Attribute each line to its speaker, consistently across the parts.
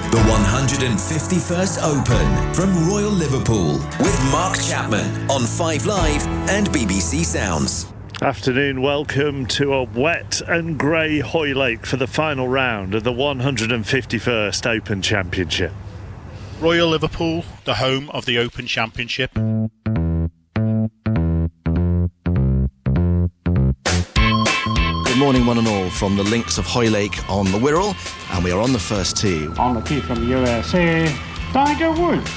Speaker 1: The 151st Open from Royal Liverpool with Mark Chapman on 5 Live and BBC Sounds.
Speaker 2: Afternoon, welcome to a wet and grey Hoylake for the final round of the 151st Open Championship.
Speaker 3: Royal Liverpool, the home of the Open Championship.
Speaker 4: Good morning, one and all, from the links of Hoylake on the Wirral, and we are on the first tee.
Speaker 5: On the tee from USA, Tiger Woods.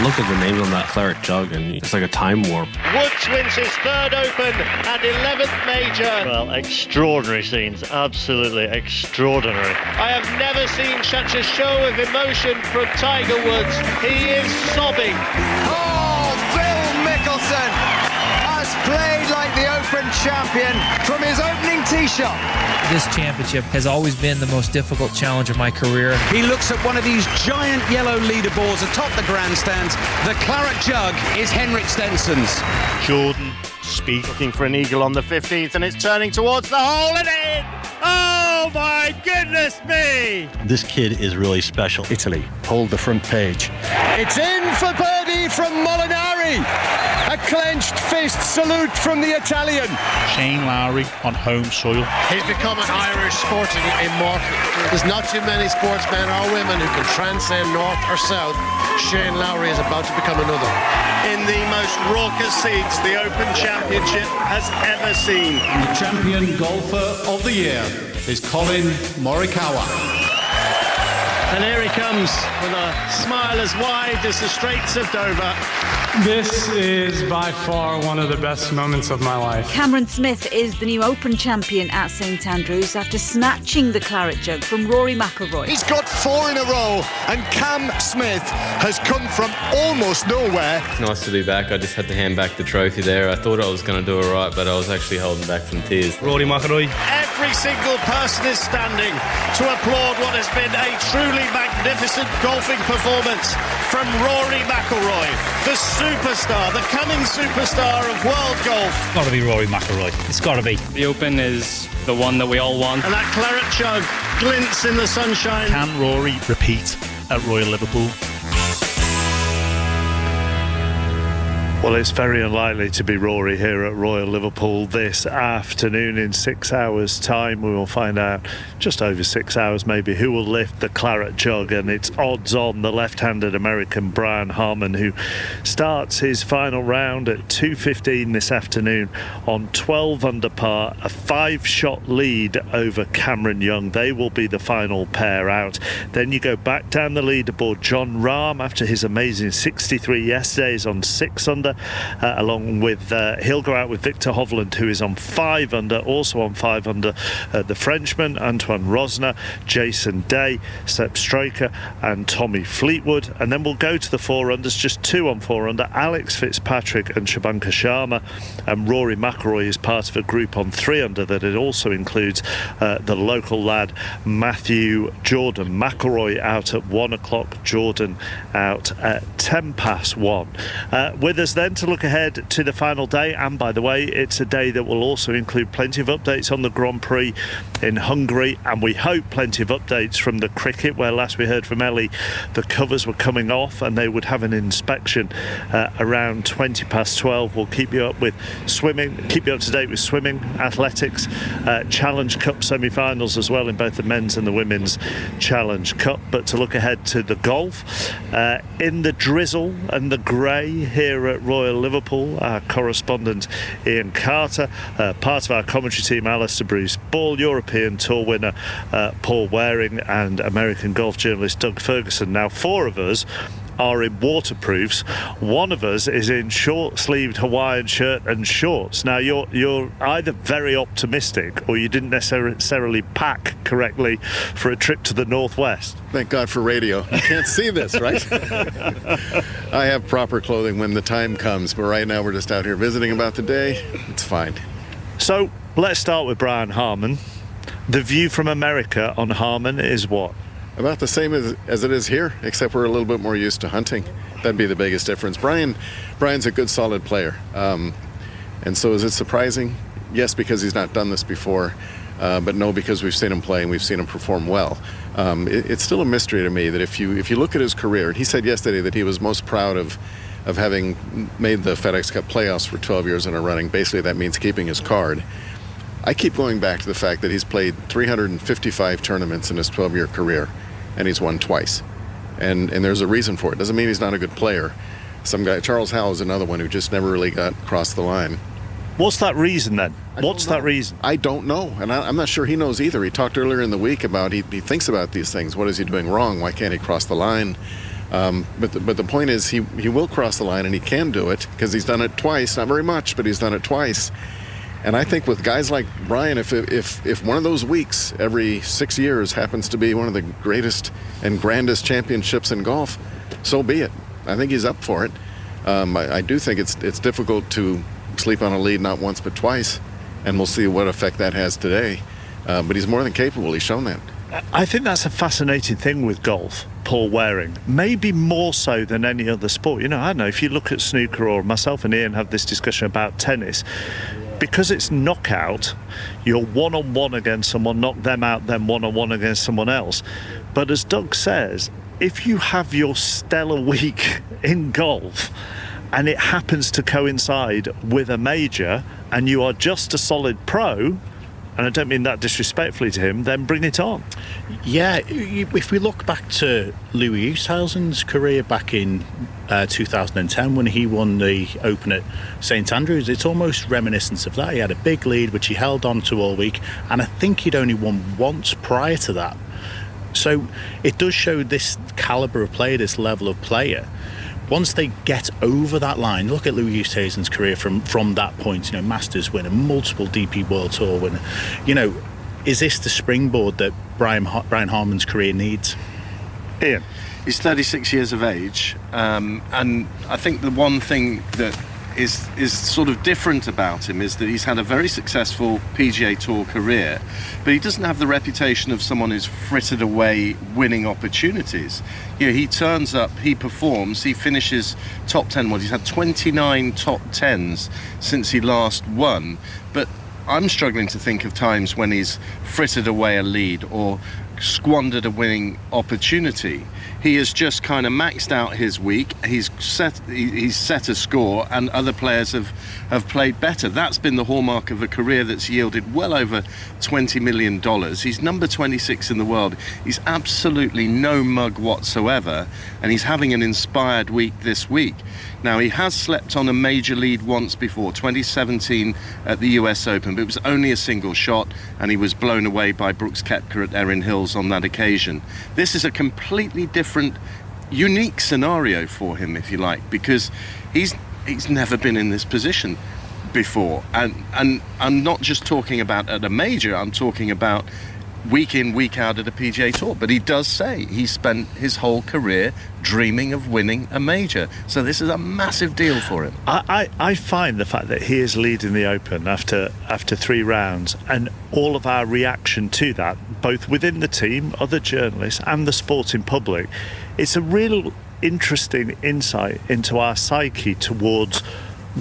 Speaker 6: Look at the names on that claret jug, and it's like a time warp.
Speaker 7: Woods wins his third Open and 11th major.
Speaker 8: Well, extraordinary scenes, absolutely extraordinary.
Speaker 7: I have never seen such a show of emotion from Tiger Woods. He is sobbing.
Speaker 9: Oh, Phil Mickelson has played like the Open champion from his opening tee shot.
Speaker 10: This championship has always been the most difficult challenge of my career.
Speaker 11: He looks at one of these giant yellow leaderboards atop the grandstands. The claret jug is Henrik Stenson's.
Speaker 3: Jordan Spieth
Speaker 7: Looking for an eagle on the 15th, and it's turning towards the hole and in. Oh my goodness me!
Speaker 12: This kid is really special.
Speaker 13: Italy hold the front page.
Speaker 9: It's in for birdie from Molinari. A clenched fist salute from the Italian.
Speaker 3: Shane Lowry on home soil.
Speaker 14: He's become an Irish sporting immortal. There's not too many sportsmen or women who can transcend north or south. Shane Lowry is about to become another.
Speaker 7: In the most raucous scenes the Open Championship has ever seen.
Speaker 15: The champion golfer of the year is Colin Morikawa.
Speaker 7: And here he comes with a smile as wide as the Straits of Dover.
Speaker 16: This is by far one of the best moments of my life.
Speaker 17: Cameron Smith is the new Open champion at St Andrews after snatching the claret jug from Rory McIlroy.
Speaker 9: He's got 4 in a row, and Cam Smith has come from almost nowhere.
Speaker 18: It's nice to be back. I just had to hand back the trophy there. I thought I was going to do it right, but I was actually holding back some tears.
Speaker 6: Rory McIlroy.
Speaker 7: Every single person is standing to applaud what has been a truly magnificent golfing performance from Rory McIlroy, the superstar, the coming superstar of world golf.
Speaker 13: It's got to be Rory McIlroy. It's got to be.
Speaker 8: The Open is the one that we all want.
Speaker 7: And that claret jug glints in the sunshine.
Speaker 3: Can Rory repeat at Royal Liverpool?
Speaker 2: Well, it's very unlikely to be Rory here at Royal Liverpool this afternoon. In 6 hours' time, we will find out, just over 6 hours maybe, who will lift the claret jug. And it's odds on the left-handed American Brian Harman, who starts his final round at 2:15 this afternoon on 12 under par, a 5-shot lead over Cameron Young. They will be the final pair out. Then you go back down the leaderboard. Jon Rahm, after his amazing 63 yesterday, is on 6 under. Along with he'll go out with Victor Hovland, who is on 5 under, also on 5 under, the Frenchman Antoine Rosner, Jason Day, Sepp Straker and Tommy Fleetwood. And then we'll go to the 4 unders, just 2 on 4 under, Alex Fitzpatrick and Shubhankar Sharma, and Rory McIlroy is part of a group on 3 under that it also includes the local lad Matthew Jordan. McIlroy out at 1 o'clock, Jordan out at 10 past 1. With us then to look ahead to the final day, and by the way, it's a day that will also include plenty of updates on the Grand Prix in Hungary, and we hope plenty of updates from the cricket, where last we heard from Ellie the covers were coming off and they would have an inspection around 20 past 12. We'll keep you up with swimming, keep you up to date with swimming, athletics, Challenge Cup semi-finals as well in both the men's and the women's Challenge Cup. But to look ahead to the golf, in the drizzle and the grey here at Royal Liverpool, our correspondent Ian Carter, part of our commentary team Alistair Bruce Ball, European Tour winner Paul Waring, and American golf journalist Doug Ferguson. Now 4 of us are in waterproofs. One of us is in short-sleeved Hawaiian shirt and shorts. Now you're either very optimistic or you didn't necessarily pack correctly for a trip to the northwest.
Speaker 19: Thank God for radio. You can't see this, right? I have proper clothing when the time comes, but right now we're just out here visiting about the day. It's fine.
Speaker 2: So let's start with Brian Harman. The view from America on Harman is what?
Speaker 19: About the same as it is here, except we're a little bit more used to hunting. That'd be the biggest difference. Brian's a good, solid player. And so is it surprising? Yes, because he's not done this before. But no, because we've seen him play and we've seen him perform well. It's still a mystery to me that if you look at his career, and he said yesterday that he was most proud of having made the FedEx Cup playoffs for 12 years in a running. Basically, that means keeping his card. I keep going back to the fact that he's played 355 tournaments in his 12-year career, and he's won twice. And there's a reason for it. Doesn't mean he's not a good player. Some guy, Charles Howell, is another one who just never really got across the line.
Speaker 2: What's that reason then? What's that reason?
Speaker 19: I don't know, and I'm not sure he knows either. He talked earlier in the week about he thinks about these things. What is he doing wrong? Why can't he cross the line? But the point is he will cross the line, and he can do it because he's done it twice. Not very much, but he's done it twice. And I think with guys like Brian, if one of those weeks every 6 years happens to be one of the greatest and grandest championships in golf, so be it. I think he's up for it. I do think it's difficult to sleep on a lead not once but twice, and we'll see what effect that has today. But he's more than capable. He's shown that.
Speaker 2: I think that's a fascinating thing with golf, Paul Waring. Maybe more so than any other sport. I don't know, if you look at snooker, or myself and Ian have this discussion about tennis, because it's knockout, you're one-on-one against someone, knock them out, then one-on-one against someone else. But as Doug says, if you have your stellar week in golf and it happens to coincide with a major and you are just a solid pro, and I don't mean that disrespectfully to him, then bring it on.
Speaker 3: Yeah, if we look back to Louis Oosthuizen's career back in 2010 when he won the Open at St Andrews, it's almost reminiscent of that. He had a big lead which he held on to all week, and I think he'd only won once prior to that. So it does show this calibre of player, this level of player. Once they get over that line, look at Louis Oosthuizen's career from that point, Masters winner, multiple DP World Tour winner. Is this the springboard that Brian Harman's career needs?
Speaker 2: Ian?
Speaker 20: He's 36 years of age, and I think the one thing that is sort of different about him is that he's had a very successful PGA Tour career, but he doesn't have the reputation of someone who's frittered away winning opportunities. He turns up, he performs, he finishes top 10 ones. He's had 29 top 10s since he last won, but I'm struggling to think of times when he's frittered away a lead or squandered a winning opportunity. He has just kind of maxed out his week. He's set a score, and other players have played better. That's been the hallmark of a career that's yielded well over $20 million. He's number 26 in the world. He's absolutely no mug whatsoever, and he's having an inspired week this week. Now, he has slept on a major lead once before, 2017 at the US Open, but it was only a single shot, and he was blown away by Brooks Koepka at Erin Hills on that occasion. This is a completely different, unique scenario for him, if you like, because he's never been in this position before. And I'm not just talking about at a major, I'm talking about week in, week out at a PGA Tour. But he does say he spent his whole career dreaming of winning a major. So this is a massive deal for him.
Speaker 2: I find the fact that he is leading the Open after 3 rounds, and all of our reaction to that, both within the team, other journalists and the sporting public, it's a real interesting insight into our psyche towards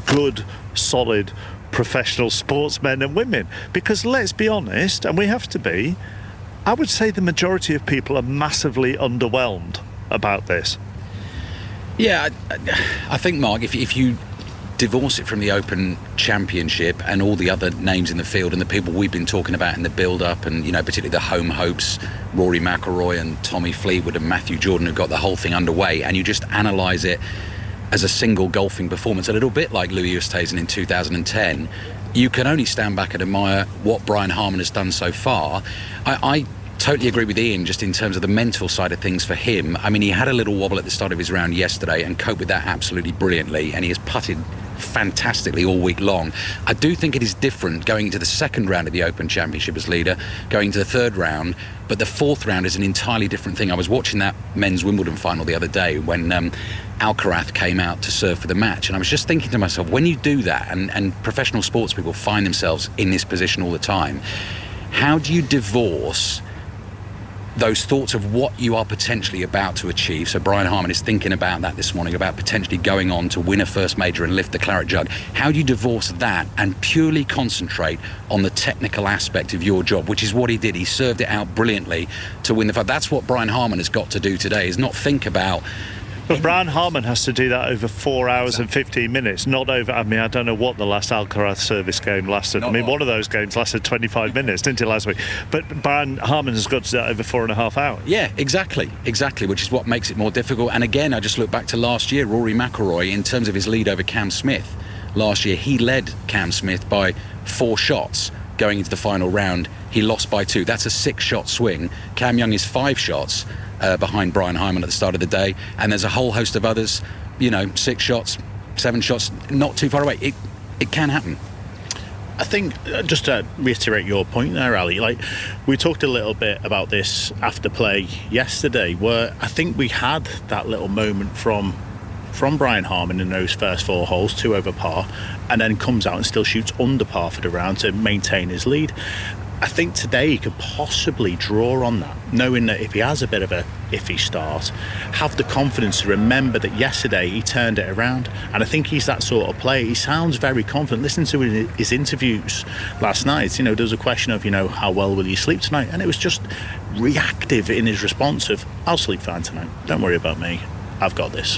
Speaker 2: good, solid, professional sportsmen and women. Because let's be honest, and we have to be, I would say the majority of people are massively underwhelmed about this.
Speaker 11: Yeah, I think, Mark, if you divorce it from the Open Championship and all the other names in the field and the people we've been talking about in the build-up, and particularly the home hopes, Rory McIlroy and Tommy Fleetwood and Matthew Jordan, who got the whole thing underway, and you just analyse it as a single golfing performance, a little bit like Louis Oosthuizen in 2010, you can only stand back and admire what Brian Harman has done so far. I totally agree with Ian just in terms of the mental side of things for him. I mean, he had a little wobble at the start of his round yesterday and coped with that absolutely brilliantly, and he has putted fantastically all week long. I do think it is different going into the second round of the Open Championship as leader, going to the third round, but the fourth round is an entirely different thing. I was watching that men's Wimbledon final the other day when Alcaraz came out to serve for the match, and I was just thinking to myself, when you do that, and professional sports people find themselves in this position all the time, how do you divorce those thoughts of what you are potentially about to achieve. So Brian Harman is thinking about that this morning, about potentially going on to win a first major and lift the claret jug. How do you divorce that and purely concentrate on the technical aspect of your job, which is what he did. He served it out brilliantly to win the fight. That's what Brian Harman has got to do today, is not think about...
Speaker 2: But Brian Harman has to do that over 4 hours and 15 minutes, not over... I mean, I don't know what the last Alcaraz service game lasted. One of those games lasted 25 minutes, didn't it, last week? But Brian Harman has got to do that over 4.5 hours.
Speaker 11: Yeah, exactly, which is what makes it more difficult. And again, I just look back to last year, Rory McIlroy, in terms of his lead over Cam Smith. Last year, he led Cam Smith by 4 shots going into the final round. He lost by 2. That's a 6-shot swing. Cam Young is 5 shots behind Brian Harman at the start of the day, and there's a whole host of others, 6 shots, 7 shots, not too far away. It can happen.
Speaker 3: I think, just to reiterate your point there, Ali, we talked a little bit about this after play yesterday, where I think we had that little moment from Brian Harman in those first 4 holes, 2 over par, and then comes out and still shoots under par for the round to maintain his lead. I think today he could possibly draw on that, knowing that if he has a bit of a iffy start, have the confidence to remember that yesterday he turned it around. And I think he's that sort of player. He sounds very confident. Listen to his interviews last night. There was a question of, how well will you sleep tonight? And it was just reactive in his response of, I'll sleep fine tonight. Don't worry about me. I've got this.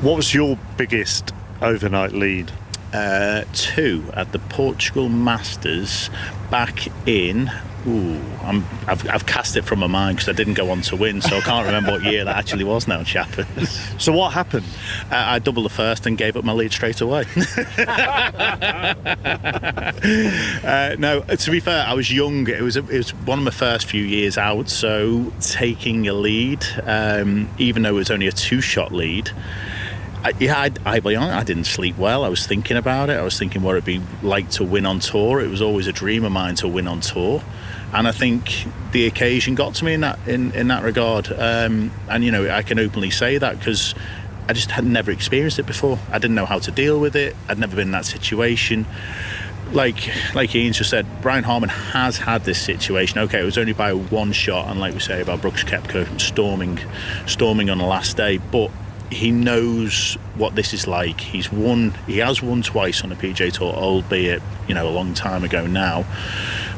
Speaker 2: What was your biggest overnight lead?
Speaker 3: 2 at the Portugal Masters back in... I've cast it from my mind because I didn't go on to win, so I can't remember what year that actually was now, chappers.
Speaker 2: So what happened?
Speaker 3: I doubled the first and gave up my lead straight away. No, to be fair, I was young. It was one of my first few years out, so taking a lead, even though it was only a 2-shot lead, I didn't sleep well. I was thinking about it. I was thinking what it'd be like to win on tour. It was always a dream of mine to win on tour, and I think the occasion got to me in that regard. And I can openly say that because I just had never experienced it before. I didn't know how to deal with it. I'd never been in that situation. Like Ian just said, Brian Harman has had this situation. Okay, it was only by 1 shot, and like we say about Brooks Koepka storming on the last day, but he knows what this is like. He has won twice on the PGA Tour, albeit a long time ago now.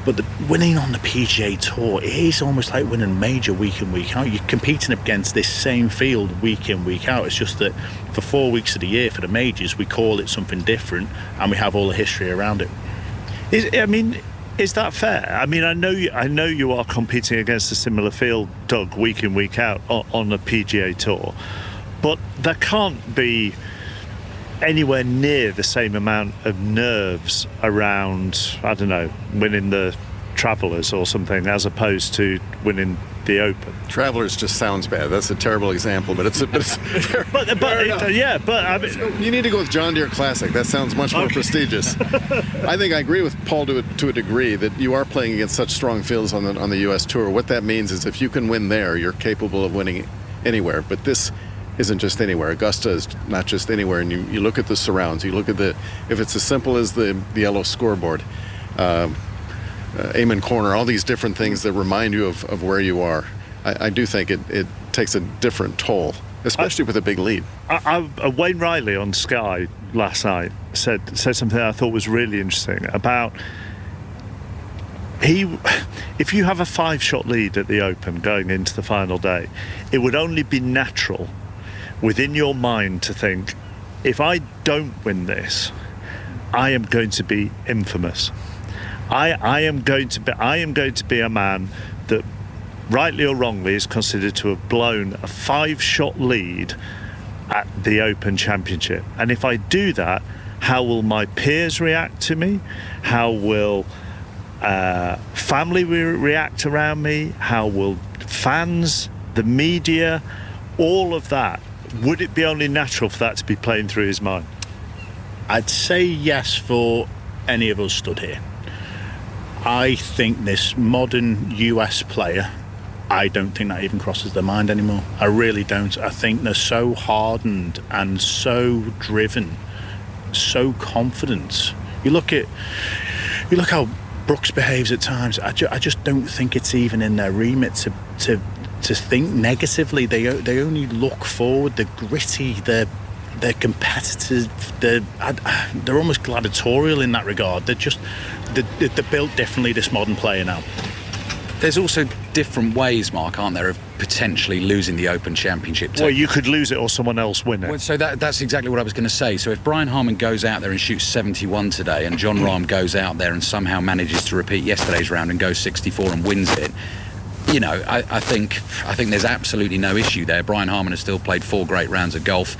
Speaker 3: But winning on the PGA Tour is almost like winning a major week in, week out. You're competing against this same field week in, week out. It's just that for 4 weeks of the year for the majors, we call it something different, and we have all the history around it.
Speaker 2: Is that fair? I know you are competing against a similar field, Doug, week in, week out on the PGA Tour. But there can't be anywhere near the same amount of nerves around, I don't know, winning the Travelers or something, as opposed to winning the Open.
Speaker 19: Travelers just sounds bad. That's a terrible example, but it's you need to go with John Deere Classic. That sounds much more prestigious. I think I agree with Paul to a degree that you are playing against such strong fields on the U.S. Tour. What that means is if you can win there, you're capable of winning anywhere. But this isn't just anywhere. Augusta is not just anywhere, and you look at the surrounds, you look at if it's as simple as the yellow scoreboard, Amen Corner, all these different things that remind you of where you are. I do think it takes a different toll, especially with a big lead.
Speaker 2: Wayne Riley on Sky last night said something I thought was really interesting about if you have a 5-shot lead at the Open going into the final day, it would only be natural within your mind to think, if I don't win this, I am going to be infamous. I am going to be a man that, rightly or wrongly, is considered to have blown a 5-shot lead at the Open Championship. And if I do that, how will my peers react to me? How will family react around me? How will fans, the media, all of that? Would it be only natural for that to be playing through his mind?
Speaker 3: I'd say yes for any of us stood here. I think this modern US player, I don't think that even crosses their mind anymore. I really don't. I think they're so hardened and so driven, so confident. You look how Brooks behaves at times. I just don't think it's even in their remit to think negatively. They only look forward. They're gritty. They're competitive. They're almost gladiatorial in that regard. They're built differently, this modern player now.
Speaker 11: There's also different ways, Mark, aren't there, of potentially losing the Open Championship.
Speaker 2: Well, you could lose it or someone else win it.
Speaker 11: Well, so that's exactly what I was going to say. So if Brian Harman goes out there and shoots 71 today, and Jon Rahm goes out there and somehow manages to repeat yesterday's round and goes 64 and wins it, I think there's absolutely no issue there. Brian Harman has still played 4 great rounds of golf.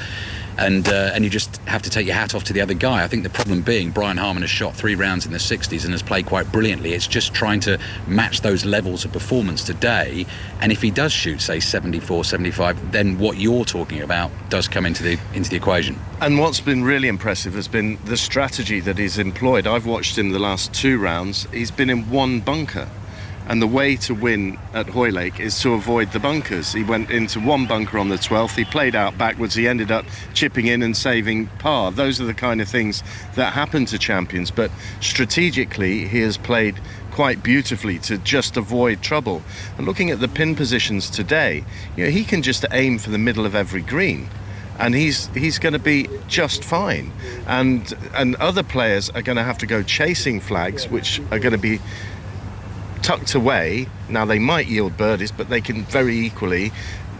Speaker 11: And you just have to take your hat off to the other guy. I think the problem being Brian Harman has shot 3 rounds in the 60s and has played quite brilliantly. It's just trying to match those levels of performance today. And if he does shoot, say, 74, 75, then what you're talking about does come into the equation.
Speaker 20: And what's been really impressive has been the strategy that he's employed. I've watched him the last 2 rounds. He's been in 1 bunker. And the way to win at Hoylake is to avoid the bunkers. He went into 1 bunker on the 12th. He played out backwards. He ended up chipping in and saving par. Those are the kind of things that happen to champions. But strategically, he has played quite beautifully to just avoid trouble. And looking at the pin positions today, he can just aim for the middle of every green. And he's going to be just fine. And other players are going to have to go chasing flags, which are going to be tucked away. Now they might yield birdies, but they can very equally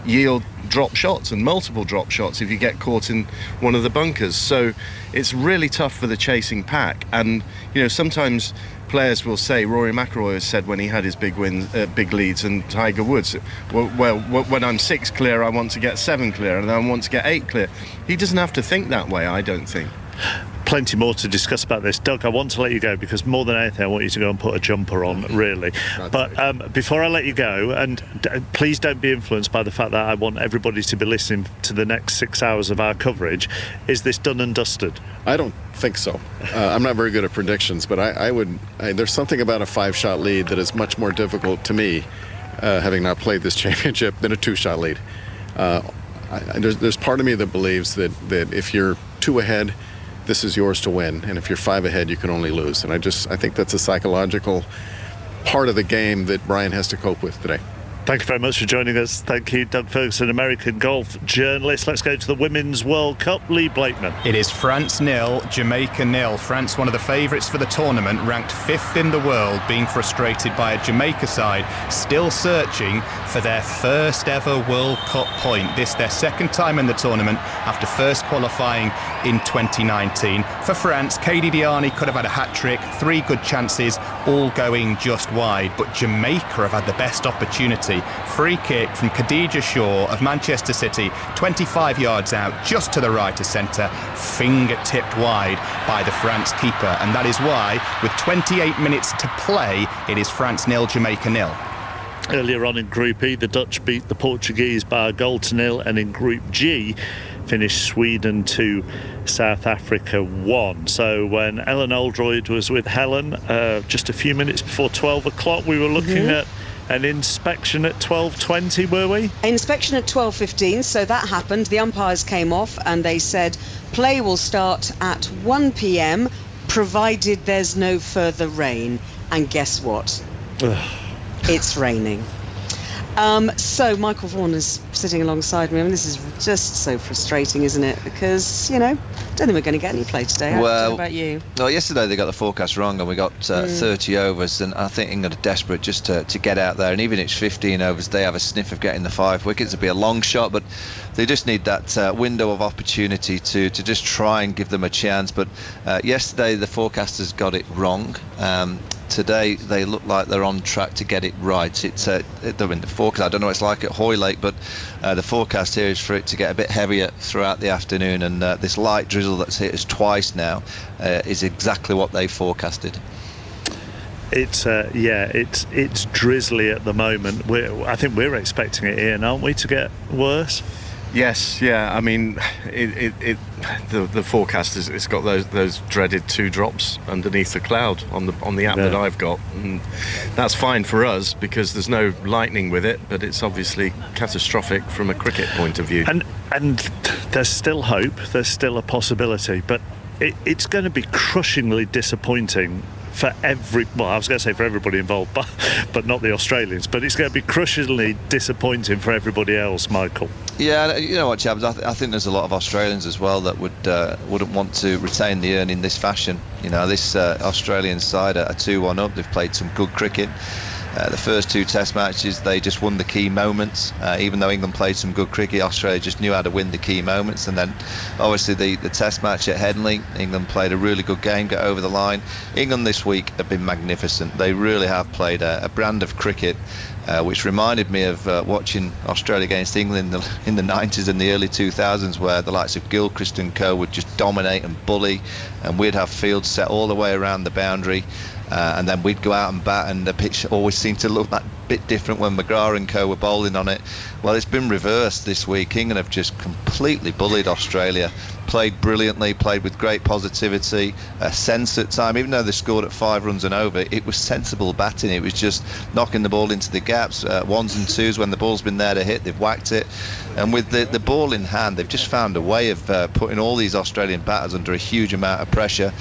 Speaker 20: yield drop shots and multiple drop shots if you get caught in one of the bunkers. So it's really tough for the chasing pack. And sometimes players will say, Rory McIlroy has said when he had his big wins, big leads, and Tiger Woods, well, when I'm 6 clear, I want to get 7 clear, and I want to get 8 clear. He doesn't have to think that way, I don't think.
Speaker 2: Plenty more to discuss about this. Doug, I want to let you go because more than anything I want you to go and put a jumper on, really. But before I let you go, and please don't be influenced by the fact that I want everybody to be listening to the next 6 hours of our coverage, is this done and dusted?
Speaker 19: I don't think so. I'm not very good at predictions, but there's something about a 5-shot lead that is much more difficult to me, having not played this championship, than a 2-shot lead. There's part of me that believes that if you're 2 ahead, this is yours to win, and if you're 5 ahead, you can only lose. And I think that's a psychological part of the game that Brian has to cope with today.
Speaker 2: Thank you very much for joining us. Thank you, Doug Ferguson, American golf journalist. Let's go to the Women's World Cup. Lee Blakeman.
Speaker 21: It is France 0, Jamaica 0. France, one of the favourites for the tournament, ranked 5th in the world, being frustrated by a Jamaica side still searching for their first ever World Cup point. This their 2nd time in the tournament after first qualifying in 2019. For France, Katie Diani could have had a hat-trick, 3 good chances, all going just wide. But Jamaica have had the best opportunity. Free kick from Khadija Shaw of Manchester City, 25 yards out, just to the right of centre, finger-tipped wide by the France keeper. And that is why, with 28 minutes to play, it is France 0, Jamaica 0.
Speaker 2: Earlier on in Group E, the Dutch beat the Portuguese by 1-0, and in Group G, finished Sweden 2, South Africa 1. So when Ellen Oldroyd was with Helen, just a few minutes before 12 o'clock, we were looking at an inspection at 12:20, were we?
Speaker 22: Inspection at 12:15, so that happened. The umpires came off and they said play will start at 1 p.m. provided there's no further rain. And guess what? It's raining. So Michael Vaughan is sitting alongside me. I mean, this is just so frustrating, isn't it? Because, I don't think we're going to get any play today. How about you?
Speaker 23: Well, yesterday they got the forecast wrong and we got 30 overs, and I think England are desperate just to get out there. And even if it's 15 overs, they have a sniff of getting the 5 wickets. It'd be a long shot, but they just need that window of opportunity to just try and give them a chance. But yesterday the forecasters got it wrong. Today they look like they're on track to get it right. It's the forecast, I don't know what it's like at Hoylake, but the forecast here is for it to get a bit heavier throughout the afternoon, and this light drizzle that's hit us twice now is exactly what they forecasted.
Speaker 2: It's it's drizzly at the moment. I think we're expecting it, Ian, aren't we, to get worse?
Speaker 20: Yes, yeah. I mean, the forecast it's got those dreaded 2 drops underneath the cloud on the app that I've got, and that's fine for us because there's no lightning with it. But it's obviously catastrophic from a cricket point of view.
Speaker 2: And there's still hope. There's still a possibility, but it's going to be crushingly disappointing for I was going to say for everybody involved, but not the Australians. But it's going to be crushingly disappointing for everybody else, Michael.
Speaker 23: Yeah, you know what, Chabs, I think there's a lot of Australians as well that wouldn't want to retain the urn in this fashion. You know, this Australian side are 2-1 up. They've played some good cricket. The first 2 test matches, they just won the key moments. Even though England played some good cricket, Australia just knew how to win the key moments. And then, obviously, the test match at Headingley, England played a really good game, got over the line. England this week have been magnificent. They really have played a brand of cricket, which reminded me of watching Australia against England in the 90s and the early 2000s, where the likes of Gilchrist and co would just dominate and bully, and we'd have fields set all the way around the boundary. And then we'd go out and bat, and the pitch always seemed to look that bit different when McGrath and co were bowling on it. Well, it's been reversed this week. England have just completely bullied Australia, played brilliantly, played with great positivity, a sense at time. Even though they scored at 5 runs and over, it was sensible batting. It was just knocking the ball into the gaps, 1s and 2s when the ball's been there to hit, they've whacked it. And with the ball in hand, they've just found a way of putting all these Australian batters under a huge amount of pressure.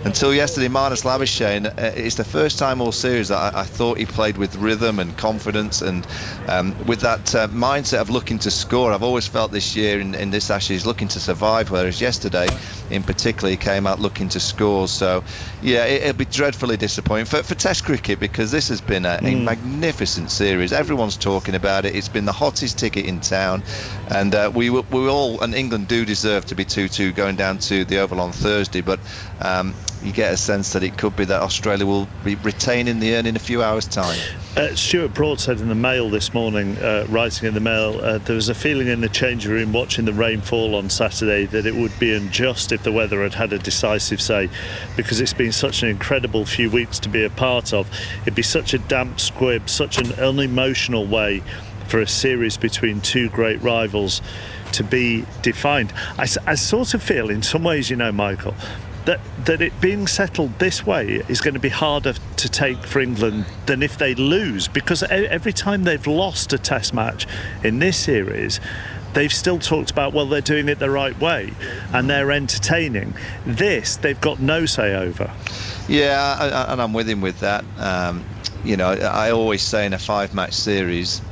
Speaker 23: Until yesterday, Marnus Labuschagne, it's the first time all series that I thought he played with rhythm and confidence, and with that mindset of looking to score. I've always felt this year in this Ashes looking to survive, whereas yesterday in particular he came out looking to score. So yeah, it'll be dreadfully disappointing for Test cricket, because this has been a magnificent series. Everyone's talking about it. It's been the hottest ticket in town, and we all, and England do deserve to be 2-2 going down to the Oval on Thursday, but you get a sense that it could be that Australia will be retaining the urn in a few hours' time.
Speaker 2: Stuart Broad said in the Mail this morning, writing in the Mail, there was a feeling in the changing room watching the rain fall on Saturday that it would be unjust if the weather had a decisive say, because it's been such an incredible few weeks to be a part of. It'd be such a damp squib, such an unemotional way for a series between 2 great rivals to be defined. I sort of feel in some ways, you know, Michael, that it being settled this way is going to be harder to take for England than if they lose, because every time they've lost a test match in this series, they've still talked about, well, they're doing it the right way and they're entertaining. This, they've got no say over.
Speaker 23: Yeah, and I'm with him with that. You know, I always say in a 5-match series,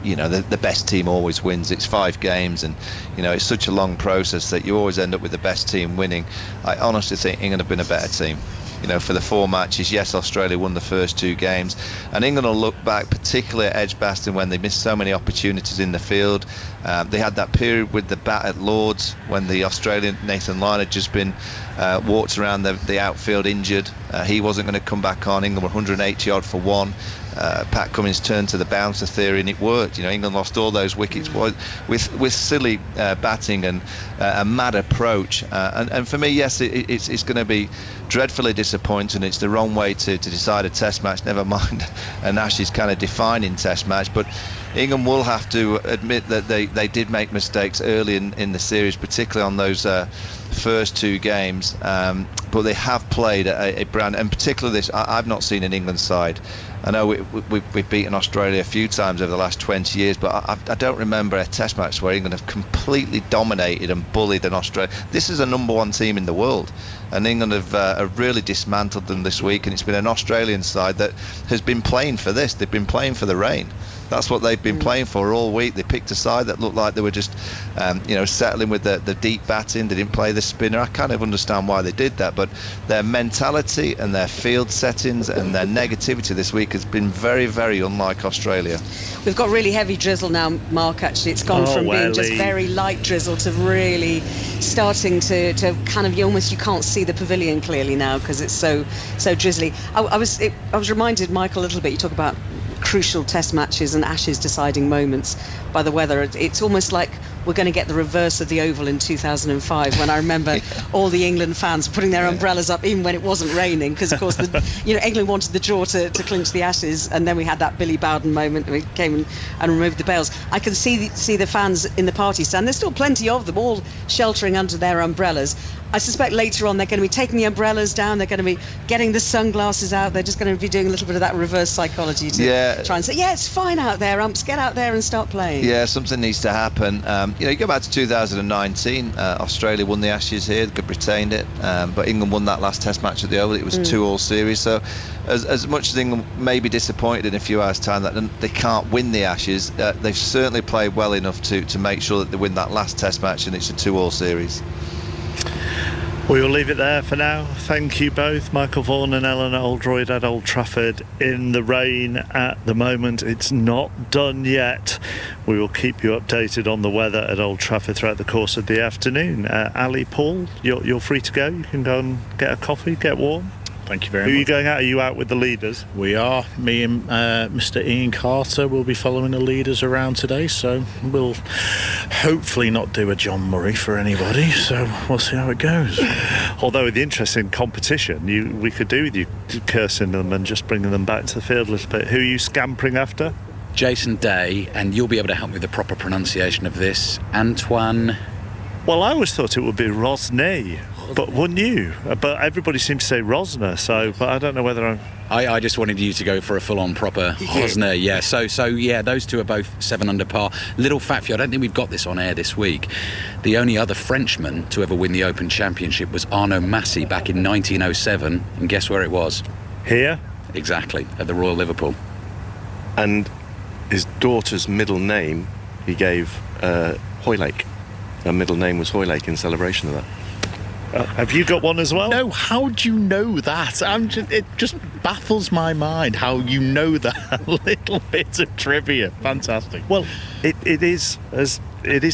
Speaker 23: you know, the best team always wins. It's 5 games, and you know, it's such a long process that you always end up with the best team winning. I honestly think England have been a better team. You know, for the 4 matches, yes, Australia won the first 2 games, and England will look back, particularly at Edgbaston, when they missed so many opportunities in the field. They had that period with the bat at Lords when the Australian Nathan Lyon had just been walked around the outfield injured. He wasn't going to come back on. England were 180 odd for 1. Pat Cummins turned to the bouncer theory, and it worked. You know, England lost all those wickets with silly batting and a mad approach. And for me, yes, it's going to be dreadfully disappointing. It's the wrong way to decide a test match, never mind an Ashes kind of defining test match. But England will have to admit that they did make mistakes early in the series, particularly on those first 2 games. But they have played a brand, and particularly this, I've not seen an England side. I know we've beaten Australia a few times over the last 20 years, but I don't remember a test match where England have completely dominated and bullied an Australia. This is a number 1 team in the world, and England have really dismantled them this week, and it's been an Australian side that has been playing for this. They've been playing for the rain. That's what they've been playing for all week. They picked a side that looked like they were just, you know, settling with the deep batting. They didn't play the spinner. I kind of understand why they did that, but their mentality and their field settings and their negativity this week has been very, very unlike Australia.
Speaker 22: We've got really heavy drizzle now, Mark, actually. It's gone from being just very light drizzle to really starting to kind of, you can't see the pavilion clearly now because it's so drizzly. I was reminded, Michael, a little bit, you talk about crucial test matches and Ashes deciding moments by the weather. It's almost like we're going to get the reverse of the Oval in 2005, when I remember all the England fans putting their umbrellas up even when it wasn't raining, because of course England wanted the draw to clinch the Ashes, and then we had that Billy Bowden moment. We came and removed the bails. I can see the fans in the party stand. There's still plenty of them, all sheltering under their umbrellas. I suspect later on they're going to be taking the umbrellas down, they're going to be getting the sunglasses out, they're just going to be doing a little bit of that reverse psychology to try and say, yeah, it's fine out there, umps, get out there and start playing.
Speaker 23: Yeah, something needs to happen. You go back to 2019, Australia won the Ashes here, they retained it, but England won that last Test match at the Oval. It was a 2-all series. So as much as England may be disappointed in a few hours' time that they can't win the Ashes, they've certainly played well enough to make sure that they win that last Test match, and it's a 2-all series.
Speaker 2: We will leave it there for now. Thank you both, Michael Vaughan and Eleanor Oldroyd at Old Trafford in the rain at the moment. It's not done yet. We will keep you updated on the weather at Old Trafford throughout the course of the afternoon. Ali, Paul, you're free to go. You can go and get a coffee, get warm.
Speaker 3: Thank you very much.
Speaker 2: Who are you going out? Are you out with the leaders?
Speaker 3: We are. Me and Mr. Ian Carter will be following the leaders around today, so we'll hopefully not do a John Murray for anybody, so we'll see how it goes.
Speaker 2: Although with the interesting competition, we could do with you cursing them and just bringing them back to the field a little bit. Who are you scampering after?
Speaker 11: Jason Day, and you'll be able to help me with the proper pronunciation of this. Antoine...
Speaker 2: Well, I always thought it would be Rosnay, but wouldn't you? But everybody seems to say Rosner, so but I don't know whether
Speaker 11: I just wanted you to go for a full-on proper Rosner, yeah. So yeah, those two are both 7 under par. Little fact for you, I don't think we've got this on air this week. The only other Frenchman to ever win the Open Championship was Arnaud Massy back in 1907, and guess where it was?
Speaker 2: Here?
Speaker 11: Exactly, at the Royal Liverpool.
Speaker 20: And his daughter's middle name, he gave Hoylake. Her middle name was Hoylake in celebration of that.
Speaker 2: Have you got one as well?
Speaker 3: No, how do you know that? It just baffles my mind how you know that little bit of trivia. Fantastic.
Speaker 2: Well, it is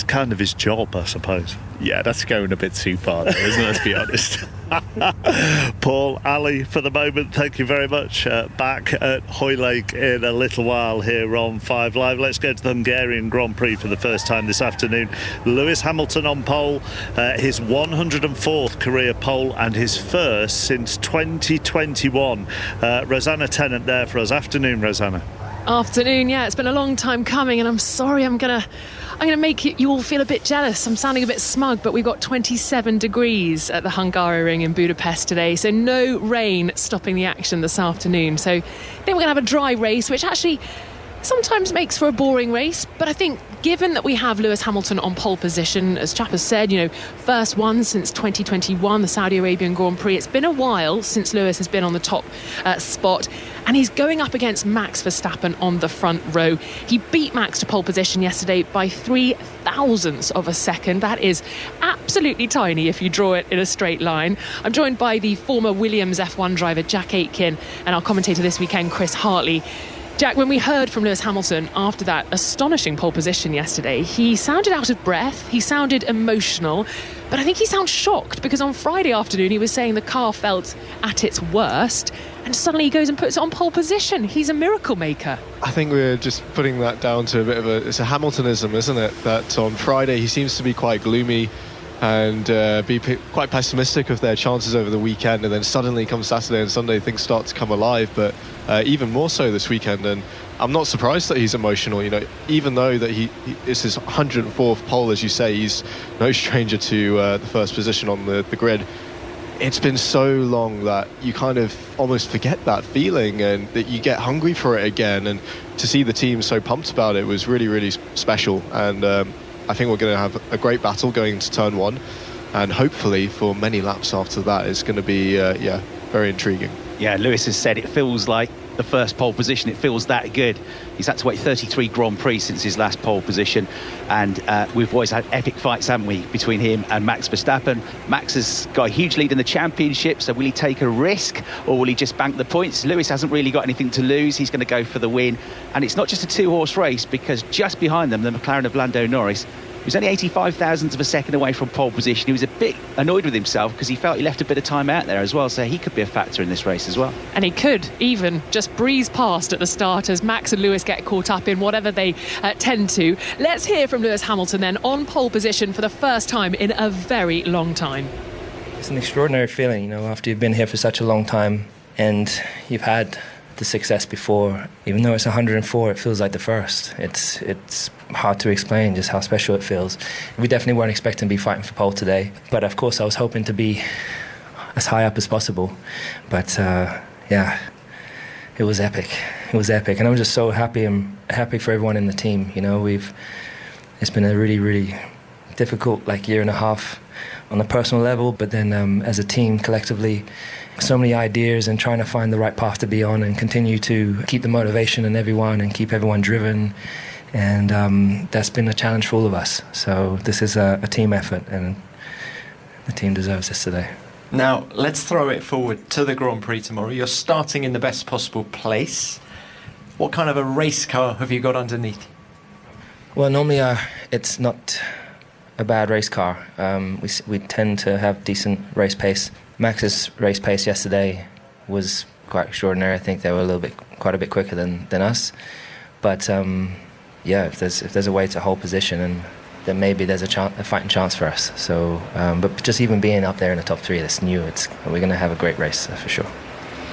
Speaker 2: kind of his job, I suppose.
Speaker 3: Yeah, that's going a bit too far, though, isn't it? Let's be honest.
Speaker 2: Paul, Ali, for the moment, thank you very much. Back at Hoylake in a little while here on 5 Live. Let's go to the Hungarian Grand Prix for the first time this afternoon. Lewis Hamilton on pole, his 104th career pole and his first since 2021. Rosanna Tennant there for us. Afternoon, Rosanna.
Speaker 1: Afternoon, yeah, it's been a long time coming, and I'm sorry I'm gonna make you all feel a bit jealous. I'm sounding a bit smug, but we've got 27 degrees at the Hungaroring in Budapest today, so no rain stopping the action this afternoon. So I think we're going to have a dry race, which actually sometimes makes for a boring race, but I think given that we have Lewis Hamilton on pole position, as Chap has said, first one since 2021, the Saudi Arabian Grand Prix, it's been a while since Lewis has been on the top spot, and he's going up against Max Verstappen on the front row. He beat Max to pole position yesterday by 0.003 of a second. That is absolutely tiny if you draw it in a straight line. I'm joined by the former Williams F1 driver Jack Aitken and our commentator this weekend, Chris Hartley. Jack, when we heard from Lewis Hamilton after that astonishing pole position yesterday, he sounded out of breath, he sounded emotional, but I think he sounds shocked because on Friday afternoon he was saying the car felt at its worst, and suddenly he goes and puts it on pole position. He's a miracle maker.
Speaker 4: I think we're just putting that down to it's a Hamiltonism, isn't it? That on Friday he seems to be quite gloomy and be quite pessimistic of their chances over the weekend, and then suddenly come Saturday and Sunday things start to come alive, but even more so this weekend. And I'm not surprised that he's emotional, even though that it's his 104th pole, as you say. He's no stranger to the first position on the grid. It's been so long that you kind of almost forget that feeling and that you get hungry for it again, and to see the team so pumped about it was really, really special. And I think we're going to have a great battle going into turn one, and hopefully for many laps after that it's going to be very intriguing.
Speaker 5: Yeah, Lewis has said it feels like the first pole position. It feels that good. He's had to wait 33 Grand Prix since his last pole position, and we've always had epic fights, haven't we, between him and Max Verstappen. Max has got a huge lead in the championship, so will he take a risk or will he just bank the points? Lewis hasn't really got anything to lose. He's going to go for the win, and it's not just a 2-horse race, because just behind them, the McLaren of Lando Norris, he was only 85 thousandths of a second away from pole position. He was a bit annoyed with himself because he felt he left a bit of time out there as well, so he could be a factor in this race as well.
Speaker 1: And he could even just breeze past at the start as Max and Lewis get caught up in whatever they tend to. Let's hear from Lewis Hamilton then, on pole position for the first time in a very long time.
Speaker 24: It's an extraordinary feeling, after you've been here for such a long time and you've had the success before. Even though it's 104, it feels like the first. It's hard to explain just how special it feels. We definitely weren't expecting to be fighting for pole today, but of course I was hoping to be as high up as possible. But it was epic. It was epic, and I'm just so happy. I'm happy for everyone in the team. it's been a really, really difficult year and a half on a personal level, but then as a team collectively, so many ideas and trying to find the right path to be on and continue to keep the motivation in everyone and keep everyone driven. And that's been a challenge for all of us. So this is a team effort, and the team deserves this today.
Speaker 10: Now, let's throw it forward to the Grand Prix tomorrow. You're starting in the best possible place. What kind of a race car have you got underneath?
Speaker 24: Well, normally it's not a bad race car. We tend to have decent race pace. Max's race pace yesterday was quite extraordinary. I think they were quite a bit quicker than us. But if there's a way to hold position, and then maybe there's a fighting chance for us. So, but just even being up there in the top 3, that's new. We're going to have a great race for sure.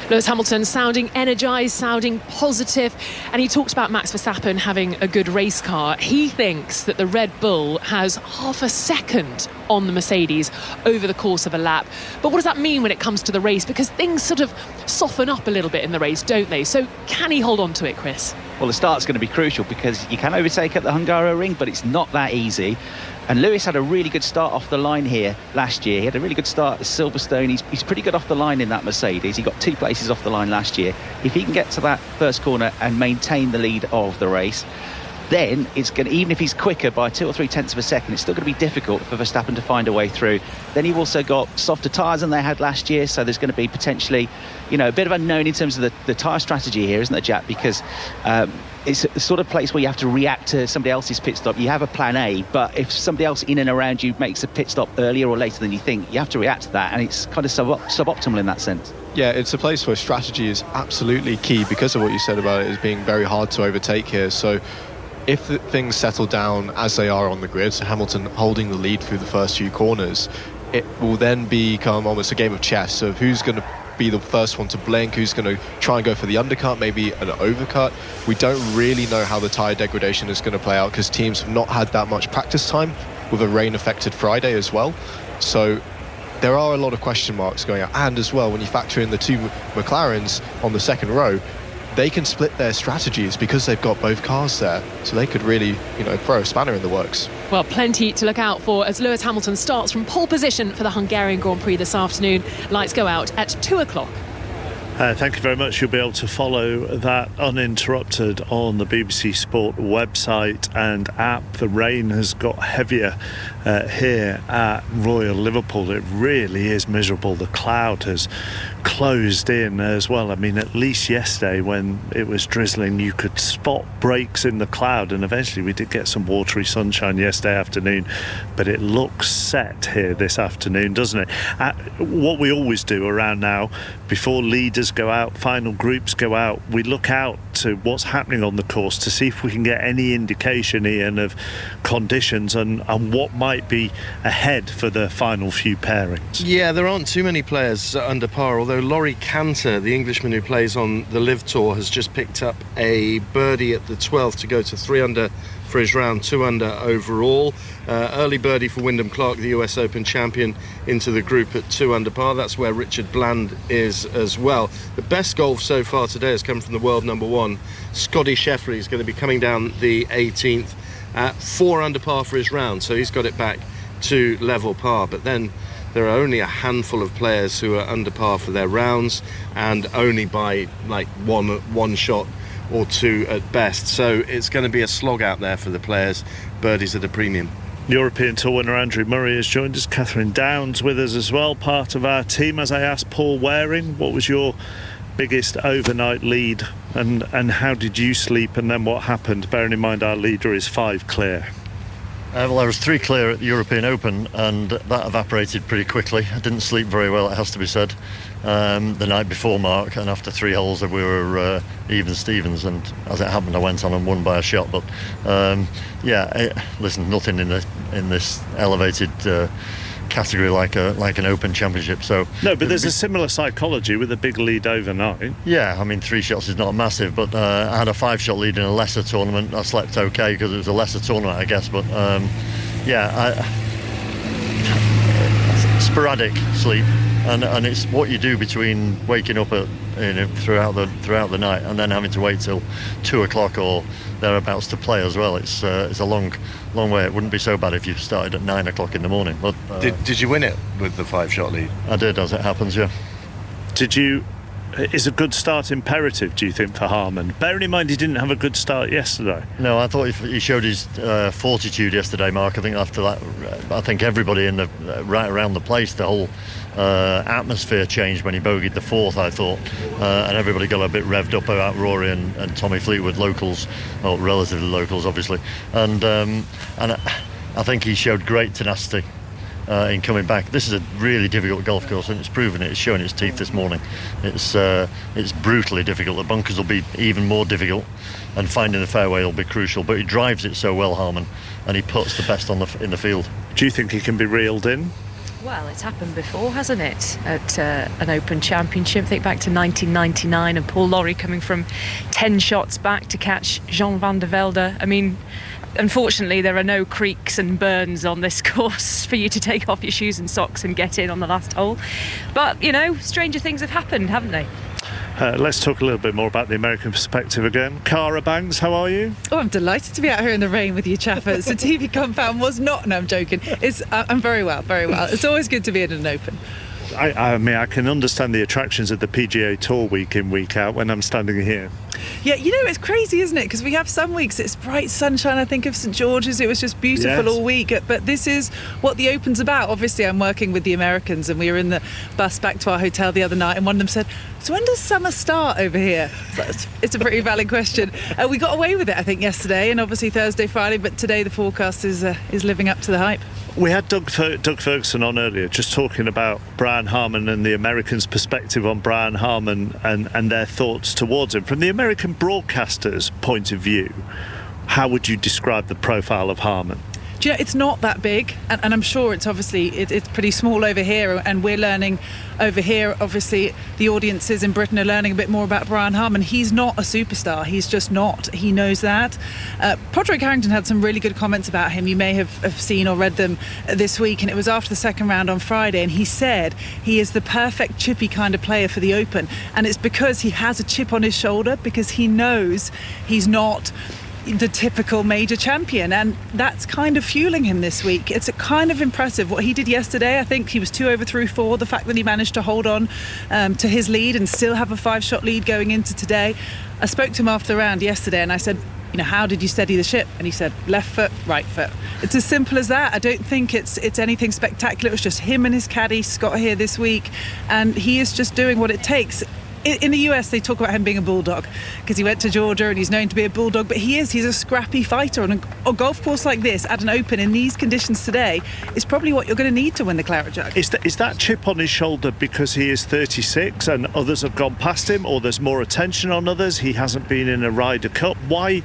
Speaker 1: Lewis Hamilton sounding energised, sounding positive, and he talks about Max Verstappen having a good race car. He thinks that the Red Bull has half a second on the Mercedes over the course of a lap. But what does that mean when it comes to the race? Because things sort of soften up a little bit in the race, don't they? So can he hold on to it, Chris?
Speaker 5: Well, the start's going to be crucial because you can overtake at the Hungaroring, but it's not that easy. And Lewis had a really good start off the line here last year. He had a really good start at Silverstone. He's pretty good off the line in that Mercedes. He got 2 places off the line last year. If he can get to that first corner and maintain the lead of the race, then it's going to, even if he's quicker by 2 or 3 tenths of a second, it's still going to be difficult for Verstappen to find a way through. Then you've also got softer tyres than they had last year, so there's going to be potentially, a bit of unknown in terms of the tyre strategy here, isn't there, Jack? Because it's the sort of place where you have to react to somebody else's pit stop. You have a plan A, but if somebody else in and around you makes a pit stop earlier or later than you think, you have to react to that, and it's kind of suboptimal in that sense.
Speaker 4: Yeah, it's a place where strategy is absolutely key because of what you said about it as being very hard to overtake here. So if things settle down as they are on the grid, so Hamilton holding the lead through the first few corners, it will then become almost a game of chess of who's going to be the first one to blink, who's going to try and go for the undercut, maybe an overcut. We don't really know how the tyre degradation is going to play out because teams have not had that much practice time with a rain-affected Friday as well. So there are a lot of question marks going out. And as well, when you factor in the 2 McLarens on the second row, they can split their strategies because they've got both cars there. So they could really, throw a spanner in the works.
Speaker 1: Well, plenty to look out for as Lewis Hamilton starts from pole position for the Hungarian Grand Prix this afternoon. Lights go out at 2 o'clock.
Speaker 2: Thank you very much. You'll be able to follow that uninterrupted on the BBC Sport website and app. The rain has got heavier here at Royal Liverpool. It really is miserable. The cloud has closed in as well. I mean, at least yesterday when it was drizzling, you could spot breaks in the cloud, and eventually we did get some watery sunshine yesterday afternoon, but it looks set here this afternoon, doesn't it? What we always do around now, before leaders go out, final groups go out, we look out to what's happening on the course to see if we can get any indication, Ian, of conditions and what might be ahead for the final few pairings.
Speaker 20: Yeah, there aren't too many players under par, although Laurie Cantor, the Englishman who plays on the Live Tour, has just picked up a birdie at the 12th to go to 3 under for his round, 2 under overall. Early birdie for Wyndham Clark, the US Open champion, into the group at 2 under par. That's where Richard Bland is as well. The best golf so far today has come from the world number 1, Scotty Scheffler. He's going to be coming down the 18th at 4 under par for his round, so he's got it back to level par. But then there are only a handful of players who are under par for their rounds, and only by one shot or 2 at best. So it's going to be a slog out there for the players. Birdies at a premium.
Speaker 2: European Tour winner Andrew Murray has joined us. Catherine Downs with us as well, part of our team. As I asked Paul Waring, what was your biggest overnight lead, and how did you sleep, and then what happened, bearing in mind our leader is 5 clear?
Speaker 12: Well, I was 3 clear at the European Open, and that evaporated pretty quickly. I didn't sleep very well, it has to be said, the night before, Mark, and after 3 holes we were even Stevens, and as it happened I went on and won by a shot. But listen, nothing in this elevated category like an Open Championship. So
Speaker 2: no, but there's a similar psychology with a big lead overnight.
Speaker 12: Yeah, I mean 3 shots is not massive, but I had a 5-shot lead in a lesser tournament. I slept okay because it was a lesser tournament, I guess. But sporadic sleep, and it's what you do between waking up throughout the night and then having to wait till 2 o'clock or thereabouts to play as well. It's a long way. It wouldn't be so bad if you started at 9 o'clock in the morning. But
Speaker 20: did you win it with the 5-shot lead?
Speaker 12: I did, as it happens. Yeah.
Speaker 2: Is a good start imperative, do you think, for Harman? Bearing in mind he didn't have a good start yesterday.
Speaker 12: No, I thought he showed his fortitude yesterday, Mark. I think after that, I think everybody in the right around the place, the whole atmosphere changed when he bogeyed the 4th, I thought, and everybody got a bit revved up about Rory and Tommy Fleetwood, locals, well, relatively locals, obviously, and I think he showed great tenacity in coming back. This is a really difficult golf course, and it's proven it. It's showing its teeth this morning. It's brutally difficult. The bunkers will be even more difficult, and finding the fairway will be crucial. But he drives it so well, Harman, and he puts the best in the field.
Speaker 2: Do you think he can be reeled in?
Speaker 1: Well, it's happened before, hasn't it, at an Open Championship? Think back to 1999 and Paul Lawrie coming from 10 shots back to catch Jean van der Velde. I mean, unfortunately, there are no creeks and burns on this course for you to take off your shoes and socks and get in on the last hole. But, stranger things have happened, haven't they?
Speaker 2: Let's talk a little bit more about the American perspective again. Cara Banks, how are you?
Speaker 14: Oh, I'm delighted to be out here in the rain with you chappers. The TV compound was not, no, I'm joking. I'm very well, very well. It's always good to be in an Open.
Speaker 2: I mean, I can understand the attractions of the PGA Tour week in, week out when I'm standing here.
Speaker 14: Yeah, it's crazy, isn't it? Because we have some weeks it's bright sunshine. I think of St George's, it was just beautiful all week. But this is what the Open's about. Obviously, I'm working with the Americans, and we were in the bus back to our hotel the other night, and one of them said, "So when does summer start over here?" So it's a pretty valid question. We got away with it, I think, yesterday, and obviously Thursday, Friday, but today the forecast is living up to the hype.
Speaker 2: We had Doug Ferguson on earlier, just talking about Brian Harman and the Americans' perspective on Brian Harman and their thoughts towards him. From the American broadcasters' point of view, how would you describe the profile of Harman?
Speaker 14: Do you know, it's not that big, and I'm sure it's obviously it's pretty small over here, and we're learning over here. Obviously, the audiences in Britain are learning a bit more about Brian Harman. He's not a superstar. He's just not. He knows that. Padraig Harrington had some really good comments about him. You may have seen or read them this week, and it was after the second round on Friday, and he said he is the perfect chippy kind of player for the Open, and it's because he has a chip on his shoulder, because he knows he's not the typical major champion, and that's kind of fueling him this week. It's kind of impressive what he did yesterday. I think he was 2 over through 4. The fact that he managed to hold on to his lead and still have a 5-shot lead going into today. I spoke to him after the round yesterday and I said, how did you steady the ship? And he said, left foot, right foot. It's as simple as that. I don't think it's anything spectacular. It was just him and his caddy, Scott, here this week, and he is just doing what it takes. In the US, they talk about him being a bulldog because he went to Georgia and he's known to be a bulldog, but he's a scrappy fighter on a golf course like this at an Open in these conditions today is probably what you're going to need to win the Claret Jug.
Speaker 2: Is that chip on his shoulder because he is 36 and others have gone past him, or there's more attention on others? He hasn't been in a Ryder Cup. Why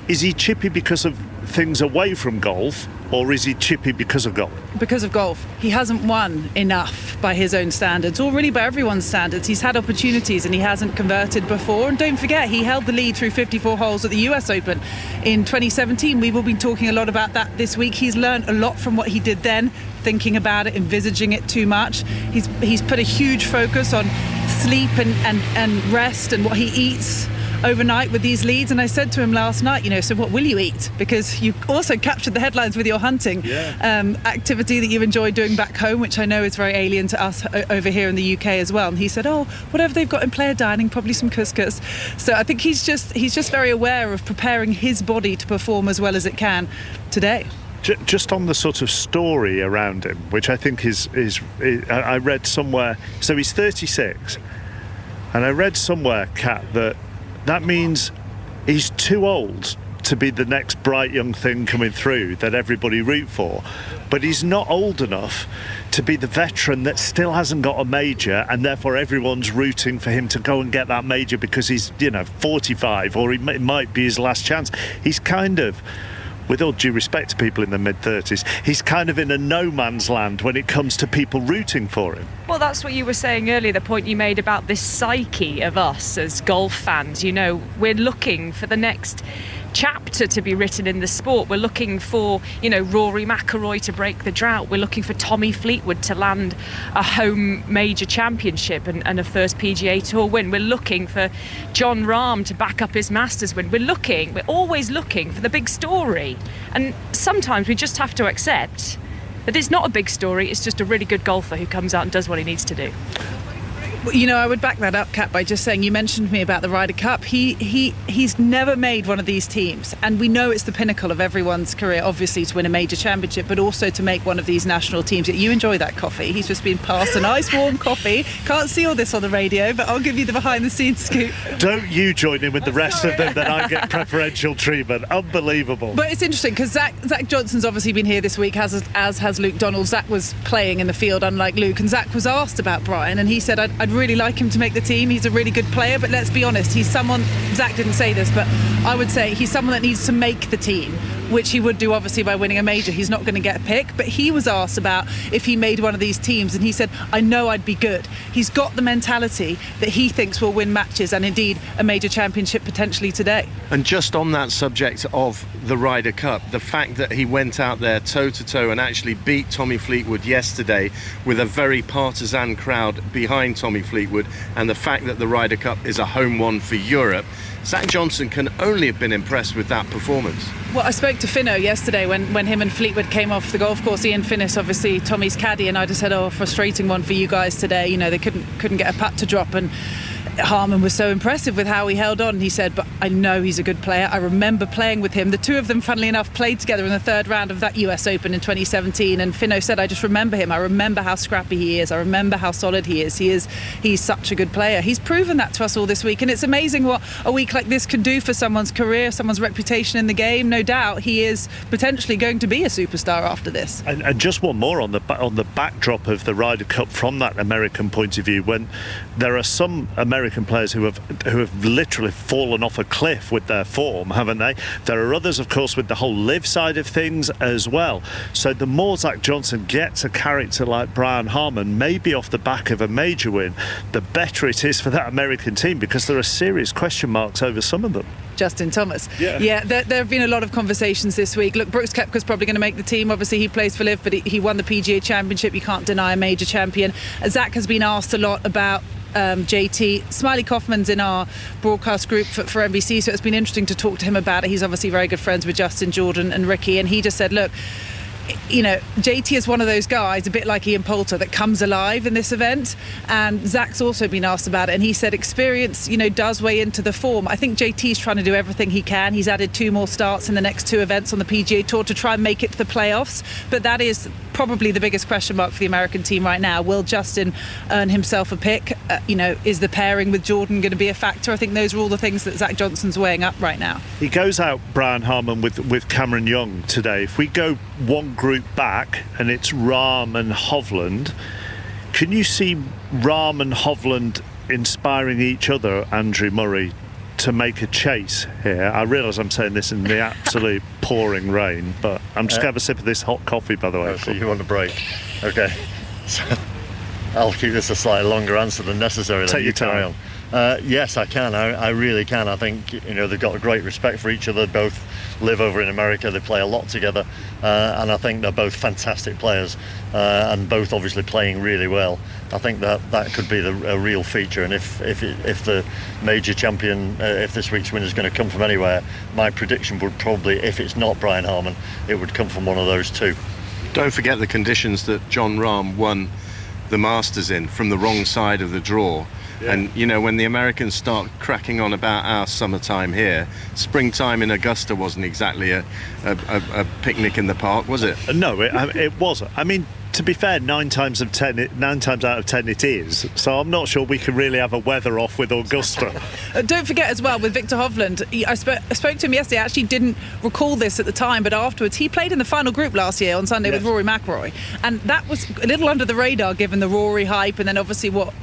Speaker 2: is he chippy? Because of things away from golf, or is he chippy because of golf?
Speaker 14: Because of golf. He hasn't won enough by his own standards, or really by everyone's standards. He's had opportunities and he hasn't converted before. And don't forget, he held the lead through 54 holes at the US Open in 2017. We will be talking a lot about that this week. He's learned a lot from what he did then, thinking about it, envisaging it too much. He's put a huge focus on sleep and rest and what he eats overnight with these leads. And I said to him last night, so what will you eat? Because you also captured the headlines with your hunting activity that you enjoy doing back home, which I know is very alien to us over here in the UK as well. And he said, whatever they've got in player dining, probably some couscous. So I think he's just very aware of preparing his body to perform as well as it can today.
Speaker 2: Just on the sort of story around him, which I think is I read somewhere, so he's 36, and I read somewhere, Kat, that means he's too old to be the next bright young thing coming through that everybody root for, but he's not old enough to be the veteran that still hasn't got a major, and therefore everyone's rooting for him to go and get that major because he's 45, or it might be his last chance. He's kind of, with all due respect to people in their mid-30s, he's kind of in a no man's land when it comes to people rooting for him.
Speaker 1: Well, that's what you were saying earlier, the point you made about this psyche of us as golf fans. We're looking for the next
Speaker 9: chapter to be written in the sport. We're looking for, Rory McIlroy to break the drought. We're looking for Tommy Fleetwood to land a home major championship and a first PGA Tour win. We're looking for Jon Rahm to back up his Masters win. We're always looking for the big story. And sometimes we just have to accept that it's not a big story, it's just a really good golfer who comes out and does what he needs to do.
Speaker 14: Well, I would back that up, Kat, by just saying, you mentioned me about the Ryder Cup. He's never made one of these teams, and we know it's the pinnacle of everyone's career, obviously, to win a major championship, but also to make one of these national teams. You enjoy that coffee. He's just been passed a nice warm coffee. Can't see all this on the radio, but I'll give you the behind-the-scenes scoop.
Speaker 2: Don't you join in with the rest of them, then I get preferential treatment. Unbelievable.
Speaker 14: But it's interesting because Zach Johnson's obviously been here this week, as has Luke Donald. Zach was playing in the field, unlike Luke, and Zach was asked about Brian, and he said, I'd really like him to make the team. He's a really good player, but let's be honest, he's someone, Zach didn't say this, but I would say he's someone that needs to make the team, which he would do obviously by winning a major. He's not going to get a pick, but he was asked about if he made one of these teams, and he said, I know I'd be good. He's got the mentality that he thinks will win matches, and indeed a major championship potentially today.
Speaker 20: And just on that subject of the Ryder Cup, the fact that he went out there toe-to-toe and actually beat Tommy Fleetwood yesterday with a very partisan crowd behind Tommy Fleetwood, and the fact that the Ryder Cup is a home one for Europe, Zach Johnson can only have been impressed with that performance.
Speaker 14: Well, I spoke to Finno yesterday when him and Fleetwood came off the golf course. Ian Finnis, obviously Tommy's caddy, and I just said, frustrating one for you guys today. They couldn't get a putt to drop, and Harman was so impressive with how he held on. He said, but I know he's a good player. I remember playing with him. The two of them, funnily enough, played together in the third round of that US Open in 2017. And Finno said, I just remember him. I remember how scrappy he is. I remember how solid he is. He's such a good player. He's proven that to us all this week. And it's amazing what a week like this can do for someone's career, someone's reputation in the game. No doubt he is potentially going to be a superstar after this.
Speaker 2: And just one more on the backdrop of the Ryder Cup from that American point of view, when there are some American players who have literally fallen off a cliff with their form, haven't they? There are others, of course, with the whole live side of things as well. So the more Zach Johnson gets a character like Brian Harman, maybe off the back of a major win, the better it is for that American team, because there are serious question marks over some of them.
Speaker 14: Justin Thomas. Yeah, there have been a lot of conversations this week. Look, Brooks Koepka's probably going to make the team. Obviously, he plays for Liv, but he won the PGA Championship. You can't deny a major champion. Zach has been asked a lot about JT. Smiley Kaufman's in our broadcast group for NBC, so it's been interesting to talk to him about it. He's obviously very good friends with Justin Jordan and Ricky, and he just said, look, JT is one of those guys, a bit like Ian Poulter, that comes alive in this event. And Zach's also been asked about it, and he said experience, does weigh into the form. I think JT's trying to do everything he can. He's added 2 more starts in the next 2 events on the PGA Tour to try and make it to the playoffs. But that is probably the biggest question mark for the American team right now. Will Justin earn himself a pick? Is the pairing with Jordan going to be a factor? I think those are all the things that Zach Johnson's weighing up right now.
Speaker 2: He goes out, Brian Harman, with Cameron Young today. If we go one group back and it's Rahm and Hovland, can you see Rahm and Hovland inspiring each other, Andrew Murray, to make a chase here? I realise I'm saying this in the absolute pouring rain, but I'm just going to have a sip of this hot coffee, by the way.
Speaker 12: So you want a break? Okay. So I'll keep this a slightly longer answer than necessary.
Speaker 2: Take your time.
Speaker 12: Yes, I can. I really can. I think they've got a great respect for each other. Both live over in America. They play a lot together, and I think they're both fantastic players, and both obviously playing really well. I think that could be a real feature. And if the major champion, if this week's winner is going to come from anywhere, my prediction would probably, if it's not Brian Harman, it would come from one of those two.
Speaker 20: Don't forget the conditions that Jon Rahm won the Masters in, from the wrong side of the draw. Yeah. And when the Americans start cracking on about our summertime here, springtime in Augusta wasn't exactly a picnic in the park, was it?
Speaker 2: No, it wasn't. I mean, to be fair, 9 times out of 10 it is. So I'm not sure we can really have a weather off with Augusta.
Speaker 14: Don't forget as well, with Victor Hovland, I spoke to him yesterday. I actually didn't recall this at the time, but afterwards he played in the final group last year on Sunday with Rory McIlroy, and that was a little under the radar given the Rory hype, and then obviously what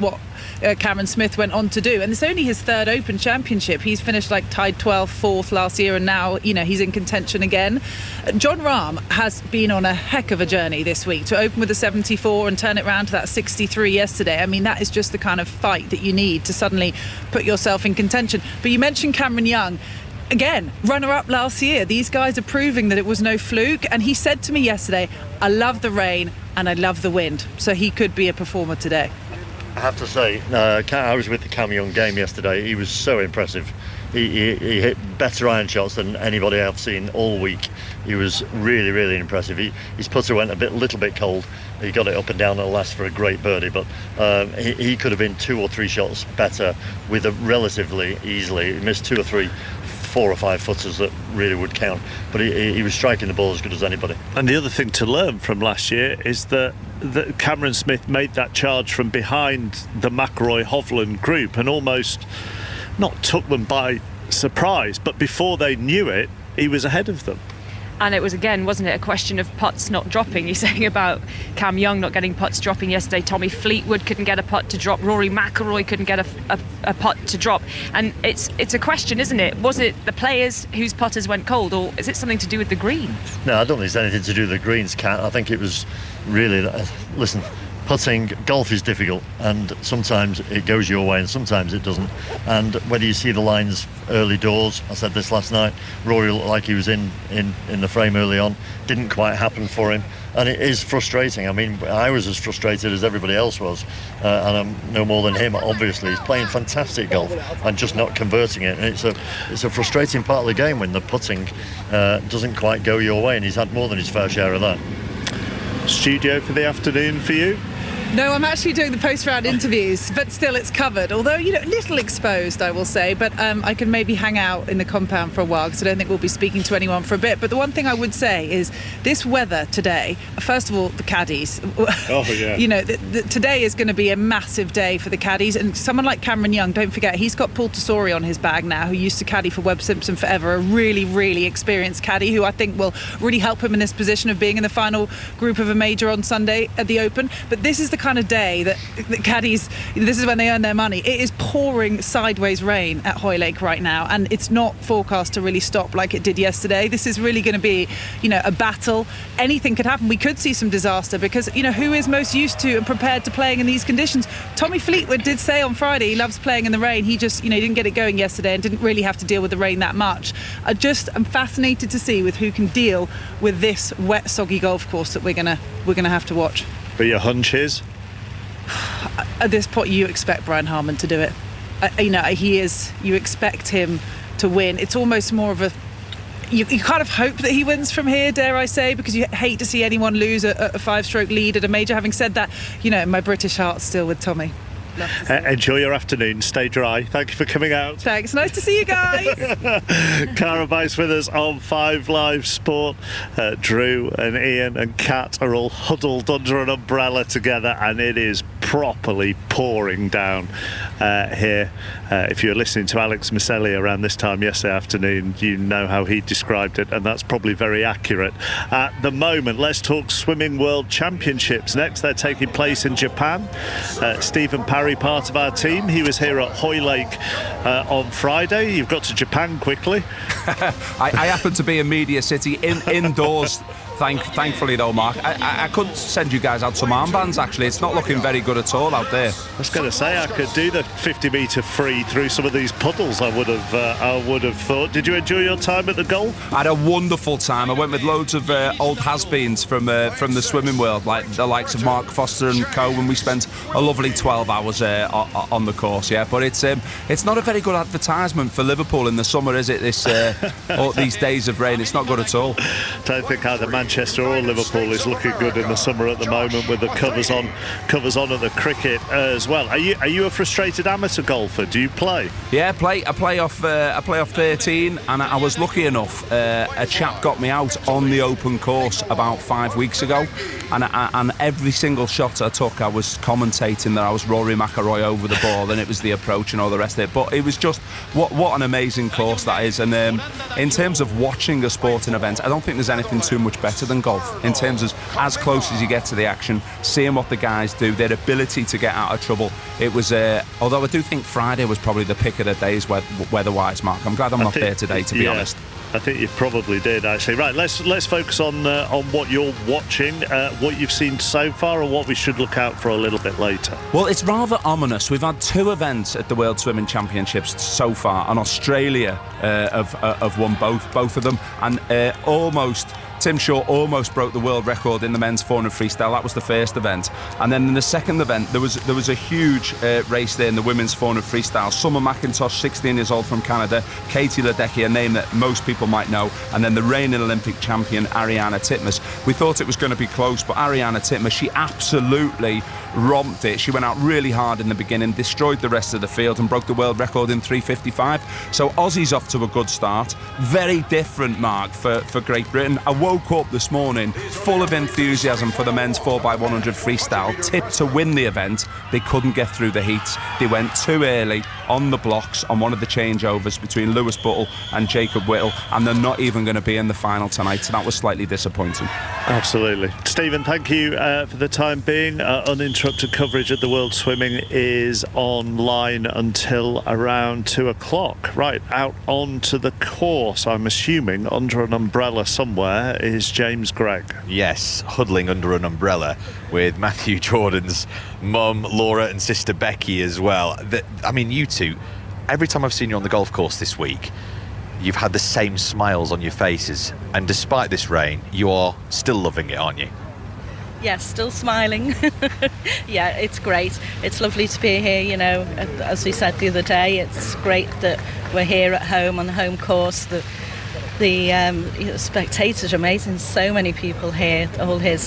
Speaker 14: Cameron Smith went on to do. And it's only his 3rd Open Championship. He's finished tied 12th, 4th last year, and now he's in contention again. Jon Rahm has been on a heck of a journey this week to open with a 74 and turn it round to that 63 yesterday. I mean, that is just the kind of fight that you need to suddenly put yourself in contention. But you mentioned Cameron Young. again, runner-up last year. These guys are proving that it was no fluke. And he said to me yesterday, I love the rain and I love the wind. So he could be a performer today.
Speaker 12: I have to say, I was with the Cam Young game yesterday. He was so impressive. He hit better iron shots than anybody I've seen all week. He was really, really impressive. His putter went a little bit cold. He got it up and down at last for a great birdie, but he could have been 2 or 3 shots better with a relatively easily. He missed 2 or 3, 4 or 5 footers that really would count, but he was striking the ball as good as anybody.
Speaker 2: And the other thing to learn from last year is that Cameron Smith made that charge from behind the McIlroy-Hovland group and almost not took them by surprise, but before they knew it, he was ahead of them.
Speaker 9: And it was, again, wasn't it, a question of putts not dropping? You're saying about Cam Young not getting putts dropping yesterday. Tommy Fleetwood couldn't get a putt to drop. Rory McIlroy couldn't get a putt to drop. And it's a question, isn't it? Was it the players whose putters went cold, or is it something to do with the greens?
Speaker 12: No, I don't think it's anything to do with the greens, Kat. I think it was really... Listen, putting, golf is difficult, and sometimes it goes your way and sometimes it doesn't. And whether you see the lines early doors, I said this last night, Rory looked like he was in the frame early on, didn't quite happen for him, and it is frustrating. I mean, I was as frustrated as everybody else was, and I'm no more than him. Obviously, he's playing fantastic golf and just not converting it, and it's a frustrating part of the game when the putting doesn't quite go your way, and he's had more than his fair share of that.
Speaker 2: Studio for the afternoon for you?
Speaker 14: No, I'm actually doing the post-round interviews, but still it's covered. Although, a little exposed, I will say. But I can maybe hang out in the compound for a while because I don't think we'll be speaking to anyone for a bit. But the one thing I would say is this weather today, first of all, the caddies.
Speaker 2: Oh, yeah.
Speaker 14: Today is going to be a massive day for the caddies. And someone like Cameron Young, don't forget, he's got Paul Tesori on his bag now, who used to caddy for Webb Simpson forever, a really, really experienced caddy who I think will really help him in this position of being in the final group of a major on Sunday at the Open. But this is the kind of day that caddies, this is when they earn their money. It is pouring sideways rain at Hoylake right now, and it's not forecast to really stop like it did yesterday. This is really going to be, a battle. Anything could happen. We could see some disaster because, who is most used to and prepared to playing in these conditions? Tommy Fleetwood did say on Friday he loves playing in the rain. He just, didn't get it going yesterday and didn't really have to deal with the rain that much. I'm fascinated to see with who can deal with this wet, soggy golf course that we're gonna have to watch.
Speaker 2: But your hunch is?
Speaker 14: At this point, you expect Brian Harman to do it. He is. You expect him to win. It's almost more of a. You kind of hope that he wins from here, dare I say, because you hate to see anyone lose a 5-stroke lead at a major. Having said that, my British heart's still with Tommy.
Speaker 2: Enjoy your afternoon. Stay dry. Thank you for coming out.
Speaker 14: Thanks. Nice to see you guys.
Speaker 2: Cara Bice with us on 5 Live Sport. Drew and Ian and Kat are all huddled under an umbrella together, and it is properly pouring down here. If you were listening to Alex Maselli around this time yesterday afternoon, you know how he described it, and that's probably very accurate. At the moment, let's talk Swimming World Championships next. They're taking place in Japan. Stephen Parry, part of our team, he was here at Hoylake on Friday. You've got to Japan quickly.
Speaker 15: I happen to be in Media City indoors. Thankfully though, Mark, I could send you guys out some armbands. Actually, it's not looking very good at all out there.
Speaker 2: I was going to say I could do the 50-metre free through some of these puddles. I would have thought. Did you enjoy your time at the golf?
Speaker 15: I had a wonderful time. I went with loads of old has-beens from the swimming world, like the likes of Mark Foster and co. And we spent a lovely 12 hours on the course. Yeah, but it's not a very good advertisement for Liverpool in the summer, is it? All these days of rain, it's not good at all.
Speaker 2: Don't think either Manchester or Liverpool is looking good in the summer at the moment, with the covers on at the cricket as well. Are you a frustrated amateur golfer? Do you play?
Speaker 15: Yeah, I play off 13, and I was lucky enough. A chap got me out on the open course about 5 weeks ago, and every single shot I took, I was commentating that I was Rory McIlroy over the ball, and it was the approach and all the rest of it. But it was just what an amazing course that is. And in terms of watching a sporting event, I don't think there's anything too much better than golf in terms of as close as you get to the action, seeing what the guys do, their ability to get out of trouble. It was, although I do think Friday was probably the pick of the days weather-wise, Mark. I'm glad I'm not there today, to be honest.
Speaker 2: I think you probably did, actually. Right, let's focus on what you're watching, what you've seen so far, and what we should look out for a little bit later.
Speaker 15: Well, it's rather ominous. We've had 2 events at the World Swimming Championships so far, and Australia have won both of them, and Tim Shaw almost broke the world record in the men's 400 freestyle. That was the first event. And then in the second event, there was a huge race there in the women's 400 freestyle. Summer McIntosh, 16 years old from Canada, Katie Ledecky, a name that most people might know, and then the reigning Olympic champion, Ariarne Titmus. We thought it was going to be close, but Ariarne Titmus, she absolutely romped it. She went out really hard in the beginning, destroyed the rest of the field, and broke the world record in 3:55. So Aussie's off to a good start. Very different, Mark, for Great Britain. I woke up this morning full of enthusiasm for the men's 4x100 freestyle, tipped to win the event. They couldn't get through the heats. They went too early on the blocks on one of the changeovers between Lewis Buttle and Jacob Whittle, and they're not even going to be in the final tonight, so that was slightly disappointing.
Speaker 2: Absolutely. Stephen, thank you for the time being. Uninterrupted coverage of the World Swimming is online until around 2 o'clock. Right, out onto the course, I'm assuming, under an umbrella somewhere, is James Gregg.
Speaker 6: Yes, huddling under an umbrella with Matthew Jordan's mum, Laura, and sister Becky as well. I mean, you two, every time I've seen you on the golf course this week, you've had the same smiles on your faces, and despite this rain, you are still loving it, aren't you?
Speaker 16: Yes, still smiling. Yeah, it's great. It's lovely to be here, you know. As we said the other day, it's great that we're here at home on the home course. The spectators are amazing. So many people here. All his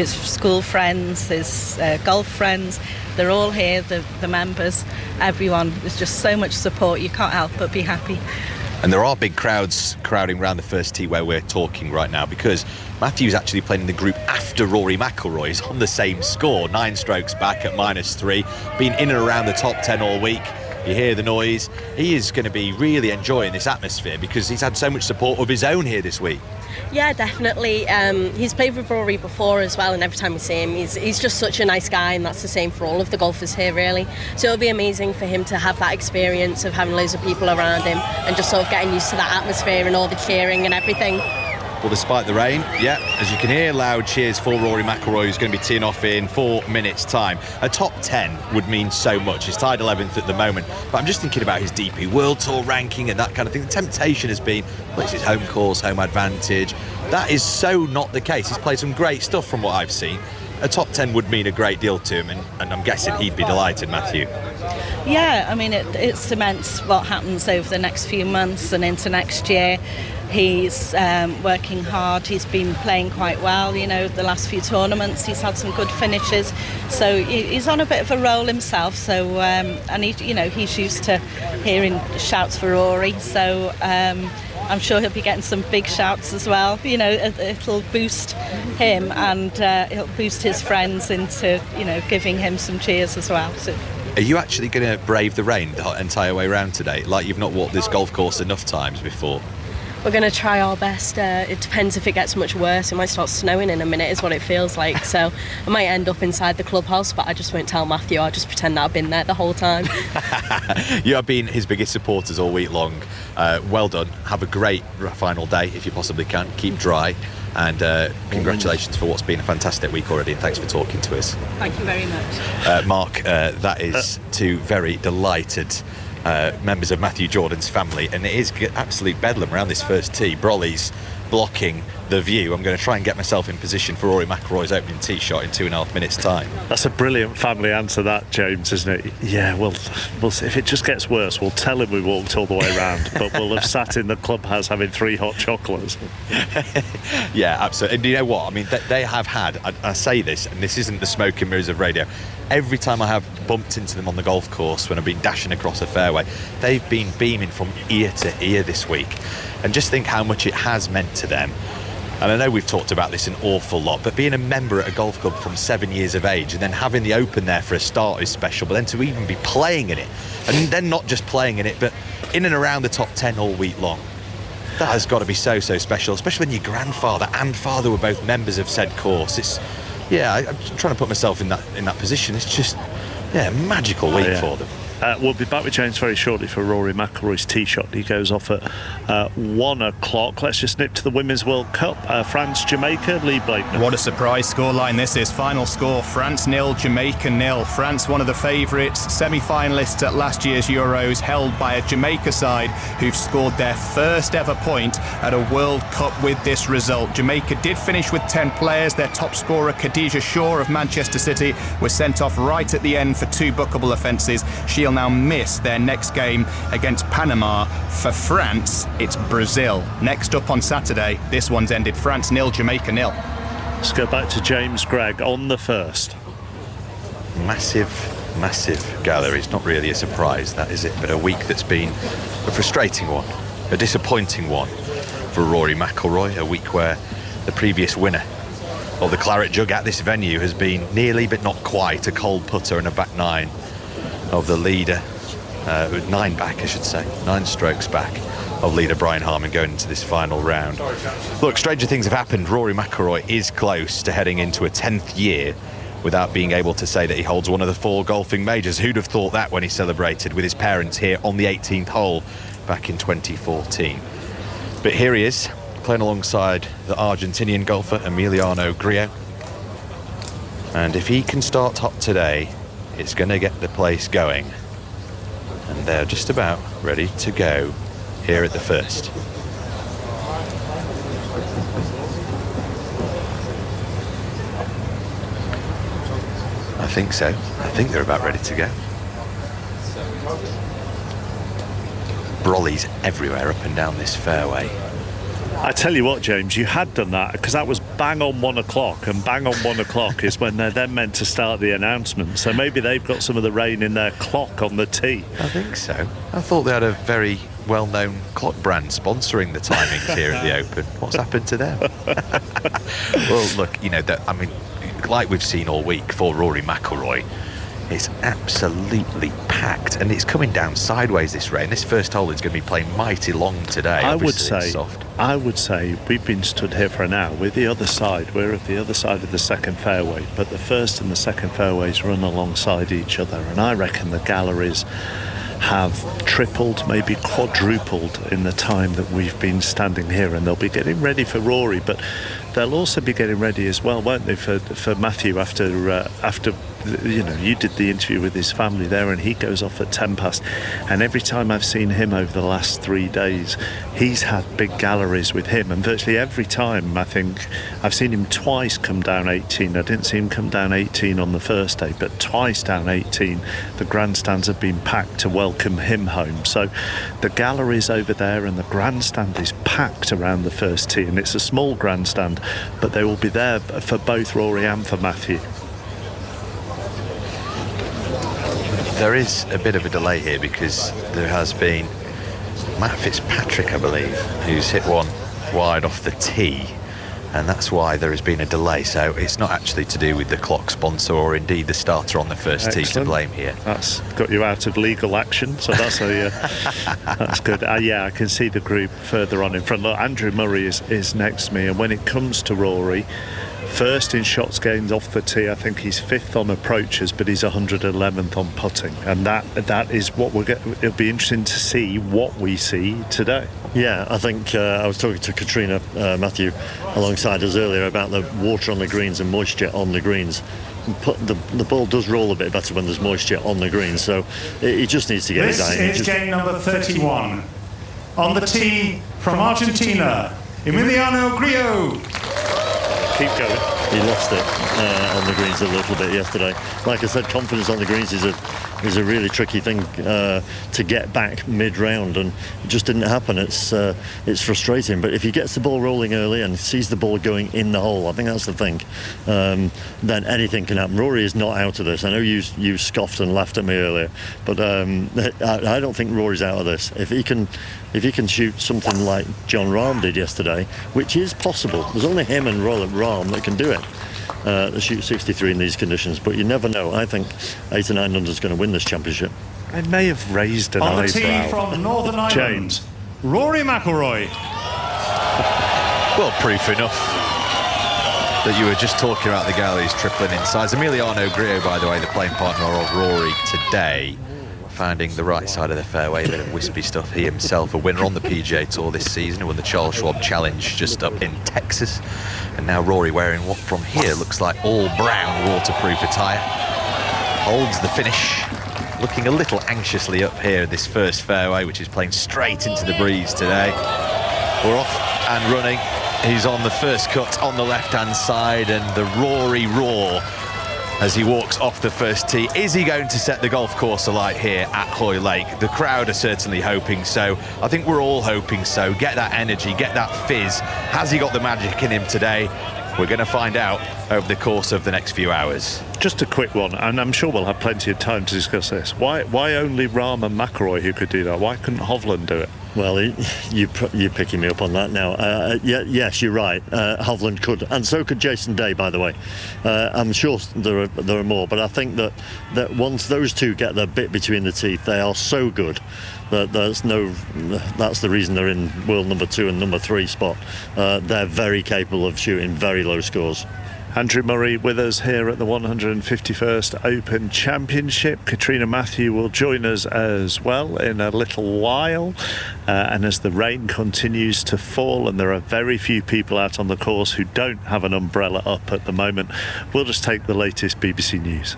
Speaker 16: school friends, his golf friends, they're all here. The members, everyone. There's just so much support. You can't help but be happy.
Speaker 6: And there are big crowds crowding around the first tee where we're talking right now, because Matthew's actually playing in the group after Rory McIlroy. He's on the same score, 9 strokes back at -3, been in and around the top 10 all week. You hear the noise. He is going to be really enjoying this atmosphere because he's had so much support of his own here this week.
Speaker 17: Yeah, definitely. He's played with Rory before as well, and every time we see him, he's just such a nice guy, and that's the same for all of the golfers here, really. So it'll be amazing for him to have that experience of having loads of people around him and just sort of getting used to that atmosphere and all the cheering and everything.
Speaker 6: Well, despite the rain, yeah, as you can hear, loud cheers for Rory McIlroy, who's going to be teeing off in 4 minutes' time. A top 10 would mean so much. He's tied 11th at the moment, but I'm just thinking about his DP World Tour ranking and that kind of thing. The temptation has been, well, it's his home course, home advantage. That is so not the case. He's played some great stuff from what I've seen. A top 10 would mean a great deal to him, and I'm guessing he'd be delighted, Matthew.
Speaker 16: Yeah, I mean, it cements what happens over the next few months and into next year. He's working hard. He's been playing quite well, you know, the last few tournaments. He's had some good finishes. So he's on a bit of a roll himself. So, and he's used to hearing shouts for Rory. So I'm sure he'll be getting some big shouts as well. You know, it'll boost him, and it'll boost his friends into, you know, giving him some cheers as well. So.
Speaker 6: Are you actually going to brave the rain the entire way around today? Like you've not walked this golf course enough times before?
Speaker 17: We're going to try our best. It depends if it gets much worse. It might start snowing in a minute is what it feels like. So I might end up inside the clubhouse, but I just won't tell Matthew. I'll just pretend that I've been there the whole time.
Speaker 6: You have been his biggest supporters all week long. Well done. Have a great final day if you possibly can. Keep dry. And congratulations for what's been a fantastic week already, and thanks for talking to us.
Speaker 16: Thank you very much.
Speaker 6: Mark, that is two very delighted members of Matthew Jordan's family, and it is absolute bedlam around this first tee. Brolly's blocking the view. I'm going to try and get myself in position for Rory McIlroy's opening tee shot in 2.5 minutes' time.
Speaker 2: That's a brilliant family answer, that, James, isn't it? Yeah, we'll see. If it just gets worse, we'll tell him we walked all the way around, but we'll have sat in the clubhouse having 3 hot chocolates.
Speaker 6: Yeah, absolutely. And you know what? I mean, they have had, I say this, and this isn't the smoke and mirrors of radio, every time I have bumped into them on the golf course when I've been dashing across a fairway, they've been beaming from ear to ear this week. And just think how much it has meant to them. And I know we've talked about this an awful lot, but being a member at a golf club from 7 years of age and then having the Open there for a start is special, but then to even be playing in it, and then not just playing in it, but in and around the top 10 all week long, that has got to be so special, especially when your grandfather and father were both members of said course. I'm trying to put myself in that position. It's just, a magical week for them.
Speaker 2: We'll be back with James very shortly for Rory McIlroy's tee shot. He goes off at 1 o'clock. Let's just nip to the Women's World Cup. France, Jamaica, Lee Blakeney.
Speaker 21: What a surprise scoreline this is. Final score, France 0, Jamaica 0. France, one of the favourites, semi-finalists at last year's Euros, held by a Jamaica side who've scored their first ever point at a World Cup with this result. Jamaica did finish with 10 players. Their top scorer, Khadija Shaw of Manchester City, was sent off right at the end for 2 bookable offences. She'll now miss their next game against Panama. For France, it's Brazil. Next up on Saturday, this one's ended France 0, Jamaica 0.
Speaker 2: Let's go back to James Gregg on the first.
Speaker 6: Massive gallery. It's not really a surprise, that is it, but a week that's been a frustrating one, a disappointing one for Rory McIlroy, a week where the previous winner of the Claret Jug at this venue has been nearly but not quite a cold putter and a back 9 of the leader, 9 back I should say, 9 strokes back of leader Brian Harman going into this final round. Look, stranger things have happened. Rory McIlroy is close to heading into a 10th year without being able to say that he holds one of the 4 golfing majors. Who'd have thought that when he celebrated with his parents here on the 18th hole back in 2014. But here he is, playing alongside the Argentinian golfer Emiliano Grillo. And if he can start hot today, it's going to get the place going. And they're just about ready to go here at the first. I think so. I think they're about ready to go. Brollies everywhere up and down this fairway.
Speaker 2: I tell you what, James, you had done that because that was bang on 1 o'clock, and bang on 1 o'clock is when they're then meant to start the announcement. So maybe they've got some of the rain in their clock on the tee.
Speaker 6: I think so. I thought they had a very well-known clock brand sponsoring the timings here at the Open. What's happened to them? Well, look, you know, I mean, like we've seen all week for Rory McIlroy, it's absolutely packed, and it's coming down sideways, this rain. This first hole is going to be playing mighty long today.
Speaker 2: I would say we've been stood here for an hour. We're the other side. We're at the other side of the second fairway, but the first and the second fairways run alongside each other, and I reckon the galleries have tripled, maybe quadrupled in the time that we've been standing here, and they'll be getting ready for Rory, but they'll also be getting ready as well, won't they, for Matthew after you know, you did the interview with his family there, and he goes off at 10 past, and every time I've seen him over the last 3 days, he's had big galleries with him, and virtually every time, I think I've seen him twice come down 18. I didn't see him come down 18 on the first day, but twice down 18 the grandstands have been packed to welcome him home. So the galleries over there and the grandstand is packed around the first tee, and it's a small grandstand, but they will be there for both Rory and for Matthew.
Speaker 6: There is a bit of a delay here because there has been Matt Fitzpatrick, I believe, who's hit one wide off the tee, and that's why there has been a delay. So it's not actually to do with the clock sponsor or indeed the starter on the first tee to blame here.
Speaker 2: That's got you out of legal action, so that's that's good. Yeah, I can see the group further on in front. Look, Andrew Murray is next to me, and when it comes to Rory, first in shots gained off the tee, I think he's 5th on approaches, but he's 111th on putting, and that is what we'll get. It'll be interesting to see what we see today.
Speaker 12: Yeah, I think I was talking to Katrina Matthew alongside us earlier about the water on the greens and moisture on the greens. The ball does roll a bit better when there's moisture on the greens, so he just needs to get it down.
Speaker 21: This is game number 31. On the tee from Argentina, Emiliano Grillo.
Speaker 2: Keep going.
Speaker 12: He lost it on the greens a little bit yesterday. Like I said, confidence on the greens is a really tricky thing to get back mid-round, and it just didn't happen. It's frustrating, but if he gets the ball rolling early and sees the ball going in the hole, I think that's the thing, then anything can happen. Rory is not out of this. I know you scoffed and laughed at me earlier, but I don't think Rory's out of this. If he can shoot something like Jon Rahm did yesterday, which is possible. There's only him and Rahm that can do it. To shoot 63 in these conditions, but you never know. I think 8 or 9 under is going to win this championship.
Speaker 2: I may have raised an eyebrow.
Speaker 21: On the tee from Northern Ireland,
Speaker 2: James.
Speaker 21: Rory McIlroy.
Speaker 6: Well, proof enough that you were just talking about the galleries tripling in size. Emiliano Grillo, by the way, the playing partner of Rory today. finding the right side of the fairway, a bit of wispy stuff. He himself a winner on the PGA Tour this season, who won the Charles Schwab Challenge just up in Texas. And now Rory wearing what from here looks like all brown waterproof attire. Holds the finish, looking a little anxiously up here at this first fairway, which is playing straight into the breeze today. We're off and running. He's on the first cut on the left-hand side, and the Rory roar as he walks off the first tee. Is he going to set the golf course alight here at Hoy Lake? The crowd are certainly hoping so. I think we're all hoping so. Get that energy, get that fizz. Has he got the magic in him today? We're going to find out over the course of the next few hours.
Speaker 2: Just a quick one, and I'm sure we'll have plenty of time to discuss this. Why only Rahm and McIlroy who could do that? Why couldn't Hovland do it?
Speaker 12: Well, you're picking me up on that now. Yes, you're right. Hovland could, and so could Jason Day, by the way. I'm sure there are more, but I think that once those two get their bit between the teeth, they are so good that that's the reason they're in world number 2 and number 3 spot. They're very capable of shooting very low scores.
Speaker 2: Andrew Murray with us here at the 151st Open Championship. Katrina Matthew will join us as well in a little while. And as the rain continues to fall and there are very few people out on the course who don't have an umbrella up at the moment, we'll just take the latest BBC News.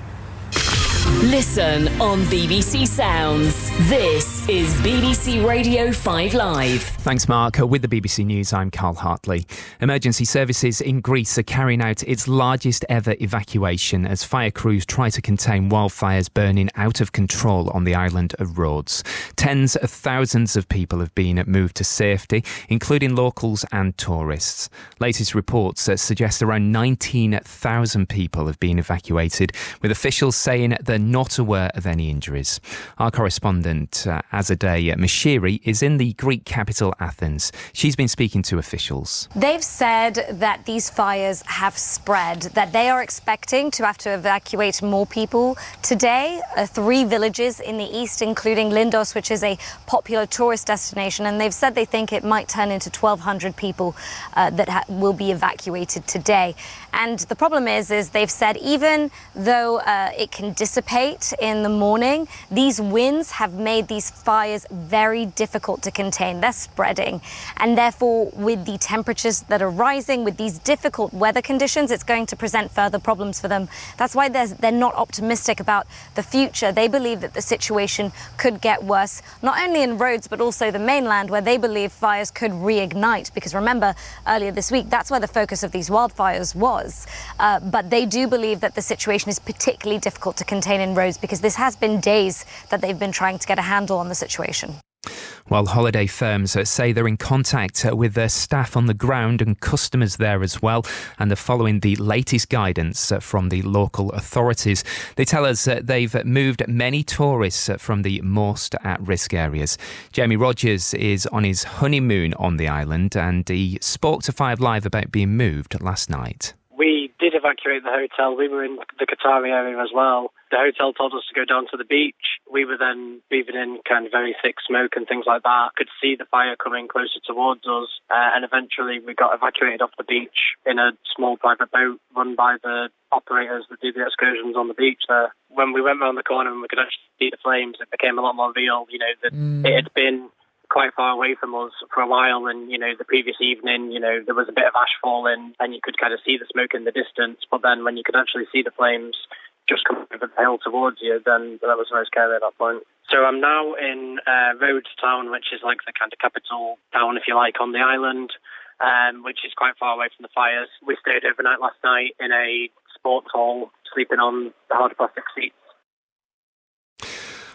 Speaker 7: Listen on BBC Sounds. This is BBC Radio 5 Live.
Speaker 8: Thanks, Mark. With the BBC News, I'm Carl Hartley. Emergency services in Greece are carrying out its largest ever evacuation as fire crews try to contain wildfires burning out of control on the island of Rhodes. Tens of thousands of people have been moved to safety, including locals and tourists. Latest reports suggest around 19,000 people have been evacuated, with officials saying they're not aware of any injuries. Our correspondent, Azadeh Mashiri, is in the Greek capital, Athens. She's been speaking to officials.
Speaker 13: They've said that these fires have spread, that they are expecting to have to evacuate more people today. 3 villages in the east, including Lindos, which is a popular tourist destination, and they've said they think it might turn into 1,200 people that will be evacuated today. And the problem is they've said even though it can dissipate in the morning, these winds have made these fires very difficult to contain. They're spreading, and therefore with the temperatures that are rising, with these difficult weather conditions, it's going to present further problems for them. That's why they're not optimistic about the future. They believe that the situation could get worse, not only in Rhodes but also the mainland, where they believe fires could reignite, because remember earlier this week that's where the focus of these wildfires was. But they do believe that the situation is particularly difficult to contain in Rhodes, because this has been days that they've been trying to get a handle on the situation.
Speaker 8: While holiday firms say they're in contact with their staff on the ground and customers there as well, and they're following the latest guidance from the local authorities. They tell us they've moved many tourists from the most at-risk areas. Jamie Rogers is on his honeymoon on the island, and he spoke to 5 Live about being moved last night.
Speaker 18: We did evacuate the hotel. We were in the Qatari area as well. The hotel told us to go down to the beach. We were then breathing in kind of very thick smoke and things like that. Could see the fire coming closer towards us, and eventually we got evacuated off the beach in a small private boat run by the operators that do the excursions on the beach there. When we went round the corner and we could actually see the flames, it became a lot more real. You know, that it had been quite far away from us for a while, and the previous evening there was a bit of ash falling and you could kind of see the smoke in the distance, but then when you could actually see the flames just coming over the hill towards you, then that was very scary at that point. So I'm now in Rhodes town, which is like the kind of capital town, if you like, on the island, which is quite far away from the fires. We stayed overnight last night in a sports hall, sleeping on the hard plastic seats.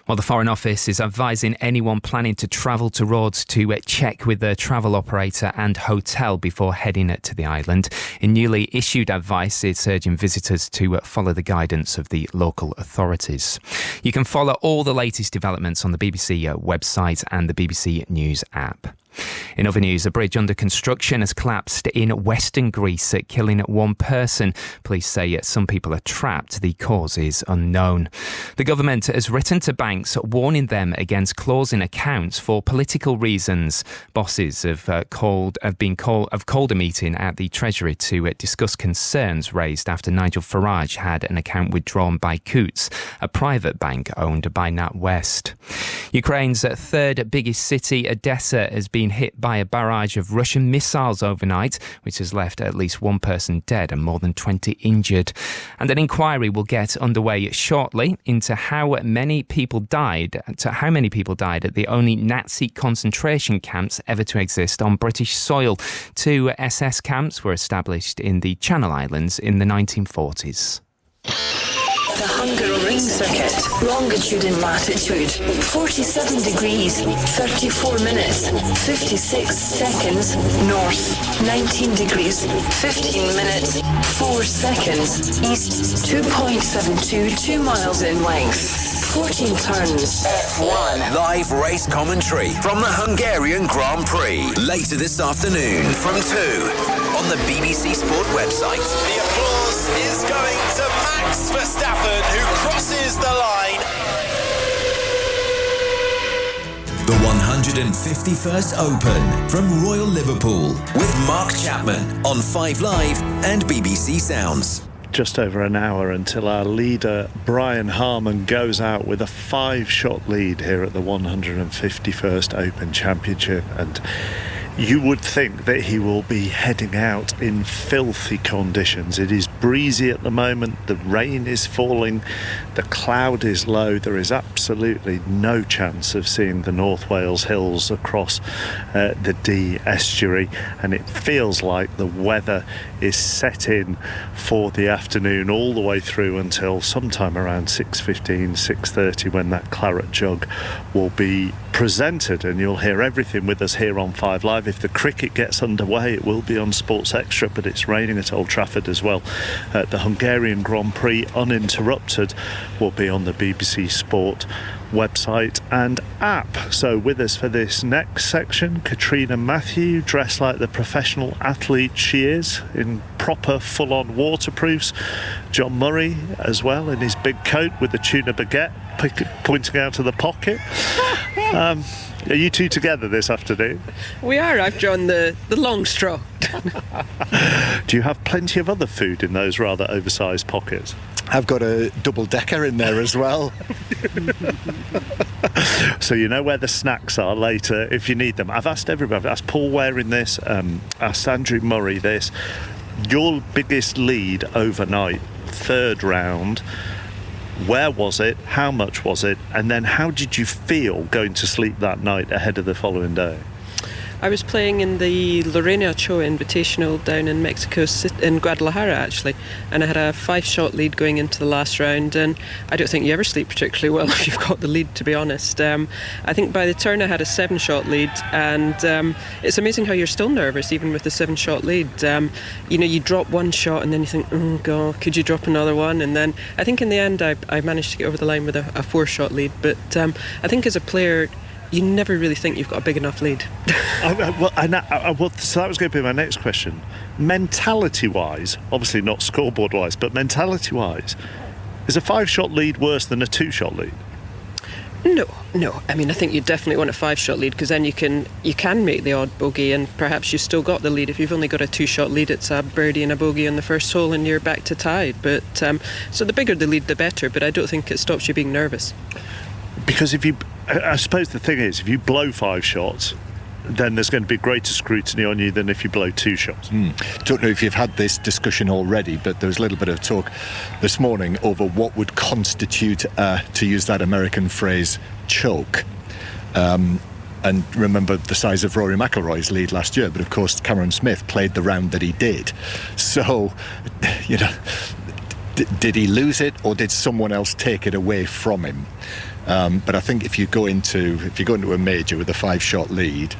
Speaker 8: Well, the Foreign Office is advising anyone planning to travel to Rhodes to check with their travel operator and hotel before heading to the island. In newly issued advice, it's urging visitors to follow the guidance of the local authorities. You can follow all the latest developments on the BBC website and the BBC News app. In other news, a bridge under construction has collapsed in western Greece, killing one person. Police say some people are trapped. The cause is unknown. The government has written to banks warning them against closing accounts for political reasons. Bosses have called a meeting at the Treasury to discuss concerns raised after Nigel Farage had an account withdrawn by Coutts, a private bank owned by NatWest. Ukraine's third biggest city, Odessa, has been hit by a barrage of Russian missiles overnight, which has left at least one person dead and more than 20 injured. And an inquiry will get underway shortly into how many people died at the only Nazi concentration camps ever to exist on British soil. 2 SS camps were established in the Channel Islands in the 1940s.
Speaker 11: The Hungaroring Circuit. Longitude and latitude 47 degrees 34 minutes 56 seconds north, 19 degrees 15 minutes 4 seconds east, 2.72, 2 miles in length, 14 turns.
Speaker 19: F1 live race commentary from the Hungarian Grand Prix later this afternoon from 2 on the BBC Sport website.
Speaker 22: The applause is going to Max Verstappen, who crosses the line.
Speaker 19: The 151st Open from Royal Liverpool with Mark Chapman on 5 Live and BBC Sounds.
Speaker 2: Just over an hour until our leader Brian Harman goes out with a 5-shot lead here at the 151st Open Championship, and you would think that he will be heading out in filthy conditions. It is breezy at the moment, the rain is falling, the cloud is low. There is absolutely no chance of seeing the North Wales hills across the Dee estuary, and it feels like the weather is set in for the afternoon all the way through until sometime around 6:15, 6:30, when that claret jug will be presented, and you'll hear everything with us here on 5 Live. If the cricket gets underway, it will be on Sports Extra, but it's raining at Old Trafford as well. The Hungarian Grand Prix uninterrupted will be on the BBC Sport website and app. So with us for this next section, Katrina Matthew, dressed like the professional athlete she is, in proper full-on waterproofs. John Murray as well, in his big coat with the tuna baguette pointing out of the pocket. Are you two together this afternoon?
Speaker 23: We are. I've drawn the long straw.
Speaker 2: Do you have plenty of other food in those rather oversized pockets?
Speaker 25: I've got a double-decker in there as well.
Speaker 2: So you know where the snacks are later if you need them. I've asked everybody. I've asked Paul Waring this, asked Andrew Murray this. Your biggest lead overnight, third round, where was it? How much was it? And then how did you feel going to sleep that night ahead of the following day?
Speaker 23: I was playing in the Lorena Ochoa Invitational down in Mexico, in Guadalajara actually, and I had a 5-shot lead going into the last round, and I don't think you ever sleep particularly well if you've got the lead, to be honest. I think by the turn I had a 7-shot lead, and it's amazing how you're still nervous even with the 7-shot lead. You drop one shot and then you think, oh god, could you drop another one? And then I think in the end I managed to get over the line with a 4-shot lead, but I think as a player you never really think you've got a big enough lead.
Speaker 2: So that was going to be my next question. Mentality-wise, obviously not scoreboard-wise, but mentality-wise, is a 5-shot lead worse than a 2-shot lead?
Speaker 23: No. I mean, I think you definitely want a 5-shot lead, because then you can make the odd bogey, and perhaps you've still got the lead. If you've only got a 2-shot lead, it's a birdie and a bogey on the first hole, and you're back to tied. But so the bigger the lead, the better. But I don't think it stops you being nervous.
Speaker 2: Because I suppose the thing is, if you blow 5 shots, then there's going to be greater scrutiny on you than if you blow 2 shots.
Speaker 25: Don't know if you've had this discussion already, but there was a little bit of talk this morning over what would constitute, to use that American phrase, choke. And remember the size of Rory McIlroy's lead last year, but of course Cameron Smith played the round that he did. So, did he lose it, or did someone else take it away from him? But I think if you go into a major with a 5-shot lead,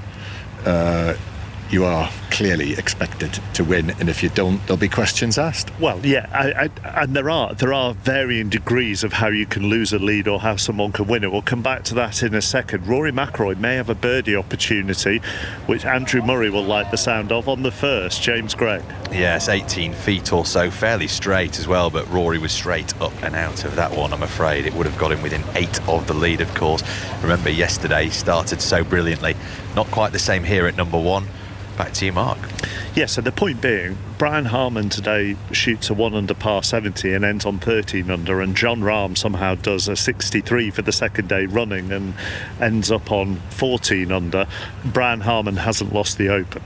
Speaker 25: you are clearly expected to win, and if you don't, there'll be questions asked.
Speaker 2: Well, yeah, and there are varying degrees of how you can lose a lead or how someone can win it. We'll come back to that in a second. Rory McIlroy may have a birdie opportunity, which Andrew Murray will like the sound of on the first. James Gregg.
Speaker 6: Yes, 18 feet or so, fairly straight as well, but Rory was straight up and out of that one, I'm afraid. It would have got him within 8 of the lead, of course. Remember, yesterday he started so brilliantly. Not quite the same here at number 1. Back to you, Mark.
Speaker 2: Yes, so the point being, Brian Harman today shoots a 1 under par 70 and ends on 13 under, and Jon Rahm somehow does a 63 for the second day running and ends up on 14 under. Brian Harman hasn't lost the Open.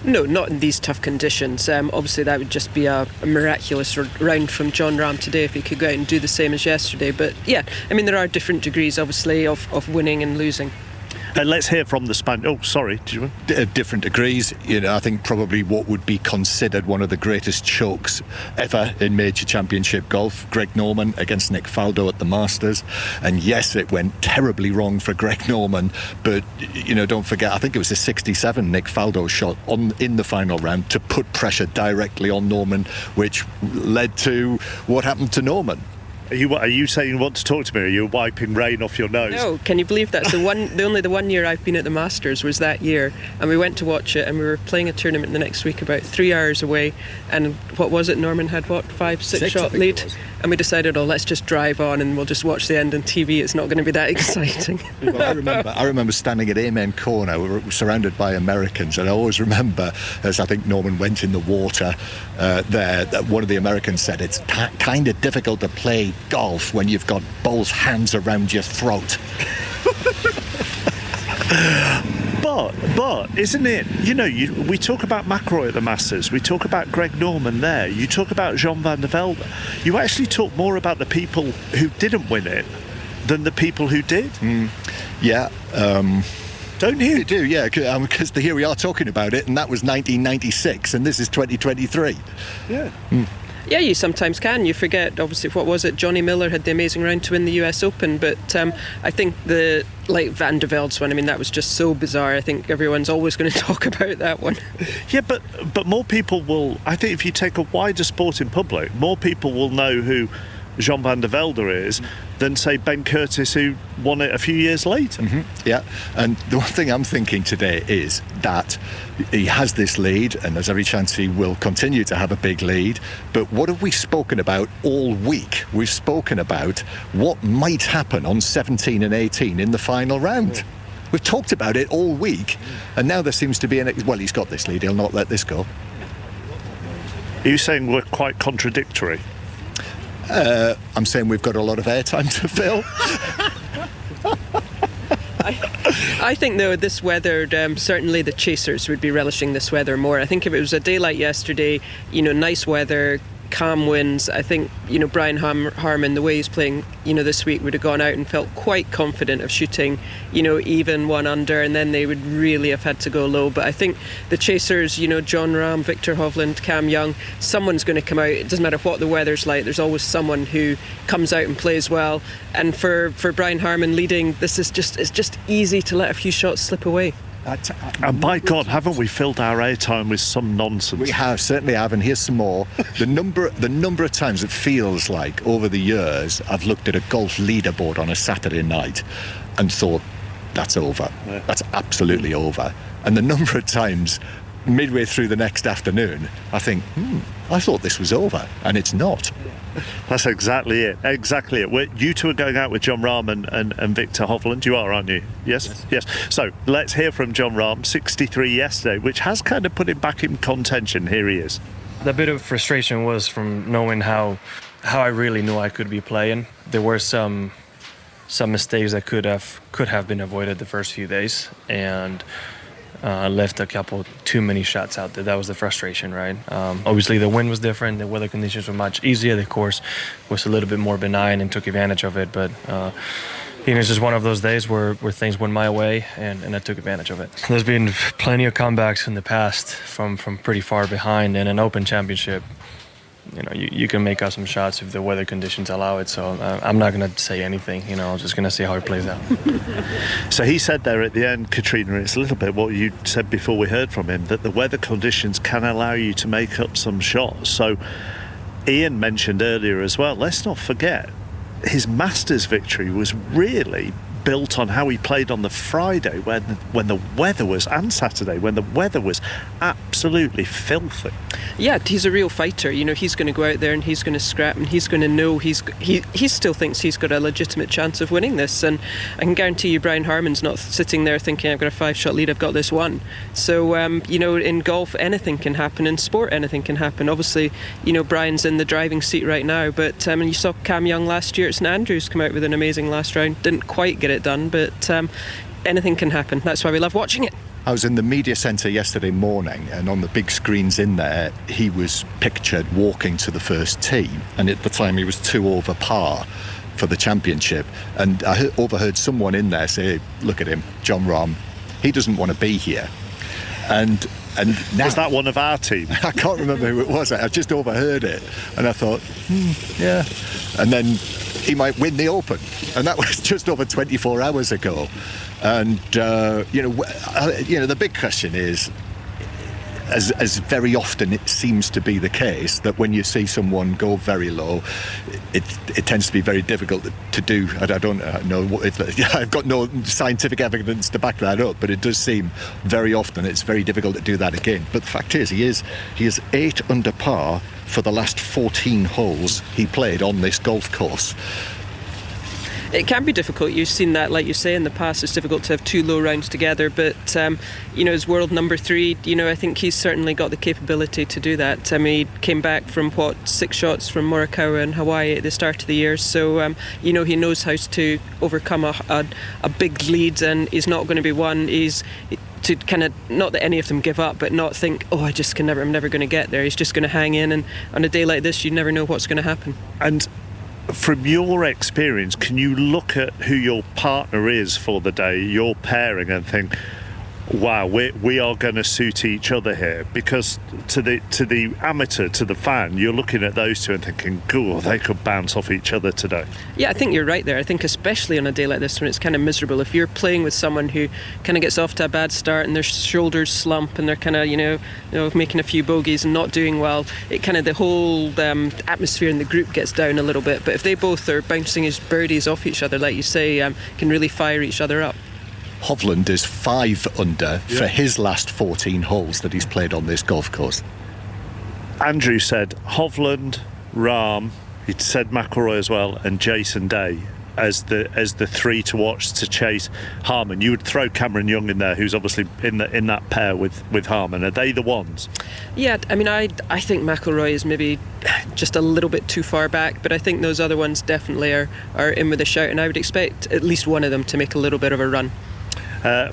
Speaker 23: No, not in these tough conditions. Obviously, that would just be a miraculous round from Jon Rahm today if he could go out and do the same as yesterday. But yeah, I mean, there are different degrees, obviously, of winning and losing.
Speaker 2: Let's hear from the Spaniard. Oh, sorry, did you want?
Speaker 25: Different degrees. I think probably what would be considered one of the greatest chokes ever in major championship golf. Greg Norman against Nick Faldo at the Masters, and yes, it went terribly wrong for Greg Norman. But don't forget, I think it was a 67 Nick Faldo shot in the final round to put pressure directly on Norman, which led to what happened to Norman.
Speaker 2: Are you saying you want to talk to me? Are you wiping rain off your nose?
Speaker 23: No, can you believe that's only the 1 year I've been at the Masters was that year, and we went to watch it, and we were playing a tournament the next week about 3 hours away, and what was it, Norman had 5-6 shot lead, and we decided, let's just drive on and we'll just watch the end on TV. It's not going to be that exciting.
Speaker 25: Well, I remember standing at Amen Corner. We were surrounded by Americans, and I always remember, as I think Norman went in the water there, that one of the Americans said it's kind of difficult to play golf when you've got both hands around your throat.
Speaker 2: But isn't it, we talk about McIlroy at the Masters, we talk about Greg Norman there, you talk about Jean van der Velde, you actually talk more about the people who didn't win it than the people who did.
Speaker 25: Yeah.
Speaker 2: Don't you?
Speaker 25: You do, yeah, because here we are talking about it, and that was 1996, and this is 2023.
Speaker 2: Yeah.
Speaker 23: Yeah, you sometimes can. You forget, obviously, what was it? Johnny Miller had the amazing round to win the US Open, but I think Van der Velde's one, I mean, that was just so bizarre. I think everyone's always going to talk about that one.
Speaker 2: Yeah, but more people will, I think if you take a wider sporting public, more people will know who Jean van der Velde is than, say, Ben Curtis, who won it a few years later.
Speaker 25: Mm-hmm. Yeah, and the one thing I'm thinking today is that he has this lead, and there's every chance he will continue to have a big lead. But what have we spoken about all week? We've spoken about what might happen on 17 and 18 in the final round. Yeah. We've talked about it all week, and now there seems to be he's got this lead, he'll not let this go.
Speaker 2: Are you saying we're quite contradictory?
Speaker 25: I'm saying we've got a lot of airtime to fill.
Speaker 23: I think, though, this weather, certainly the chasers would be relishing this weather more. I think if it was a day like yesterday, nice weather, calm winds, I think, Brian Harman, the way he's playing, this week, would have gone out and felt quite confident of shooting, even 1 under, and then they would really have had to go low. But I think the chasers, Jon Rahm, Victor Hovland, Cam Young, someone's going to come out. It doesn't matter what the weather's like, there's always someone who comes out and plays well. And for Brian Harman leading, it's just easy to let a few shots slip away.
Speaker 2: And by God, haven't we filled our airtime with some nonsense?
Speaker 25: We have, certainly have, and here's some more. The number of times it feels like over the years I've looked at a golf leaderboard on a Saturday night and thought, that's over. Yeah. That's absolutely over. And the number of times midway through the next afternoon I think, I thought this was over, and it's not.
Speaker 2: That's exactly it. You two are going out with Jon Rahm and Victor Hovland. You are, aren't you? Yes. So let's hear from Jon Rahm, 63 yesterday, which has kind of put him back in contention. Here he is.
Speaker 3: The bit of frustration was from knowing how I really knew I could be playing. There were some mistakes that could have been avoided the first few days, and left a couple too many shots out there. That was the frustration, right? Obviously the wind was different, the weather conditions were much easier, the course was a little bit more benign and took advantage of it, but it's just one of those days where things went my way, and I took advantage of it. There's been plenty of comebacks in the past from pretty far behind, and an Open Championship you can make out some shots if the weather conditions allow it. So I'm not going to say anything. I'm just going to see how it plays out.
Speaker 2: So he said there at the end, Katrina, it's a little bit what you said before we heard from him, that the weather conditions can allow you to make up some shots. So Ian mentioned earlier as well, let's not forget, his Masters victory was really built on how he played on the Friday when the weather was, and Saturday when the weather was absolutely filthy.
Speaker 23: Yeah, he's a real fighter. He's going to go out there and he's going to scrap, and he's going to know he still thinks he's got a legitimate chance of winning this. And I can guarantee you Brian Harman's not sitting there thinking, I've got a 5-shot lead, I've got this one. So in golf anything can happen, in sport anything can happen. Obviously Brian's in the driving seat right now, but you saw Cam Young last year at St Andrews come out with an amazing last round, didn't quite get it done, but anything can happen. That's why we love watching it.
Speaker 25: I was in the media centre yesterday morning, and on the big screens in there, he was pictured walking to the first tee, and at the time he was 2 over par for the championship. And I overheard someone in there say, look at him, Jon Rahm, he doesn't want to be here. And now,
Speaker 2: was that one of our team?
Speaker 25: I can't remember who it was. I just overheard it, and I thought, yeah. And then he might win the Open, and that was just over 24 hours ago. And the big question is, as very often it seems to be the case, that when you see someone go very low, it tends to be very difficult to do. I don't know if I've got no scientific evidence to back that up, but it does seem very often it's very difficult to do that again. But the fact is, he is 8 under par for the last 14 holes he played on this golf course.
Speaker 23: It can be difficult. You've seen that, like you say, in the past. It's difficult to have 2 low rounds together. But, as world number 3, I think he's certainly got the capability to do that. He came back from, 6 shots from Morikawa in Hawaii at the start of the year. So, he knows how to overcome a big lead, and he's not going to be one. He's to kind of, not that any of them give up, but not think, I'm never going to get there. He's just going to hang in, and on a day like this, you never know what's going to happen.
Speaker 2: And from your experience, can you look at who your partner is for the day, your pairing, and think, wow, we are going to suit each other here? Because to the amateur, to the fan, you're looking at those two and thinking, cool, they could bounce off each other today.
Speaker 23: Yeah, I think you're right there. I think especially on a day like this when it's kind of miserable, if you're playing with someone who kind of gets off to a bad start and their shoulders slump and they're kind of making a few bogeys and not doing well, it kind of, the whole atmosphere in the group gets down a little bit. But if they both are bouncing as birdies off each other, like you say, can really fire each other up.
Speaker 25: Hovland is 5 under for his last 14 holes that he's played on this golf course.
Speaker 2: Andrew said Hovland, Rahm, he said McIlroy as well, and Jason Day as the 3 to watch to chase Harman. You would throw Cameron Young in there, who's obviously in that pair with Harman. Are they the ones?
Speaker 23: Yeah, I think McIlroy is maybe just a little bit too far back, but I think those other ones definitely are in with a shout, and I would expect at least one of them to make a little bit of a run.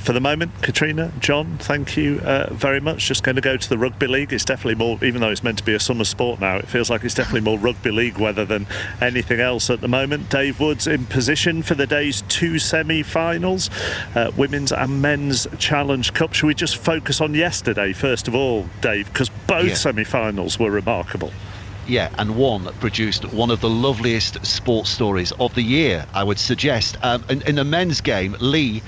Speaker 2: For the moment, Katrina, John, thank you very much. Just going to go to the rugby league. It's definitely more, even though it's meant to be a summer sport now, it feels like it's definitely more rugby league weather than anything else at the moment. Dave Woods in position for the day's 2 semi-finals, women's and men's Challenge Cup. Should we just focus on yesterday first of all, Dave, because both semi-finals were remarkable.
Speaker 1: Yeah, and one produced one of the loveliest sports stories of the year, I would suggest. In the men's game, Lee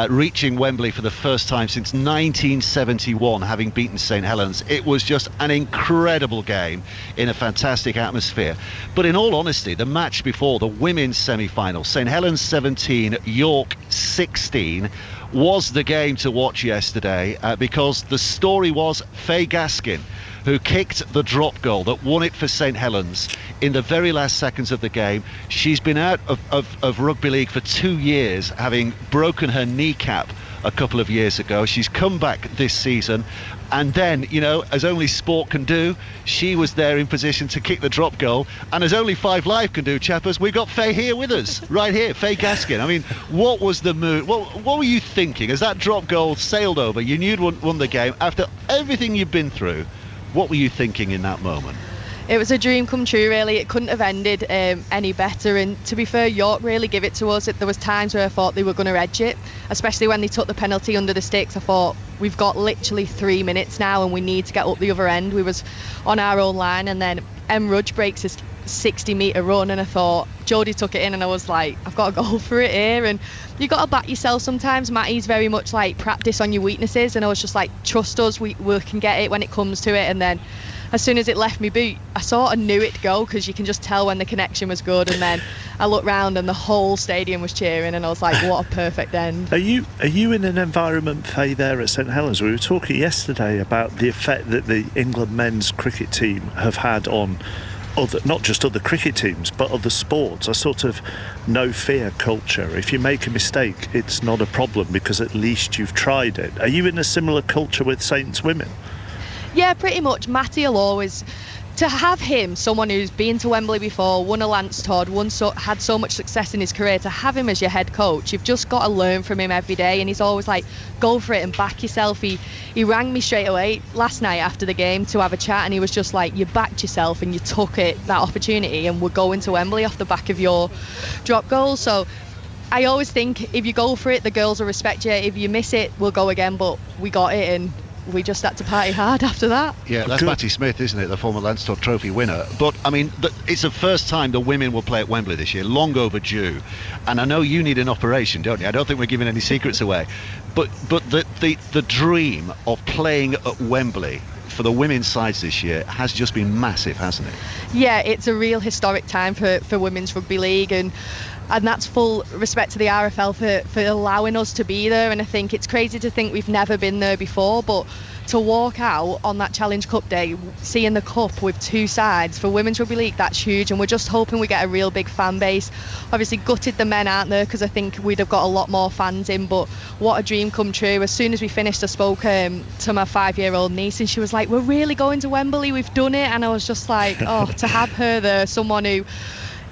Speaker 1: reaching Wembley for the first time since 1971, having beaten St Helens. It was just an incredible game in a fantastic atmosphere. But in all honesty, the match before, the women's semi-final, St Helens 17, York 16, was the game to watch yesterday because the story was Faye Gaskin, who kicked the drop goal that won it for St Helens in the very last seconds of the game. She's been out of rugby league for 2 years, having broken her kneecap a couple of years ago. She's come back this season, and then, as only sport can do, she was there in position to kick the drop goal, and as only 5 Live can do, chappers, we've got Faye here with us, right here, Faye Gaskin. I mean, what was the mood? What were you thinking as that drop goal sailed over? You knew you'd won the game after everything you've been through. What were you thinking in that moment?
Speaker 4: It was a dream come true, really. It couldn't have ended any better. And to be fair, York really give it to us. There was times where I thought they were going to edge it, especially when they took the penalty under the sticks. I thought, we've got literally 3 minutes now and we need to get up the other end. We was on our own line, and then M. Rudge breaks his 60-metre run, and I thought, Jodie took it in, and I was like, I've got to go for it here. And you got to back yourself sometimes. Matty's very much like, practice on your weaknesses, and I was just like, trust us, we can get it when it comes to it. And then as soon as it left me boot, I sort of knew it'd go, because you can just tell when the connection was good. And then I looked round and the whole stadium was cheering, and I was like, what a perfect end.
Speaker 2: Are you in an environment, Faye, there at St Helens? We were talking yesterday about the effect that the England men's cricket team have had on not just other cricket teams but other sports. A sort of no fear culture. If you make a mistake, it's not a problem because at least you've tried it. Are you in a similar culture with Saints women?
Speaker 4: Yeah, pretty much. Matty will always, to have him, someone who's been to Wembley before, won a Lance Todd, had so much success in his career, to have him as your head coach, you've just got to learn from him every day. And he's always like, go for it and back yourself. He rang me straight away last night after the game to have a chat, and he was just like, you backed yourself and you took that opportunity, and we're going to Wembley off the back of your drop goal. So I always think, if you go for it, the girls will respect you. If you miss it, we'll go again. But we got it, and we just had to party hard after that.
Speaker 1: Yeah, that's Matty Smith, isn't it? The former Lance Todd Trophy winner. But, I mean, it's the first time the women will play at Wembley this year, long overdue. And I know you need an operation, don't you? I don't think we're giving any secrets away. But the dream of playing at Wembley for the women's sides this year has just been massive, hasn't it?
Speaker 4: Yeah, it's a real historic time for Women's Rugby League, and that's full respect to the RFL for allowing us to be there. And I think it's crazy to think we've never been there before, but to walk out on that Challenge Cup day, seeing the cup with two sides for Women's Rugby League, that's huge. And we're just hoping we get a real big fan base. Obviously gutted the men aren't there, because I think we'd have got a lot more fans in, but what a dream come true. As soon as we finished, I spoke to my 5-year-old niece, and she was like, we're really going to Wembley, we've done it. And I was just like, oh, to have her there, someone who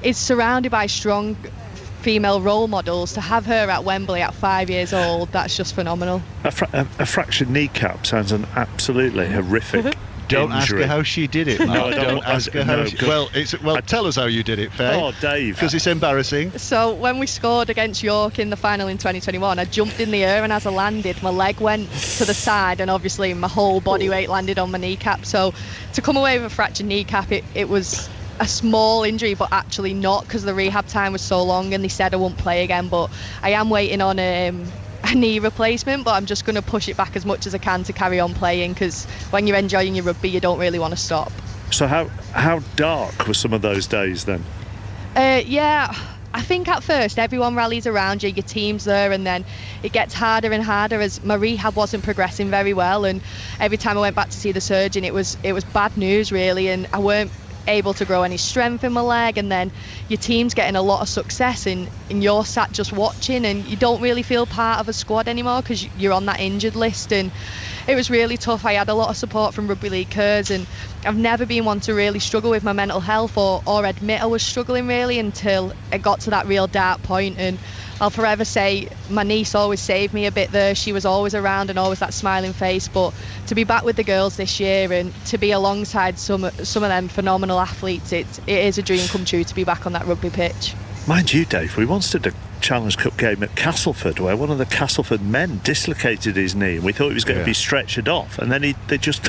Speaker 4: is surrounded by strong female role models, to have her at Wembley at 5 years old, that's just phenomenal.
Speaker 2: A fractured kneecap sounds an absolutely horrific
Speaker 1: Don't ask
Speaker 2: injury.
Speaker 1: her how she did it.
Speaker 2: No,
Speaker 1: Don't ask her how she... Well, tell us how you did it, Faye.
Speaker 2: Oh, Dave.
Speaker 1: Because it's embarrassing.
Speaker 4: So when we scored against York in the final in 2021, I jumped in the air, and as I landed, my leg went to the side, and obviously my whole body weight landed on my kneecap. So to come away with a fractured kneecap, it was a small injury, but actually not, because the rehab time was so long, and they said I won't play again. But I am waiting on a knee replacement, but I'm just going to push it back as much as I can to carry on playing, because when you're enjoying your rugby, you don't really want to stop.
Speaker 2: So how dark were some of those days then?
Speaker 4: Yeah, I think at first everyone rallies around you, your team's there, and then it gets harder and harder as my rehab wasn't progressing very well, and every time I went back to see the surgeon, it was bad news really, and I weren't able to grow any strength in my leg. And then your team's getting a lot of success, and you're sat just watching, and you don't really feel part of a squad anymore because you're on that injured list. And it was really tough. I had a lot of support from Rugby League Cares, and I've never been one to really struggle with my mental health or admit I was struggling really until it got to that real dark point. And I'll forever say my niece always saved me a bit there. She was always around and always that smiling face. But to be back with the girls this year and to be alongside some of them phenomenal athletes, it is a dream come true to be back on that rugby pitch.
Speaker 2: Mind you, Dave, we once did a Challenge Cup game at Castleford where one of the Castleford men dislocated his knee, and we thought he was going to be stretchered off, and then they just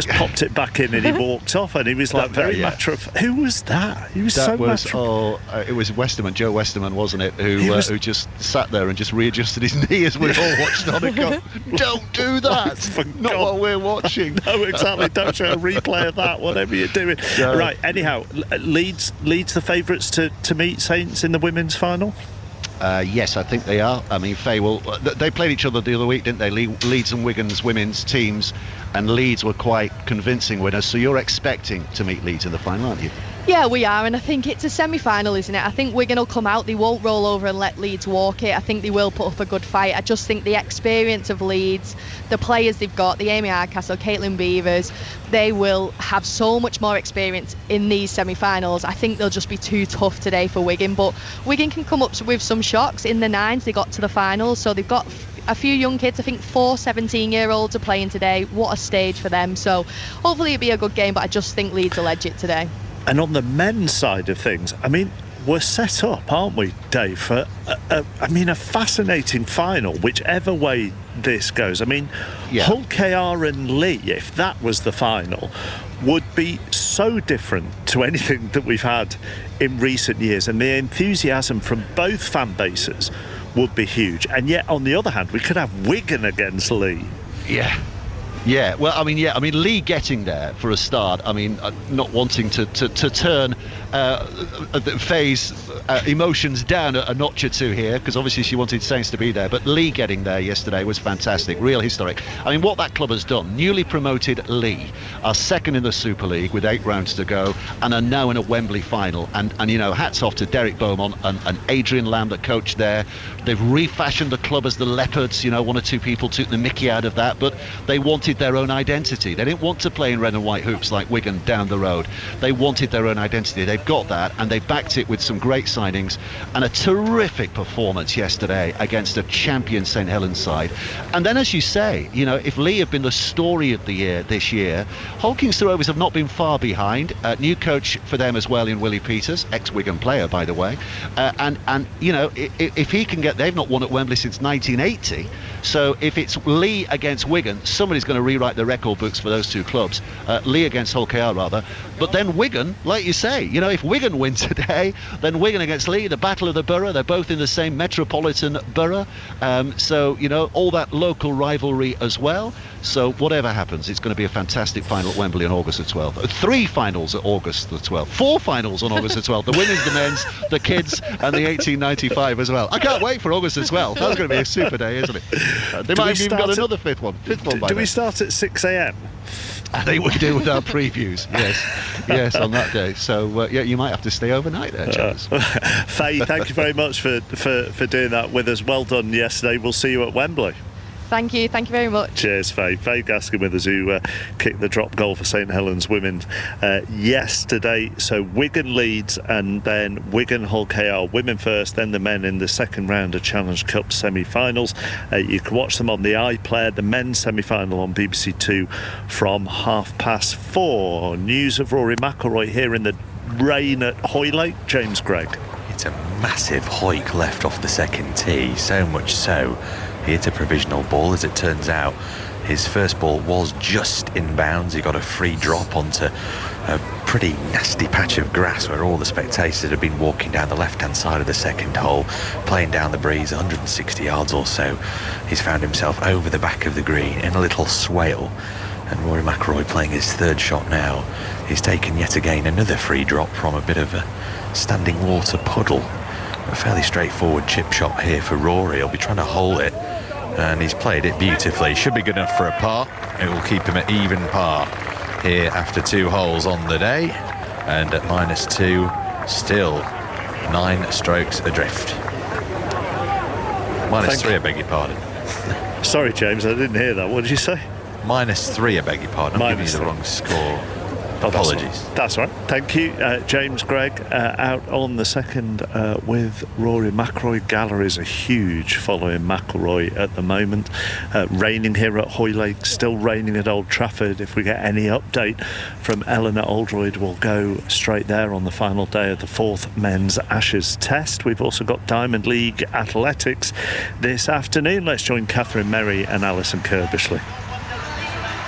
Speaker 2: popped it back in, and he walked off, and he was like matter of. Who was that? He was
Speaker 1: that
Speaker 2: so
Speaker 1: was
Speaker 2: matter.
Speaker 1: It was Westerman, Joe Westerman, wasn't it? Who just sat there and just readjusted his knee as we all watched on and go, "Don't do that! Not what we're watching."
Speaker 2: No, exactly. Don't show a replay of that. Whatever you're doing.
Speaker 1: No.
Speaker 2: Right. Anyhow, Leeds the favourites to meet Saints in the women's final.
Speaker 1: Yes, I think they are. I mean, Faye they played each other the other week, didn't they? Leeds and Wigan's women's teams, and Leeds were quite convincing winners. So you're expecting to meet Leeds in the final, aren't you?
Speaker 4: Yeah, we are, and I think it's a semi-final, isn't it? I think Wigan will come out, they won't roll over and let Leeds walk it. I think they will put up a good fight. I just think the experience of Leeds, the players they've got, the Amy Hardcastle, Caitlin Beavers, they will have so much more experience in these semi-finals. I think they'll just be too tough today for Wigan, but Wigan can come up with some shocks. In the nines, they got to the finals, so they've got a few young kids. I think 4 17-year-olds are playing today. What a stage for them. So hopefully it'll be a good game, but I just think Leeds will edge it today.
Speaker 2: And on the men's side of things, I mean, we're set up, aren't we, Dave, for a fascinating final, whichever way this goes. I mean, Hull KR and Lee, if that was the final, would be so different to anything that we've had in recent years, and the enthusiasm from both fan bases would be huge. And yet, on the other hand, we could have Wigan against Lee.
Speaker 1: Yeah, well, I mean, Lee getting there for a start. I mean, not wanting to turn Faye's emotions down a notch or two here, because obviously she wanted Saints to be there. But Lee getting there yesterday was fantastic, real historic. I mean, what that club has done, newly promoted Lee are second in the Super League with 8 rounds to go, and are now in a Wembley final. And you know, hats off to Derek Beaumont and Adrian Lamb, the coach there. They've refashioned the club as the Leopards. You know, 1 or 2 people took the mickey out of that, but they wanted their own identity. They didn't want to play in red and white hoops like Wigan down the road. They wanted their own identity. They've got that, and they backed it with some great signings and a terrific performance yesterday against a champion St Helens side. And then, as you say, you know, if Lee have been the story of the year this year, Hull Kingstown Rovers have not been far behind. New coach for them as well in Willie Peters, ex-Wigan player, by the way. And you know, if he can get, they've not won at Wembley since 1980. So if it's Lee against Wigan, somebody's going to rewrite the record books for those two clubs. Lee against Hull KR, rather. But then Wigan, like you say, you know, if Wigan win today, then Wigan against Lee, the battle of the borough. They're both in the same metropolitan borough. So, you know, all that local rivalry as well. So whatever happens, it's going to be a fantastic final at Wembley on August the 12th. 3 finals at August the 12th. 4 finals on August the 12th. The women's, the men's, the kids, and the 1895 as well. I can't wait for August the 12th. That's going to be a super day, isn't it? They might have even got another fifth one by
Speaker 2: Do
Speaker 1: then.
Speaker 2: We start at 6 a.m?
Speaker 1: They would do with our previews, yes, on that day. So yeah, you might have to stay overnight there, James.
Speaker 2: Faye, thank you very much for doing that with us. Well done yesterday. We'll see you at Wembley.
Speaker 4: Thank you very much.
Speaker 2: Cheers, Faye. Faye Gaskin with us, who kicked the drop goal for St Helens women yesterday. So Wigan Leeds, and then Wigan Hull KR women first, then the men in the second round of Challenge Cup semi-finals. You can watch them on the iPlayer, the men's semi-final on BBC Two from 4:30. News of Rory McIlroy here in the rain at Hoylake. James Gregg.
Speaker 6: It's a massive hoik left off the second tee, so much so he hit a provisional ball. As it turns out, his first ball was just in bounds. He got a free drop onto a pretty nasty patch of grass where all the spectators had been walking down the left-hand side of the second hole, playing down the breeze 160 yards or so. He's found himself over the back of the green in a little swale, and Rory McIlroy playing his third shot now. He's taken yet again another free drop from a bit of a standing water puddle. A fairly straightforward chip shot here for Rory. He'll be trying to hole it, and he's played it beautifully. Should be good enough for a par. It will keep him at even par here after 2 holes on the day, and at -2, still 9 strokes adrift. -3, I beg your pardon.
Speaker 2: Sorry, James, I didn't hear that. What did you say?
Speaker 6: -3, I beg your pardon. I'm giving you the wrong score. Apologies.
Speaker 2: That's right. Thank you, James Gregg. Out on the second with Rory McIlroy. Galleries are huge following McIlroy at the moment. Raining here at Hoylake, still raining at Old Trafford. If we get any update from Eleanor Oldroyd, we'll go straight there on the final day of the 4th Men's Ashes Test. We've also got Diamond League Athletics this afternoon. Let's join Catherine Merry and Alison Kirbishley.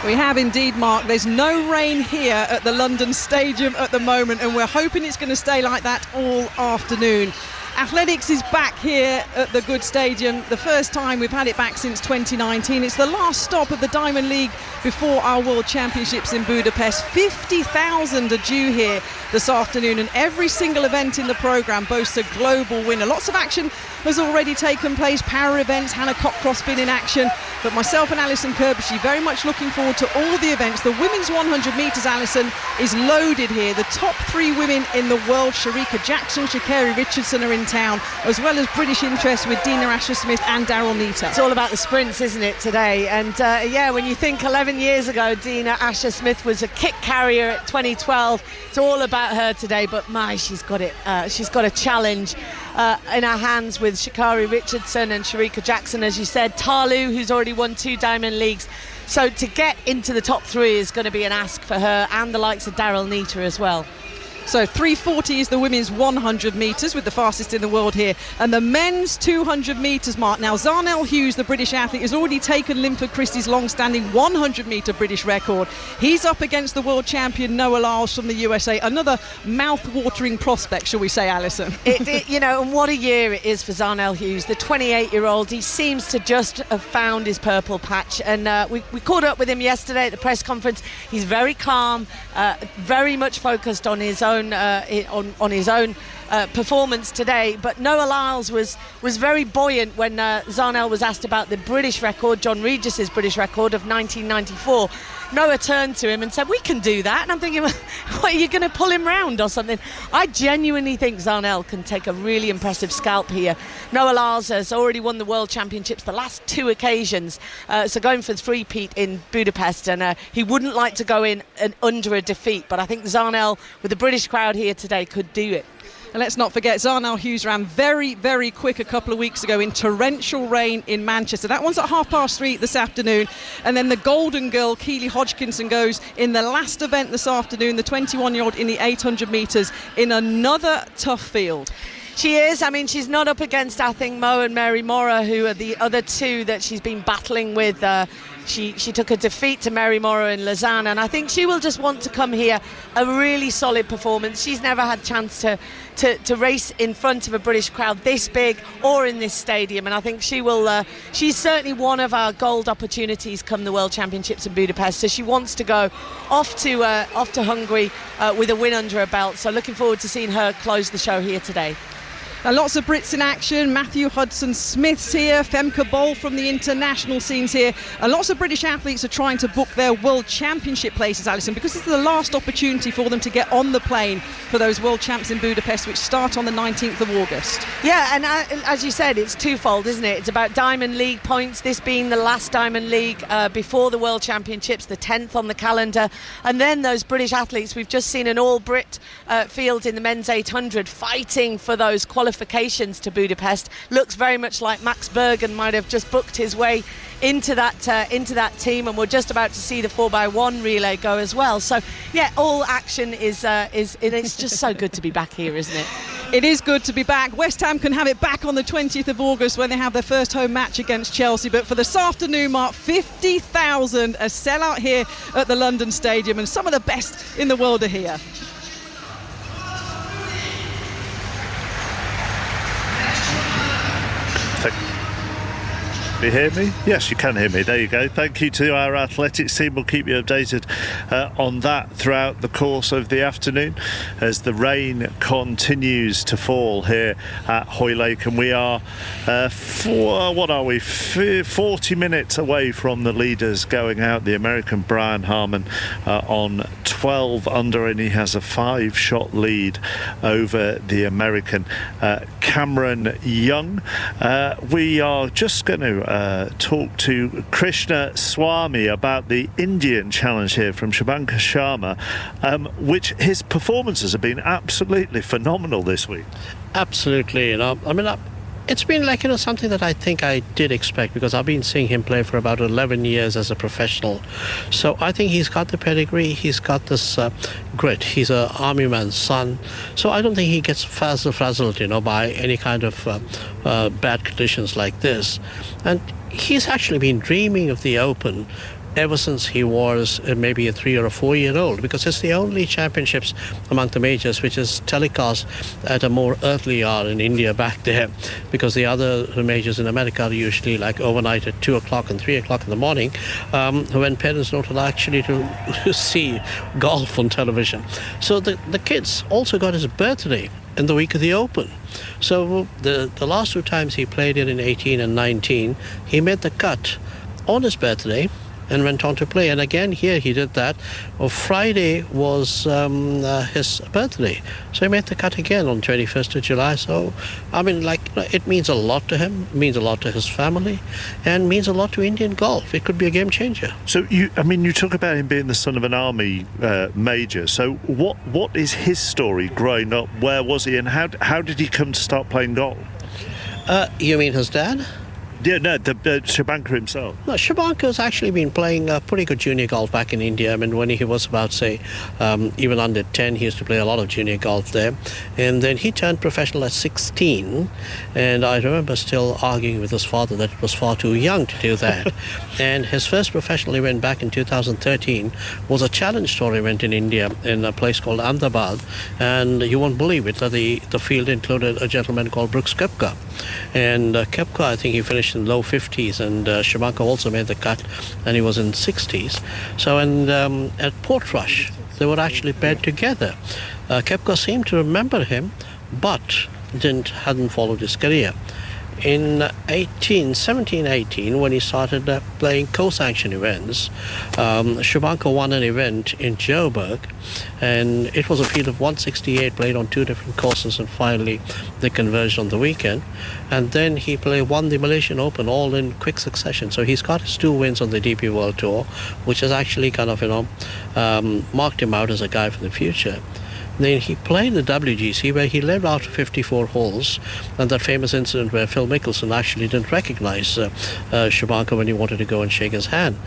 Speaker 5: We have indeed, Mark. There's no rain here at the London Stadium at the moment, and we're hoping it's going to stay like that all afternoon. Athletics is back here at the Good Stadium, the first time we've had it back since 2019. It's the last stop of the Diamond League before our World Championships in Budapest. 50,000 are due here this afternoon, and every single event in the programme boasts a global winner. Lots of action has already taken place, para events, Hannah Cockcroft's been in action, but myself and Alison Kirbishley very much looking forward to all the events. The women's 100 metres, Alison, is loaded here. The top 3 women in the world, Sharika Jackson, Sha'Carri Richardson, are in in town, as well as British interest with Dina Asher-Smith and Daryl Neater.
Speaker 9: It's all about the sprints, isn't it, today? And when you think 11 years ago Dina Asher-Smith was a kit carrier at 2012, it's all about her today. But she's got it. She's got a challenge in her hands with Sha'Carri Richardson and Shericka Jackson, as you said. Ta Lou, who's already won 2 Diamond Leagues. So to get into the top 3 is going to be an ask for her and the likes of Daryl Neater as well.
Speaker 5: So 3:40 is the women's 100 metres, with the fastest in the world here. And the men's 200 metres mark. Now, Zarnell Hughes, the British athlete, has already taken Linford Christie's long-standing 100-metre British record. He's up against the world champion Noah Lyles from the USA. Another mouth-watering prospect, shall we say, Alison?
Speaker 9: And what a year it is for Zarnell Hughes, the 28-year-old. He seems to just have found his purple patch. And we caught up with him yesterday at the press conference. He's very calm, very much focused on his own performance today. But Noah Lyles was very buoyant when Zarnell was asked about the British record, John Regis's British record of 1994. Noah turned to him and said, "We can do that." And I'm thinking, what, are you going to pull him round or something? I genuinely think Zarnell can take a really impressive scalp here. Noah Lyles has already won the World Championships the last 2 occasions, so going for 3-peat in Budapest, and he wouldn't like to go in under a defeat, but I think Zarnell, with the British crowd here today, could do it.
Speaker 5: And let's not forget, Zarnell Hughes ran very, very quick a couple of weeks ago in torrential rain in Manchester. That one's at 3:30 this afternoon. And then the Golden Girl, Keely Hodgkinson, goes in the last event this afternoon, the 21-year-old in the 800 metres, in another tough field.
Speaker 9: She is. I mean, she's not up against Athing Mo and Mary Mora, who are the other 2 that she's been battling with. She took a defeat to Mary Mora in Lausanne, and I think she will just want to come here, a really solid performance. She's never had a chance to race in front of a British crowd this big or in this stadium, and I think she will. She's certainly one of our gold opportunities come the World Championships in Budapest. So she wants to go off to Hungary with a win under her belt. So looking forward to seeing her close the show here today.
Speaker 5: Lots of Brits in action. Matthew Hudson-Smith's here, Femke Bol from the international scenes here, and lots of British athletes are trying to book their World Championship places, Alison, because this is the last opportunity for them to get on the plane for those World Champs in Budapest, which start on the 19th of August.
Speaker 9: Yeah, and as you said, it's twofold, isn't it? It's about Diamond League points, this being the last Diamond League before the World Championships, the 10th on the calendar, and then those British athletes. We've just seen an all-Brit field in the men's 800 fighting for those qualifications to Budapest. Looks very much like Max Bergen might have just booked his way into that team, and we're just about to see the 4x1 relay go as well. So yeah, all action is it's just so good to be back here, isn't it?
Speaker 5: It is good to be back. West Ham can have it back on the 20th of August when they have their first home match against Chelsea. But for this afternoon, Mark, 50,000, a sellout here at the London Stadium, and some of the best in the world are here.
Speaker 2: You hear me? Yes, you can hear me. There you go. Thank you to our athletics team. We'll keep you updated on that throughout the course of the afternoon as the rain continues to fall here at Hoylake, and we are 40 minutes away from the leaders going out. The American Brian Harman on 12 under, and he has a 5-shot lead over the American Cameron Young. We are just going to talk to Krishna Swamy about the Indian challenge here from Shubhankar Sharma, which his performances have been absolutely phenomenal this week.
Speaker 10: Absolutely, it's been like, something that I think I did expect, because I've been seeing him play for about 11 years as a professional. So I think he's got the pedigree, he's got this grit. He's an army man's son. So I don't think he gets frazzled, by any kind of bad conditions like this. And he's actually been dreaming of the Open ever since he was maybe a 3 or a 4-year-old, because it's the only championships among the majors which is telecast at a more earthly hour in India back there, because the other majors in America are usually like overnight at 2 o'clock and 3 o'clock in the morning, when parents don't allow actually to see golf on television. So the kid's also got his birthday in the week of the Open. So the last 2 times he played it in 18 and 19, he made the cut on his birthday, and went on to play. And again, here he did that. Friday was his birthday, so he made the cut again on 21st of July. So, I mean, it means a lot to him, it means a lot to his family, and means a lot to Indian golf. It could be a game changer.
Speaker 2: So, you talk about him being the son of an army major. So, what is his story growing up? Where was he, and how did he come to start playing golf?
Speaker 10: You mean his dad?
Speaker 2: Yeah, no, the Shubhankar himself.
Speaker 10: No, Shubhankar's actually been playing pretty good junior golf back in India. I mean, when he was about, say, even under 10, he used to play a lot of junior golf there. And then he turned professional at 16. And I remember still arguing with his father that it was far too young to do that. And his first professional event back in 2013 was a challenge tour event in India in a place called Ahmedabad. And you won't believe it, that the field included a gentleman called Brooks Koepka. And Koepka, I think he finished in low 50s, and Shubhankar also made the cut, and he was in 60s. So, and at Portrush, they were actually paired together. Koepka seemed to remember him, but hadn't followed his career. In 17-18, when he started playing co-sanctioned events, Shubhankar won an event in Joburg, and it was a field of 168 played on 2 different courses, and finally they converged on the weekend. And then he won the Malaysian Open all in quick succession. So he's got his 2 wins on the DP World Tour, which has actually kind of, marked him out as a guy for the future. Then he played the WGC, where he led out 54 holes, and that famous incident where Phil Mickelson actually didn't recognize Shubhankar when he wanted to go and shake his hand.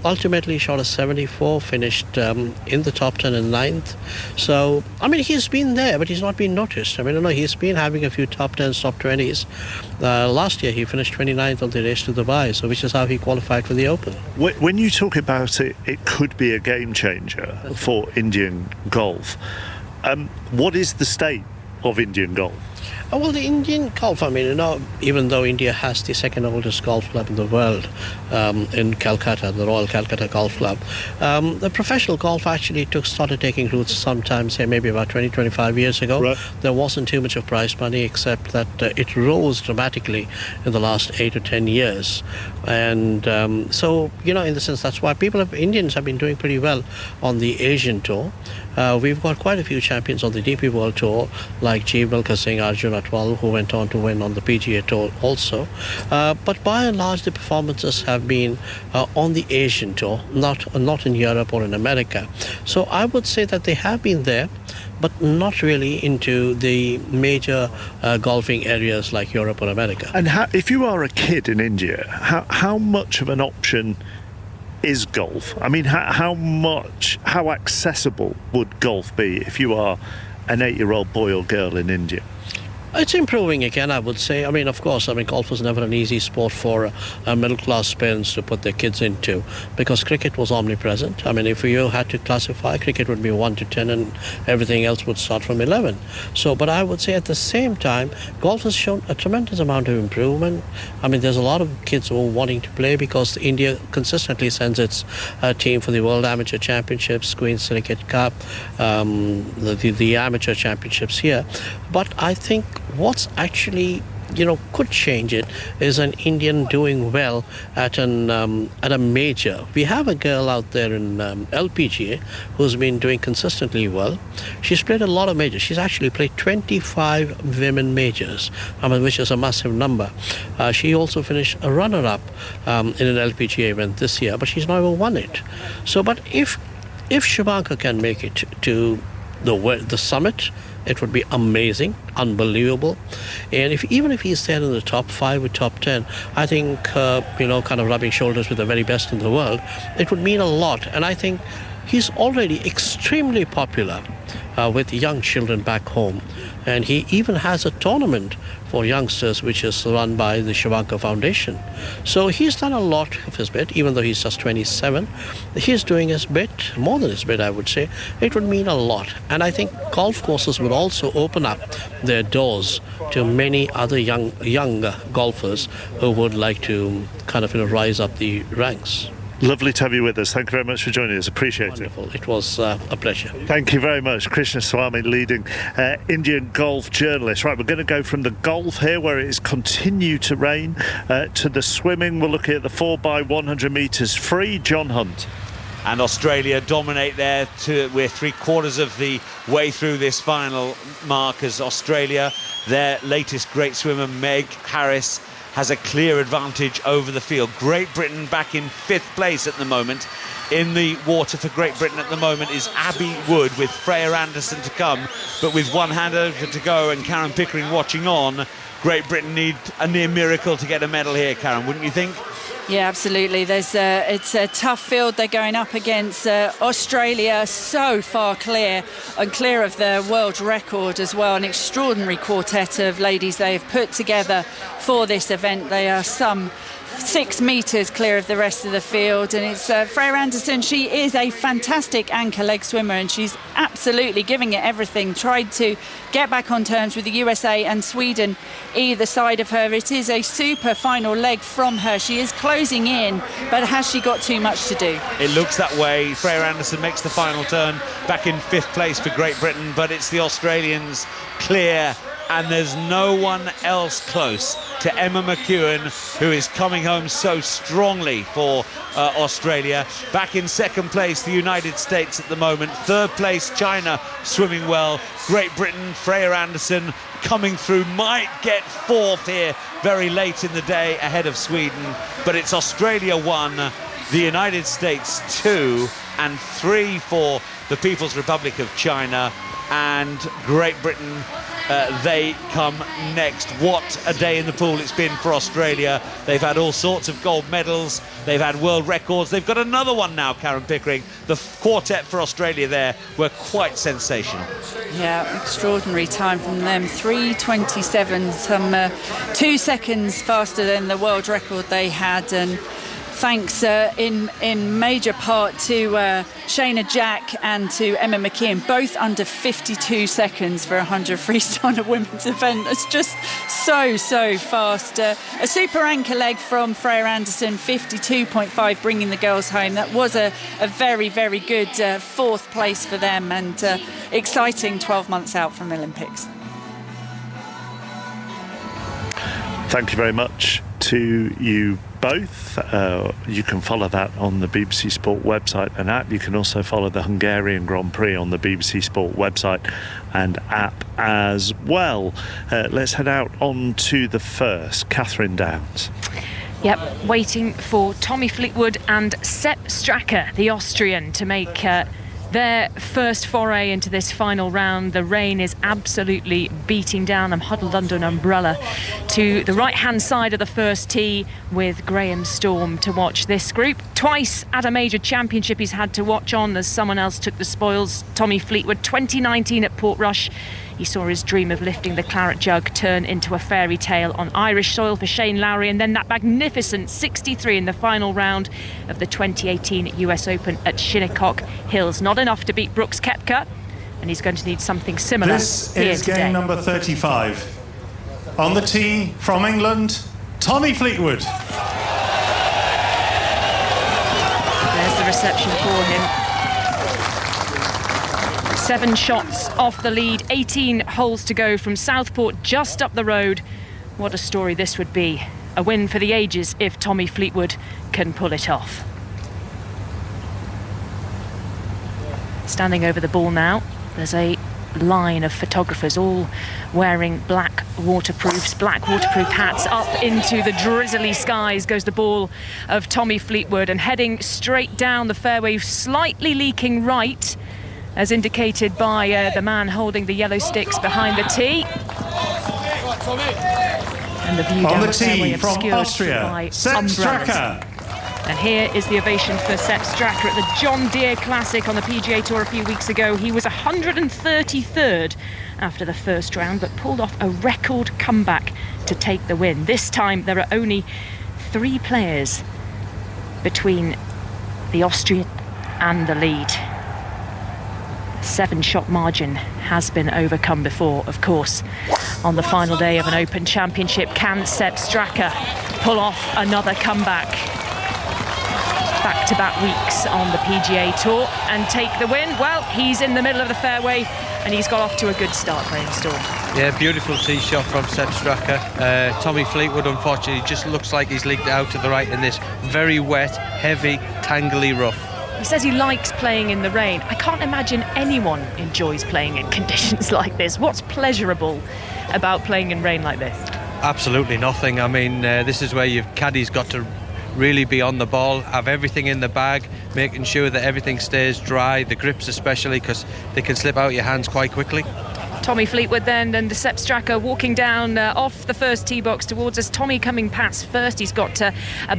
Speaker 10: Ultimately, he shot a 74, finished in the top 10 and 9th. So, I mean, he's been there, but he's not been noticed. I mean, he's been having a few top 10s, top 20s. Last year, he finished 29th on the race to Dubai, so which is how he qualified for the Open.
Speaker 2: When you talk about it, it could be a game changer for Indian golf. What is the state of Indian golf?
Speaker 10: Well, the Indian golf, I mean, even though India has the second oldest golf club in the world in Calcutta, the Royal Calcutta Golf Club, the professional golf actually started taking roots sometime, say maybe about 20-25 years ago. Right. There wasn't too much of prize money, except that it rose dramatically in the last 8 or 10 years. And so, in the sense, that's why Indians have been doing pretty well on the Asian Tour. We've got quite a few champions on the DP World Tour, like Jeev Milkha Singh, Arjun Atwal, who went on to win on the PGA Tour also. But by and large, the performances have been on the Asian Tour, not in Europe or in America. So I would say that they have been there, but not really into the major golfing areas like Europe or America.
Speaker 2: And if you are a kid in India, how much of an option is golf? I mean, how accessible would golf be if you are an 8-year-old boy or girl in India?
Speaker 10: It's improving again, I would say. I mean, of course, golf was never an easy sport for middle-class parents to put their kids into, because cricket was omnipresent. I mean, if you had to classify, cricket would be 1 to 10 and everything else would start from 11. So, but I would say at the same time, golf has shown a tremendous amount of improvement. I mean, there's a lot of kids who are wanting to play, because India consistently sends its team for the World Amateur Championships, Queen's Syndicate Cup, the Amateur Championships here. But I think what's actually could change it is an Indian doing well at a major. We have a girl out there in LPGA who's been doing consistently well. She's played a lot of majors. She's actually played 25 women majors, which is a massive number. She also finished a runner-up in an LPGA event this year, but she's never won it. So, but if Shubhankar can make it to the summit, it would be amazing, unbelievable. And even if he's there in the top 5 or top 10, I think, kind of rubbing shoulders with the very best in the world, it would mean a lot. And I think he's already extremely popular with young children back home. And he even has a tournament for youngsters, which is run by the Shubhankar Foundation. So he's done a lot of his bit, even though he's just 27. He's doing his bit, more than his bit, I would say. It would mean a lot. And I think golf courses would also open up their doors to many other young golfers who would like to kind of rise up the ranks.
Speaker 2: Lovely to have you with us. Thank you very much for joining us. Appreciate
Speaker 10: Wonderful. It was a pleasure.
Speaker 2: Thank you very much. Krishna Swami, leading Indian golf journalist. Right, we're going to go from the golf here, where it has continued to rain, to the swimming. We're looking at the 4x100 metres free. John Hunt.
Speaker 14: And Australia dominate there. We're 3/4 of the way through this final mark, as Australia, their latest great swimmer, Meg Harris, has a clear advantage over the field. Great Britain back in 5th place at the moment. In the water for Great Britain at the moment is Abby Wood, with Freya Anderson to come, but with one hand over to go and Karen Pickering watching on. Great Britain need a near miracle to get a medal here, Karen, wouldn't you think?
Speaker 15: Yeah, absolutely. It's a tough field they're going up against. Australia so far clear, and clear of the world record as well. An extraordinary quartet of ladies they have put together for this event. They are some 6 metres clear of the rest of the field, and it's Freya Anderson. She is a fantastic anchor leg swimmer, and she's absolutely giving it everything. Tried to get back on terms with the USA and Sweden either side of her. It is a super final leg from her. She is closing in, but has she got too much to do?
Speaker 14: It looks that way. Freya Anderson makes the final turn, back in 5th place for Great Britain, but it's the Australians clear, and there's no one else close to Emma McEwen, who is coming home so strongly for Australia. Back in 2nd place, the United States at the moment. 3rd place, China, swimming well. Great Britain, Freya Anderson coming through, might get 4th here very late in the day ahead of Sweden, but it's Australia 1, the United States 2, and 3 for the People's Republic of China, and Great Britain, they come next. What a day in the pool it's been for Australia. They've had all sorts of gold medals, they've had world records, they've got another one now, Karen Pickering. The quartet for Australia there were quite sensational.
Speaker 15: Yeah, extraordinary time from them. 3:27, some 2 seconds faster than the world record they had, and thanks in major part to Shayna Jack and to Emma McKeon, both under 52 seconds for a 100 freestyle in a women's event. It's just so fast. A super anchor leg from Freya Anderson, 52.5, bringing the girls home. That was a very, very good 4th place for them, and exciting 12 months out from the Olympics.
Speaker 2: Thank you very much to you both. You can follow that on the BBC Sport website and app. You can also follow the Hungarian Grand Prix on the BBC Sport website and app as well. Let's head out on to the first. Catherine Downs.
Speaker 17: Yep, waiting for Tommy Fleetwood and Sepp Straka, the Austrian, to make their first foray into this final round. The rain is absolutely beating down. I'm huddled under an umbrella to the right-hand side of the first tee with Graham Storm to watch this group. Twice at a major championship he's had to watch on as someone else took the spoils. Tommy Fleetwood, 2019 at Portrush. He saw his dream of lifting the claret jug turn into a fairy tale on Irish soil for Shane Lowry, and then that magnificent 63 in the final round of the 2018 US Open at Shinnecock Hills. Not enough to beat Brooks Koepka, and he's going to need something similar
Speaker 20: This
Speaker 17: here
Speaker 20: is
Speaker 17: today.
Speaker 20: game number 35. On the tee from England, Tommy Fleetwood.
Speaker 17: There's the reception for him. 7 shots off the lead, 18 holes to go from Southport, just up the road. What a story this would be. A win for the ages if Tommy Fleetwood can pull it off. Standing over the ball now, there's a line of photographers all wearing black waterproof hats. Up into the drizzly skies goes the ball of Tommy Fleetwood, and heading straight down the fairway, slightly leaking right, as indicated by the man holding the yellow sticks behind the tee. And the view down the fairway obscured
Speaker 20: Austria,
Speaker 17: by
Speaker 20: Sepp
Speaker 17: umbrellas.
Speaker 20: Straka.
Speaker 17: And here is the ovation for Sepp Straka at the John Deere Classic on the PGA Tour a few weeks ago. He was 133rd after the first round, but pulled off a record comeback to take the win. This time there are only 3 players between the Austrian and the lead. 7-shot margin has been overcome before, of course. On the final day of an Open Championship, can Sepp Straka pull off another comeback? back-to-back weeks on the PGA Tour and take the win. Well, he's in the middle of the fairway and he's got off to a good start, Graham Storm.
Speaker 7: Yeah, beautiful tee shot from Sepp Straka. Tommy Fleetwood, unfortunately, just looks like he's leaked out to the right in this very wet, heavy, tangly rough.
Speaker 17: He says he likes playing in the rain. I can't imagine anyone enjoys playing in conditions like this. What's pleasurable about playing in rain like this?
Speaker 7: Absolutely nothing. I mean, this is where your caddy's got to really be on the ball, have everything in the bag, making sure that everything stays dry, the grips especially, because they can slip out your hands quite quickly.
Speaker 17: Tommy Fleetwood then and Sepp Straka walking down off the first tee box towards us. Tommy coming past first. He's got a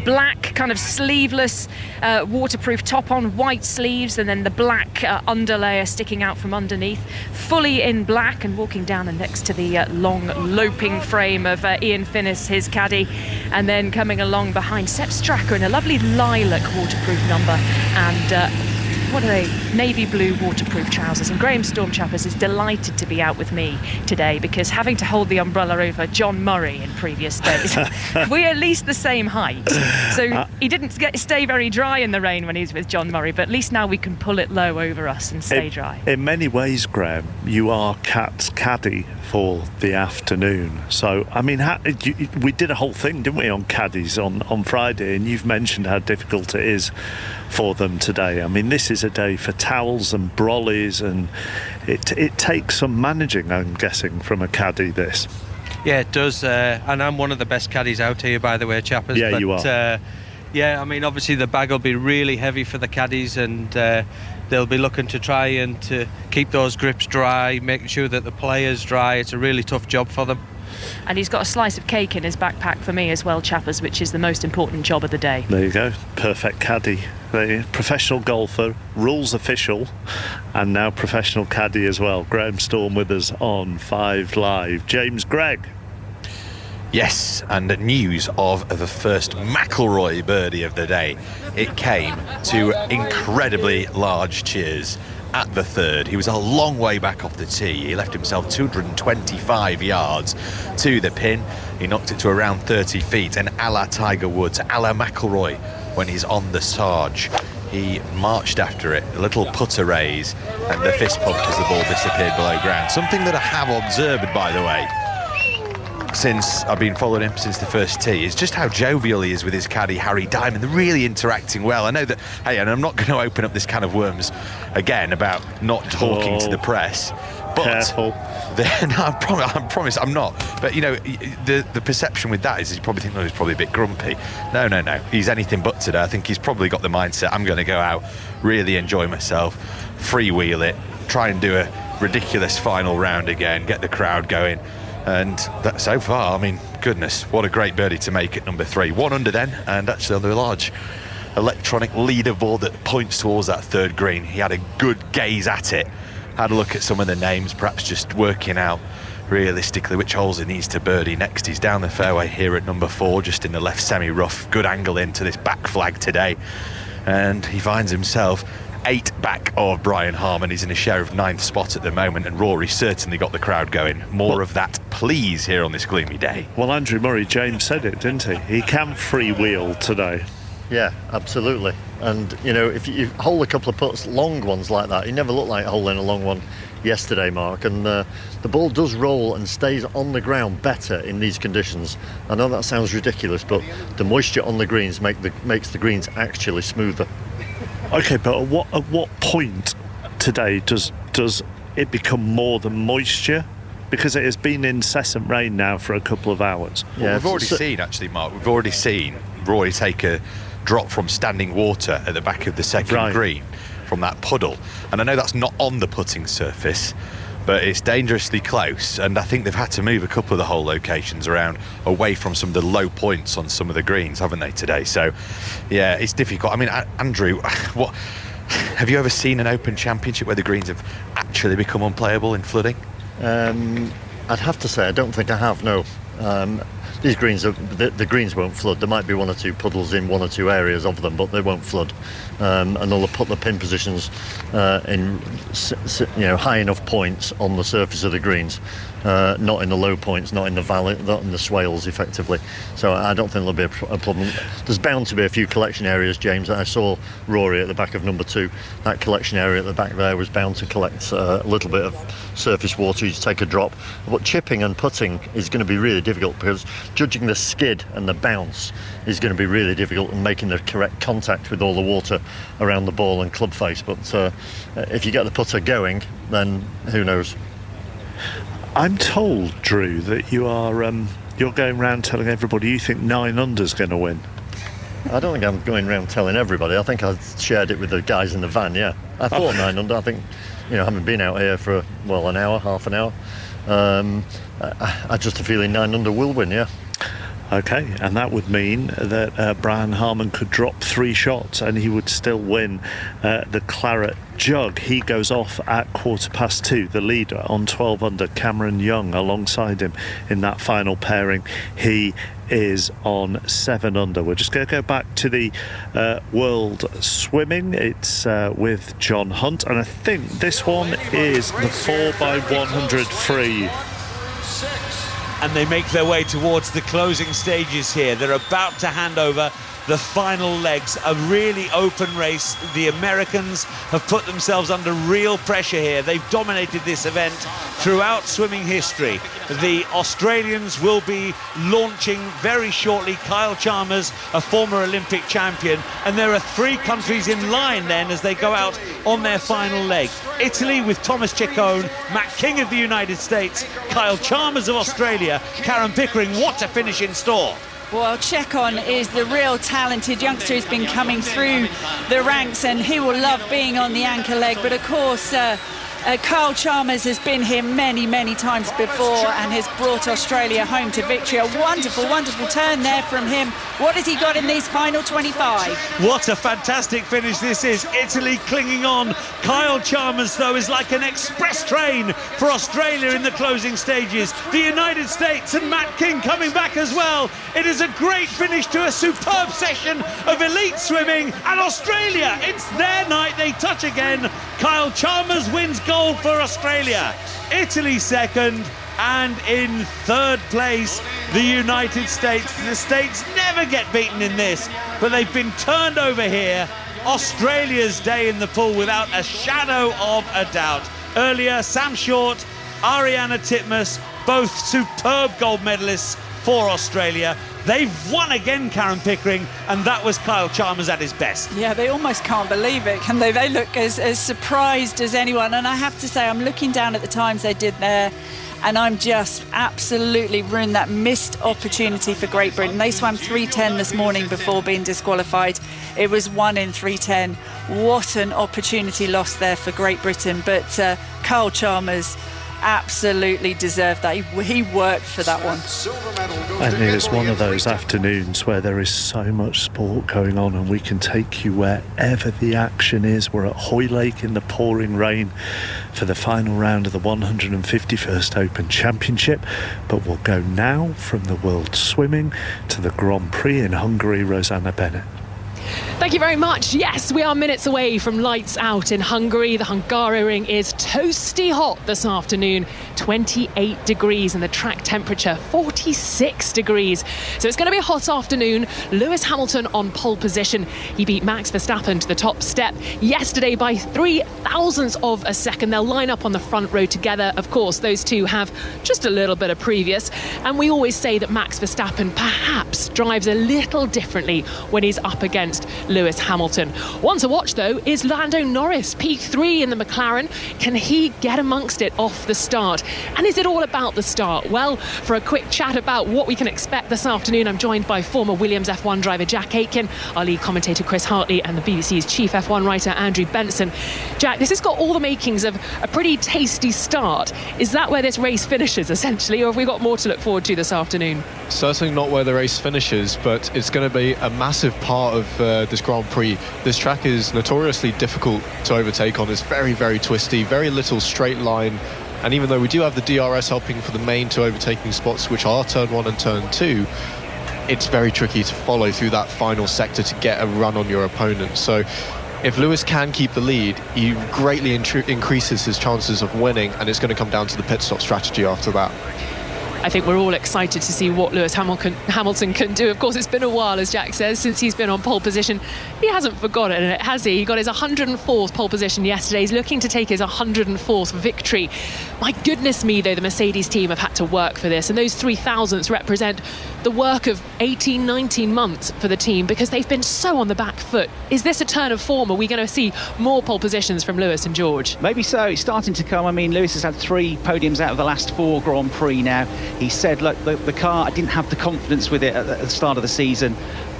Speaker 17: black kind of sleeveless waterproof top on, white sleeves, and then the black underlayer sticking out from underneath, fully in black, and walking down and next to the long loping frame of Ian Finnis, his caddy, and then coming along behind Sepp Straka in a lovely lilac waterproof number and what are they? Navy blue waterproof trousers. And Graham Storm, Chappers, is delighted to be out with me today because having to hold the umbrella over John Murray in previous days, we're at least the same height. So he didn't stay very dry in the rain when he was with John Murray, but at least now we can pull it low over us and stay dry.
Speaker 2: In many ways, Graham, you are Kat's caddy for the afternoon. So, I mean, we did a whole thing, didn't we, on caddies on Friday, and you've mentioned how difficult it is for them today. I mean, this is a day for towels and brollies, and it takes some managing, I'm guessing, from a caddy, this.
Speaker 7: Yeah, it does, and I'm one of the best caddies out here, by the way, Chappers.
Speaker 2: Yeah, but, you are.
Speaker 7: Yeah, I mean, obviously the bag will be really heavy for the caddies, and they'll be looking to try and to keep those grips dry, making sure that the player's dry. It's a really tough job for them.
Speaker 17: And he's got a slice of cake in his backpack for me as well, Chappers, which is the most important job of the day.
Speaker 2: There you go, perfect caddy. The professional golfer, rules official, and now professional caddy as well. Graham Storm with us on 5 Live. James Gregg.
Speaker 6: Yes, and news of the first McIlroy birdie of the day. It came to incredibly large cheers at the third. He was a long way back off the tee. He left himself 225 yards to the pin. He knocked it to around 30 feet, and a la Tiger Woods, a la McIlroy when he's on the Sarge. He marched after it, a little putter raise, and the fist pump as the ball disappeared below ground. Something that I have observed, by the way, since I've been following him since the first tee, is just how jovial he is with his caddy Harry Diamond. They're really interacting well. I know that, hey, and I'm not going to open up this can of worms again about not talking to the press, but
Speaker 2: careful.
Speaker 6: I promise I'm not. But you know, the perception with that is you probably think, oh, he's probably a bit grumpy. No, he's anything but today. I think he's probably got the mindset, I'm going to go out, really enjoy myself, freewheel it, try and do a ridiculous final round again, get the crowd going. And that, so far, I mean, goodness, what a great birdie to make at number 3. 1 under then, and actually on the large electronic leaderboard that points towards that third green. He had a good gaze at it, had a look at some of the names, perhaps just working out realistically which holes he needs to birdie next. He's down the fairway here at number 4, just in the left semi-rough. Good angle into this back flag today. And he finds himself 8 back of Brian Harman. He's in a share of 9th spot at the moment, and Rory certainly got the crowd going. More of that, please, here on this gloomy day.
Speaker 2: Well, Andrew Murray, James said it, didn't he? He can freewheel today.
Speaker 12: Yeah, absolutely. And, you know, if you hold a couple of putts, long ones like that, he never looked like holding a long one yesterday, Mark. And the ball does roll and stays on the ground better in these conditions. I know that sounds ridiculous, but the moisture on the greens makes the greens actually smoother.
Speaker 2: Okay, but at what point today does it become more than moisture? Because it has been incessant rain now for a couple of hours.
Speaker 6: Well, we've already seen, actually, Mark, Rory take a drop from standing water at the back of the second green from that puddle. And I know that's not on the putting surface, but it's dangerously close, and I think they've had to move a couple of the hole locations around away from some of the low points on some of the greens, haven't they, today? So, yeah, it's difficult. I mean, Andrew, what have you ever seen an Open Championship where the greens have actually become unplayable in flooding?
Speaker 12: I'd have to say I don't think I have, no. these greens, the greens won't flood. There might be one or two puddles in one or two areas of them, but they won't flood. And they'll put the pin positions in high enough points on the surface of the greens, not in the low points, not in the valley, not in the swales, effectively. So I don't think there'll be a problem. There's bound to be a few collection areas, James. I saw Rory at the back of number 2. That collection area at the back there was bound to collect a little bit of surface water. You take a drop. But chipping and putting is going to be really difficult, because judging the skid and the bounce is going to be really difficult, and making the correct contact with all the water around the ball and club face. But if you get the putter going, then who knows?
Speaker 2: I'm told, Drew, that you're going around telling everybody you think 9 under's going to win.
Speaker 12: I don't think I'm going around telling everybody. I think I shared it with the guys in the van. Yeah, I thought 9 under. I think, having been out here for an hour, half an hour, I just a feeling 9 under will win. Yeah.
Speaker 2: Okay, and that would mean that Brian Harman could drop 3 shots and he would still win the Claret Jug. He goes off at 2:15. The leader on 12 under, Cameron Young, alongside him in that final pairing. He is on 7 under. We're just going to go back to the World Swimming. It's with John Hunt, and I think this one is the 4x100 free.
Speaker 14: And they make their way towards the closing stages here. They're about to hand over the final legs, a really open race. The Americans have put themselves under real pressure here. They've dominated this event throughout swimming history. The Australians will be launching very shortly. Kyle Chalmers, a former Olympic champion, and there are 3 countries in line then as they go out on their final leg. Italy with Thomas Ciccone, Matt King of the United States, Kyle Chalmers of Australia, Karen Pickering. What a finish in store.
Speaker 15: Well, Ciccone is the real talented youngster who's been coming through the ranks, and he will love being on the anchor leg. But of course, Kyle Chalmers has been here many, many times before and has brought Australia home to victory. A wonderful, wonderful turn there from him. What has he got in these final 25?
Speaker 14: What a fantastic finish this is. Italy clinging on. Kyle Chalmers, though, is like an express train for Australia in the closing stages. The United States and Matt King coming back as well. It is a great finish to a superb session of elite swimming. And Australia, it's their night. They touch again. Kyle Chalmers wins gold for Australia. Italy second, and in 3rd place, the United States. The States never get beaten in this, but they've been turned over here. Australia's day in the pool without a shadow of a doubt. Earlier, Sam Short, Ariana Titmus, both superb gold medalists for Australia. They've won again, Karen Pickering, and that was Kyle Chalmers at his best.
Speaker 15: Yeah, they almost can't believe it, can they? They look as surprised as anyone. And I have to say, I'm looking down at the times they did there, and I'm just absolutely ruined. That missed opportunity for Great Britain. They swam 3:10 this morning before being disqualified. It was 1 in 3:10. What an opportunity lost there for Great Britain. But Kyle Chalmers absolutely deserved that. He worked for that one.
Speaker 2: And it's one of those afternoons where there is so much sport going on, and we can take you wherever the action is. We're at Hoylake in the pouring rain for the final round of the 151st Open Championship, but we'll go now from the World Swimming to the Grand Prix in Hungary. Rosanna Bennett.
Speaker 17: Thank you very much. Yes, we are minutes away from lights out in Hungary. The Hungaroring is toasty hot this afternoon, 28 degrees, and the track temperature 46 degrees. So it's going to be a hot afternoon. Lewis Hamilton on pole position. He beat Max Verstappen to the top step yesterday by 0.003 of a second. They'll line up on the front row together. Of course, those two have just a little bit of previous, and we always say that Max Verstappen perhaps drives a little differently when he's up against Lewis Hamilton. One to watch, though, is Lando Norris, P3 in the McLaren. Can he get amongst it off the start? And is it all about the start? Well, for a quick chat about what we can expect this afternoon, I'm joined by former Williams F1 driver Jack Aitken, our lead commentator Chris Hartley, and the BBC's chief F1 writer Andrew Benson. Jack, this has got all the makings of a pretty tasty start. Is that where this race finishes, essentially, or have we got more to look forward to this afternoon?
Speaker 13: Certainly not where the race finishes, but it's going to be a massive part of this Grand Prix. This track is notoriously difficult to overtake on. It's very, very twisty, very little straight line And even though we do have the DRS helping for the main two overtaking spots, which are turn 1 and turn 2, it's very tricky to follow through that final sector to get a run on your opponent. So if Lewis can keep the lead, he greatly increases his chances of winning, and it's going to come down to the pit stop strategy after that.
Speaker 17: I think we're all excited to see what Lewis Hamilton can do. Of course, it's been a while, as Jack says, since he's been on pole position. He hasn't forgotten it, has he? He got his 104th pole position yesterday. He's looking to take his 104th victory. My goodness me, though, the Mercedes team have had to work for this, and those 3,000ths represent the work of 18, 19 months for the team, because they've been so on the back foot. Is this a turn of form? Are we going to see more pole positions from Lewis and George?
Speaker 8: Maybe so. It's starting to come. I mean, Lewis has had 3 podiums out of the last 4 Grand Prix now. He said, look, the car, I didn't have the confidence with it at the start of the season.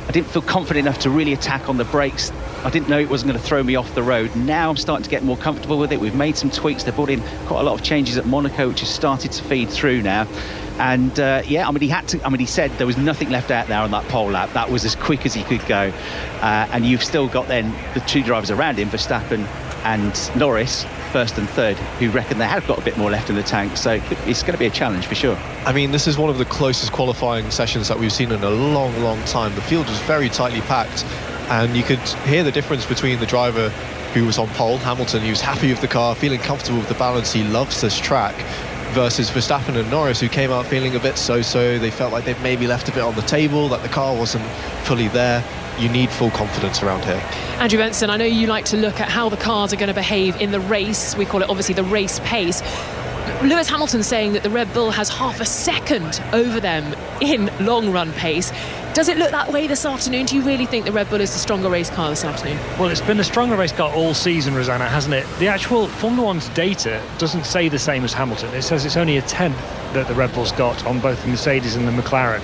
Speaker 8: I didn't feel confident enough to really attack on the brakes. I didn't know it wasn't going to throw me off the road. Now I'm starting to get more comfortable with it. We've made some tweaks. They've brought in quite a lot of changes at Monaco, which has started to feed through now. And he said there was nothing left out there on that pole lap. That was as quick as he could go. And you've still got then the 2 drivers around him, Verstappen and Norris, first and third, who reckon they have got a bit more left in the tank. So it's going to be a challenge for sure.
Speaker 13: I mean, this is one of the closest qualifying sessions that we've seen in a long, long time. The field was very tightly packed, and you could hear the difference between the driver who was on pole, Hamilton, he was happy with the car, feeling comfortable with the balance, he loves this track, versus Verstappen and Norris, who came out feeling a bit so-so. They felt like they'd maybe left a bit on the table, that the car wasn't fully there. You need full confidence around here.
Speaker 17: Andrew Benson, I know you like to look at how the cars are going to behave in the race. We call it obviously the race pace. Lewis Hamilton saying that the Red Bull has half a second over them in long run pace. Does it look that way this afternoon? Do you really think the Red Bull is the stronger race car this afternoon?
Speaker 16: Well, it's been a stronger race car all season, Rosanna, hasn't it? The actual Formula 1's data doesn't say the same as Hamilton. It says it's only a tenth that the Red Bull's got on both the Mercedes and the McLaren.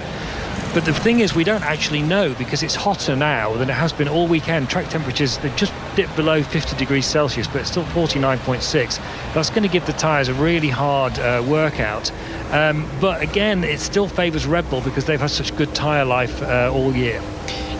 Speaker 16: But the thing is, we don't actually know, because it's hotter now than it has been all weekend. Track temperatures, they've just dipped below 50 degrees Celsius, but it's still 49.6. That's going to give the tyres a really hard workout. But again, it still favours Red Bull because they've had such good tyre life all year.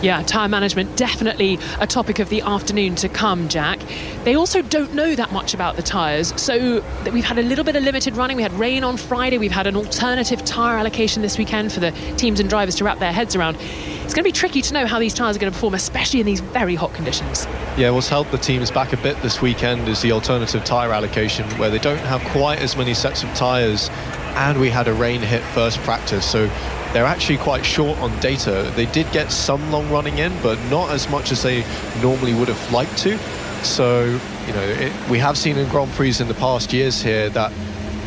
Speaker 17: Yeah, tyre management, definitely a topic of the afternoon to come, Jack. They also don't know that much about the tyres, so we've had a little bit of limited running. We had rain on Friday. We've had an alternative tyre allocation this weekend for the teams and drivers to wrap their heads around. It's going to be tricky to know how these tyres are going to perform, especially in these very hot conditions.
Speaker 13: Yeah, what's held the teams back a bit this weekend is the alternative tyre allocation, where they don't have quite as many sets of tyres, and we had a rain hit first practice, so they're actually quite short on data. They did get some long running in, but not as much as they normally would have liked to. So, you know, we have seen in Grand Prix in the past years here that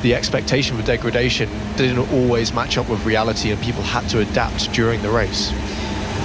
Speaker 13: the expectation for degradation didn't always match up with reality, and people had to adapt during the race.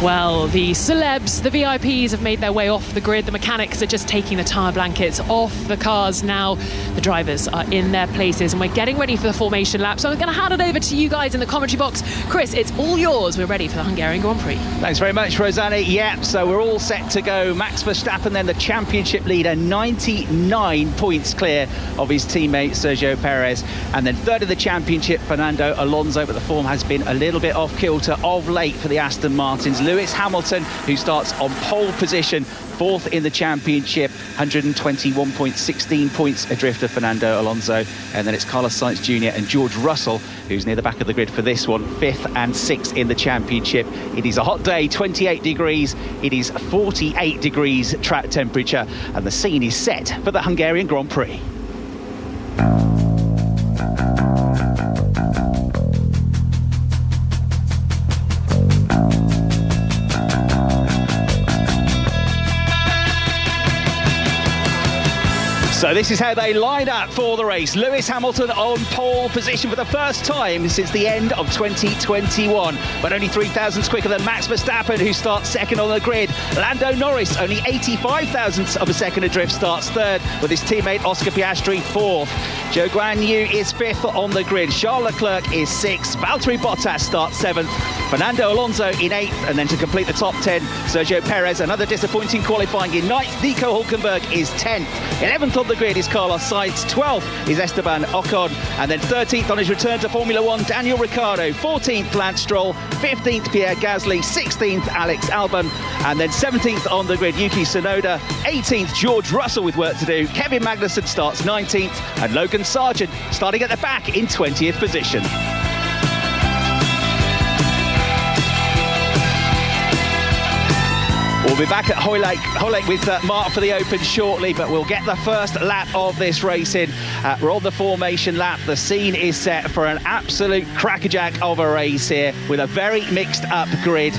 Speaker 17: Well, the celebs, the VIPs have made their way off the grid. The mechanics are just taking the tyre blankets off the cars now. The drivers are in their places, and we're getting ready for the formation lap. So I'm going to hand it over to you guys in the commentary box. Chris, it's all yours. We're ready for the Hungarian Grand Prix.
Speaker 8: Thanks very much, Rosanna. Yeah, so we're all set to go. Max Verstappen, then the championship leader, 99 points clear of his teammate Sergio Perez. And then third of the championship, Fernando Alonso, but the form has been a little bit off kilter of late for the Aston Martins. Lewis Hamilton, who starts on pole position, fourth in the championship, 121.16 points adrift of Fernando Alonso. And then it's Carlos Sainz Jr. and George Russell, who's near the back of the grid for this one, fifth and sixth in the championship. It is a hot day, 28 degrees. It is 48 degrees track temperature, and the scene is set for the Hungarian Grand Prix. So this is how they line up for the race. Lewis Hamilton on pole position for the first time since the end of 2021, but only 3,000ths quicker than Max Verstappen, who starts second on the grid. Lando Norris, only 85,000ths of a second adrift, starts third, with his teammate Oscar Piastri fourth. Zhou Guanyu is fifth on the grid. Charles Leclerc is sixth. Valtteri Bottas starts seventh. Fernando Alonso in 8th, and then to complete the top 10, Sergio Perez, another disappointing qualifying in 9th. Nico Hülkenberg is 10th. 11th on the grid is Carlos Sainz. 12th is Esteban Ocon, and then 13th on his return to Formula One, Daniel Ricciardo. 14th, Lance Stroll. 15th, Pierre Gasly. 16th, Alex Albon, and then 17th on the grid, Yuki Tsunoda. 18th, George Russell with work to do. Kevin Magnussen starts 19th, and Logan Sargent starting at the back in 20th position. We'll be back at Hoylake with Mark for the Open shortly, but we'll get the first lap of this race in. We're on the formation lap. The scene is set for an absolute crackerjack of a race here with a very mixed up grid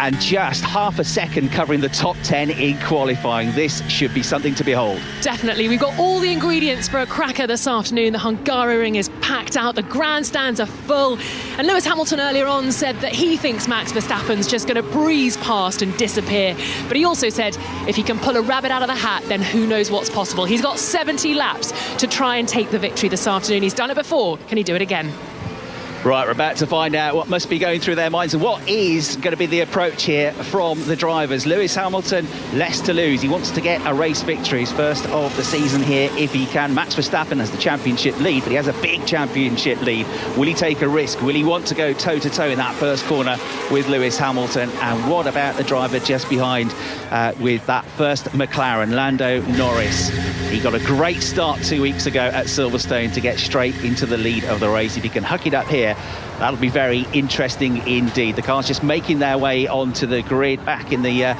Speaker 8: and just half a second covering the top 10 in qualifying. This should be something to behold.
Speaker 11: Definitely. We've got all the ingredients for a cracker this afternoon. The Hungaroring is packed out. The grandstands are full. And Lewis Hamilton earlier on said that he thinks Max Verstappen's just going to breeze past and disappear. But he also said if he can pull a rabbit out of the hat, then who knows what's possible. He's got 70 laps to try and take the victory this afternoon. He's done it before. Can he do it again?
Speaker 8: Right, we're about to find out what must be going through their minds and what is going to be the approach here from the drivers. Lewis Hamilton, less to lose. He wants to get a race victory, his first of the season here if he can. Max Verstappen has the championship lead, but he has a big championship lead. Will he take a risk? Will he want to go toe-to-toe in that first corner with Lewis Hamilton? And what about the driver just behind with that first McLaren, Lando Norris? He got a great start 2 weeks ago at Silverstone to get straight into the lead of the race. If he can huck it up here, that'll be very interesting indeed. The cars just making their way onto the grid, back in the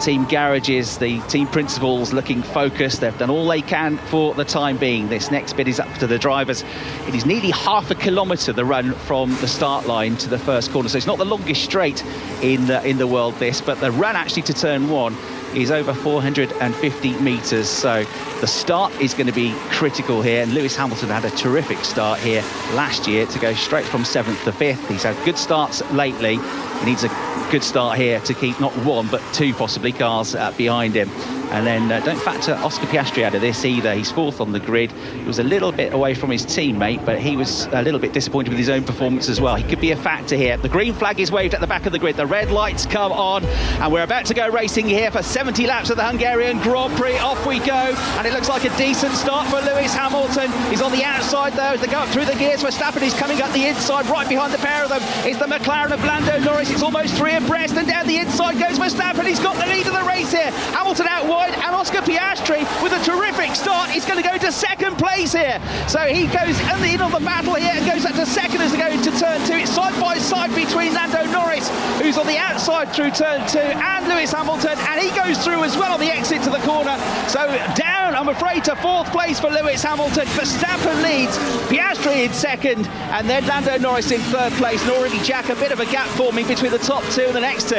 Speaker 8: team garages. The team principals looking focused. They've done all they can for the time being. This next bit is up to the drivers. It is nearly half a kilometre the run from the start line to the first corner, so it's not the longest straight in the world, this, but the run actually to turn 1 is over 450 metres, so the start is going to be critical here. And Lewis Hamilton had a terrific start here last year to go straight from 7th to 5th. He's had good starts lately. He needs a good start here to keep not 1 but 2 possibly cars behind him. And then don't factor Oscar Piastri out of this either. He's 4th on the grid. He was a little bit away from his teammate, but he was a little bit disappointed with his own performance as well. He could be a factor here. The green flag is waved at the back of the grid. The red lights come on, and we're about to go racing here for 70 laps of the Hungarian Grand Prix. Off we go, and it looks like a decent start for Lewis Hamilton. He's on the outside though as they go up through the gears. Verstappen is coming up the inside. Right behind the pair of them is the McLaren of Lando Norris. It's almost 3 abreast, and down the inside goes Verstappen. He's got the lead of the race here. Hamilton out wide, and Oscar Piastri with a terrific start. He's going to go to 2nd place here. So he goes in on the battle here and goes up to 2nd as they go into turn 2. It's side by side between Lando Norris, who's on the outside through turn 2, and Lewis Hamilton, and he goes through as well on the exit to the corner. So down, I'm afraid, to 4th place for Lewis Hamilton. Verstappen leads, Piastri in 2nd, and then Lando Norris in 3rd place. And already, Jack, a bit of a gap forming between the top 2 and the next 2.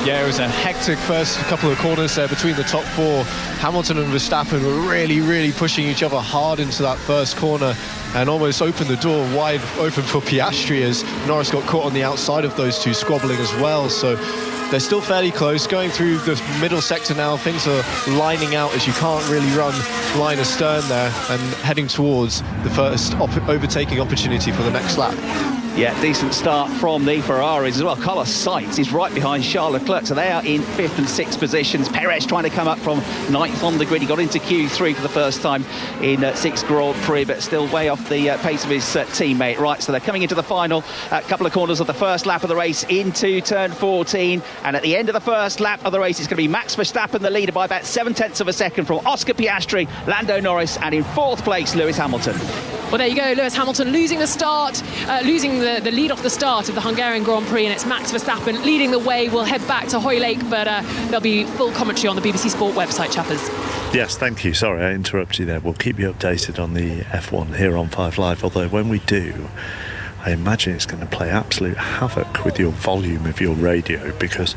Speaker 13: Yeah, it was a hectic first couple of corners there between the top 4. Hamilton and Verstappen were really pushing each other hard into that first corner and almost opened the door wide open for Piastri as Norris got caught on the outside of those two, squabbling as well. So they're still fairly close. Going through the middle sector now, things are lining out as you can't really run line astern there, and heading towards the first overtaking opportunity for the next lap.
Speaker 8: Yeah, decent start from the Ferraris as well. Carlos Sainz is right behind Charles Leclerc, so they are in 5th and 6th positions. Perez trying to come up from 9th on the grid. He got into Q3 for the first time in 6th Grand Prix, but still way off the pace of his teammate. Right, so they're coming into the final couple of corners of the first lap of the race into turn 14, and at the end of the first lap of the race, it's going to be Max Verstappen, the leader, by about 7/10 of a second from Oscar Piastri, Lando Norris, and in 4th place, Lewis Hamilton.
Speaker 11: Well, there you go. Lewis Hamilton losing the start, losing the lead off the start of the Hungarian Grand Prix, and it's Max Verstappen leading the way. We'll head back to Hoylake, but there'll be full commentary on the BBC Sport website, chappers.
Speaker 2: Yes, thank you. Sorry, I interrupted you there. We'll keep you updated on the F1 here on 5 Live, although when we do, I imagine it's going to play absolute havoc with your volume of your radio, because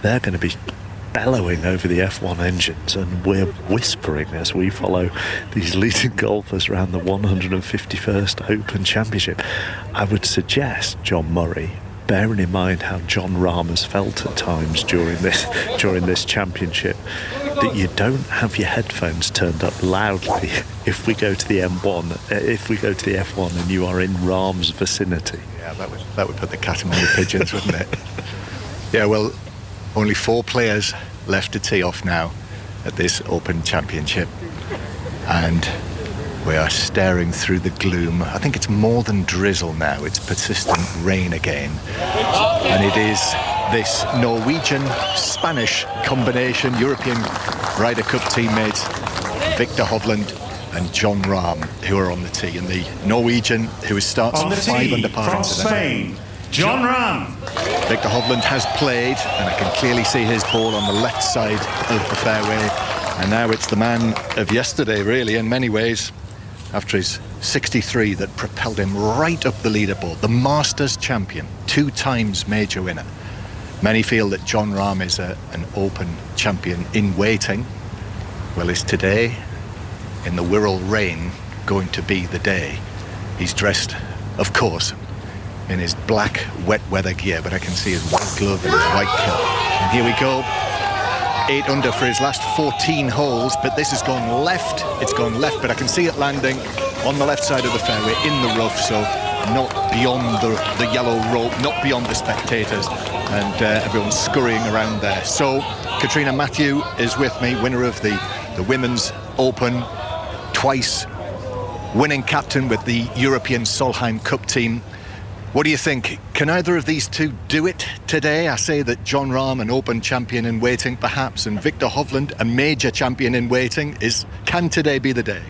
Speaker 2: they're going to be bellowing over the F1 engines, and we're whispering as we follow these leading golfers around the 151st Open Championship. I would suggest, John Murray, bearing in mind how John Rahmer's felt at times during this championship, that you don't have your headphones turned up loudly if we go to the M1, if we go to the F1 and you are in Rahm's vicinity.
Speaker 25: Yeah, that would put the cat among the pigeons, wouldn't it? Yeah, well, only 4 players left to tee off now at this Open Championship, and we are staring through the gloom. I think it's more than drizzle now, it's persistent rain again, and it is this Norwegian-Spanish combination, European Ryder Cup teammates Viktor Hovland and Jon Rahm, who are on the tee, and the Norwegian, who starts 5 under par
Speaker 20: from
Speaker 25: into the
Speaker 20: Spain, Jon Rahm.
Speaker 25: Viktor Hovland has played, and I can clearly see his ball on the left side of the fairway, and now it's the man of yesterday, really, in many ways, after his 63 that propelled him right up the leaderboard. The Masters champion, 2 times major winner. Many feel that Jon Rahm is an Open champion in waiting. Well, is today, in the Wirral rain, going to be the day? He's dressed, of course, in his black wet weather gear, but I can see his white glove and his white kilt. And here we go. 8 under for his last 14 holes, but this has gone left. It's gone left, but I can see it landing on the left side of the fairway in the rough, so not beyond the yellow rope, not beyond the spectators, and everyone's scurrying around there. So Katrina Matthew is with me, winner of the Women's Open, twice winning captain with the European Solheim Cup team. What do you think? Can either of these two do it today? I say that Jon Rahm, an Open champion in waiting, perhaps, and Viktor Hovland, a major champion in waiting. Can today be the day?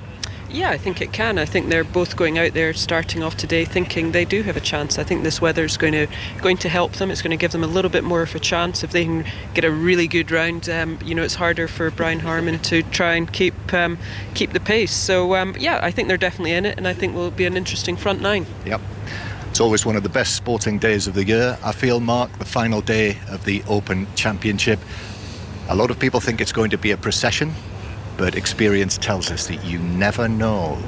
Speaker 23: Yeah, I think it can. I think they're both going out there, starting off today, thinking they do have a chance. I think this weather's going to help them. It's going to give them a little bit more of a chance if they can get a really good round. It's harder for Brian Harman to try and keep the pace. So I think they're definitely in it, and I think will be an interesting front 9.
Speaker 25: Yep. It's always one of the best sporting days of the year. I feel, Mark, the final day of the Open Championship. A lot of people think it's going to be a procession, but experience tells us that you never know.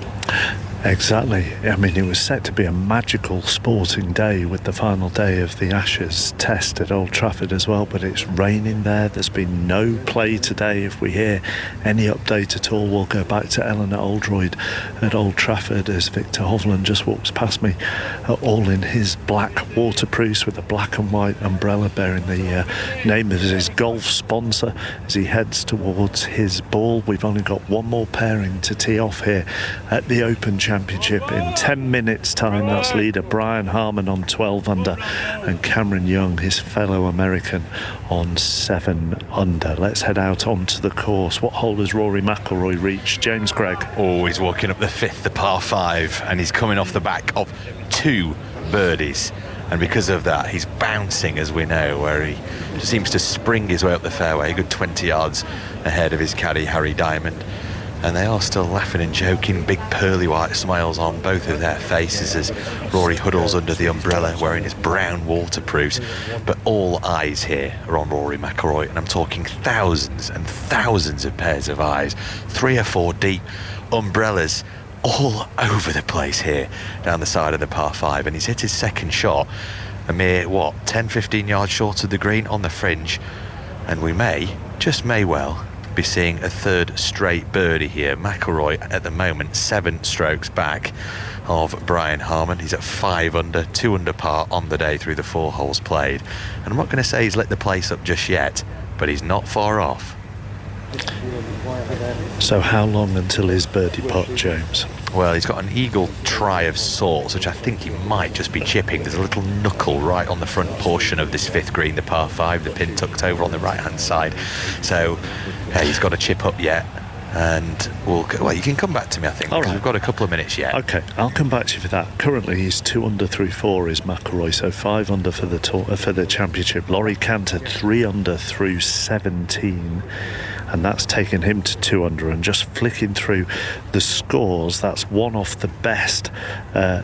Speaker 2: Exactly. I mean, it was set to be a magical sporting day with the final day of the Ashes test at Old Trafford as well, but it's raining there. There's been no play today. If we hear any update at all, we'll go back to Eleanor Oldroyd at Old Trafford as Viktor Hovland just walks past me, all in his black waterproofs with a black and white umbrella bearing the name of his golf sponsor as he heads towards his ball. We've only got one more pairing to tee off here at the Open Championship in 10 minutes time. That's leader Brian Harman on 12 under and Cameron Young, his fellow American, on 7 under. Let's head out onto the course. What hole has Rory McIlroy reached? James Gregg.
Speaker 6: Oh, he's walking up the 5th, the par 5, and he's coming off the back of 2 birdies, and because of that he's bouncing, as we know, where he seems to spring his way up the fairway a good 20 yards ahead of his caddy Harry Diamond. And they are still laughing and joking, big pearly white smiles on both of their faces as Rory huddles under the umbrella wearing his brown waterproofs. But all eyes here are on Rory McIlroy, and I'm talking thousands and thousands of pairs of eyes, 3 or 4 deep, umbrellas all over the place here down the side of the par 5, and he's hit his second shot a mere 10-15 yards short of the green on the fringe, and we just may well be seeing a 3rd straight birdie here. McIlroy at the moment 7 strokes back of Brian Harman. He's at 5 under, 2 under par on the day through the 4 holes played, and I'm not going to say he's lit the place up just yet, but he's not far off.
Speaker 2: So how long until his birdie putt, James?
Speaker 6: Well, he's got an eagle try of sorts, which I think he might just be chipping. There's a little knuckle right on the front portion of this 5th green, the par 5, the pin tucked over on the right-hand side. So, he's got a chip up yet. And you can come back to me, I think, because we've got a couple of minutes yet.
Speaker 2: Okay, I'll come back to you for that. Currently, he's 2 under through 4 is McIlroy, so 5 under for the championship. Laurie Canter 3 under through 17. And that's taken him to 2 under, and just flicking through the scores, that's one off the best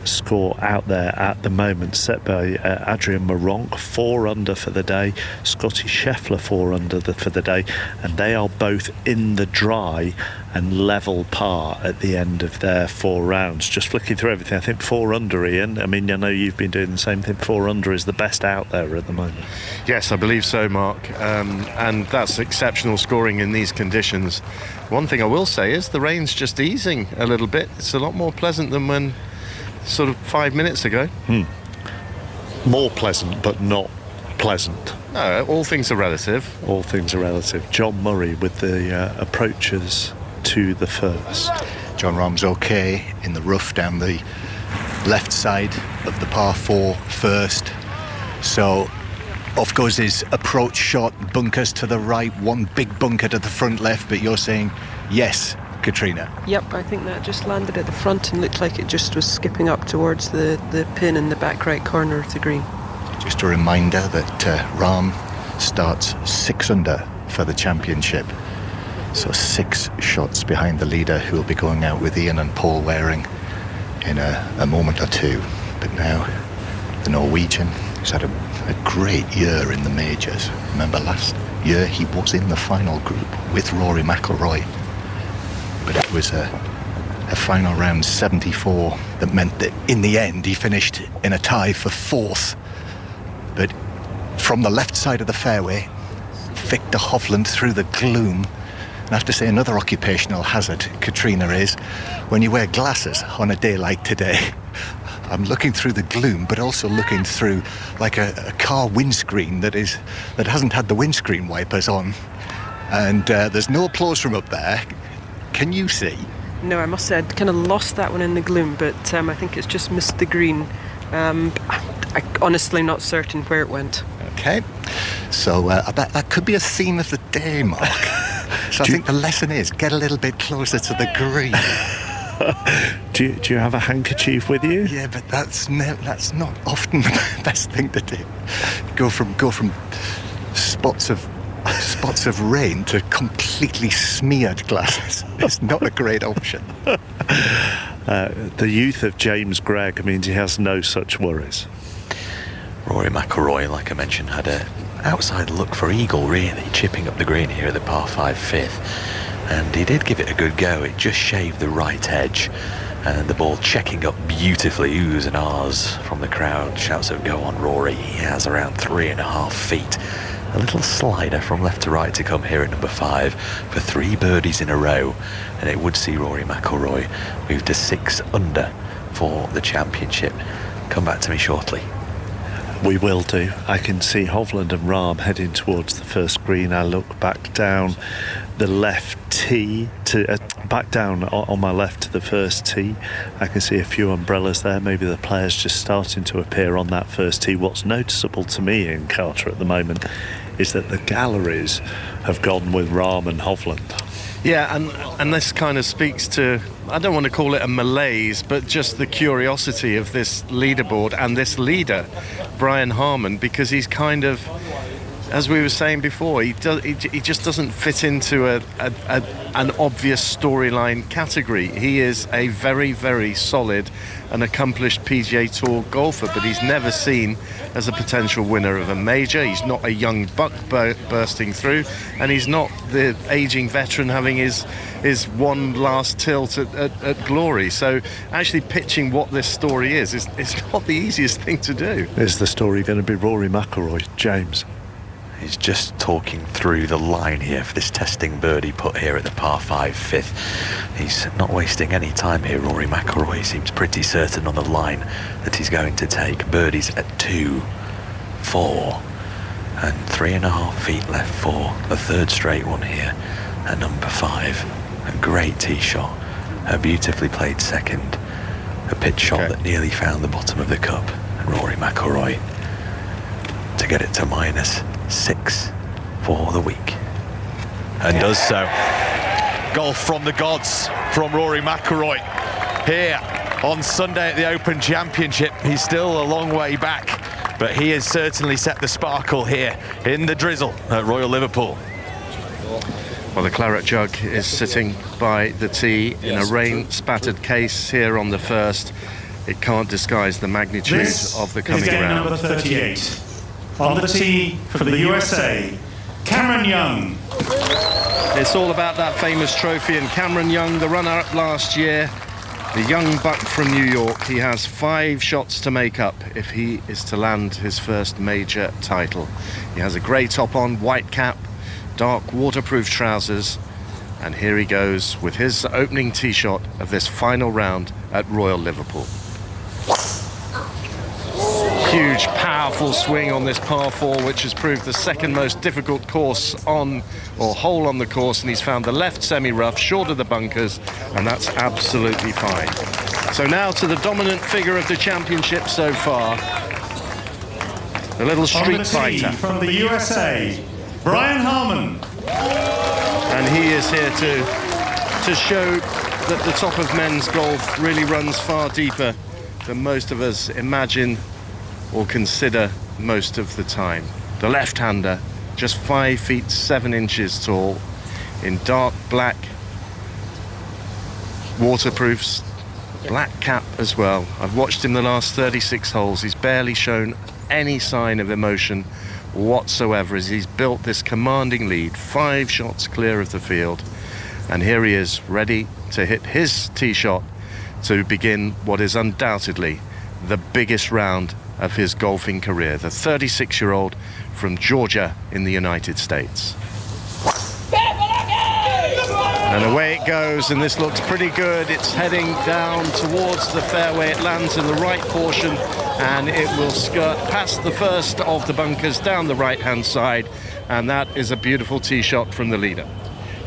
Speaker 2: score out there at the moment, set by Adrian Meronk, 4 under for the day, Scotty Scheffler 4 under for the day, and they are both in the dry and level par at the end of their 4 rounds. Just flicking through everything, I think 4 under, Ian. I mean, I know you've been doing the same thing. 4 under is the best out there at the moment.
Speaker 18: Yes, I believe so, Mark. And that's exceptional scoring in these conditions. One thing I will say is the rain's just easing a little bit. It's a lot more pleasant than when sort of 5 minutes ago.
Speaker 2: More pleasant, but not pleasant.
Speaker 18: No, all things are relative.
Speaker 2: All things are relative. John Murray with the approaches to the first.
Speaker 25: Jon Rahm's okay in the rough down the left side of the par 4 first. So off goes his approach shot, bunkers to the right, one big bunker to the front left, but you're saying yes, Katrina?
Speaker 23: Yep, I think that just landed at the front and looked like it just was skipping up towards the pin in the back right corner of the green.
Speaker 25: Just a reminder that Rahm starts 6 under for the championship. So 6 shots behind the leader, who will be going out with Ian and Paul Waring in a moment or two. But now the Norwegian, who's had a great year in the majors. Remember last year he was in the final group with Rory McIlroy. But it was a final round 74 that meant that in the end he finished in a tie for 4th. But from the left side of the fairway, Viktor Hovland through the gloom. And I have to say, another occupational hazard, Katrina, is when you wear glasses on a day like today. I'm looking through the gloom, but also looking through like a car windscreen that hasn't had the windscreen wipers on. And there's no applause from up there. Can you see?
Speaker 23: No, I must say I'd kind of lost that one in the gloom, but I think it's just missed the green. I'm honestly not certain where it went.
Speaker 25: Okay, so I bet that could be a theme of the day, Mark. So I think the lesson is get a little bit closer to the green.
Speaker 2: Do you have a handkerchief with you?
Speaker 25: Yeah, but that's not often the best thing to do. Go from spots of rain to completely smeared glasses. It's not a great option.
Speaker 2: The youth of James Gregg means he has no such worries.
Speaker 6: Rory McIlroy, like I mentioned, had an outside look for eagle, really, chipping up the green here at the par 5 5th. And he did give it a good go. It just shaved the right edge. And the ball checking up beautifully. Oohs and ahs from the crowd. Shouts of go on, Rory. He has around 3.5 feet. A little slider from left to right to come here at number 5 for 3 birdies in a row. And it would see Rory McIlroy move to 6 under for the championship. Come back to me shortly.
Speaker 2: We will do. I can see Hovland and Rahm heading towards the first green. I look back down the left tee to back down on my left to the first tee. I can see a few umbrellas there. Maybe the players just starting to appear on that first tee. What's noticeable to me in Carter at the moment is that the galleries have gone with Rahm and Hovland.
Speaker 18: Yeah, and this kind of speaks to, I don't want to call it a malaise, but just the curiosity of this leaderboard and this leader, Brian Harman, because he's kind of, as we were saying before, he just doesn't fit into an obvious storyline category. He is a very, very solid and accomplished PGA Tour golfer, but he's never seen as a potential winner of a major. He's not a young buck bursting through, and he's not the aging veteran having his one last tilt at glory. So actually pitching what this story is not the easiest thing to do.
Speaker 2: Is the story going to be Rory McIlroy, James?
Speaker 6: He's just talking through the line here for this testing birdie putt here at the par 5 5th. He's not wasting any time here, Rory McIlroy. Seems pretty certain on the line that he's going to take birdies at 2, 4 and 3.5 feet left for the third straight one here at number 5. A great tee shot, a beautifully played second, a pitch shot that nearly found the bottom of the cup, and Rory McIlroy to get it to -6 for the week, and does so. Golf from the gods from Rory McIlroy here on Sunday at the Open Championship. He's still a long way back, but he has certainly set the sparkle here in the drizzle at Royal Liverpool.
Speaker 18: Well, the claret jug is sitting by the tee in a rain-spattered case here on the first. It can't disguise the magnitude of the coming
Speaker 20: round.
Speaker 18: round.
Speaker 20: Number 38. On the tee for the USA, Cameron Young.
Speaker 18: It's all about that famous trophy, and Cameron Young, the runner-up last year, the young buck from New York, he has 5 shots to make up if he is to land his first major title. He has a grey top on, white cap, dark waterproof trousers, and here he goes with his opening tee shot of this final round at Royal Liverpool. Huge, powerful swing on this par 4, which has proved the second most difficult course on, or hole on the course, and he's found the left semi-rough, short of the bunkers, and that's absolutely fine. So now to the dominant figure of the championship so far, the little street fighter.
Speaker 20: From the USA, Brian Harman.
Speaker 18: And he is here to show that the top of men's golf really runs far deeper than most of us imagine or consider most of the time. The left-hander, just 5 feet 7 inches tall, in dark black waterproofs, black cap as well. I've watched him the last 36 holes. He's barely shown any sign of emotion whatsoever as he's built this commanding lead, 5 shots clear of the field. And here he is, ready to hit his tee shot to begin what is undoubtedly the biggest round of his golfing career, the 36-year-old from Georgia in the United States. And away it goes, and this looks pretty good. It's heading down towards the fairway. It lands in the right portion, and it will skirt past the first of the bunkers down the right-hand side, and that is a beautiful tee shot from the leader.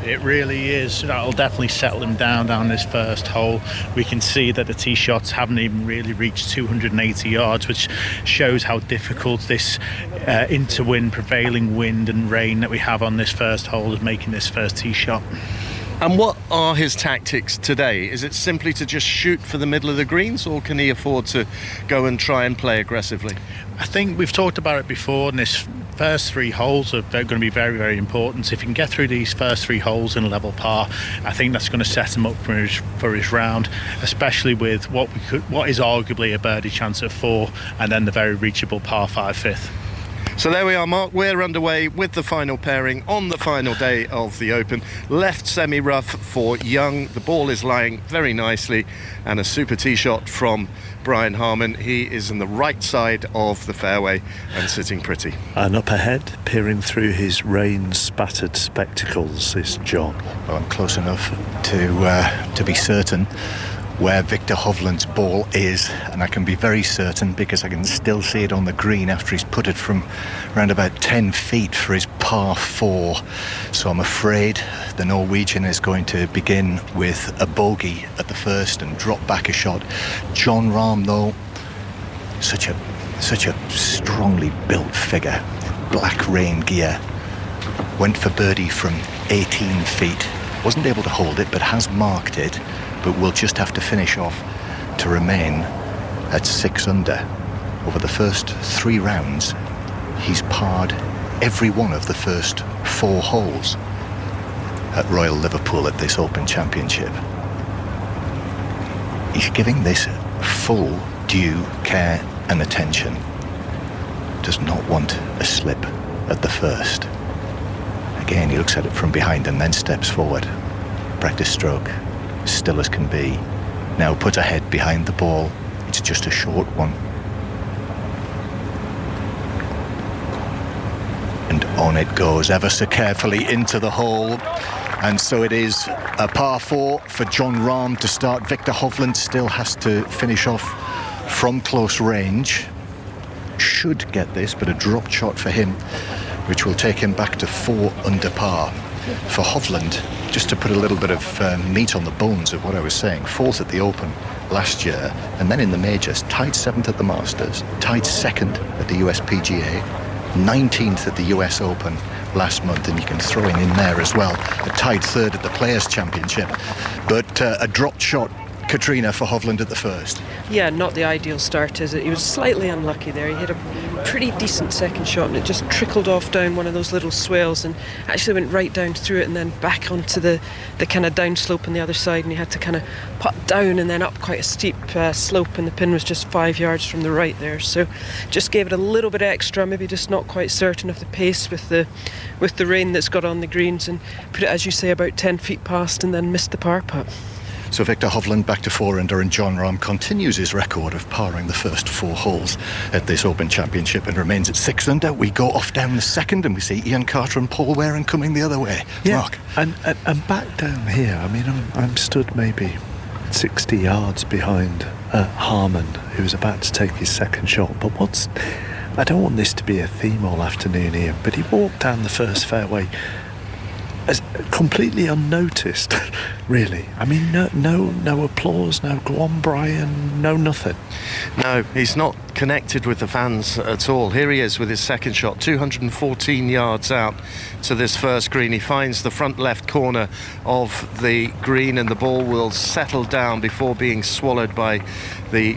Speaker 3: It really is. That'll definitely settle him down this first hole. We can see that the tee shots haven't even really reached 280 yards, which shows how difficult this interwind, prevailing wind and rain that we have on this first hole is making this first tee shot.
Speaker 18: And what are his tactics today? Is it simply to just shoot for the middle of the greens, or can he afford to go and try and play aggressively?
Speaker 3: I think we've talked about it before, and this first 3 holes are going to be very, very important. If he can get through these first 3 holes in a level par, I think that's going to set him up for his round, especially with what is arguably a birdie chance at 4, and then the very reachable par 5 fifth.
Speaker 18: So there we are, Mark. We're underway with the final pairing on the final day of the Open. Left semi-rough for Young. The ball is lying very nicely, and a super tee shot from Brian Harman. He is on the right side of the fairway and sitting pretty.
Speaker 2: And up ahead, peering through his rain-spattered spectacles, is John.
Speaker 25: Well, I'm close enough to be certain where Victor Hovland's ball is, and I can be very certain because I can still see it on the green after he's put it from around about 10 feet for his par 4. So I'm afraid the Norwegian is going to begin with a bogey at the first and drop back a shot. Jon Rahm, though, such a strongly built figure, black rain gear, went for birdie from 18 feet. Wasn't able to hold it, but has marked it, but will just have to finish off to remain at 6 under. Over the first 3 rounds, he's parred every one of the first 4 holes at Royal Liverpool at this Open Championship. He's giving this full due care and attention. Does not want a slip at the first. Again, he looks at it from behind and then steps forward. Practice stroke, still as can be. Now put ahead behind the ball. It's just a short one. And on it goes ever so carefully into the hole. And so it is a par 4 for Jon Rahm to start. Victor Hovland still has to finish off from close range. Should get this, but a drop shot for him, which will take him back to 4 under par. For Hovland, just to put a little bit of meat on the bones of what I was saying, 4th at the Open last year, and then in the majors, tied 7th at the Masters, tied 2nd at the US PGA, 19th at the US Open last month, and you can throw in there as well, a tied 3rd at the Players' Championship. But a dropped shot Katrina, for Hovland at the first.
Speaker 23: Yeah, not the ideal start, is it? He was slightly unlucky there. He hit a pretty decent second shot and it just trickled off down one of those little swales and actually went right down through it and then back onto the kind of downslope on the other side, and he had to kind of putt down and then up quite a steep slope, and the pin was just 5 yards from the right there. So just gave it a little bit extra, maybe just not quite certain of the pace with the rain that's got on the greens, and put it, as you say, about 10 feet past and then missed the par putt.
Speaker 25: So Victor Hovland back to 4 under, and Jon Rahm continues his record of parring the first 4 holes at this Open Championship and remains at 6 under. We go off down the second and we see Ian Carter and Paul Waring coming the other way.
Speaker 2: Yeah,
Speaker 25: Mark.
Speaker 2: and back down here, I mean, I'm stood maybe 60 yards behind Harman, who's about to take his second shot. But I don't want this to be a theme all afternoon, Ian, but he walked down the first fairway as completely unnoticed, really. I mean, no applause, no go on, Brian, no nothing.
Speaker 18: No, he's not connected with the fans at all. Here he is with his second shot, 214 yards out to this first green. He finds the front left corner of the green and the ball will settle down before being swallowed by the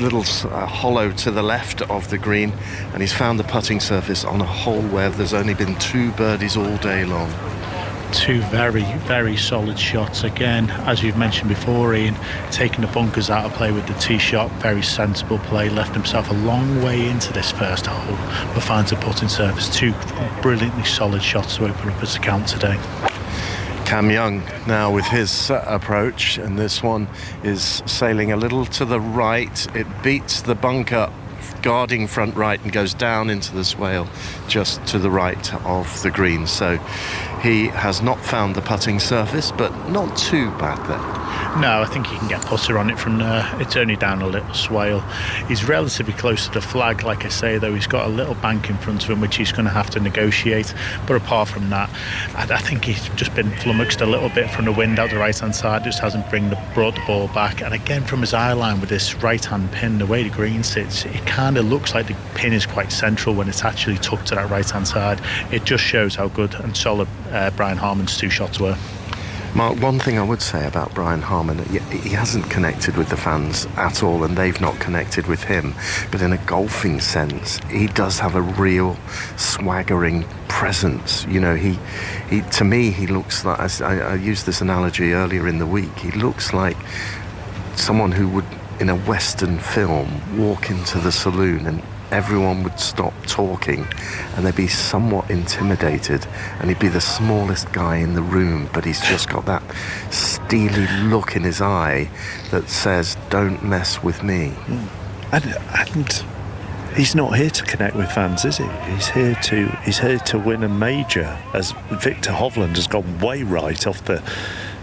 Speaker 18: little hollow to the left of the green, and he's found the putting surface on a hole where there's only been 2 birdies all day long.
Speaker 3: 2 very, very solid shots. Again, as you've mentioned before, Ian, taking the bunkers out of play with the tee shot, very sensible play, left himself a long way into this first hole, but finds a putting surface. 2 brilliantly solid shots to open up his account today.
Speaker 18: Cam Young now with his approach, and this one is sailing a little to the right. It beats the bunker guarding front right and goes down into the swale just to the right of the green. So he has not found the putting surface, but not too bad there.
Speaker 3: No, I think he can get putter on it from there. It's only down a little swale. He's relatively close to the flag, like I say, though. He's got a little bank in front of him, which he's going to have to negotiate. But apart from that, I think he's just been flummoxed a little bit from the wind out the right-hand side. Just hasn't brought the ball back. And again, from his eye line with this right-hand pin, the way the green sits, it kind of looks like the pin is quite central when it's actually tucked to that right-hand side. It just shows how good and solid Brian Harman's 2 shots were.
Speaker 18: Mark, one thing I would say about Brian Harman, he hasn't connected with the fans at all, and they've not connected with him. But in a golfing sense, he does have a real swaggering presence. You know, he to me, he looks like, I used this analogy earlier in the week, he looks like someone who would, in a Western film, walk into the saloon and everyone would stop talking and they'd be somewhat intimidated, and he'd be the smallest guy in the room, but he's just got that steely look in his eye that says, don't mess with me.
Speaker 2: And he's not here to connect with fans, is he? He's here to win a major, as Victor Hovland has gone way right off the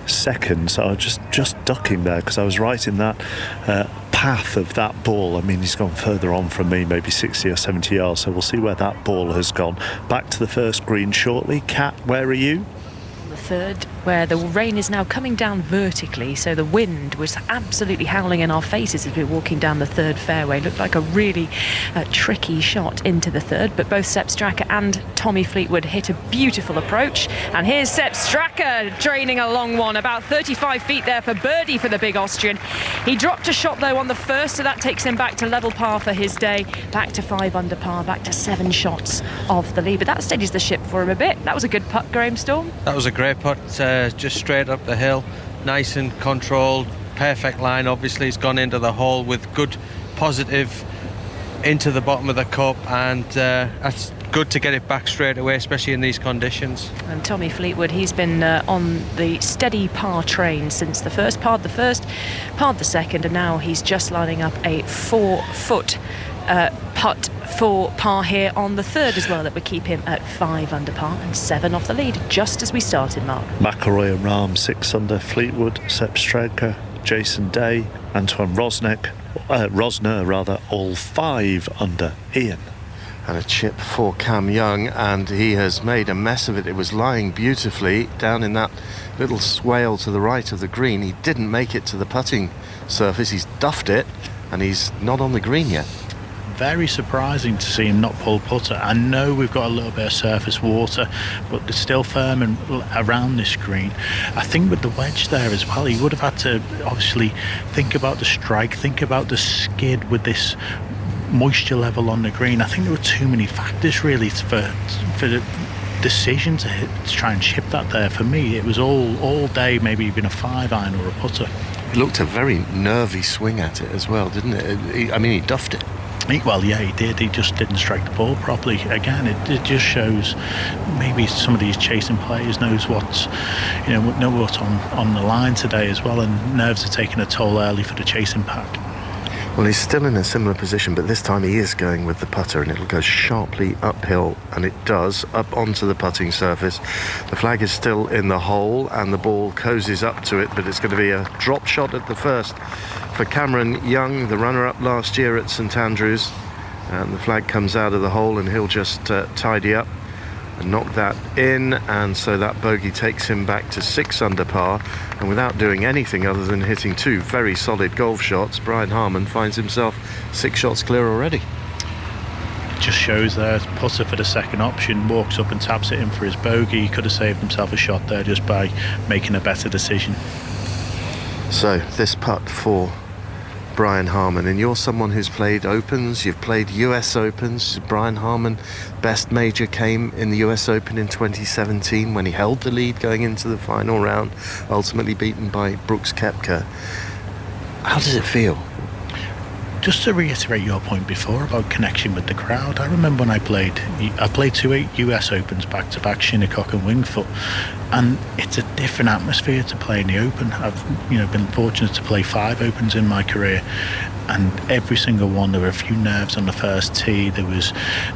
Speaker 2: second. So I was just ducking there because I was right in that path of that ball. I mean, he's gone further on from me, maybe 60 or 70 yards, so we'll see where that ball has gone. Back to the first green shortly. Kat, where are you?
Speaker 17: The third, where the rain is now coming down vertically, so the wind was absolutely howling in our faces as we were walking down the third fairway. Looked like a really tricky shot into the third, but both Sepp Straka and Tommy Fleetwood hit a beautiful approach. And here's Sepp Straka draining a long one, about 35 feet there for birdie for the big Austrian. He dropped a shot though on the first, so that takes him back to level par for his day, back to 5 under par, back to 7 shots off the lead. But that steadies the ship for him a bit. That was a good putt, Graham Storm.
Speaker 7: That was a great putt, just straight up the hill, nice and controlled, perfect line. Obviously he's gone into the hole with good positive into the bottom of the cup, and that's good to get it back straight away, especially in these conditions.
Speaker 17: And Tommy Fleetwood, he's been on the steady par train since the first, parred the second, and now he's just lining up a 4-foot putt for par here on the third as well, that would keep him at 5 under par and 7 off the lead, just as we started, Mark.
Speaker 2: McIlroy and Rahm 6 under, Fleetwood, Sepp Straka, Jason Day, Antoine Rosner, all 5 under. Ian.
Speaker 18: And a chip for Cam Young, and he has made a mess of it. It was lying beautifully down in that little swale to the right of the green. He didn't make it to the putting surface. He's duffed it, and he's not on the green yet.
Speaker 3: very surprising to see him not pull putter. I know we've got a little bit of surface water, but it's still firm and around this green. I think with the wedge there as well, he would have had to obviously think about the strike, think about the skid with this moisture level on the green. I think there were too many factors really for the decision to try and chip that there. For me, it was all day, maybe even a 5-iron or a putter.
Speaker 18: It looked a very nervy swing at it as well, didn't it? He duffed it.
Speaker 3: Well, yeah, he did. He just didn't strike the ball properly. Again, it just shows maybe some of these chasing players know what's on the line today as well, and nerves are taking a toll early for the chasing pack.
Speaker 18: Well, he's still in a similar position, but this time he is going with the putter, and it'll go sharply uphill, and it does, up onto the putting surface. The flag is still in the hole, and the ball cozies up to it, but it's going to be a drop shot at the first for Cameron Young, the runner-up last year at St Andrews. And the flag comes out of the hole, and he'll just tidy up and knock that in, and so that bogey takes him back to 6 under par. And without doing anything other than hitting 2 very solid golf shots, Brian Harman finds himself 6 shots clear already.
Speaker 3: It just shows there, putter for the second option, walks up and taps it in for his bogey. He could have saved himself a shot there just by making a better decision.
Speaker 18: So this putt for Brian Harman, and you're someone who's played Opens, you've played US Opens. Brian Harman, best major came in the US Open in 2017 when he held the lead going into the final round, ultimately beaten by Brooks Koepka. How does it feel?
Speaker 3: Just to reiterate your point before about connection with the crowd, I remember when I played 2 US Opens back-to-back, Shinnecock and Winged Foot, and it's a different atmosphere to play in the Open. I've been fortunate to play 5 Opens in my career, and every single one there were a few nerves on the first tee. There was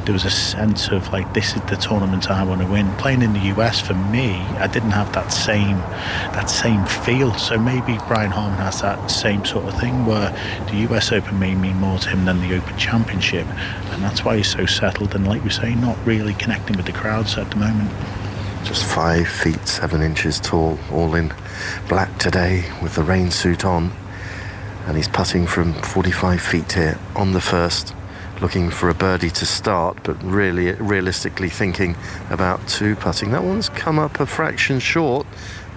Speaker 3: a sense of like, this is the tournament I want to win. Playing in the US, for me, I didn't have that same feel. So maybe Brian Harman has that same sort of thing, where the US Open may mean more to him than the Open Championship, and that's why he's so settled and, like we say, not really connecting with the crowds at the moment.
Speaker 18: Just 5 feet 7 inches tall, all in black today with the rain suit on, and he's putting from 45 feet here on the first, looking for a birdie to start, but really realistically thinking about 2 putting. That one's come up a fraction short.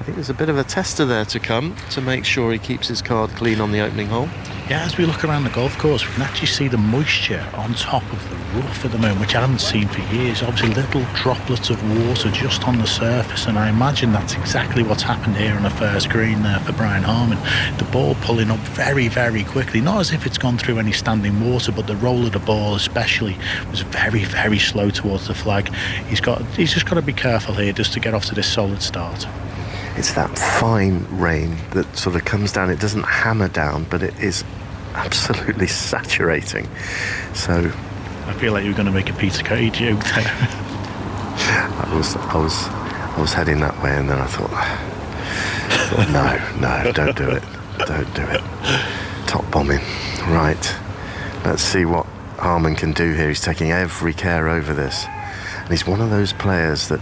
Speaker 18: I think there's a bit of a tester there to come to make sure he keeps his card clean on the opening hole.
Speaker 3: Yeah, as we look around the golf course, we can actually see the moisture on top of the rough at the moment, which I haven't seen for years. Obviously, little droplets of water just on the surface, and I imagine that's exactly what's happened here on the first green there for Brian Harman. The ball pulling up very, very quickly, not as if it's gone through any standing water, but the roll of the ball especially was very, very slow towards the flag. He's just got to be careful here just to get off to this solid start.
Speaker 18: It's that fine rain that sort of comes down. It doesn't hammer down, but it is absolutely saturating. So
Speaker 3: I feel like you were going to make a Peter Kay joke there.
Speaker 18: I was heading that way, and then I thought no, don't do it. Don't do it. Top bombing. Right. Let's see what Harman can do here. He's taking every care over this. And he's one of those players that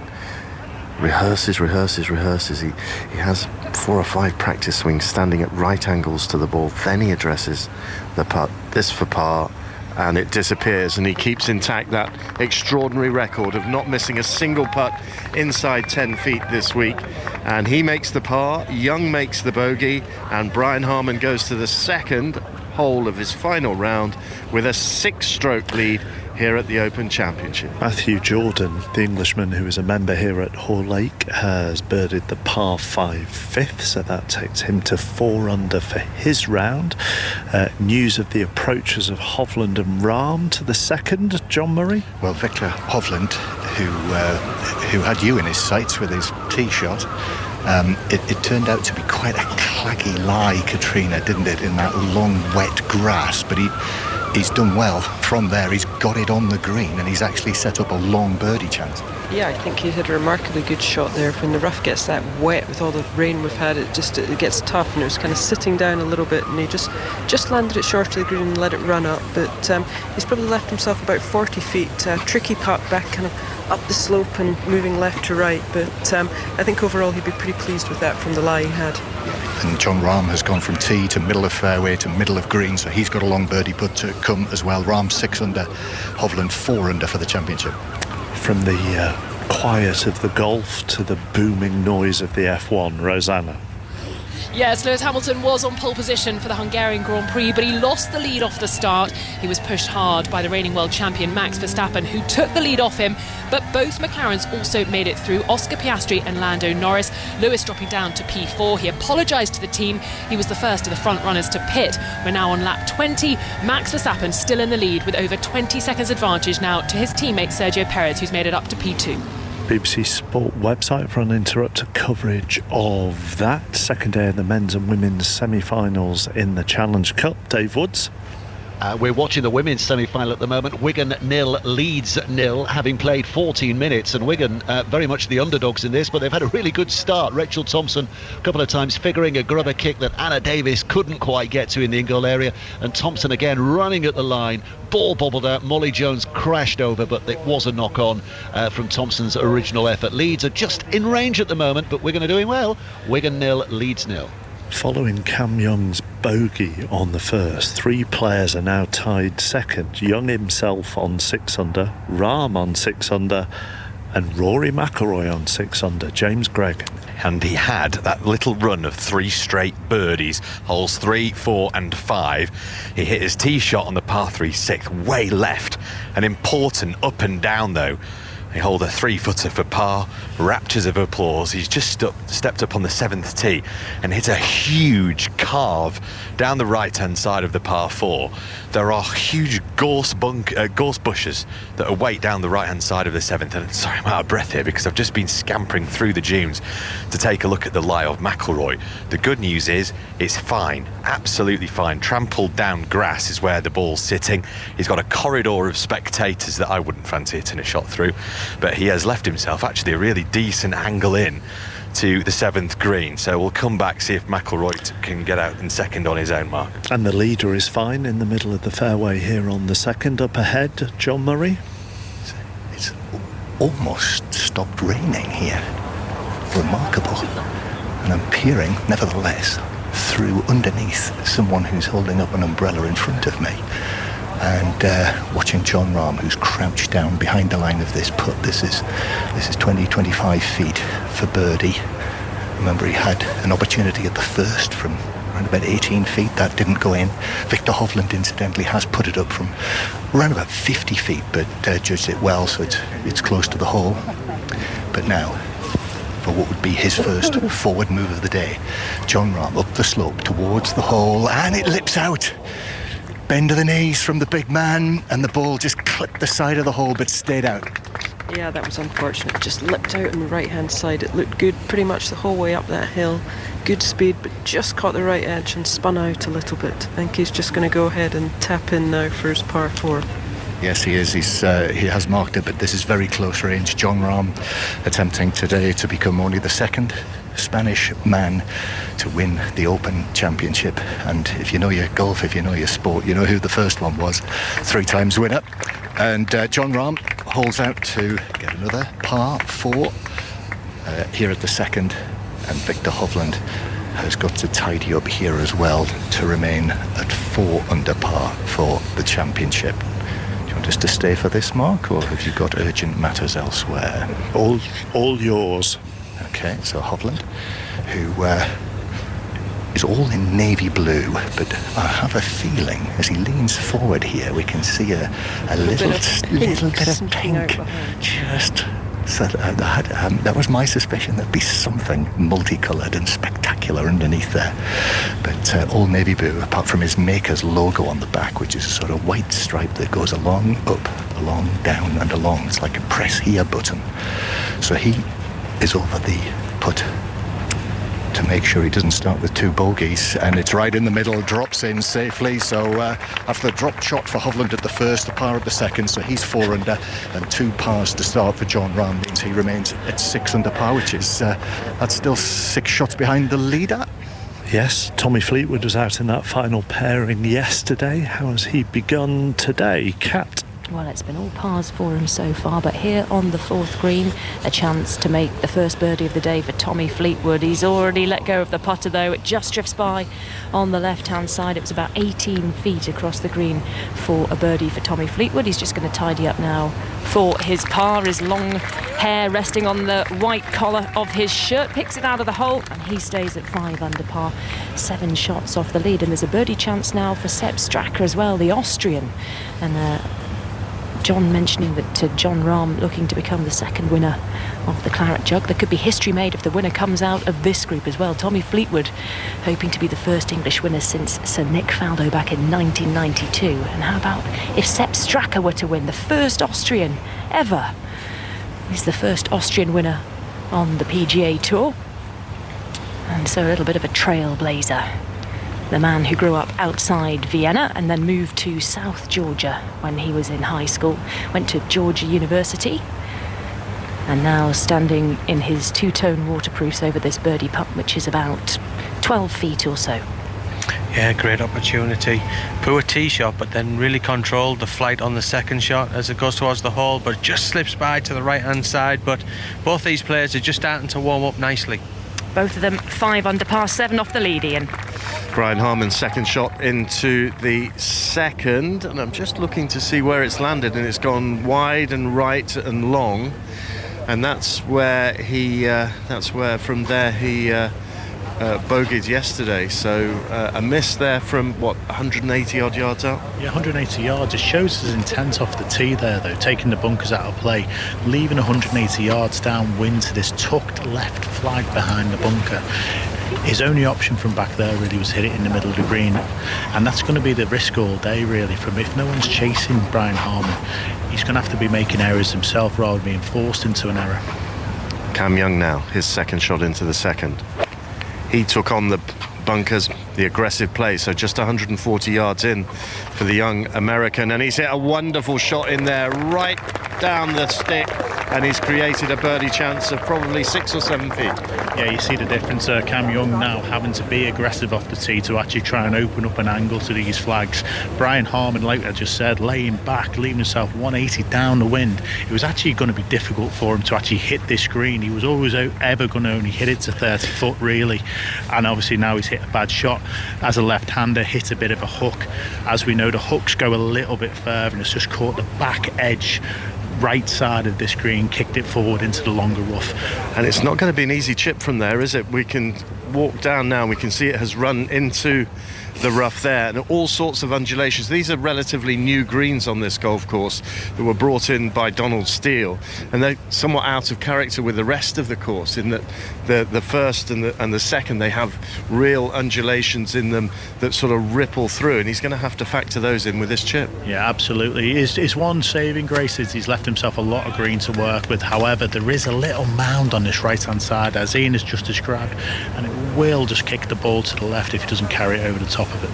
Speaker 18: rehearses. He has 4 or 5 practice swings standing at right angles to the ball. Then he addresses the putt. This for par, and it disappears, and he keeps intact that extraordinary record of not missing a single putt inside 10 feet this week. And he makes the par, Young makes the bogey, and Brian Harman goes to the second hole of his final round with a 6-stroke lead here at the Open Championship.
Speaker 2: Matthew Jordan, the Englishman who is a member here at Hoare Lake, has birdied the par 5 5th, so that takes him to 4 under for his round. News of the approaches of Hovland and Rahm to the second, John Murray?
Speaker 25: Well, Viktor Hovland, who had you in his sights with his tee shot, it turned out to be quite a claggy lie, Katrina, didn't it, in that long wet grass, but he's done well from there. He's got it on the green, and he's actually set up a long birdie chance.
Speaker 23: Yeah, I think he had a remarkably good shot there. When the rough gets that wet with all the rain we've had, it gets tough, and it was kind of sitting down a little bit, and he just landed it short of the green and let it run up. But he's probably left himself about 40 feet. Tricky putt back kind of up the slope and moving left to right. But I think overall he'd be pretty pleased with that from the lie he had.
Speaker 25: And John Rahm has gone from tee to middle of fairway to middle of green, so he's got a long birdie putt to come as well. Rahm 6 under, Hovland 4 under for the championship.
Speaker 2: From the quiet of the golf to the booming noise of the F1, Rosanna.
Speaker 11: Yes, Lewis Hamilton was on pole position for the Hungarian Grand Prix, but he lost the lead off the start. He was pushed hard by the reigning world champion Max Verstappen, who took the lead off him, but both McLarens also made it through, Oscar Piastri and Lando Norris. Lewis dropping down to P4. He apologised to the team. He was the first of the front runners to pit. We're now on lap 20. Max Verstappen still in the lead with over 20 seconds advantage now to his teammate Sergio Perez, who's made it up to P2.
Speaker 2: BBC Sport website for uninterrupted coverage of that second day of the men's and women's semi-finals in the Challenge Cup. Dave Woods.
Speaker 1: We're watching the women's semi-final at the moment. Wigan 0, Leeds 0, having played 14 minutes, and Wigan very much the underdogs in this, but they've had a really good start. Rachel Thompson a couple of times figuring a grubber kick that Anna Davis couldn't quite get to in the in-goal area, and Thompson again running at the line. Ball bobbled out. Molly Jones crashed over, but it was a knock-on from Thompson's original effort. Leeds are just in range at the moment, but Wigan are doing well. Wigan 0, Leeds 0.
Speaker 2: Following Cam Young's bogey on the first, 3 players are now tied second. Young himself on 6 under, Rahm on 6 under, and Rory McIlroy on 6 under. James Gregg.
Speaker 6: And he had that little run of 3 straight birdies, holes 3, 4 and 5. He hit his tee shot on the par 3 6th, way left. An important up and down though. He holed a 3-footer for par, raptures of applause. He's just stepped up on the 7th tee and hit a huge carve down the right-hand side of the par 4. There are huge gorse bushes that await down the right-hand side of the 7th. And sorry, I'm out of breath here because I've just been scampering through the dunes to take a look at the lie of McIlroy. The good news is it's fine, absolutely fine. Trampled down grass is where the ball's sitting. He's got a corridor of spectators that I wouldn't fancy hitting a shot through. But he has left himself actually a really decent angle in to the 7th green. So we'll come back, see if McIlroy can get out in second on his own mark.
Speaker 2: And the leader is fine in the middle of the fairway here on the second. Up ahead, John Murray.
Speaker 25: It's almost stopped raining here. Remarkable. And I'm peering, nevertheless, through underneath someone who's holding up an umbrella in front of me. And watching John Rahm, who's crouched down behind the line of this putt. This is 20-25 feet for birdie. Remember, he had an opportunity at the first from around about 18 feet. That didn't go in. Victor Hovland, incidentally, has put it up from around about 50 feet, but judged it well, so it's close to the hole. But now, for what would be his first forward move of the day, John Rahm up the slope towards the hole, and it lips out. Bend of the knees from the big man, and the ball just clipped the side of the hole but stayed out.
Speaker 23: Yeah, that was unfortunate. It just lipped out on the right hand side. It looked good pretty much the whole way up that hill. Good speed, but just caught the right edge and spun out a little bit. I think he's just going to go ahead and tap in now for his par 4.
Speaker 25: Yes, he is. He has marked it, but this is very close range. John Rahm attempting today to become only the second Spanish man to win the Open Championship. And if you know your golf, if you know your sport, you know who the first one was. 3 times winner. And John Rahm holds out to get another par 4 here at the second. And Victor Hovland has got to tidy up here as well to remain at 4 under par for the championship. Do you want us to stay for this, Mark, or have you got urgent matters elsewhere?
Speaker 2: All yours.
Speaker 25: Okay, so Hovland, who is all in navy blue, but I have a feeling as he leans forward here, we can see a little bit of pink. Just so that was my suspicion. There'd be something multicoloured and spectacular underneath there. But all navy blue, apart from his maker's logo on the back, which is a sort of white stripe that goes along, up, along, down, and along. It's like a press here button. So he is over the putt to make sure he doesn't start with 2 bogeys, and it's right in the middle, drops in safely. So after the drop shot for Hovland at the first, a par at the second, so he's 4 under, and 2 pars to start for John Rahm means he remains at 6 under par, which is that's still 6 shots behind the leader.
Speaker 2: Yes, Tommy Fleetwood was out in that final pairing yesterday. How has he begun today? Cat.
Speaker 17: Well, it's been all pars for him so far, but here on the 4th green, a chance to make the first birdie of the day for Tommy Fleetwood. He's already let go of the putter, though. It just drifts by on the left-hand side. It was about 18 feet across the green for a birdie for Tommy Fleetwood. He's just going to tidy up now for his par. His long hair resting on the white collar of his shirt, picks it out of the hole, and he stays at 5 under par, 7 shots off the lead. And there's a birdie chance now for Sepp Straka as well, the Austrian. And John mentioning that John Rahm looking to become the second winner of the Claret Jug. There could be history made if the winner comes out of this group as well. Tommy Fleetwood hoping to be the first English winner since Sir Nick Faldo back in 1992. And how about if Sepp Straka were to win, the first Austrian ever? He's the first Austrian winner on the PGA Tour, and so a little bit of a trailblazer. The man who grew up outside Vienna and then moved to South Georgia when he was in high school, went to Georgia University, and now standing in his two-tone waterproofs over this birdie putt, which is about 12 feet or so.
Speaker 7: Yeah, great opportunity. Poor tee shot, but then really controlled the flight on the second shot as it goes towards the hole, but it just slips by to the right-hand side. But both these players are just starting to warm up nicely.
Speaker 17: Both of them 5 under par, 7 off the lead, Ian.
Speaker 18: Brian Harman's second shot into the second, and I'm just looking to see where it's landed, and it's gone wide and right and long, and that's where from there he bogeyed yesterday. So a miss there from what, 180 odd yards out?
Speaker 3: Yeah, 180 yards. It shows his intent off the tee there, though, taking the bunkers out of play, leaving 180 yards downwind to this tucked left flag behind the bunker. His only option from back there really was hit it in the middle of the green, and that's going to be the risk all day really from if no one's chasing Brian Harman. He's going to have to be making errors himself rather than being forced into an error.
Speaker 18: Cam Young now, his second shot into the second. He took on the bunkers, the aggressive play, so just 140 yards in for the young American, and he's hit a wonderful shot in there right down the stick, and he's created a birdie chance of probably 6 or 7 feet.
Speaker 3: Yeah, you see the difference there. Cam Young now having to be aggressive off the tee to actually try and open up an angle to these flags. Brian Harman, like I just said, laying back, leaving himself 180 down the wind. It was actually going to be difficult for him to actually hit this green. He was always ever going to only hit it to 30 foot really, and obviously now he's hit a bad shot as a left-hander, hit a bit of a hook. As we know, the hooks go a little bit further, and it's just caught the back edge right side of this green, kicked it forward into the longer rough.
Speaker 18: And it's not going to be an easy chip from there, is it? We can walk down now, we can see it has run into the rough there, and all sorts of undulations. These are relatively new greens on this golf course that were brought in by Donald Steele, and they're somewhat out of character with the rest of the course in that the first and the second, they have real undulations in them that sort of ripple through, and he's going to have to factor those in with this chip.
Speaker 3: Yeah, absolutely. His one saving grace is he's left himself a lot of green to work with. However, there is a little mound on this right hand side, as Ian has just described, and it will just kick the ball to the left if he doesn't carry it over the top of it.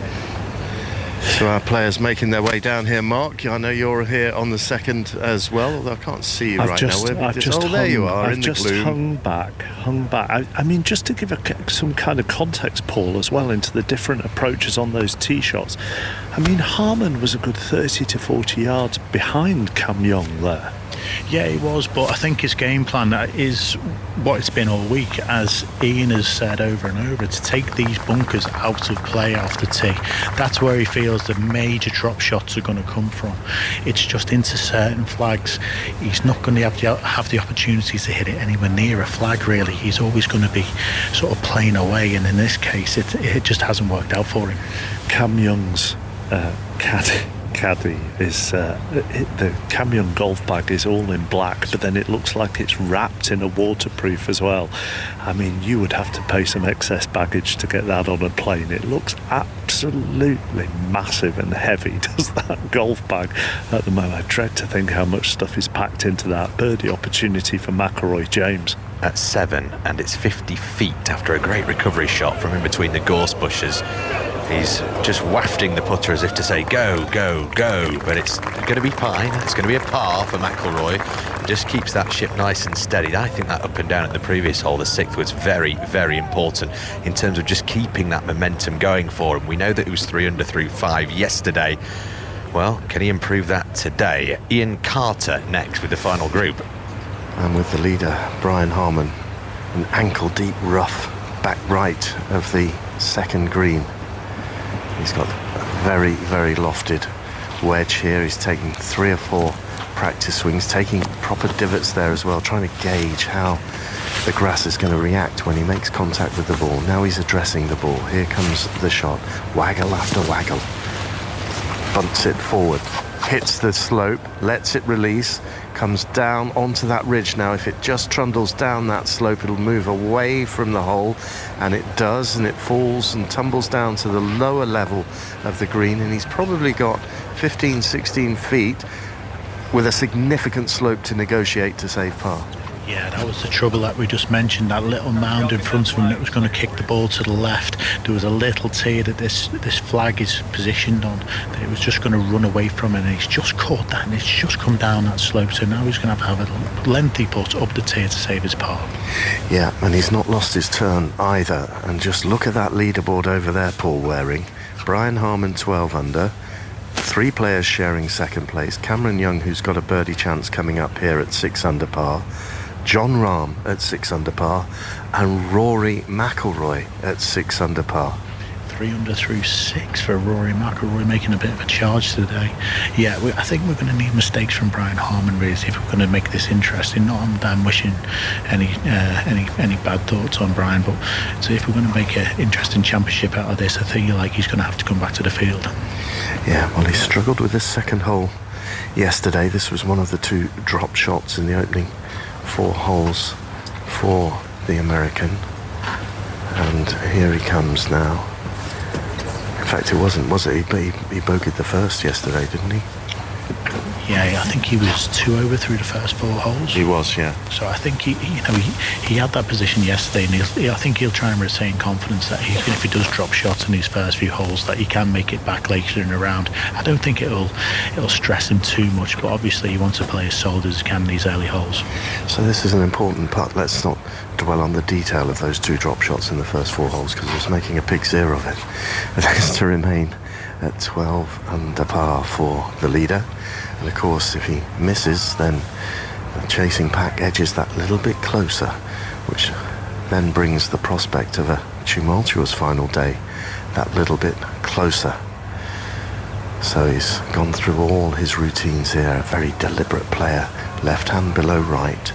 Speaker 18: So our players making their way down here. Mark, I know you're here on the second as well, although I can't see you now. There you are in the gloom.
Speaker 2: Hung back. I mean, just to give some kind of context, Paul, as well, into the different approaches on those tee shots. I mean, Harman was a good 30 to 40 yards behind Cam Young there.
Speaker 3: Yeah, he was, but I think his game plan is what it's been all week, as Ian has said over and over, to take these bunkers out of play off the tee. That's where he feels the major drop shots are going to come from. It's just into certain flags. He's not going to have the opportunities to hit it anywhere near a flag, really. He's always going to be sort of playing away, and in this case, it just hasn't worked out for him.
Speaker 2: Cam Young's caddy is the Cam Young golf bag is all in black, but then it looks like it's wrapped in a waterproof as well. I mean, you would have to pay some excess baggage to get that on a plane. It looks absolutely massive and heavy, does that golf bag at the moment. I dread to think how much stuff is packed into that. Birdie opportunity for McIlroy James.
Speaker 6: At 7, and it's 50 feet after a great recovery shot from in between the gorse bushes. He's just wafting the putter as if to say, go, go, go. But it's going to be fine. It's going to be a par for McIlroy. He just keeps that ship nice and steady. I think that up and down at the previous hole, the 6th, was very, very important in terms of just keeping that momentum going for him. We know that he was 3 under through 5 yesterday. Well, can he improve that today? Ian Carter next with the final group.
Speaker 18: And with the leader, Brian Harman, an ankle-deep rough back right of the second green. He's got a very, very lofted wedge here. He's taking 3 or 4 practice swings, taking proper divots there as well, trying to gauge how the grass is going to react when he makes contact with the ball. Now he's addressing the ball. Here comes the shot. Waggle after waggle. Bunts it forward. Hits the slope. Lets it release. Comes down onto that ridge. Now if it just trundles down that slope, it'll move away from the hole, and it does, and it falls and tumbles down to the lower level of the green, and he's probably got 15-16 feet with a significant slope to negotiate to save par.
Speaker 3: Yeah, that was the trouble that we just mentioned, that little mound in front of him that was going to kick the ball to the left. There was a little tee that this flag is positioned on, that it was just going to run away from it, and he's just caught that, and it's just come down that slope, so now he's going to have a lengthy putt up the tee to save his par.
Speaker 18: Yeah, and he's not lost his turn either, and just look at that leaderboard over there, Paul Waring. Brian Harman 12 under, 3 players sharing second place. Cameron Young, who's got a birdie chance coming up here at 6 under par. Jon Rahm at 6 under par, and Rory McIlroy at 6 under par.
Speaker 3: 3 under through 6 for Rory McIlroy, making a bit of a charge today. Yeah, I think we're going to need mistakes from Brian Harman really if we're going to make this interesting. Not that I'm wishing any bad thoughts on Brian, but so if we're going to make an interesting championship out of this, I feel like he's going to have to come back to the field.
Speaker 18: Yeah, well, he struggled with this second hole yesterday. This was one of the 2 drop shots in the opening 4 holes for the American, and here he comes now. In fact, it wasn't, was it? He bogeyed the first yesterday, didn't he?
Speaker 3: Yeah, I think he was 2 over through the first 4 holes.
Speaker 18: He was, yeah.
Speaker 3: So I think he had that position yesterday, and I think he'll try and retain confidence that even if he does drop shots in his first few holes, that he can make it back later in the round. I don't think it'll stress him too much, but obviously he wants to play as solid as he can in these early holes.
Speaker 18: So this is an important putt. Let's not dwell on the detail of those 2 drop shots in the first 4 holes, because he was making a big zero of it. It has to remain at 12 under par for the leader. And of course, if he misses, then the chasing pack edges that little bit closer, which then brings the prospect of a tumultuous final day that little bit closer. So he's gone through all his routines here, a very deliberate player, left hand below right,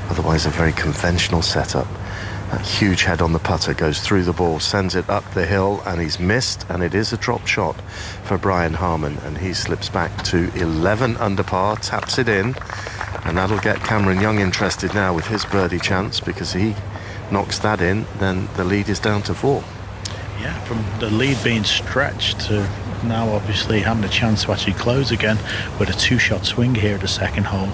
Speaker 18: otherwise a very conventional setup. That huge head on the putter goes through the ball, sends it up the hill, and he's missed, and it is a drop shot for Brian Harman, and he slips back to 11 under par, taps it in, and that'll get Cameron Young interested now with his birdie chance, because he knocks that in, then the lead is down to 4.
Speaker 3: Yeah, from the lead being stretched to now obviously having a chance to actually close again with a 2-shot swing here at the second hole.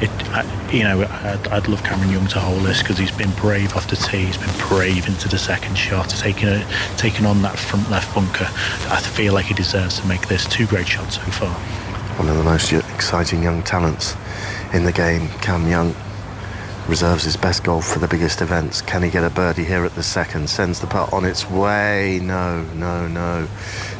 Speaker 3: I'd love Cameron Young to hole this, because he's been brave off the tee, he's been brave into the second shot, taking on that front left bunker. I feel like he deserves to make this 2 great shots so far.
Speaker 18: One of the most exciting young talents in the game, Cam Young, reserves his best golf for the biggest events. Can he get a birdie here at the second? Sends the putt on its way. No.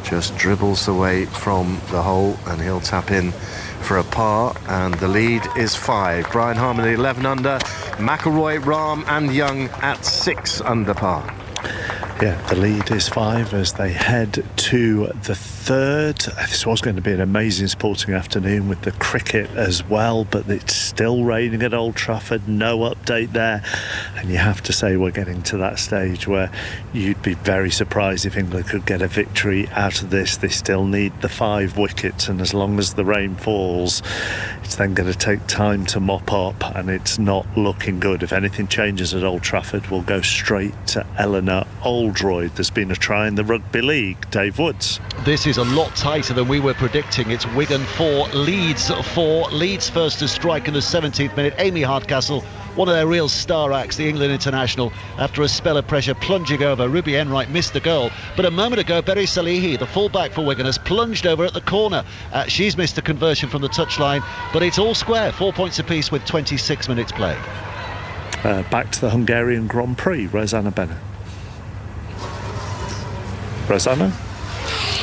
Speaker 18: Just dribbles away from the hole, and he'll tap in for a par, and the lead is 5. Brian Harman at 11 under, McIlroy, Rahm and Young at 6 under par.
Speaker 2: Yeah, the lead is 5 as they head to the third. This was going to be an amazing sporting afternoon with the cricket as well, but it's still raining at Old Trafford. No update there, and you have to say we're getting to that stage where you'd be very surprised if England could get a victory out of this. They still need the 5 wickets, and as long as the rain falls, it's then going to take time to mop up, and it's not looking good. If anything changes at Old Trafford, we'll go straight to Eleanor Oldroyd. There's been a try in the Rugby League. Dave Woods.
Speaker 1: This is a lot tighter than we were predicting. It's Wigan 4, Leeds 4. Leeds first to strike in the 17th minute. Amy Hardcastle, one of their real star acts, the England international, after a spell of pressure plunging over. Ruby Enright missed the goal, but a moment ago Berry Salihi, the full-back for Wigan, has plunged over at the corner. She's missed a conversion from the touchline, but it's all square, 4 points apiece with 26 minutes played.
Speaker 2: Back to the Hungarian Grand Prix, Rosanna Bennett. Rosanna?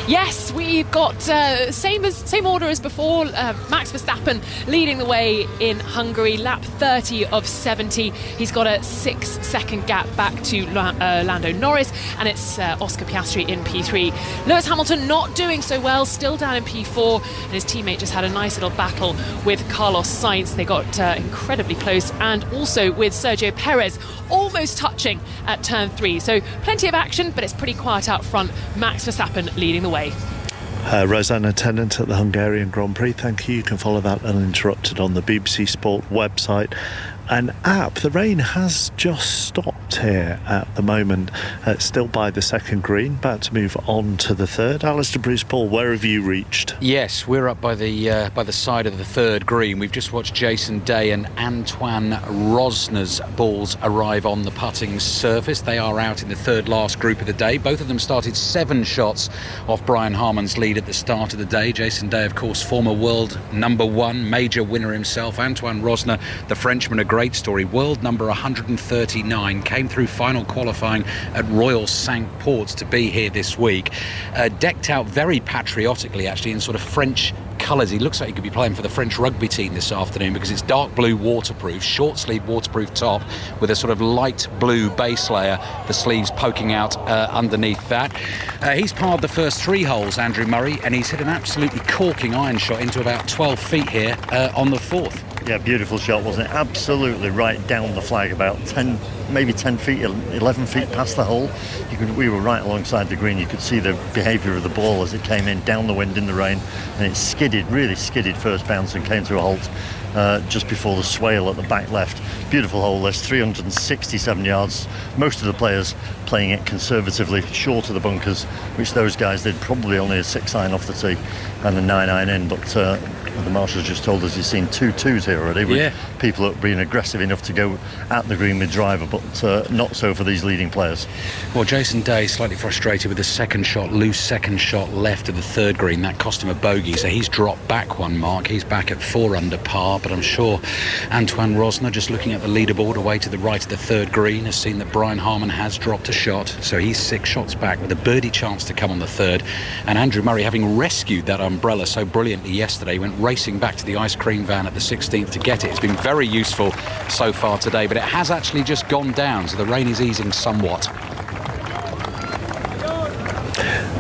Speaker 11: Yes, we've got same order as before. Max Verstappen leading the way in Hungary, lap 30 of 70. He's got a 6-second gap back to Lando Norris, and it's Oscar Piastri in P3. Lewis Hamilton not doing so well, still down in P4, and his teammate just had a nice little battle with Carlos Sainz. They got incredibly close, and also with Sergio Perez almost touching at turn 3. So plenty of action, but it's pretty quiet out front. Max Verstappen leading the way.
Speaker 2: Rosanna Tennant at the Hungarian Grand Prix, thank you. You can follow that uninterrupted on the BBC Sport website and app. The rain has just stopped here at the moment, still by the second green, about to move on to the third. Alistair Bruce-Paul, where have you reached?
Speaker 4: Yes, we're up by the side of the third green. We've just watched Jason Day and Antoine Rosner's balls arrive on the putting surface. They are out in the third last group of the day. Both of them started 7 shots off Brian Harman's lead at the start of the day. Jason Day, of course, former world number 1, major winner himself. Antoine Rosner, the Frenchman, a great story, world number 139, came through final qualifying at Royal Cinque Ports to be here this week. Decked out very patriotically, actually, in sort of French colours. He looks like he could be playing for the French rugby team this afternoon, because it's dark blue waterproof, short sleeve waterproof top with a sort of light blue base layer, the sleeves poking out underneath that. He's parred the first 3 holes, Andrew Murray, and he's hit an absolutely corking iron shot into about 12 feet here on the 4th.
Speaker 12: Yeah, beautiful shot, wasn't it? Absolutely right down the flag, about 10, maybe 10 feet, 11 feet past the hole. We were right alongside the green. You could see the behaviour of the ball as it came in, down the wind in the rain, and it skidded, really skidded first bounce and came to a halt just before the swale at the back left. Beautiful hole. There's 367 yards. Most of the players playing it conservatively, short of the bunkers, which those guys did, probably only a 6-iron off the tee and a 9-iron in, but the marshal's just told us he's seen 2 2s here already, with people being aggressive enough to go at the green with driver, but not so for these leading players.
Speaker 4: Well, Jason Day slightly frustrated with the second shot, loose second shot left of the third green. That cost him a bogey, so he's dropped back 1 mark. He's back at 4 under par, but I'm sure Antoine Rosner, just looking at the leaderboard away to the right of the third green, has seen that Brian Harman has dropped a shot, so he's 6 shots back with a birdie chance to come on the third. And Andrew Murray, having rescued that umbrella so brilliantly yesterday, went racing back to the ice cream van at the 16th to get it. It's been very useful so far today, but it has actually just gone down, so the rain is easing somewhat.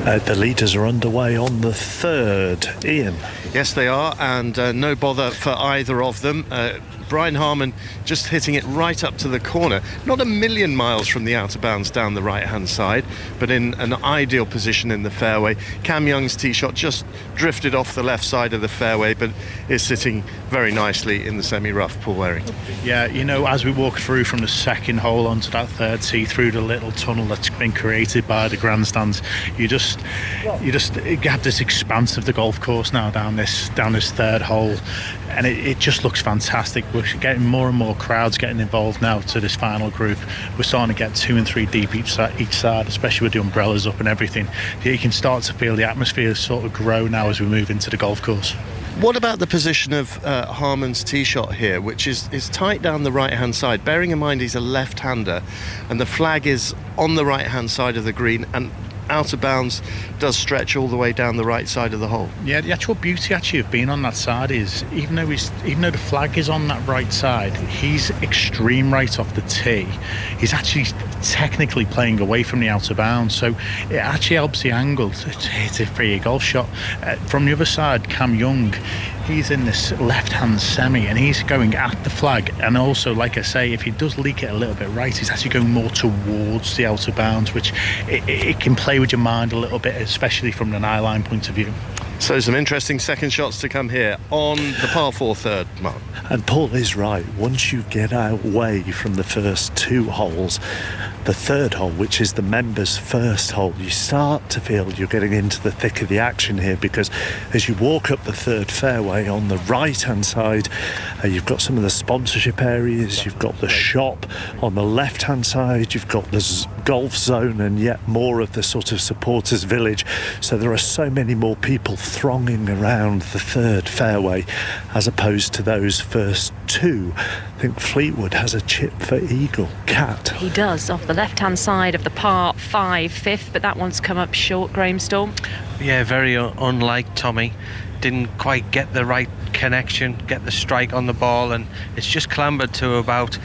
Speaker 2: The leaders are underway on the third. Ian?
Speaker 18: Yes, they are, and no bother for either of them. Brian Harman just hitting it right up to the corner, not a million miles from the outer bounds down the right hand side, but in an ideal position in the fairway. Cam Young's tee shot just drifted off the left side of the fairway, but is sitting very nicely in the semi-rough. Paul Waring.
Speaker 3: Yeah, you know, as we walk through from the second hole onto that third tee, through the little tunnel that's been created by the grandstands, you have this expanse of the golf course now down this third hole, and it just looks fantastic. We're getting more and more crowds getting involved now to this final group. We're starting to get 2 and 3 deep each side, especially with the umbrellas up and everything. You can start to feel the atmosphere sort of grow now as we move into the golf course.
Speaker 18: What about the position of Harman's tee shot here, which is tight down the right-hand side, bearing in mind he's a left-hander, and the flag is on the right-hand side of the green, and out of bounds does stretch all the way down the right side of the hole.
Speaker 3: Yeah, the actual beauty actually of being on that side is even though the flag is on that right side, he's extreme right off the tee. He's actually technically playing away from the out of bounds, so it actually helps the angle to hit it for your golf shot. From the other side, Cam Young, he's in this left-hand semi and he's going at the flag, and also, like I say, if he does leak it a little bit right, he's actually going more towards the out of bounds, which it can play with your mind a little bit, especially from an eye line point of view.
Speaker 18: So some interesting second shots to come here on the par 4 third, Mark.
Speaker 2: And Paul is right. Once you get away from the first 2 holes, the third hole, which is the members' first hole, you start to feel you're getting into the thick of the action here, because as you walk up the third fairway on the right-hand side, you've got some of the sponsorship areas, you've got the shop. On the left-hand side, you've got the golf zone and yet more of the sort of supporters village. So there are so many more people thronging around the third fairway as opposed to those first 2. I think Fleetwood has a chip for eagle. Cat.
Speaker 17: He does, off the the left-hand side of the par 5 fifth, but that one's come up short, Graham Storm.
Speaker 7: Yeah, very unlike Tommy. Didn't quite get the right connection, get the strike on the ball, and it's just clambered to about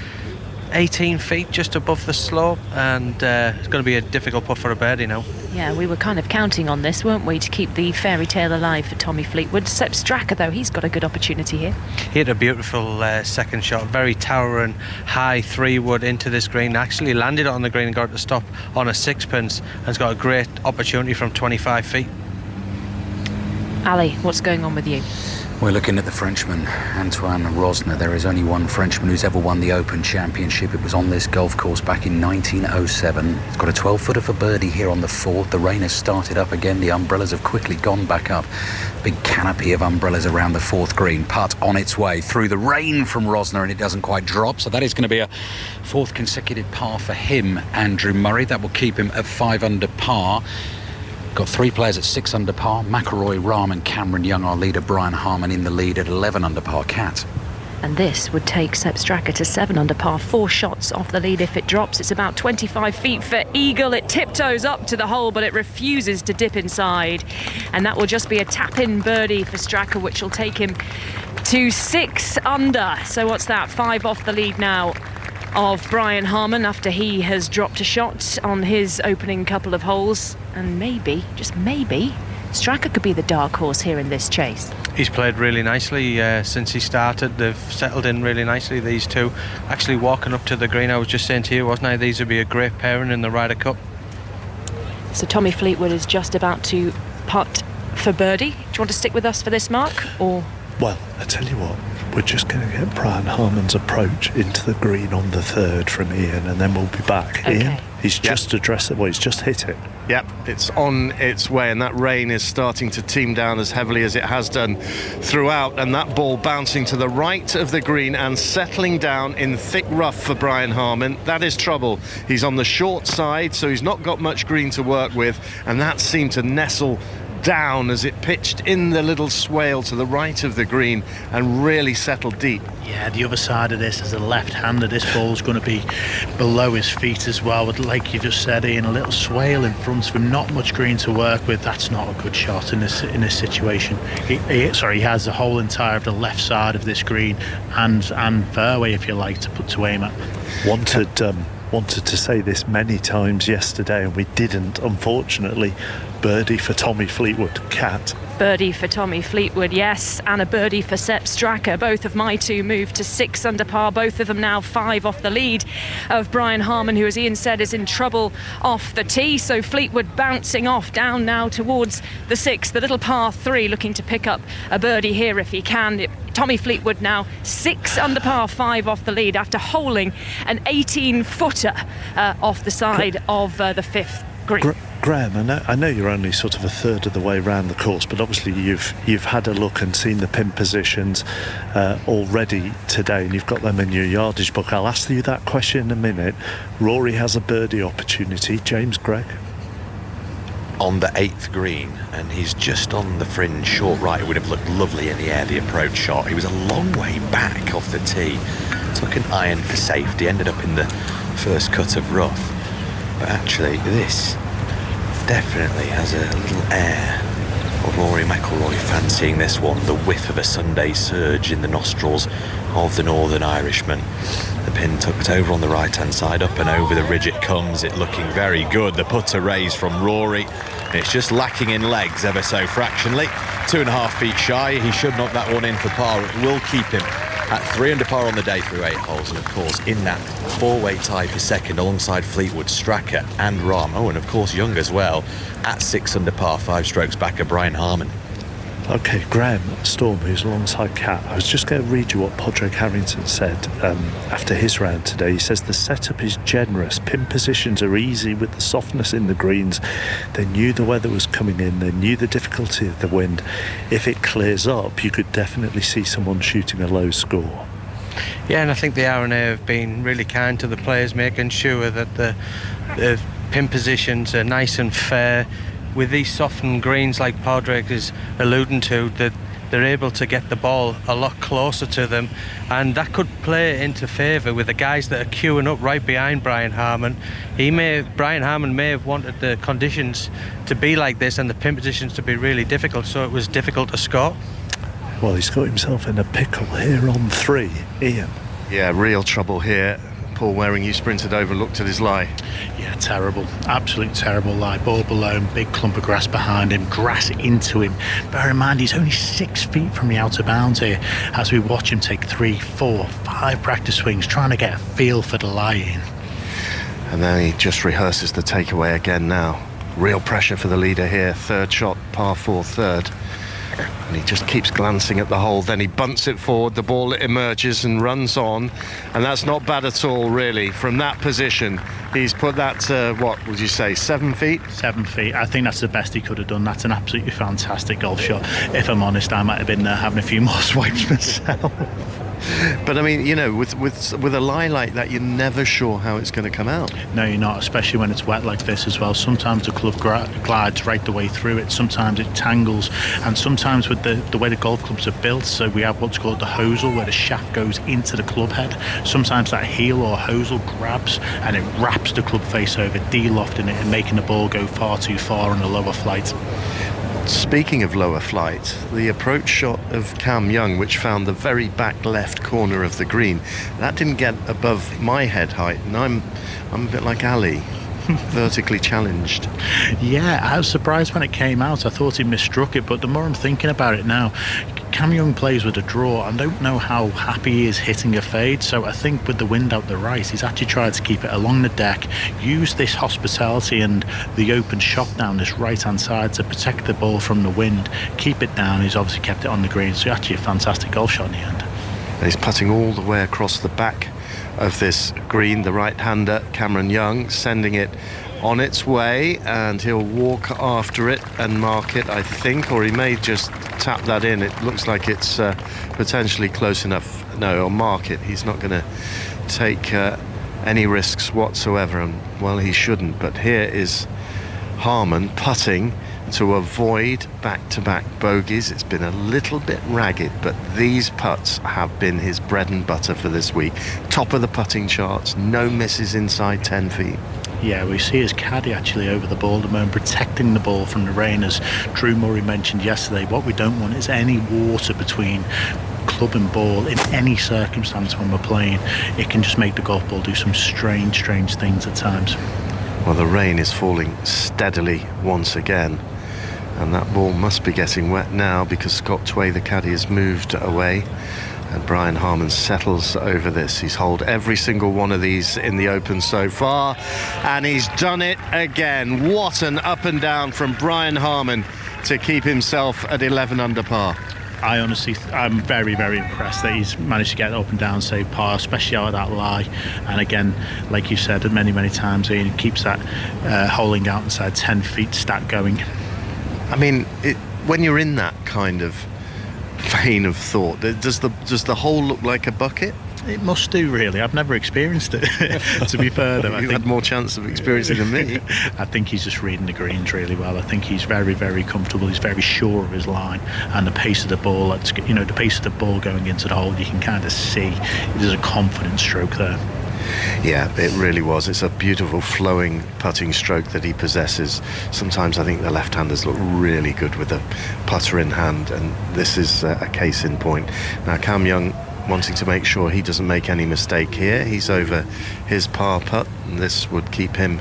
Speaker 7: 18 feet just above the slope, and it's going to be a difficult putt for a birdie now.
Speaker 17: Yeah, we were kind of counting on this, weren't we, to keep the fairy tale alive for Tommy Fleetwood. Sepp Straka, though, he's got a good opportunity here.
Speaker 7: He hit a beautiful second shot, very towering high 3-wood into this green, actually landed it on the green and got to stop on a sixpence, and has got a great opportunity from 25 feet.
Speaker 17: Ali, what's going on with you?
Speaker 4: We're looking at the Frenchman, Antoine Rosner. There is only one Frenchman who's ever won the Open Championship. It was on this golf course back in 1907. He's got a 12-footer for birdie here on the 4th. The rain has started up again. The umbrellas have quickly gone back up. Big canopy of umbrellas around the 4th green. Putt on its way through the rain from Rosner, and it doesn't quite drop. So that is going to be a 4th consecutive par for him, Andrew Murray. That will keep him at 5 under par. Got 3 players at 6 under par. McIlroy, Rahm and Cameron Young. Our leader Brian Harman in the lead at 11 under par. Cat.
Speaker 17: And this would take Sepp Straka to 7 under par, 4 shots off the lead if it drops. It's about 25 feet for Eagle. It tiptoes up to the hole, but it refuses to dip inside. And that will just be a tap-in birdie for Straka, which will take him to 6 under. So what's that? 5 off the lead now of Brian Harman after he has dropped a shot on his opening couple of holes. And maybe, just maybe, Straka could be the dark horse here in this chase.
Speaker 7: He's played really nicely since he started. They've settled in really nicely, these two. Actually walking up to the green, I was just saying to you, wasn't I, these would be a great pairing in the Ryder Cup.
Speaker 17: So Tommy Fleetwood is just about to putt for birdie. Do you want to stick with us for this, Mark? Or?
Speaker 2: Well, I tell you what, we're just going to get Brian Harman's approach into the green on the 3rd from Ian, and then we'll be back.
Speaker 17: Okay.
Speaker 2: Ian, he's just addressed it. Well, he's just hit it.
Speaker 18: Yep, it's on its way, and that rain is starting to team down as heavily as it has done throughout, and that ball bouncing to the right of the green and settling down in thick rough for Brian Harman. That is trouble. He's on the short side, so he's not got much green to work with, and that seemed to nestle down as it pitched in the little swale to the right of the green and really settled deep.
Speaker 3: Yeah, the other side of this is a left-hander. This ball's going to be below his feet as well, with, like you just said, Ian, a little swale in front of him, not much green to work with. That's not a good shot in this situation. He has the whole entire of the left side of this green and fairway, if you like, to put to aim at.
Speaker 2: Wanted to say this many times yesterday, and we didn't, unfortunately. Birdie for Tommy Fleetwood. Cat.
Speaker 17: Birdie for Tommy Fleetwood, yes, and a birdie for Sepp Straka. Both of my two moved to 6 under par, both of them now 5 off the lead of Brian Harman, who, as Ian said, is in trouble off the tee. So Fleetwood bouncing off down now towards the 6th, the little par 3, looking to pick up a birdie here if he can. Tommy Fleetwood now 6 under par 5 off the lead after holing an 18-footer off the side of the 5th green.
Speaker 2: Graham, I know you're only sort of a third of the way around the course, but obviously you've had a look and seen the pin positions already today, and you've got them in your yardage book. I'll ask you that question in a minute. Rory has a birdie opportunity. James Gregg?
Speaker 6: On the 8th green, and he's just on the fringe, short right. It would have looked lovely in the air, the approach shot. He was a long way back off the tee. Took an iron for safety, ended up in the first cut of rough. But actually, this definitely has a little air of Rory McIlroy fancying this one. The whiff of a Sunday surge in the nostrils of the Northern Irishman. The pin tucked over on the right hand side, up and over the ridge it comes. It looking very good. The putter raised from Rory. It's just lacking in legs ever so fractionally. 2.5 feet shy. He should knock that one in for par. It will keep him at 3 under par on the day through 8 holes, and of course in that 4-way tie for second alongside Fleetwood, Straka and Rahm. Oh, and of course Young as well at 6 under par, 5 strokes back of Brian Harman.
Speaker 2: Okay, Graham Storm, who's alongside Cat. I was just going to read you what Padraig Harrington said after his round today. He says the setup is generous. Pin positions are easy with the softness in the greens. They knew the weather was coming in. They knew the difficulty of the wind. If it clears up, you could definitely see someone shooting a low score.
Speaker 7: Yeah, and I think the R&A have been really kind to the players, making sure that the pin positions are nice and fair. With these softened greens, like Padraig is alluding to, that they're able to get the ball a lot closer to them, and that could play into favour with the guys that are queuing up right behind Brian Harman. Brian Harman may have wanted the conditions to be like this and the pin positions to be really difficult, so it was difficult to score.
Speaker 2: Well, he's got himself in a pickle here on 3. Ian.
Speaker 18: Yeah, real trouble here. Paul Waring, you sprinted over, looked at his lie.
Speaker 3: Yeah, terrible. Absolute terrible lie. Ball below him, big clump of grass behind him, grass into him. Bear in mind, he's only 6 feet from the outer bounds here as we watch him take 3, 4, 5 practice swings, trying to get a feel for the lie in.
Speaker 18: And then he just rehearses the takeaway again now. Real pressure for the leader here. Third shot, par 4 third. And he just keeps glancing at the hole, then he bunts it forward, the ball emerges and runs on, and that's not bad at all, really. From that position, he's put that to, what would you say, 7 feet?
Speaker 3: 7 feet. I think that's the best he could have done. That's an absolutely fantastic golf shot. If I'm honest, I might have been there having a few more swipes myself.
Speaker 18: But I mean, you know, with a lie like that, you're never sure how it's going to come out.
Speaker 3: No, you're not, especially when it's wet like this as well. Sometimes the club glides right the way through it. Sometimes it tangles, and sometimes with the way the golf clubs are built, so we have what's called the hosel, where the shaft goes into the club head. Sometimes that heel or hosel grabs and it wraps the club face over, de-lofting it and making the ball go far too far on a lower flight.
Speaker 18: Speaking of lower flight, the approach shot of Cam Young, which found the very back left corner of the green, that didn't get above my head height, and I'm a bit like Ali, vertically challenged.
Speaker 3: Yeah, I was surprised when it came out. I thought he misstruck it, but the more I'm thinking about it now, Cam Young plays with a draw. I don't know how happy he is hitting a fade, so I think with the wind out the right, he's actually tried to keep it along the deck, use this hospitality and the open shot down this right-hand side to protect the ball from the wind, keep it down. He's obviously kept it on the green, so actually a fantastic golf shot in the end.
Speaker 18: And he's putting all the way across the back of this green, the right-hander, Cameron Young, sending it on its way, and he'll walk after it and mark it, I think, or he may just tap that in. It looks like it's potentially close enough. No, or mark it. He's not going to take any risks whatsoever, and well, he shouldn't. But here is Harman putting to avoid back-to-back bogeys. It's been a little bit ragged, but these putts have been his bread and butter for this week. Top of the putting charts, no misses inside 10 feet.
Speaker 3: Yeah, we see his caddy actually over the ball at the moment, protecting the ball from the rain. As Drew Murray mentioned yesterday, what we don't want is any water between club and ball in any circumstance when we're playing. It can just make the golf ball do some strange things at times.
Speaker 18: Well, the rain is falling steadily once again, and that ball must be getting wet now because Scott Tway, the caddy, has moved away. And Brian Harman settles over this. He's holed every single one of these in the Open so far, and he's done it again. What an up and down from Brian Harman to keep himself at 11 under par.
Speaker 3: I'm very impressed that he's managed to get up and down, save par, especially out of that lie. And again, like you said many times, he keeps that holing out inside 10 feet stat going.
Speaker 18: I mean, when you're in that kind of vein of thought, does the hole look like a bucket?
Speaker 3: It must do, really. I've never experienced it, to be fair, though.
Speaker 18: You've had more chance of experiencing it than me.
Speaker 3: I think he's just reading the greens really well. I think he's very comfortable. He's very sure of his line, and the pace of the ball, the pace of the ball going into the hole, you can kind of see there's a confident stroke there.
Speaker 18: Yeah, it really was. It's a beautiful flowing putting stroke that he possesses. Sometimes I think the left-handers look really good with a putter in hand, and this is a case in point. Now Cam Young wanting to make sure he doesn't make any mistake here. He's over his par putt, and this would keep him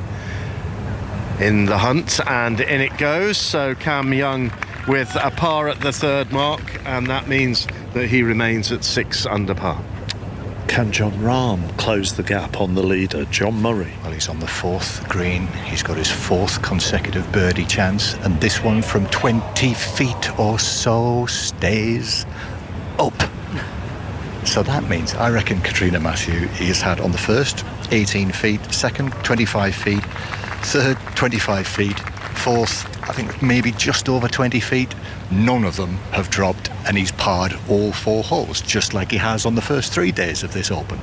Speaker 18: in the hunt, and in it goes. So Cam Young with a par at the third mark, and that means that he remains at 6 under par.
Speaker 2: Can Jon Rahm close the gap on the leader, John Murray?
Speaker 25: Well, he's on the 4th green. He's got his 4th consecutive birdie chance, and this one from 20 feet or so stays up. So that means, I reckon, Katrina Matthew, he's had on the first 18 feet, second 25 feet, third 25 feet, fourth I think maybe just over 20 feet. None of them have dropped, and he's parred all 4 holes, just like he has on the first 3 days of this Open.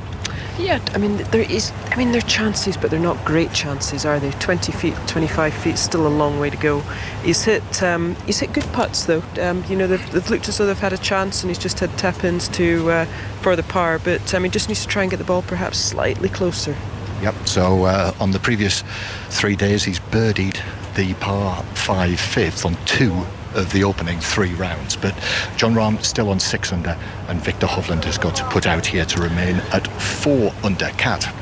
Speaker 23: Yeah, I mean, there are chances, but they're not great chances, are they? 20 feet, 25 feet, still a long way to go. He's hit good putts, though. They've looked as though they've had a chance, and he's just had tap-ins to for the par. But he just needs to try and get the ball perhaps slightly closer.
Speaker 25: Yep, so on the previous 3 days, he's birdied the par 5 fifth on 2 of the opening 3 rounds. But Jon Rahm still on 6 under, and Viktor Hovland has got to put out here to remain at 4 under. Cat.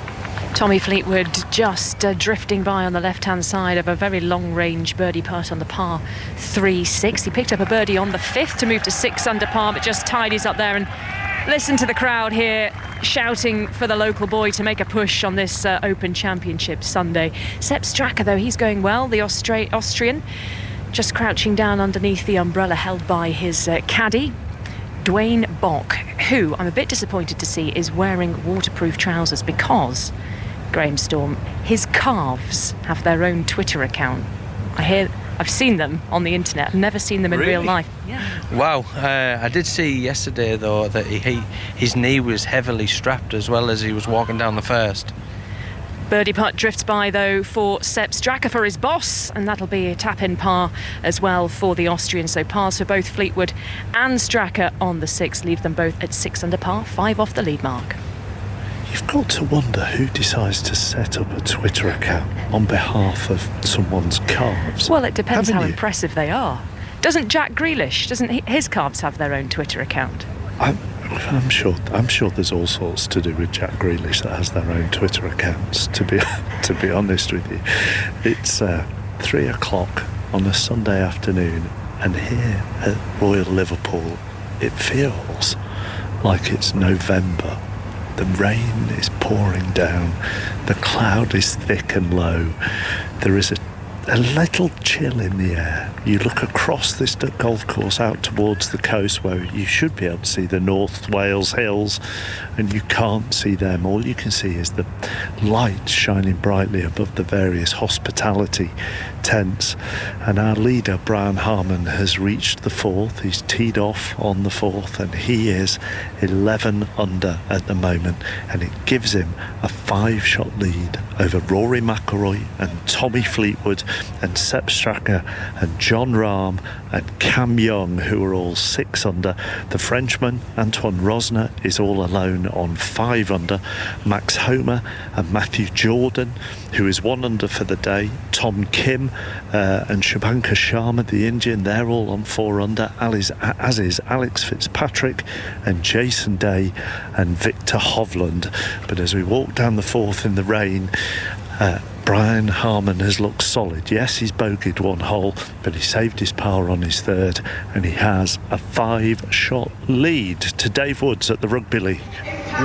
Speaker 17: Tommy Fleetwood just drifting by on the left-hand side of a very long-range birdie putt on the par 3-6. He picked up a birdie on the 5th to move to 6 under par, but just tidies up there. And listen to the crowd here shouting for the local boy to make a push on this Open Championship Sunday. Sepp Straka, though, he's going well, the Austrian, just crouching down underneath the umbrella held by his caddy, Dwayne Bock, who I'm a bit disappointed to see is wearing waterproof trousers because, Graham Storm, his calves have their own Twitter account. I've seen them on the internet. I've never seen them in real life. Yeah.
Speaker 7: Wow. I did see yesterday, though, that his knee was heavily strapped as well as he was walking down the first.
Speaker 17: Birdie putt drifts by, though, for Sepp Straka for his boss, and that'll be a tap-in par as well for the Austrian. So pars for both Fleetwood and Straka on the 6th, leave them both at 6 under par, 5 off the lead mark.
Speaker 2: You've got to wonder who decides to set up a Twitter account on behalf of someone's calves.
Speaker 17: Well, it depends
Speaker 2: Haven't
Speaker 17: how
Speaker 2: you?
Speaker 17: impressive they are. Doesn't Jack Grealish, his calves have their own Twitter account?
Speaker 2: I'm sure there's all sorts to do with Jack Grealish that has their own Twitter accounts, to be honest with you. It's 3 o'clock on a Sunday afternoon, and here at Royal Liverpool it feels like it's November. The rain is pouring down, the cloud is thick and low, there is a little chill in the air. You look across this golf course out towards the coast where you should be able to see the North Wales hills, and you can't see them. All you can see is the light shining brightly above the various hospitality tents. And our leader, Brian Harman, has reached the 4th. He's teed off on the 4th, and he is 11 under at the moment, and it gives him a 5-shot lead over Rory McIlroy and Tommy Fleetwood and Sepp Straka and Jon Rahm and Cam Young, who are all 6 under. The Frenchman, Antoine Rosner, is all alone on 5 under. Max Homa and Matthew Jordan, who is 1 under for the day. Tom Kim and Shubhankar Sharma, the Indian, they're all on 4 under, as is Alex Fitzpatrick and Jason Day and Viktor Hovland. But as we walk down the 4th in the rain, Brian Harman has looked solid. Yes, he's bogeyed 1 hole, but he saved his par on his 3rd, and he has a 5-shot lead to Dave Woods at the Rugby League.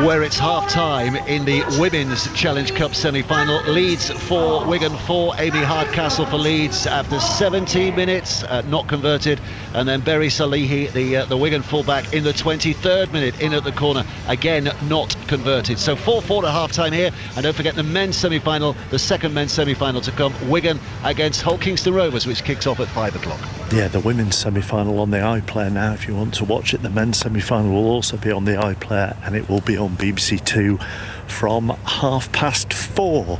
Speaker 1: Where it's half-time in the Women's Challenge Cup semi-final. Leeds for Wigan 4, Amy Hardcastle for Leeds after 17 minutes, not converted. And then Berry Salihi, the Wigan fullback, in the 23rd minute, in at the corner, again not converted. So 4-4 at half-time here. And don't forget the men's semi-final, the second men's semi-final to come, Wigan against Hull Kingston Rovers, which kicks off at 5 o'clock.
Speaker 2: Yeah, the women's semi-final on the iPlayer now if you want to watch it. The men's semi-final will also be on the iPlayer, and it will be on BBC Two from 4:30.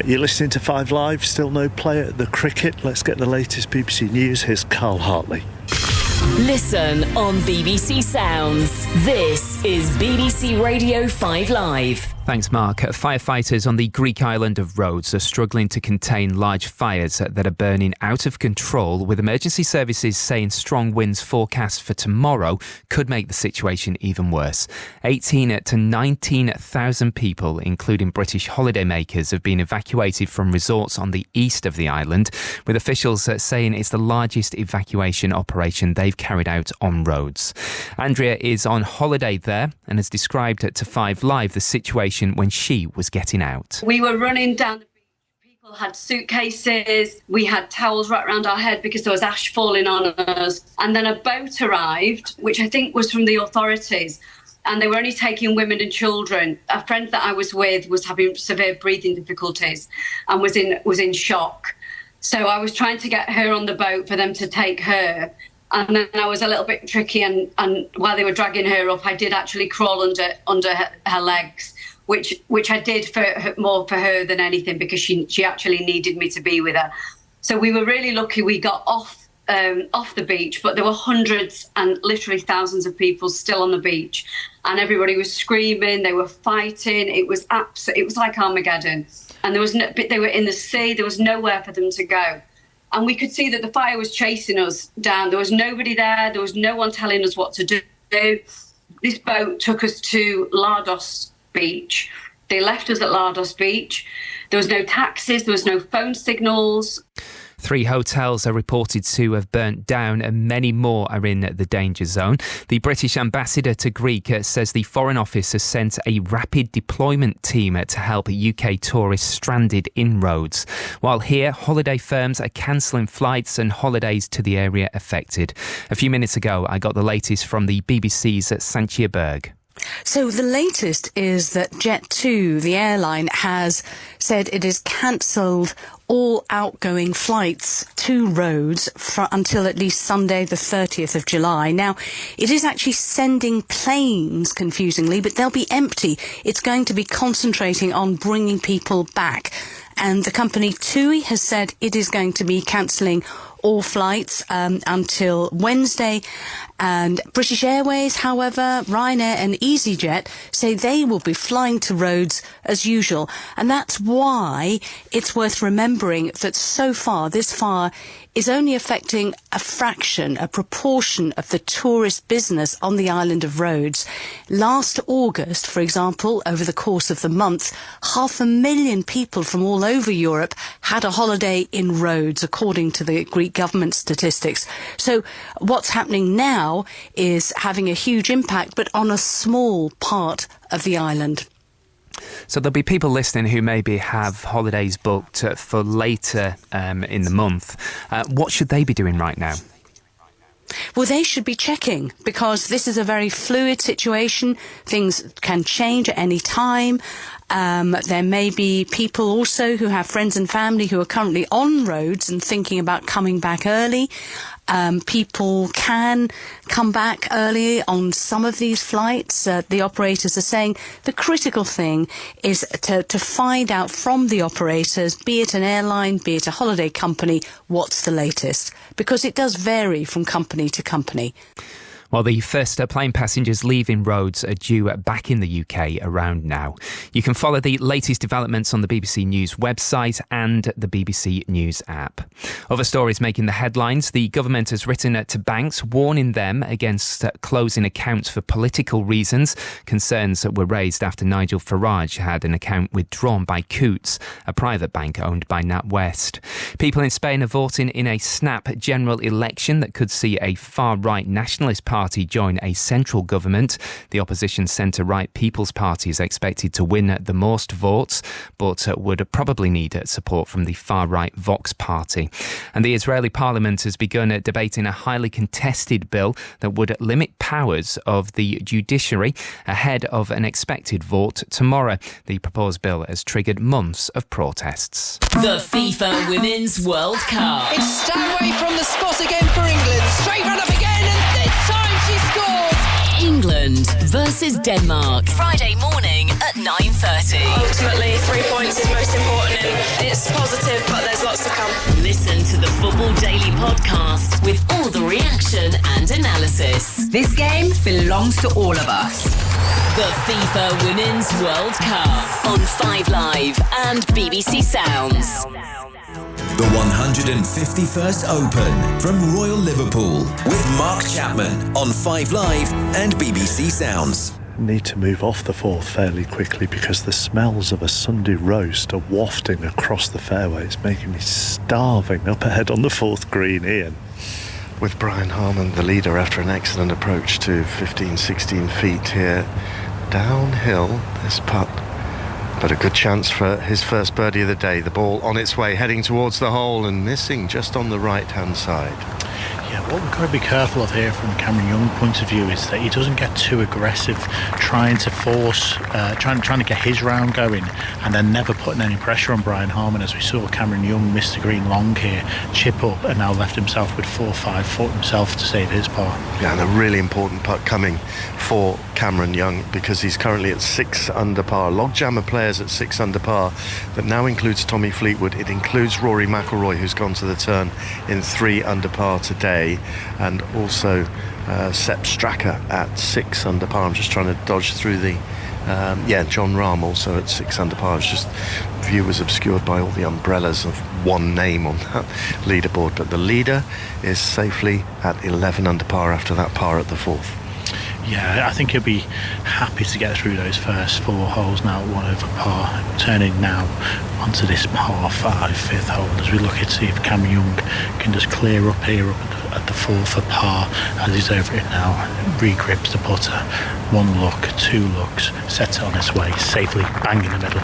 Speaker 2: You're listening to 5 Live. Still no play at the cricket. Let's get the latest BBC News. Here's Carl Hartley.
Speaker 9: Listen on BBC Sounds. This is BBC Radio 5 Live.
Speaker 19: Thanks, Mark. Firefighters on the Greek island of Rhodes are struggling to contain large fires that are burning out of control, with emergency services saying strong winds forecast for tomorrow could make the situation even worse. 18 to 19,000 people, including British holidaymakers, have been evacuated from resorts on the east of the island, with officials saying it's the largest evacuation operation they've carried out on Rhodes. Andrea is on holiday there and has described to 5 Live the situation when she was getting out.
Speaker 21: We were running down the beach. People had suitcases. We had towels wrapped around our head because there was ash falling on us. And then a boat arrived, which I think was from the authorities. And they were only taking women and children. A friend that I was with was having severe breathing difficulties and was in shock. So I was trying to get her on the boat for them to take her. And then I was a little bit tricky, and while they were dragging her up, I did actually crawl under her legs, which I did more for her than anything, because she actually needed me to be with her. So we were really lucky we got off the beach, but there were hundreds and literally thousands of people still on the beach, and everybody was screaming, they were fighting. It was like Armageddon, and they were in the sea. There was nowhere for them to go, and we could see that the fire was chasing us down. There was nobody there. There was no one telling us what to do. This boat took us to Lardos Beach. They left us at Lardos Beach. There was no taxis. There was no phone signals.
Speaker 19: 3 hotels are reported to have burnt down and many more are in the danger zone. The British ambassador to Greece says the Foreign Office has sent a rapid deployment team to help UK tourists stranded in Rhodes. While here, holiday firms are cancelling flights and holidays to the area affected. A few minutes ago, I got the latest from the BBC's Sanchia Berg.
Speaker 5: So the latest is that Jet2, the airline, has said it has cancelled all outgoing flights to Rhodes until at least Sunday the 30th of July. Now, it is actually sending planes, confusingly, but they'll be empty. It's going to be concentrating on bringing people back. And the company TUI has said it is going to be cancelling all flights until Wednesday. And British Airways, however, Ryanair and EasyJet say they will be flying to Rhodes as usual. And that's why it's worth remembering that so far this fire is only affecting a proportion of the tourist business on the island of Rhodes. Last August, for example, over the course of the month, 500,000 people from all over Europe had a holiday in Rhodes, according to the Greek government statistics. So what's happening now is having a huge impact, but on a small part of the island.
Speaker 19: So there'll be people listening who maybe have holidays booked for later in the month. What should they be doing right now?
Speaker 5: Well, they should be checking, because this is a very fluid situation. Things can change at any time. There may be people also who have friends and family who are currently on Rhodes and thinking about coming back early. People can come back early on some of these flights. The operators are saying the critical thing is to find out from the operators, be it an airline, be it a holiday company, what's the latest, because it does vary from company to company.
Speaker 19: Well, the first plane passengers leaving Rhodes are due back in the UK around now. You can follow the latest developments on the BBC News website and the BBC News app. Other stories making the headlines. The government has written to banks, warning them against closing accounts for political reasons. Concerns were raised after Nigel Farage had an account withdrawn by Coutts, a private bank owned by NatWest. People in Spain are voting in a snap general election that could see a far-right nationalist party join a central government. The opposition centre-right People's Party is expected to win the most votes, but would probably need support from the far-right Vox Party. And the Israeli parliament has begun debating a highly contested bill that would limit powers of the judiciary ahead of an expected vote tomorrow. The proposed bill has triggered months of protests.
Speaker 9: The FIFA Women's World Cup.
Speaker 10: It's Stanway from the spot again for England. Straight run up again, and this time she scores!
Speaker 9: England versus Denmark. Friday morning at 9:30.
Speaker 14: Ultimately, 3 points is most important, and it's positive, but there's lots to come.
Speaker 9: Listen to the Football Daily podcast with all the reaction and analysis.
Speaker 14: This game belongs to all of us.
Speaker 9: The FIFA Women's World Cup on 5 Live and BBC Sounds.
Speaker 22: The 151st Open from Royal Liverpool with Mark Chapman on 5 Live and BBC Sounds.
Speaker 2: Need to move off the fourth fairly quickly because the smells of a Sunday roast are wafting across the fairways, making me starving up ahead on the fourth green. Ian.
Speaker 18: With Brian Harman, the leader, after an excellent approach to 15-16 feet here. Downhill, this putt. But a good chance for his first birdie of the day. The ball on its way, heading towards the hole and missing just on the right-hand side.
Speaker 3: Yeah, what we've got to be careful of here from Cameron Young's point of view is that he doesn't get too aggressive, trying to force, trying to get his round going, and then never putting any pressure on Brian Harman, as we saw Cameron Young miss the green long here, chip up, and now left himself with 4-5, fought himself to save his par.
Speaker 18: Yeah, and a really important putt coming for Cameron Young, because he's currently at 6 under par. Logjammer players at 6 under par. That now includes Tommy Fleetwood. It includes Rory McIlroy, who's gone to the turn in 3 under par today, and also Sepp Straka at 6 under par. I'm just trying to dodge through the Jon Rahm also at 6 under par. It's just view was obscured by all the umbrellas of one name on that leaderboard, but the leader is safely at 11 under par after that par at the 4th.
Speaker 3: Yeah, I think he'll be happy to get through those first 4 holes now at 1 over par, turning now onto this par 5 5th hole as we look at see if Cam Young can just clear up here at the 4 for par as he's over it now, regrips the putter, 1 look, 2 looks, sets it on its way, safely bang in the middle.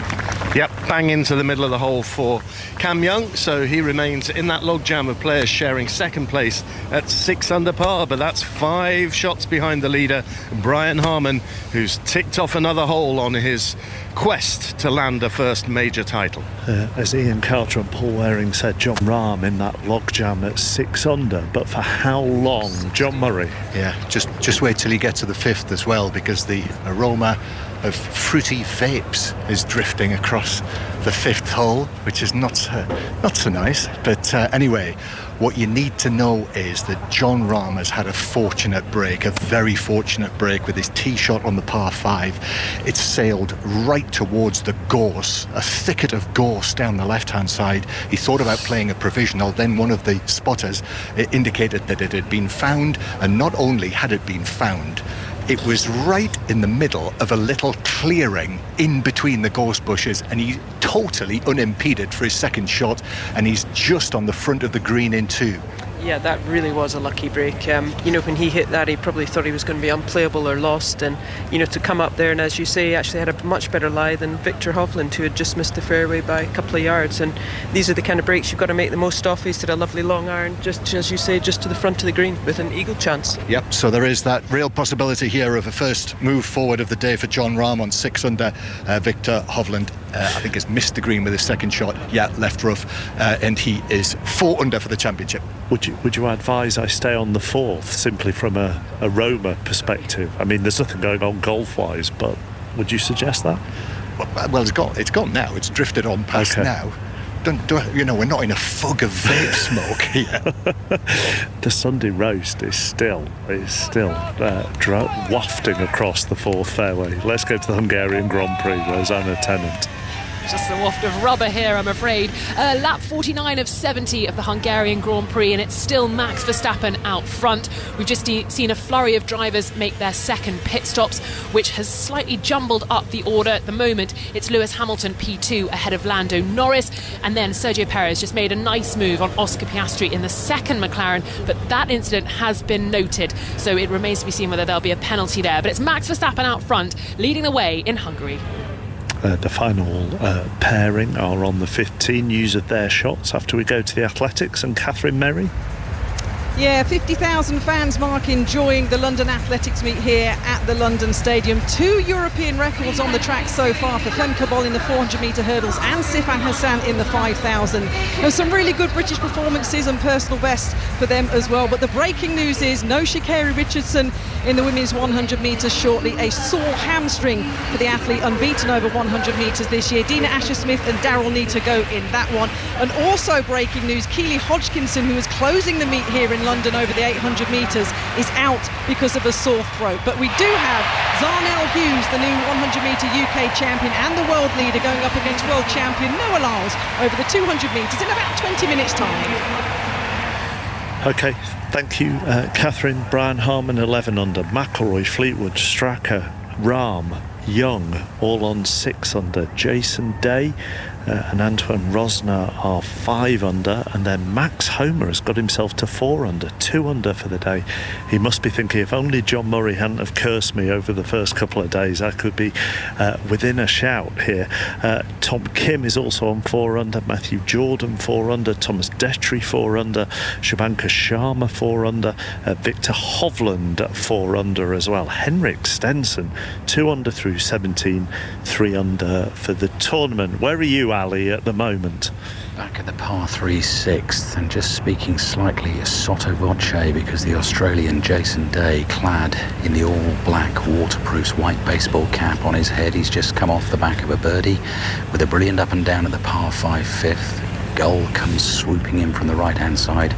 Speaker 18: Yep, bang into the middle of the hole for Cam Young, so he remains in that logjam of players sharing second place at 6 under par, but that's 5 shots behind the leader, Brian Harman, who's ticked off another hole on his quest to land a first major title.
Speaker 2: As Ian Carter and Paul Waring said, Jon Rahm in that logjam at 6 under, but for how long? John Murray?
Speaker 25: Yeah, just wait till you get to the 5th as well, because the aroma of fruity vapes is drifting across the 5th hole, which is not so nice. But anyway, what you need to know is that Jon Rahm has had a fortunate break, a very fortunate break with his tee shot on the par 5. It sailed right towards the gorse, a thicket of gorse down the left-hand side. He thought about playing a provisional, then one of the spotters indicated that it had been found, and not only had it been found, it was right in the middle of a little clearing in between the gorse bushes, and he's totally unimpeded for his second shot, and he's just on the front of the green in 2.
Speaker 23: Yeah, that really was a lucky break. When he hit that, he probably thought he was going to be unplayable or lost, and to come up there and, as you say, actually had a much better lie than Victor Hovland, who had just missed the fairway by a couple of yards. And these are the kind of breaks you've got to make the most of. He's hit a lovely long iron, just as you say, just to the front of the green with an eagle chance.
Speaker 25: Yep, so there is that real possibility here of a first move forward of the day for Jon Rahm on 6 under. Victor Hovland, I think, has missed the green with his second shot. Yeah, left rough, and he is 4 under for the championship.
Speaker 2: Would you advise I stay on the 4th, simply from a Roma perspective? I mean, there's nothing going on golf-wise, but would you suggest that?
Speaker 25: Well, it's gone now. It's drifted on past now. We're not in a fog of vape smoke here.
Speaker 2: The Sunday roast is still wafting across the 4th fairway. Let's go to the Hungarian Grand Prix, Rosanna Tennant.
Speaker 11: Just a waft of rubber here, I'm afraid. Lap 49 of 70 of the Hungarian Grand Prix, and it's still Max Verstappen out front. We've just seen a flurry of drivers make their second pit stops, which has slightly jumbled up the order. At the moment, it's Lewis Hamilton P2 ahead of Lando Norris, and then Sergio Perez just made a nice move on Oscar Piastri in the second McLaren, but that incident has been noted, so it remains to be seen whether there'll be a penalty there. But it's Max Verstappen out front, leading the way in Hungary.
Speaker 2: The final pairing are on the 15 news of their shots after we go to the athletics, and Catherine Merry.
Speaker 8: Yeah, 50,000 fans, Mark, enjoying the London Athletics meet here at the London Stadium. 2 European records on the track so far for Femke Bol in the 400-metre hurdles and Sifan Hassan in the 5,000. There's some really good British performances and personal bests for them as well. But the breaking news is no Sha'Carri Richardson in the women's 100 metres shortly. A sore hamstring for the athlete, unbeaten over 100 metres this year. Dina Asher-Smith and Daryl need to go in that one. And also breaking news, Keely Hodgkinson, who is closing the meet here in London over the 800 metres, is out because of a sore throat. But we do have Zarnell Hughes, the new 100-metre UK champion and the world leader, going up against world champion Noah Lyles over the 200 metres in about 20 minutes' time.
Speaker 2: OK, thank you, Catherine. Brian Harman 11 under, McIlroy, Fleetwood, Straka, Rahm, Young all on 6 under. Jason Day and Antoine Rosner are 5 under, and then Max Homer has got himself to 4 under, 2 under for the day. He must be thinking, if only John Murray hadn't have cursed me over the first couple of days, I could be within a shout here. Tom Kim is also on 4 under, Matthew Jordan 4 under, Thomas Detry 4 under, Shubhankar Sharma 4 under, Victor Hovland 4 under as well. Henrik Stenson 2 under through 17, 3 under for the tournament. Where are you, Ali, at the moment?
Speaker 4: Back at the par 3 6th, and just speaking slightly sotto voce because the Australian Jason Day, clad in the all-black waterproof white baseball cap on his head, he's just come off the back of a birdie with a brilliant up and down at the par 5 5th. Goal comes swooping in from the right-hand side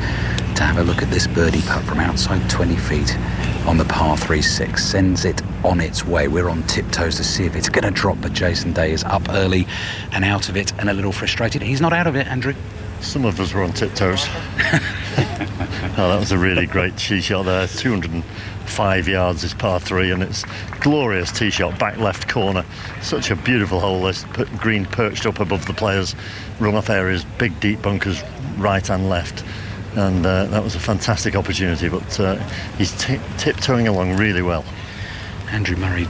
Speaker 4: to have a look at this birdie putt from outside 20 feet on the par 3 6, sends it on its way. We're on tiptoes to see if it's going to drop, but Jason Day is up early and out of it and a little frustrated. He's not out of it, Andrew.
Speaker 12: Some of us were on tiptoes. Oh, that was a really great tee shot there. 205 yards is par 3, and it's glorious tee shot, back left corner. Such a beautiful hole. This green perched up above the players' run-off areas, big deep bunkers right and left. And that was a fantastic opportunity, but he's tiptoeing along really well.
Speaker 4: Andrew Murray,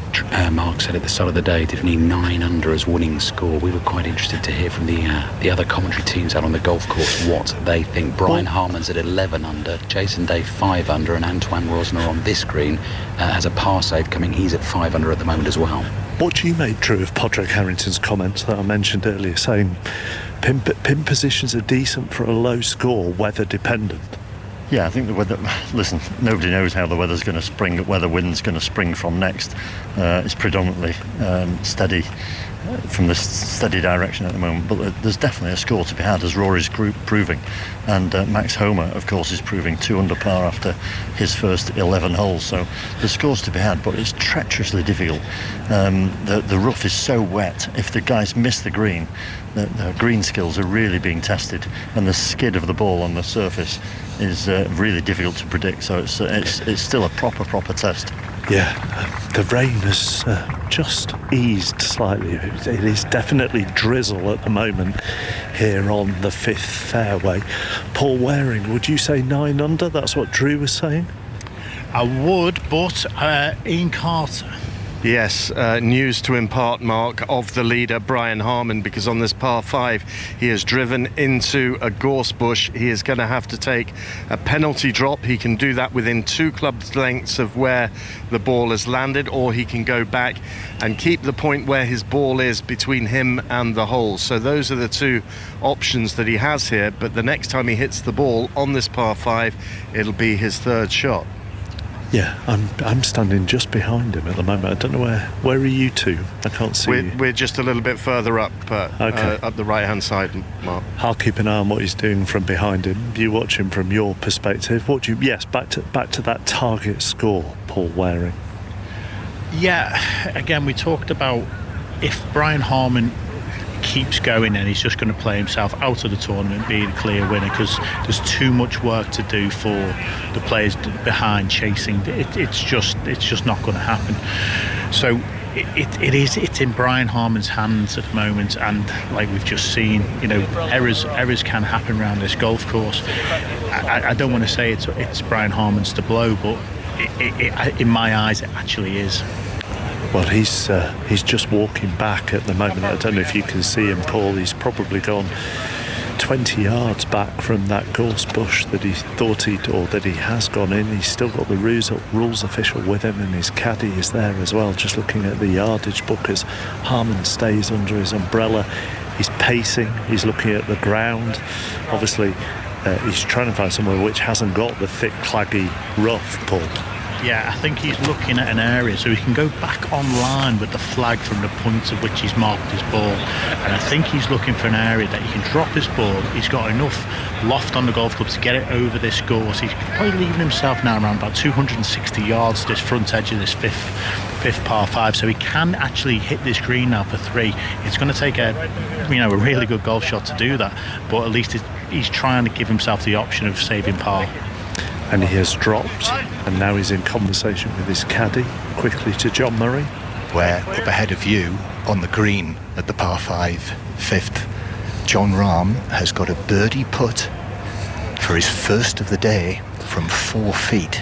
Speaker 4: Mark said at the start of the day, didn't he, 9 under as winning score. We were quite interested to hear from the other commentary teams out on the golf course what they think. Brian Harman's at 11 under, Jason Day 5 under, and Antoine Rosner on this green has a par save coming. He's at 5 under at the moment as well.
Speaker 2: What do you make, Drew, of Padraig Harrington's comments that I mentioned earlier, saying pin positions are decent for a low score, weather dependent?
Speaker 12: Yeah, I think the weather. Listen, nobody knows how the weather's going to spring, where the wind's going to spring from next. It's predominantly steady from the steady direction at the moment, but there's definitely a score to be had, as Rory's proving, and Max Homer, of course, is proving 2 under par after his first 11 holes. So the score's to be had, but it's treacherously difficult. The rough is so wet. If the guys miss the green, the green skills are really being tested, and the skid of the ball on the surface is really difficult to predict. So it's still a proper test.
Speaker 2: Yeah, the rain has just eased slightly. It is definitely drizzle at the moment here on the 5th fairway. Paul Waring, would you say 9 under? That's what Drew was saying?
Speaker 3: I would, but Ian Carter.
Speaker 18: Yes, news to impart, Mark, of the leader, Brian Harman, because on this par 5 he has driven into a gorse bush. He is going to have to take a penalty drop. He can do that within 2 clubs lengths of where the ball has landed, or he can go back and keep the point where his ball is between him and the hole. So those are the 2 options that he has here, but the next time he hits the ball on this par 5, it'll be his 3rd shot.
Speaker 2: Yeah, I'm standing just behind him at the moment. I don't know where are you two? I can't see you.
Speaker 18: We're just a little bit further up, up the right-hand side, Mark.
Speaker 2: I'll keep an eye on what he's doing from behind him. You watch him from your perspective. What do you? Yes, back to that target score, Paul Waring.
Speaker 3: Yeah, again, we talked about if Brian Harman keeps going and he's just going to play himself out of the tournament being a clear winner, because there's too much work to do for the players behind chasing. It's just not going to happen. So it's in Brian Harman's hands at the moment, and like we've just seen, errors can happen around this golf course. I don't want to say it's Brian Harman's to blow, but in my eyes it actually is.
Speaker 2: Well, he's just walking back at the moment. I don't know if you can see him, Paul. He's probably gone 20 yards back from that gorse bush that he thought that he has gone in. He's still got the rules official with him, and his caddy is there as well, just looking at the yardage book as Harman stays under his umbrella. He's pacing, he's looking at the ground. Obviously, he's trying to find somewhere which hasn't got the thick, claggy rough, Paul.
Speaker 3: Yeah, I think he's looking at an area so he can go back online with the flag from the point at which he's marked his ball. And I think he's looking for an area that he can drop his ball. He's got enough loft on the golf club to get it over this course. He's probably leaving himself now around about 260 yards to this front edge of this fifth par 5, so he can actually hit this green now for 3. It's going to take a really good golf shot to do that, but at least he's trying to give himself the option of saving par.
Speaker 2: And he has dropped, and now he's in conversation with his caddy. Quickly to John Murray.
Speaker 13: We're up ahead of you on the green at the par 5 5th
Speaker 25: Jon Rahm has got a birdie putt for his first of the day from 4 feet.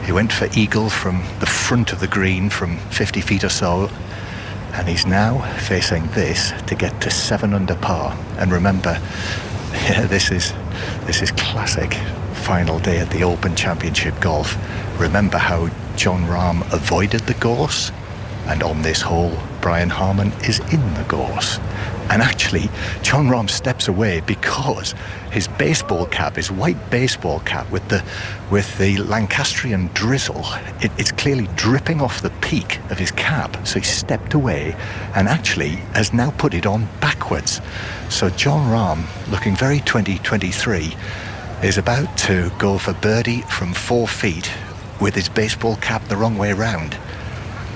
Speaker 25: He went for eagle from the front of the green from 50 feet or so, and he's now facing this to get to 7 under par. And remember, this is classic final day at the Open Championship Golf. Remember how Jon Rahm avoided the gorse, and on this hole Brian Harman is in the gorse. And actually, Jon Rahm steps away because his baseball cap, his white baseball cap with the Lancastrian drizzle, it's clearly dripping off the peak of his cap. So he stepped away and actually has now put it on backwards. So Jon Rahm, looking very 2023, is about to go for birdie from 4 feet with his baseball cap the wrong way round.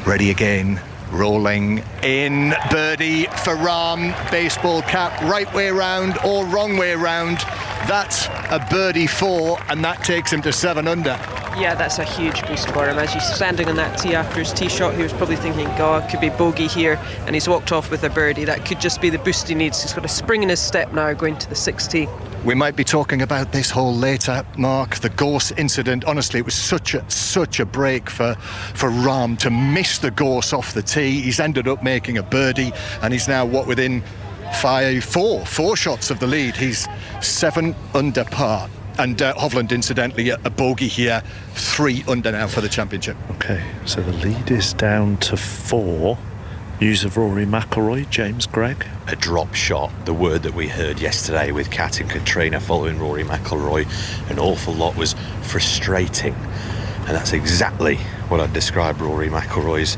Speaker 25: Ready again. Rolling in, birdie for Rahm, baseball cap right way round or wrong way round. That's a birdie 4, and that takes him to 7 under.
Speaker 23: Yeah, that's a huge boost for him. As he's standing on that tee after his tee shot, he was probably thinking, God, could be bogey here, and he's walked off with a birdie. That could just be the boost he needs. He's got a spring in his step now going to the 6th tee.
Speaker 25: We might be talking about this hole later, Mark. The gorse incident, honestly, it was such a break for Rahm to miss the gorse off the tee. He's ended up making a birdie, and he's now, within four shots of the lead. He's 7 under par. And Hovland, incidentally, a bogey here, 3 under now for the championship.
Speaker 2: Okay, so the lead is down to 4. News of Rory McIlroy, James Gregg.
Speaker 6: A drop shot, the word that we heard yesterday with Kat and Katrina following Rory McIlroy. An awful lot was frustrating, and that's exactly what I'd describe Rory McIlroy's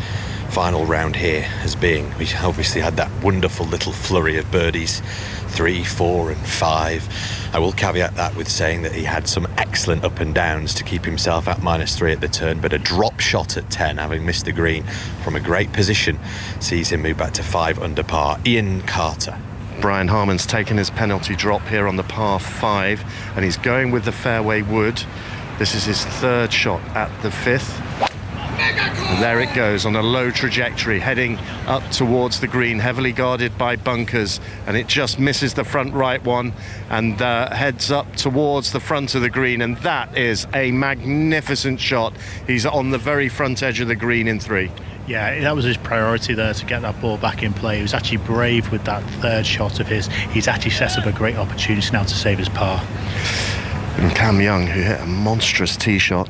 Speaker 6: final round here as being. We obviously had that wonderful little flurry of birdies, 3, 4 and 5. I will caveat that with saying that he had some excellent up and downs to keep himself at -3 at the turn, but a drop shot at 10, having missed the green from a great position, sees him move back to 5 under par. Ian Carter.
Speaker 18: Brian Harman's taken his penalty drop here on the par 5, and he's going with the fairway wood. This is his 3rd shot at the 5th. And there it goes on a low trajectory, heading up towards the green, heavily guarded by bunkers, and it just misses the front right one and heads up towards the front of the green, and that is a magnificent shot. He's on the very front edge of the green in 3.
Speaker 3: Yeah, that was his priority there, to get that ball back in play. He was actually brave with that 3rd shot of his. He's actually set up a great opportunity now to save his par.
Speaker 18: And Cam Young, who hit a monstrous tee shot,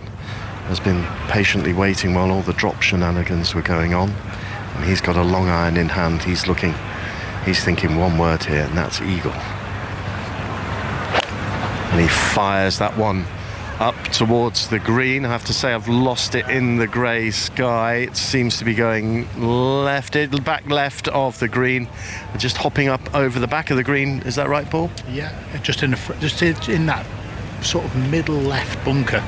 Speaker 18: has been patiently waiting while all the drop shenanigans were going on, and he's got a long iron in hand. He's thinking one word here, and that's eagle. And he fires that one up towards the green. I have to say, I've lost it in the grey sky. It seems to be going back left of the green, just hopping up over the back of the green. Is that right, Paul?
Speaker 3: Yeah, just in that sort of middle left bunker.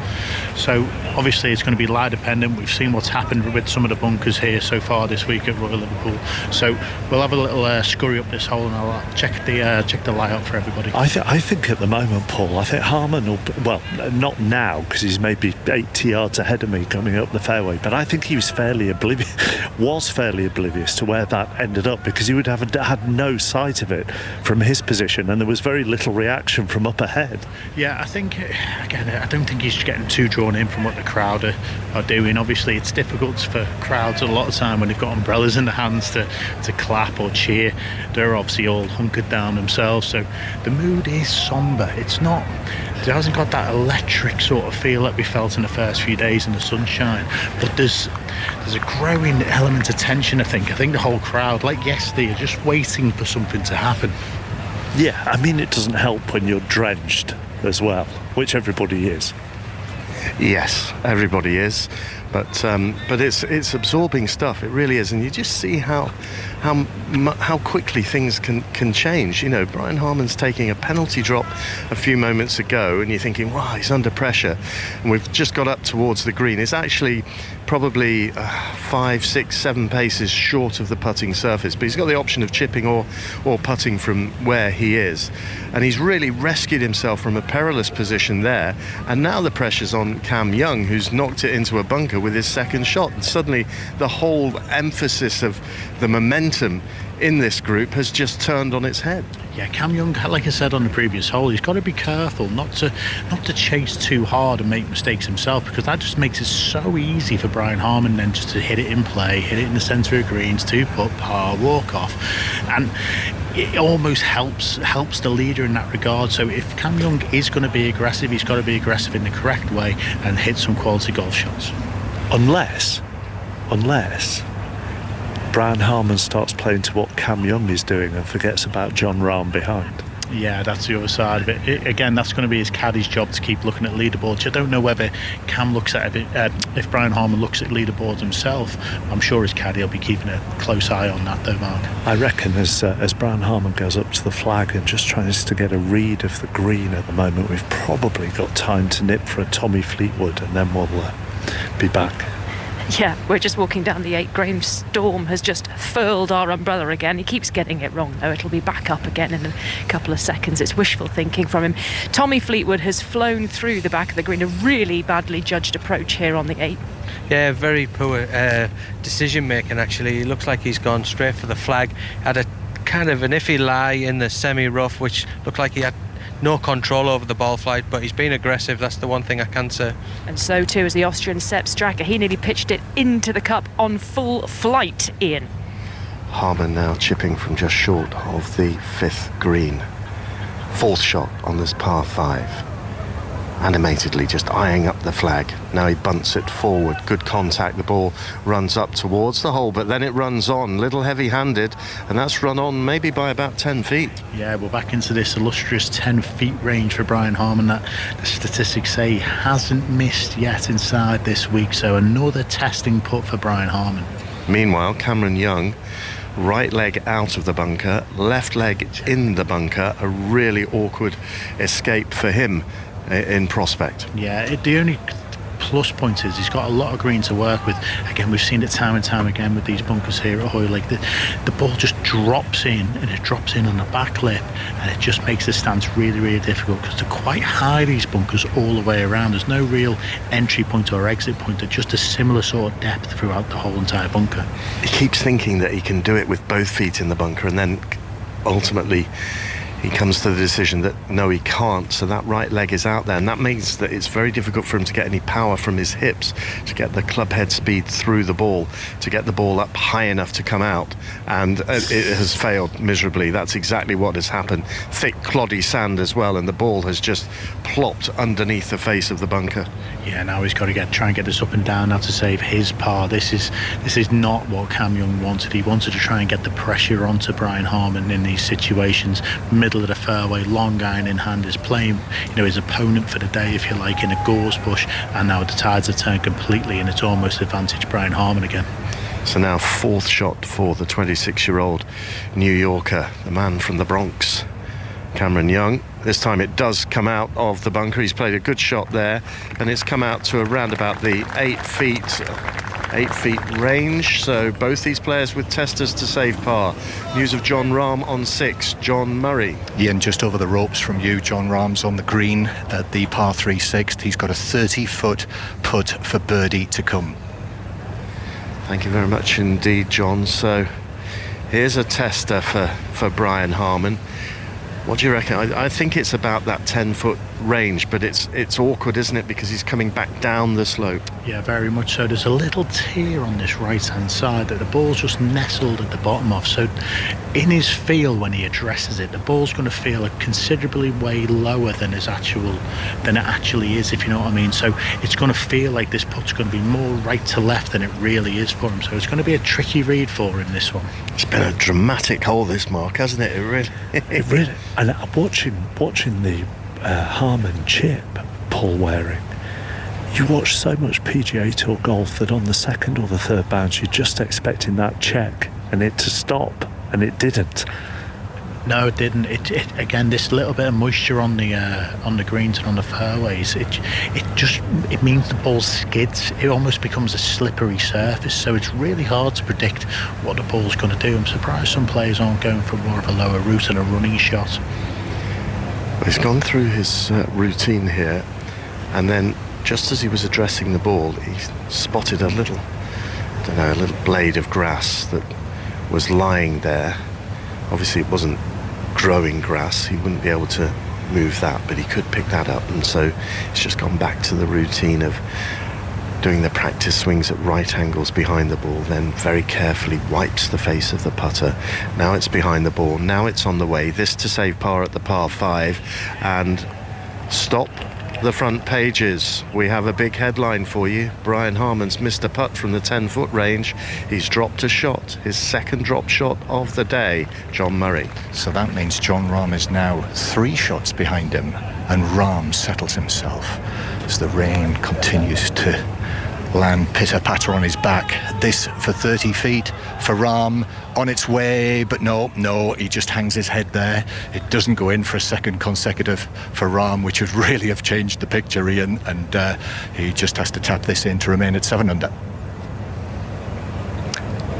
Speaker 3: So obviously it's going to be lie dependent. We've seen what's happened with some of the bunkers here so far this week at Royal Liverpool. So we'll have a little scurry up this hole, and I'll check the lie up for everybody.
Speaker 2: I think at the moment, Paul, I think Harman will, well, not now because he's maybe 80 yards ahead of me coming up the fairway, but I think he was fairly oblivious to where that ended up, because he would have had no sight of it from his position, and there was very little reaction from up ahead.
Speaker 3: Yeah, I think, again, I don't think he's getting too drawn in from what the crowd are doing. Obviously, it's difficult for crowds a lot of time when they've got umbrellas in their hands to clap or cheer. They're obviously all hunkered down themselves, so the mood is sombre. It hasn't got that electric sort of feel that we felt in the first few days in the sunshine, but there's a growing element of tension. I think the whole crowd, like yesterday, are just waiting for something to happen.
Speaker 2: Yeah, I mean, it doesn't help when you're drenched as well, which everybody is.
Speaker 18: Yes, everybody is, but it's absorbing stuff. It really is, and you just see how quickly things can change. You know, Brian Harman's taking a penalty drop a few moments ago, and you're thinking, wow, he's under pressure, and we've just got up towards the green. It's actually probably 5, 6, 7 paces short of the putting surface, but he's got the option of chipping or putting from where he is, and he's really rescued himself from a perilous position there. And now the pressure's on Cam Young, who's knocked it into a bunker with his second shot, and suddenly the whole emphasis of the momentum in this group has just turned on its head.
Speaker 3: Yeah, Cam Young, like I said on the previous hole, he's got to be careful not to chase too hard and make mistakes himself, because that just makes it so easy for Brian Harman then just to hit it in play, hit it in the centre of greens, 2-putt, par, walk off, and it almost helps the leader in that regard. So if Cam Young is going to be aggressive, he's got to be aggressive in the correct way and hit some quality golf shots. Unless
Speaker 2: Brian Harman starts playing to what Cam Young is doing and forgets about Jon Rahm behind.
Speaker 3: Yeah, that's the other side of it. Again, that's going to be his caddy's job to keep looking at leaderboards. I don't know whether Cam looks at it, if Brian Harman looks at leaderboards himself. I'm sure his caddy will be keeping a close eye on that though, Mark.
Speaker 2: I reckon as Brian Harman goes up to the flag and just tries to get a read of the green at the moment, we've probably got time to nip for a Tommy Fleetwood, and then we'll be back.
Speaker 17: Yeah, we're just walking down the 8. Graham Storm has just furled our umbrella again. He keeps getting it wrong, though. It'll be back up again in a couple of seconds. It's wishful thinking from him. Tommy Fleetwood has flown through the back of the green. A really badly judged approach here on the 8.
Speaker 7: Yeah, very poor decision making, actually. It looks like he's gone straight for the flag. Had a kind of an iffy lie in the semi-rough, which looked like he had no control over the ball flight, but he's been aggressive. That's the one thing I can say.
Speaker 17: And so too is the Austrian Sepp Straka. He nearly pitched it into the cup on full flight, Ian.
Speaker 18: Harman now chipping from just short of the 5th green. 4th shot on this par 5. Animatedly just eyeing up the flag. Now he bunts it forward. Good contact. The ball runs up towards the hole, but then it runs on. Little heavy-handed, and that's run on maybe by about 10 feet.
Speaker 3: Yeah, we're back into this illustrious 10 feet range for Brian Harman that the statistics say he hasn't missed yet inside this week. So another testing putt for Brian Harman.
Speaker 18: Meanwhile, Cameron Young, right leg out of the bunker, left leg in the bunker. A really awkward escape for him in prospect.
Speaker 3: Yeah, the only plus point is he's got a lot of green to work with. Again, we've seen it time and time again with these bunkers here at Hoylake. The ball just drops in, and it drops in on the back lip, and it just makes the stance really, really difficult, because they're quite high, these bunkers, all the way around. There's no real entry point or exit point. They're just a similar sort of depth throughout the whole entire bunker.
Speaker 18: He keeps thinking that he can do it with both feet in the bunker, and then ultimately he comes to the decision that no, he can't. So that right leg is out there, and that means that it's very difficult for him to get any power from his hips, to get the club head speed through the ball, to get the ball up high enough to come out. And it has failed miserably. That's exactly what has happened. Thick, cloddy sand as well, and the ball has just plopped underneath the face of the bunker.
Speaker 3: Yeah, now he's got to try and get this up and down now to save his par. This is not what Cam Young wanted. He wanted to try and get the pressure onto Brian Harman in these situations. Middle of the fairway, long iron in hand, is playing, his opponent for the day, if you like, in a gorse bush, and now the tides have turned completely, and it's almost advantage Brian Harman again.
Speaker 18: So now 4th shot for the 26-year-old New Yorker, the man from the Bronx, Cameron Young. This time it does come out of the bunker. He's played a good shot there, and it's come out to around about the 8 feet range. So both these players with testers to save par. News of Jon Rahm on 6. John Murray.
Speaker 25: Ian, just over the ropes from you. Jon Rahm's on the green at the par 3 6th. He's got a 30-foot putt for birdie to come.
Speaker 18: Thank you very much indeed, John. So here's a tester for Brian Harman. What do you reckon? I think it's about that 10-foot range, but it's awkward, isn't it? Because he's coming back down the slope.
Speaker 3: Yeah, very much so. There's a little tear on this right-hand side that the ball's just nestled at the bottom of. So in his feel when he addresses it, the ball's going to feel a considerably way lower than it actually is, if you know what I mean. So it's going to feel like this putt's going to be more right to left than it really is for him. So it's going to be a tricky read for him, this one.
Speaker 18: It's been a dramatic hole, this, Mark, hasn't it?
Speaker 2: It really. And I'm watching the Harman chip, Paul Waring. You watch so much PGA Tour golf that on the 2nd or the 3rd bounce you're just expecting that check and it to stop, and it didn't.
Speaker 3: No, it didn't. It again, this little bit of moisture on the greens and on the fairways, it means the ball skids. It almost becomes a slippery surface, so it's really hard to predict what the ball's going to do. I'm surprised some players aren't going for more of a lower route and a running shot.
Speaker 18: He's gone through his routine here, and then just as he was addressing the ball, he spotted a little blade of grass that was lying there. Obviously it wasn't growing grass. He wouldn't be able to move that, but he could pick that up, and so it's just gone back to the routine of doing the practice swings at right angles behind the ball, then very carefully wipes the face of the putter. Now it's behind the ball, now it's on the way. This to save par at the par 5 and stop the front pages. We have a big headline for you. Brian Harman's missed a putt from the 10-foot range. He's dropped a shot, his second drop shot of the day. John Murray.
Speaker 25: So that means Jon Rahm is now 3 shots behind him, and Rahm settles himself as the rain continues to land pitter-patter on his back. This for 30 feet for Rahm, on its way, but no, he just hangs his head there. It doesn't go in for a second consecutive for Rahm, which would really have changed the picture, Ian, and he just has to tap this in to remain at 7 under.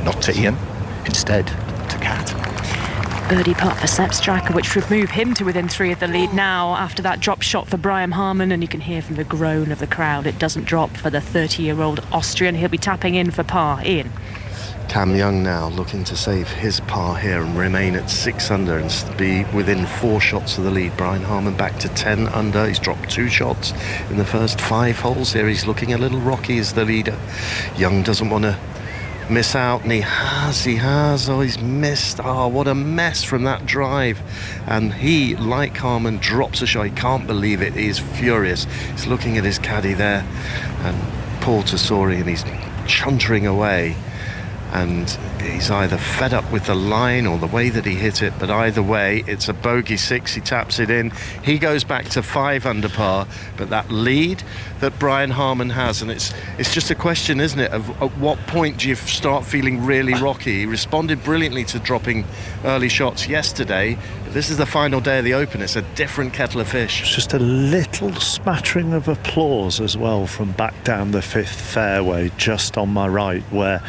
Speaker 25: Not to Ian, instead to Kat.
Speaker 17: Birdie putt for Sepp Straka, which would move him to within 3 of the lead now after that drop shot for Brian Harman, and you can hear from the groan of the crowd, it doesn't drop for the 30-year-old Austrian. He'll be tapping in for par. Ian.
Speaker 18: Cam Young now looking to save his par here and remain at 6 under and be within 4 shots of the lead. Brian Harman back to 10 under. He's dropped 2 shots in the first 5 holes here. He's looking a little rocky as the leader. Young doesn't want to miss out, and he has. Oh, he's missed. Oh, what a mess from that drive. And he, like Harman, drops a shot. He can't believe it. He's furious. He's looking at his caddy there, and Paul Tesori, and he's chuntering away. And he's either fed up with the line or the way that he hit it, but either way, it's a bogey 6. He taps it in. He goes back to 5 under par, but that lead that Brian Harman has, and it's just a question, isn't it, of at what point do you start feeling really rocky? He responded brilliantly to dropping early shots yesterday, but this is the final day of the Open. It's a different kettle of fish.
Speaker 2: Just a little smattering of applause as well from back down the 5th fairway, just on my right, where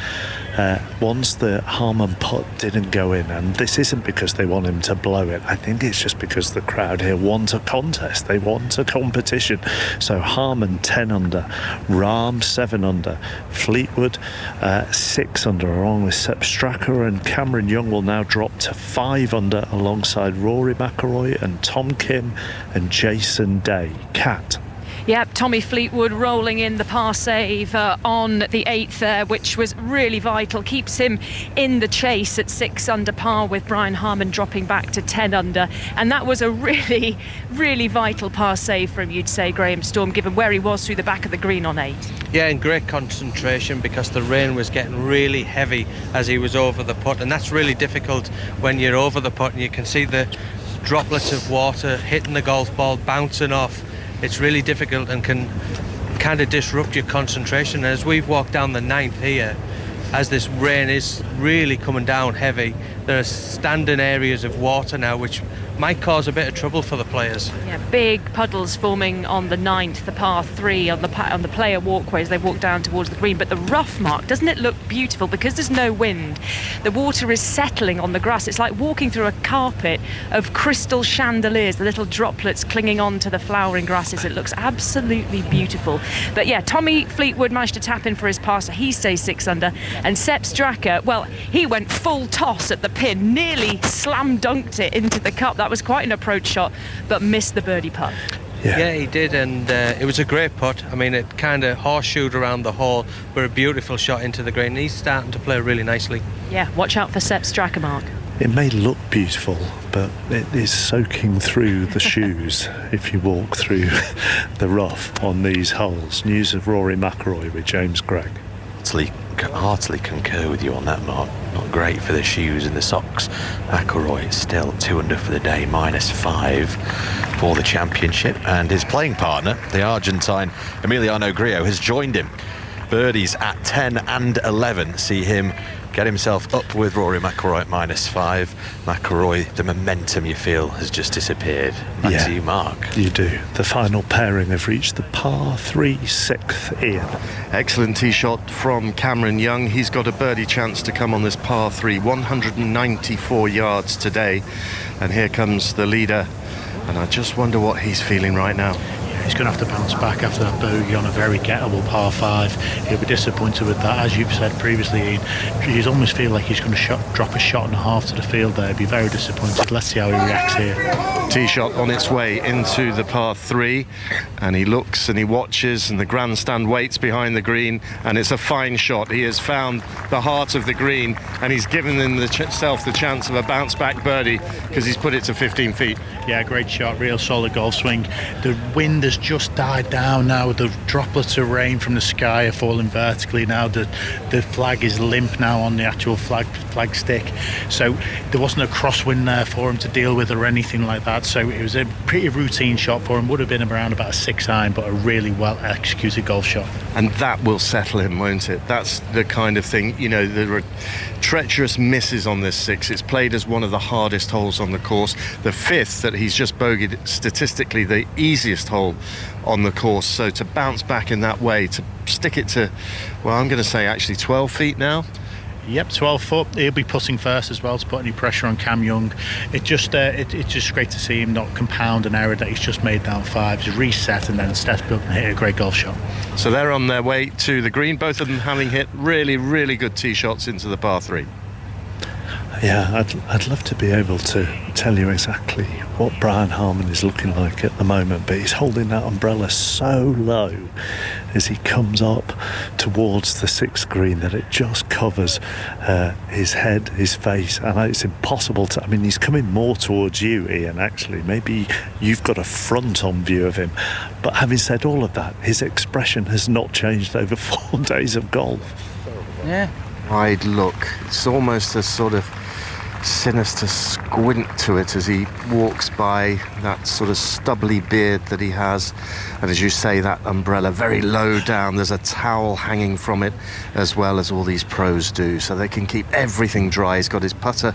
Speaker 2: once the Harman putt didn't go in, and this isn't because they want him to blow it, I think it's just because the crowd here want a contest, they want a competition. So Harman 10 under, Rahm 7 under, Fleetwood 6 under, along with Sepp Straka, and Cameron Young will now drop to 5 under alongside Rory McIlroy and Tom Kim and Jason Day. Kat.
Speaker 17: Yep, Tommy Fleetwood rolling in the par save on the 8th there, which was really vital. Keeps him in the chase at 6 under par, with Brian Harman dropping back to 10 under. And that was a really, really vital par save from, you'd say, Graham Storm, given where he was through the back of the green on 8.
Speaker 7: Yeah, and great concentration, because the rain was getting really heavy as he was over the putt. And that's really difficult when you're over the putt and you can see the droplets of water hitting the golf ball, bouncing off. It's really difficult and can kind of disrupt your concentration. And as we've walked down the 9th here, as this rain is really coming down heavy, there are standing areas of water now which might cause a bit of trouble for the players.
Speaker 17: Yeah, big puddles forming on the 9th, the par 3, on the player walkways. They walk down towards the green, but the rough, Mark, doesn't it look beautiful? Because there's no wind, the water is settling on the grass. It's like walking through a carpet of crystal chandeliers, the little droplets clinging on to the flowering grasses. It looks absolutely beautiful. But yeah, Tommy Fleetwood managed to tap in for his par, so he stays 6 under. And Sepp Straka, well, he went full toss at the pin, nearly slam dunked it into the cup. That was quite an approach shot, but missed the birdie putt.
Speaker 7: Yeah, he did, and it was a great putt. I mean, it kind of horseshoed around the hole, but a beautiful shot into the green. He's starting to play really nicely.
Speaker 17: Yeah, watch out for Sepp Straka, Mark.
Speaker 2: It may look beautiful, but it is soaking through the shoes if you walk through the rough on these holes. News of Rory McIlroy with James Gregg.
Speaker 6: Heartily concur with you on that, Mark. Not great for the shoes and the socks. McIlroy still 2 under for the day, -5 for the championship, and his playing partner, the Argentine Emiliano Grillo, has joined him. Birdies at 10 and 11 see him get himself up with Rory McIlroy at -5. McIlroy, the momentum you feel has just disappeared. Back to you, Mark.
Speaker 2: You do. The final pairing have reached the par 3 6th, Ian.
Speaker 18: Excellent tee shot from Cameron Young. He's got a birdie chance to come on this par 3, 194 yards today. And here comes the leader. And I just wonder what he's feeling right now.
Speaker 3: he's going to have to bounce back after that bogey on a very gettable par 5. He'll be disappointed with that. As you've said previously, Ian, you almost feel like he's going to drop a shot and a half to the field there. He'll be very disappointed. Let's see how he reacts here.
Speaker 18: Tee shot on its way into the par 3, and he looks and he watches, and the grandstand waits behind the green, and it's a fine shot. He has found the heart of the green, and he's given himself the chance of a bounce back birdie because he's put it to 15 feet.
Speaker 3: Yeah, great shot, real solid golf swing. The wind has just died down now. The droplets of rain from the sky are falling vertically now. The flag is limp now on the actual flag stick, so there wasn't a crosswind there for him to deal with or anything like that. So it was a pretty routine shot for him. Would have been around about a 6-iron, but a really well executed golf shot.
Speaker 18: And that will settle him, won't it? That's the kind of thing, there are treacherous misses on this 6. It's played as one of the hardest holes on the course. The 5th that he's just bogeyed, statistically the easiest hole on the course. So to bounce back in that way, to stick it to, well, I'm going to say actually 12 feet now.
Speaker 3: Yep, 12 foot. He'll be putting first as well to put any pressure on Cam Young. It's just great to see him not compound an error that he's just made down 5. Just reset and then step up and hit a great golf shot.
Speaker 18: So they're on their way to the green, both of them having hit really, really good tee shots into the par 3.
Speaker 2: Yeah, I'd love to be able to tell you exactly what Brian Harman is looking like at the moment, but he's holding that umbrella so low as he comes up towards the 6th green that it just covers his head, his face, and it's impossible to... I mean, he's coming more towards you, Ian, actually. Maybe you've got a front-on view of him. But having said all of that, his expression has not changed over 4 days of golf.
Speaker 18: Yeah. Wide look. It's almost a sort of sinister squint to it as he walks by, that sort of stubbly beard that he has, and as you say, that umbrella very low down. There's a towel hanging from it, as well as all these pros do, so they can keep everything dry. He's got his putter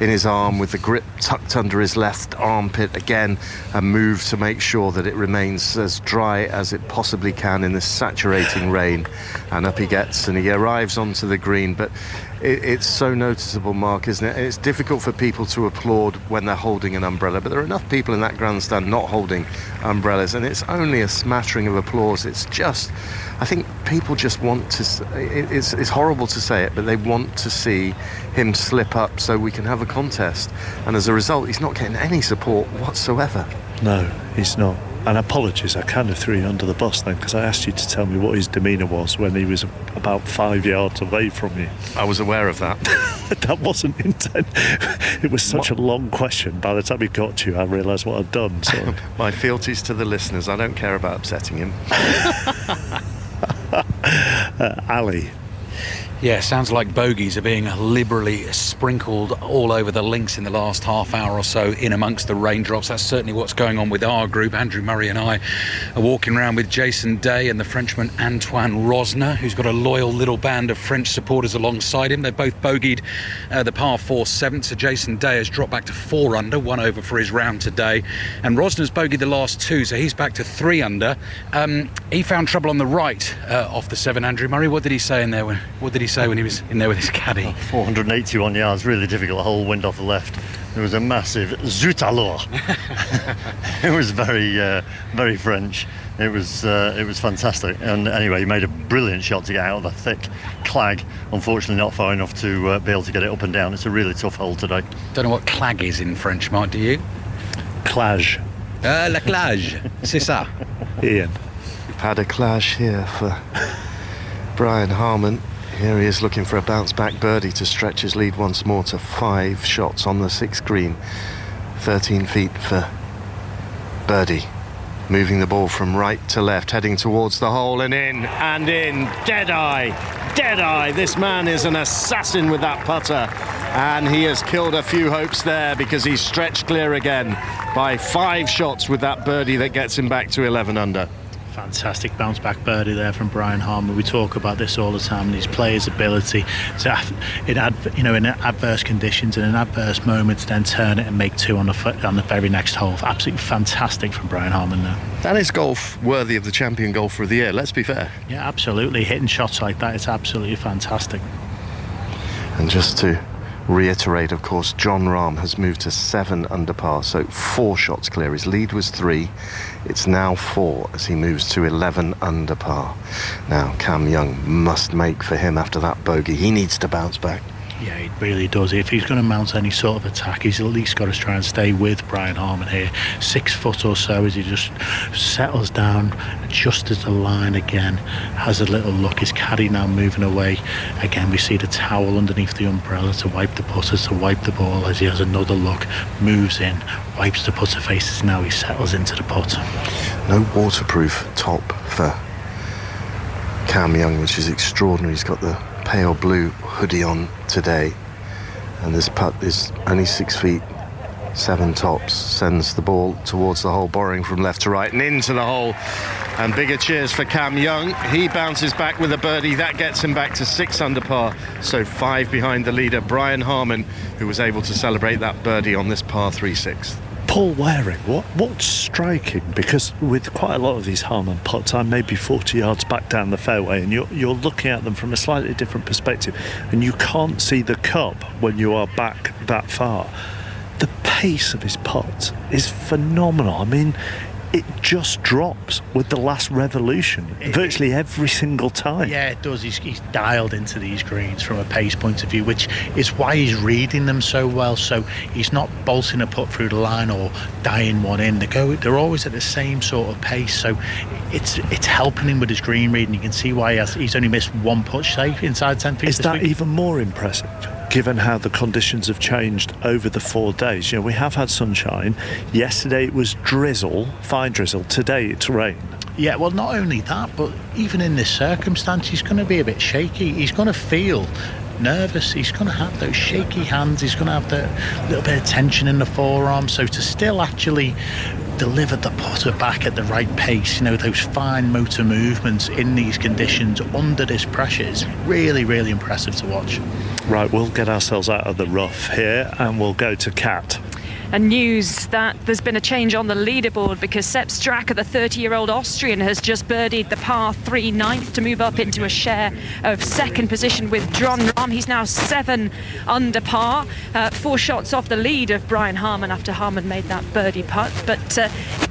Speaker 18: in his arm with the grip tucked under his left armpit. Again, a move to make sure that it remains as dry as it possibly can in this saturating rain. And up he gets, and he arrives onto the green. But it's so noticeable, Mark, isn't it? It's difficult for people to applaud when they're holding an umbrella, but there are enough people in that grandstand not holding umbrellas, and it's only a smattering of applause. It's just, I think people just want to, it's horrible to say it, but they want to see him slip up so we can have a contest. And as a result, he's not getting any support whatsoever.
Speaker 2: No, he's not. And apologies, I kind of threw you under the bus then, because I asked you to tell me what his demeanour was when he was about 5 yards away from you.
Speaker 18: I was aware of that.
Speaker 2: That wasn't intent. It was such a long question. By the time he got to you, I realised what I'd done. So.
Speaker 18: My fealties to the listeners. I don't care about upsetting him.
Speaker 2: Ali.
Speaker 4: Yeah, sounds like bogeys are being liberally sprinkled all over the links in the last half hour or so in amongst the raindrops. That's certainly what's going on with our group. Andrew Murray and I are walking around with Jason Day and the Frenchman Antoine Rosner, who's got a loyal little band of French supporters alongside him. They've both bogeyed the par 4 7th, so Jason Day has dropped back to 4 under, 1 over for his round today. And Rosner's bogeyed the last 2, so he's back to 3 under. He found trouble on the right off the 7, Andrew Murray. What did he say in there? What did he say when he was in there with his caddy?
Speaker 12: 481 yards, really difficult hole, wind off the left. There was a massive zut alors. It was very French. It was fantastic. And anyway, he made a brilliant shot to get out of the thick clag. Unfortunately, not far enough to be able to get it up and down. It's a really tough hole today.
Speaker 4: Don't know what clag is in French, Mark. Do you?
Speaker 2: Clage.
Speaker 4: La clage. C'est ça.
Speaker 2: Ian.
Speaker 18: We've had a clash here for Brian Harman. Here he is looking for a bounce-back birdie to stretch his lead once more to 5 shots on the 6th green. 13 feet for birdie. Moving the ball from right to left, heading towards the hole and in, and in. Dead-eye. Dead-eye. This man is an assassin with that putter. And he has killed a few hopes there because he's stretched clear again by 5 shots with that birdie that gets him back to 11 under.
Speaker 3: Fantastic bounce back birdie there from Brian Harman. We talk about this all the time, and his player's ability to, in adverse conditions, in an adverse moment, to then turn it and make 2 on the very next hole. Absolutely fantastic from Brian Harman there.
Speaker 18: That is golf worthy of the champion golfer of the year, let's be fair.
Speaker 3: Yeah, absolutely. Hitting shots like that, it's absolutely fantastic.
Speaker 18: And just to reiterate, of course, Jon Rahm has moved to 7 under par, so 4 shots clear. His lead was 3. It's now 4 as he moves to 11 under par. Now, Cam Young must make for him after that bogey. He needs to bounce back.
Speaker 3: Yeah, he really does. If he's going to mount any sort of attack, he's at least got to try and stay with Brian Harman here. 6 foot or so as he just settles down, adjusts the line again, has a little look. His caddy now moving away. Again, we see the towel underneath the umbrella to wipe the putters, to wipe the ball as he has another look, moves in, wipes the putter faces. Now he settles into the putt.
Speaker 18: No waterproof top for Cam Young, which is extraordinary. He's got the pale blue hoodie on today, and this putt is only 6 feet 7 tops. Sends the ball towards the hole, borrowing from left to right and into the hole. And bigger cheers for Cam Young. He bounces back with a birdie. That gets him back to 6 under par, so 5 behind the leader Brian Harman, who was able to celebrate that birdie on this par 3/6.
Speaker 2: Paul Waring, what's striking, because with quite a lot of these Harman putts, I'm maybe 40 yards back down the fairway, and you're looking at them from a slightly different perspective, and you can't see the cup when you are back that far. The pace of his putts is phenomenal. I mean, it just drops with the last revolution virtually every single time.
Speaker 3: Yeah, it does. He's dialed into these greens from a pace point of view, which is why he's reading them so well. So he's not bolting a putt through the line or dying one in. They're always at the same sort of pace. So it's helping him with his green reading. You can see why he's only missed 1 putt safe inside 10 feet.
Speaker 2: Is that even more impressive, given how the conditions have changed over the 4 days? You know, we have had sunshine. Yesterday it was drizzle, fine drizzle. Today it's rain.
Speaker 3: Yeah, well, not only that, but even in this circumstance, he's going to be a bit shaky. He's going to feel nervous. He's going to have those shaky hands. He's going to have the little bit of tension in the forearm. So to still actually deliver the putter back at the right pace, you know, those fine motor movements in these conditions under this pressure is really, really impressive to watch.
Speaker 2: Right, we'll get ourselves out of the rough here and we'll go to Kat.
Speaker 17: And news that there's been a change on the leaderboard because Sepp Straka, the 30-year-old Austrian, has just birdied the par 3 ninth to move up into a share of 2nd position with Jon Rahm. He's now 7 under par, 4 shots off the lead of Brian Harman after Harman made that birdie putt. But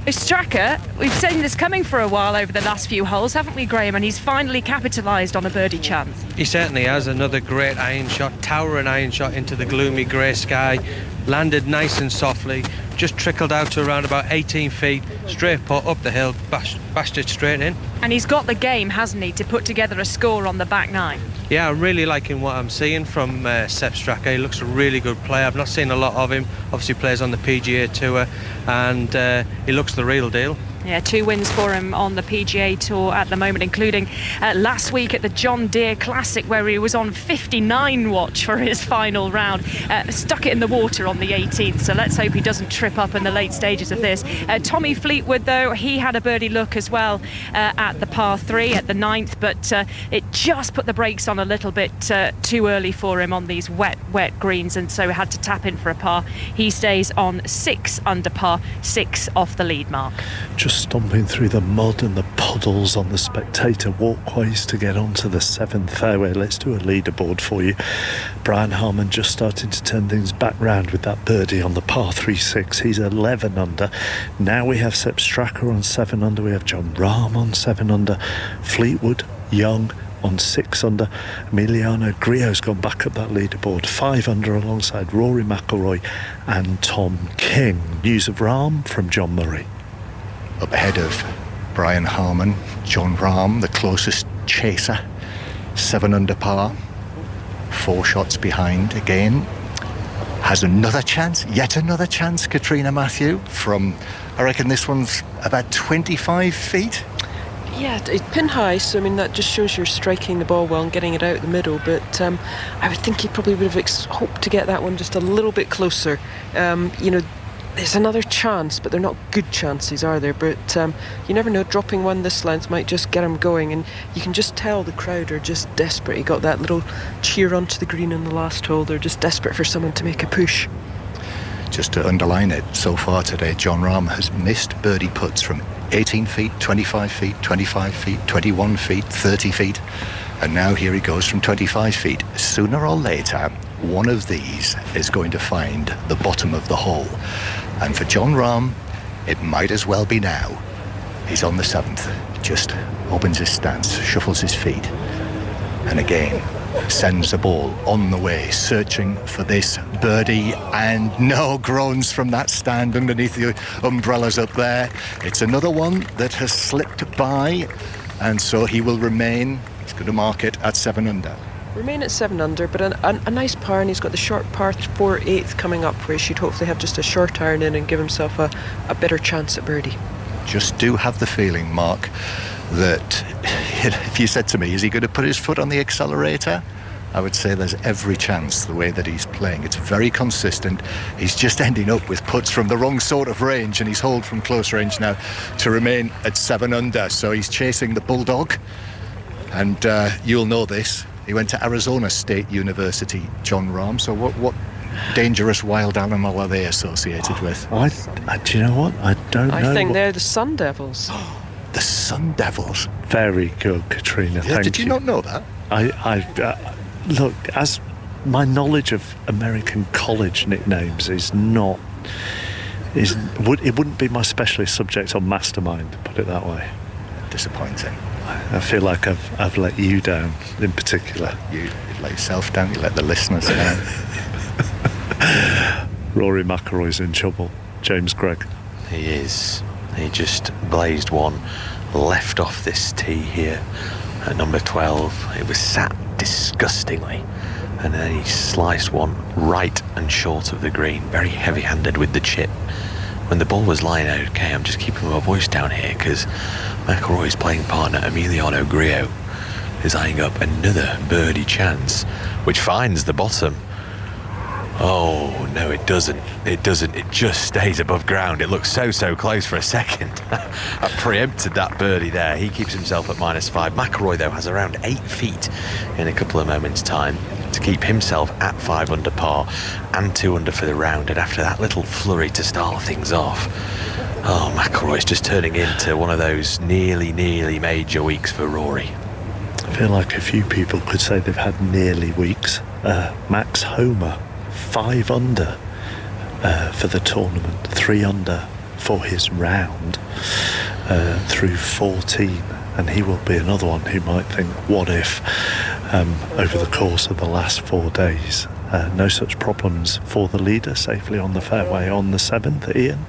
Speaker 17: Straka, we've seen this coming for a while over the last few holes, haven't we, Graham? And he's finally capitalised on a birdie chance.
Speaker 7: He certainly has. Another great iron shot, towering iron shot into the gloomy grey sky. Landed nice and softly, just trickled out to around about 18 feet, straight putt up the hill, bashed it straight in.
Speaker 17: And he's got the game, hasn't he, to put together a score on the back 9.
Speaker 7: Yeah, I'm really liking what I'm seeing from Sepp Straka. He looks a really good player. I've not seen a lot of him. Obviously plays on the PGA Tour, and he looks the real deal.
Speaker 17: Yeah, 2 wins for him on the PGA Tour at the moment, including last week at the John Deere Classic, where he was on 59 watch for his final round. Stuck it in the water on the 18th, so let's hope he doesn't trip up in the late stages of this. Tommy Fleetwood, though, he had a birdie look as well at the par 3 at the 9th, but it just put the brakes on a little bit too early for him on these wet greens, and so had to tap in for a par. He stays on 6 under par, 6 off the lead mark.
Speaker 2: Just stomping through the mud and the puddles on the spectator walkways to get onto the 7th fairway. Let's do a leaderboard for you. Brian Harman just starting to turn things back round with that birdie on the par 3/6. He's 11 under. Now we have Sepp Straka on 7 under. We have Jon Rahm on 7 under. Fleetwood, Young on 6 under. Emiliano Grillo's gone back up that leaderboard, 5 under, alongside Rory McIlroy and Tom King. News of Rahm from John Murray.
Speaker 25: Up ahead of Brian Harman, Jon Rahm, the closest chaser, 7 under par, 4 shots behind again. Has another chance, yet another chance, Katrina Matthew, from, I reckon this one's about 25 feet.
Speaker 23: Yeah, it's pin high, so I mean that just shows you're striking the ball well and getting it out the middle, but I would think he probably would have hoped to get that one just a little bit closer. You know, there's another chance, but they're not good chances, are there? But you never know, dropping one this length might just get him going, and you can just tell the crowd are just desperate. You got that little cheer onto the green in the last hole. They're just desperate for someone to make a push.
Speaker 25: Just to underline it, so far today, Jon Rahm has missed birdie putts from 18 feet, 25 feet, 25 feet, 21 feet, 30 feet, and now here he goes from 25 feet. Sooner or later, one of these is going to find the bottom of the hole. And for Jon Rahm, it might as well be now. He's on the 7th, just opens his stance, shuffles his feet, and again sends the ball on the way, searching for this birdie, and no groans from that stand underneath the umbrellas up there. It's another one that has slipped by, and so he will remain. He's going to mark it at 7 under.
Speaker 23: Remain at 7 under, but a nice par, and he's got the short par 4 8th coming up, where he should hopefully have just a short iron in and give himself a better chance at birdie.
Speaker 25: Just do have the feeling, Mark, that if you said to me, is he going to put his foot on the accelerator? I would say there's every chance the way that he's playing. It's very consistent. He's just ending up with putts from the wrong sort of range, and he's holed from close range now to remain at 7 under. So he's chasing the Bulldog, and you'll know this. He went to Arizona State University, Jon Rahm. So what dangerous wild animal are they associated with?
Speaker 2: Do you know what? I don't know.
Speaker 23: I think they're the Sun Devils.
Speaker 25: The Sun Devils?
Speaker 2: Very good, Katrina. Thank
Speaker 25: did you not know that?
Speaker 2: I look, as my knowledge of American college nicknames it wouldn't be my specialist subject on Mastermind, put it that way.
Speaker 25: Disappointing.
Speaker 2: I feel like I've let you down in particular.
Speaker 25: You let yourself down, you let the listeners down.
Speaker 2: Rory McIlroy's in trouble. James Gregg.
Speaker 6: He is. He just blazed one left off this tee here at number 12. It was sat disgustingly, and then he sliced one right and short of the green, very heavy-handed with the chip. When the ball was lying okay, I'm just keeping my voice down here because McIlroy's playing partner Emiliano Grillo is eyeing up another birdie chance, which finds the bottom. Oh, no, it doesn't. It doesn't. It just stays above ground. It looks so close for a second. I preempted that birdie there. He keeps himself at -5. McIlroy, though, has around 8 feet in a couple of moments' time to keep himself at 5 under par and 2 under for the round. And after that little flurry to start things off, oh, McIlroy's just turning into one of those nearly major weeks for Rory.
Speaker 2: I feel like a few people could say they've had nearly weeks. Max Homa, 5 under for the tournament, 3 under for his round through 14, and he will be another one who might think, what if, over the course of the last 4 days. No such problems for the leader, safely on the fairway on the 7th, Ian?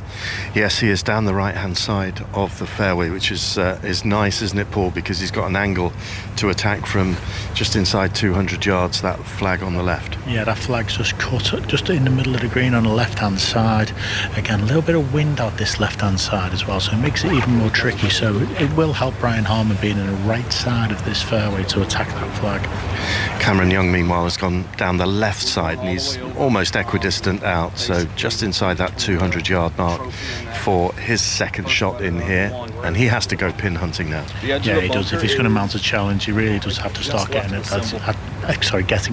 Speaker 18: Yes, he is down the right-hand side of the fairway, which is nice, isn't it, Paul? Because he's got an angle to attack from just inside 200 yards, that flag on the left.
Speaker 3: Yeah, that flag's just cut just in the middle of the green on the left-hand side. Again, a little bit of wind out this left-hand side as well, so it makes it even more tricky. So it will help Brian Harman being on the right side of this fairway to attack that flag.
Speaker 18: Cameron Young, meanwhile, has gone down the left side, and he's almost equidistant out, so just inside that 200-yard mark for his second shot in here, and he has to go pin hunting now.
Speaker 3: Yeah, he does. If he's going to mount a challenge, he really does have to start getting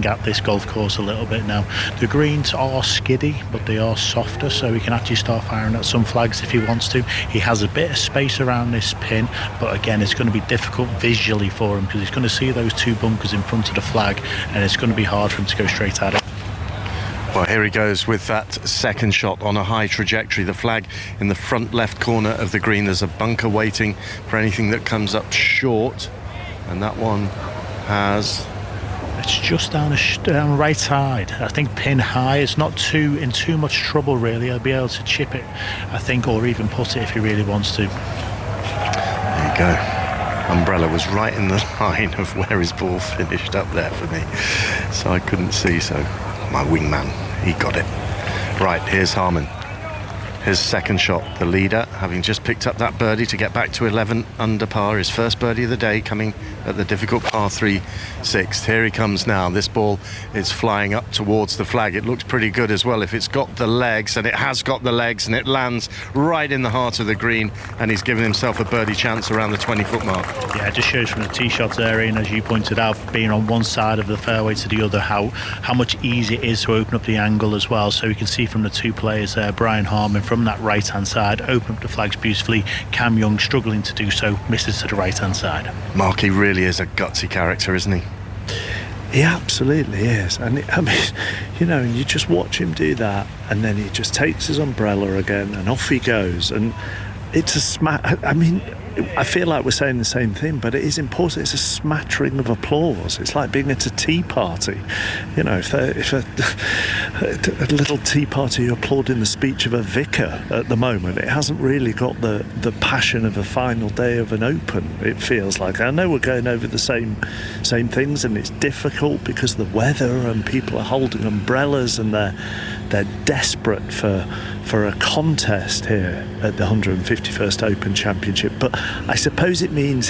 Speaker 3: at this golf course a little bit now. The greens are skiddy, but they are softer, so he can actually start firing at some flags if he wants to. He has a bit of space around this pin, but again, it's going to be difficult visually for him because he's going to see those 2 bunkers in front of the flag, and it's going to be hard for him to go straight at it.
Speaker 18: Well, here he goes with that second shot on a high trajectory. The flag in the front left corner of the green. There's a bunker waiting for anything that comes up short, and that one has...
Speaker 3: It's just down right side. I think pin high. It's not in too much trouble, really. He'll be able to chip it, I think, or even putt it if he really wants to.
Speaker 18: There you go. Umbrella was right in the line of where his ball finished up there for me, so I couldn't see. So my wingman, he got it. Right, here's Harman. His second shot, the leader, having just picked up that birdie to get back to 11 under par. His first birdie of the day, coming at the difficult par 3 6th. Here he comes now. This ball is flying up towards the flag. It looks pretty good as well if it's got the legs, and it has got the legs, and it lands right in the heart of the green, and he's given himself a birdie chance around the 20-foot mark.
Speaker 3: Yeah, it just shows from the tee shots there, Ian, as you pointed out, being on one side of the fairway to the other, how much easier it is to open up the angle as well. So you can see from the 2 players there, Brian Harman from that right-hand side, open up the flags beautifully. Cam Young struggling to do so, misses to the right-hand side.
Speaker 18: Mark, he really is a gutsy character, isn't he?
Speaker 2: He absolutely is. And and you just watch him do that, and then he just takes his umbrella again and off he goes. And it's I feel like we're saying the same thing, but it is important. It's a smattering of applause. It's like being at a tea party. If a little tea party applauding the speech of a vicar at the moment, it hasn't really got the passion of a final day of an Open, it feels like. I know we're going over the same things, and it's difficult because of the weather and people are holding umbrellas and they're desperate for a contest here at the 151st Open Championship. But I suppose it means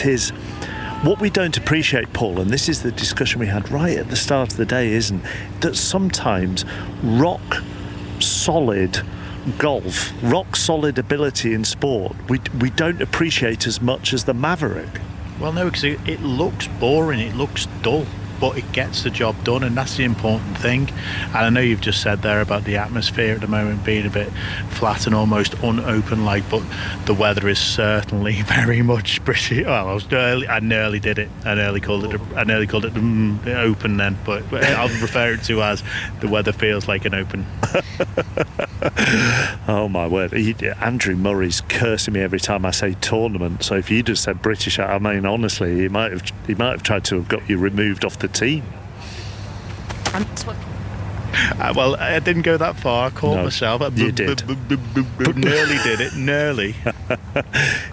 Speaker 2: what we don't appreciate, Paul, and this is the discussion we had right at the start of the day, isn't that sometimes rock solid golf, rock solid ability in sport, we don't appreciate as much as the Maverick.
Speaker 3: Well, no, because it looks boring, it looks dull, but it gets the job done, and that's the important thing. And I know you've just said there about the atmosphere at the moment being a bit flat and almost unopen-like, but the weather is certainly very much pretty. Well, I nearly did it. I nearly called it open then, but I'll refer it to as the weather feels like an open.
Speaker 2: Oh my word! Andrew Murray's cursing me every time I say tournament. So if you just said British, I mean, honestly, he might have tried to have got you removed off the team.
Speaker 3: Well, I didn't go that far. I caught myself.
Speaker 2: You did.
Speaker 3: Nearly did it. Nearly.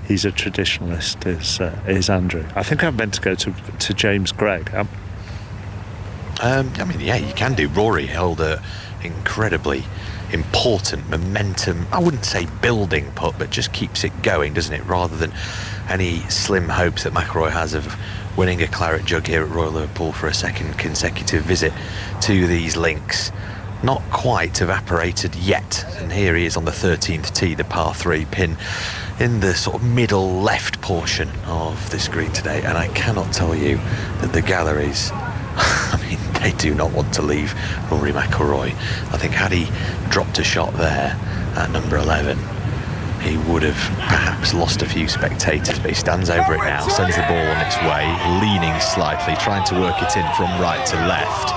Speaker 2: He's a traditionalist, is Andrew. I think I meant to go to James Gregg.
Speaker 6: You can do. Rory held a incredibly important momentum, I wouldn't say building putt, but just keeps it going, doesn't it, rather than any slim hopes that McIlroy has of winning a claret jug here at Royal Liverpool for a second consecutive visit to these links. Not quite evaporated yet, and here he is on the 13th tee, the par 3 pin in the sort of middle left portion of this green today, and I cannot tell you that the galleries they do not want to leave Rory McIlroy. I think had he dropped a shot there at number 11, he would have perhaps lost a few spectators, but he stands over it now, sends the ball on its way, leaning slightly, trying to work it in from right to left,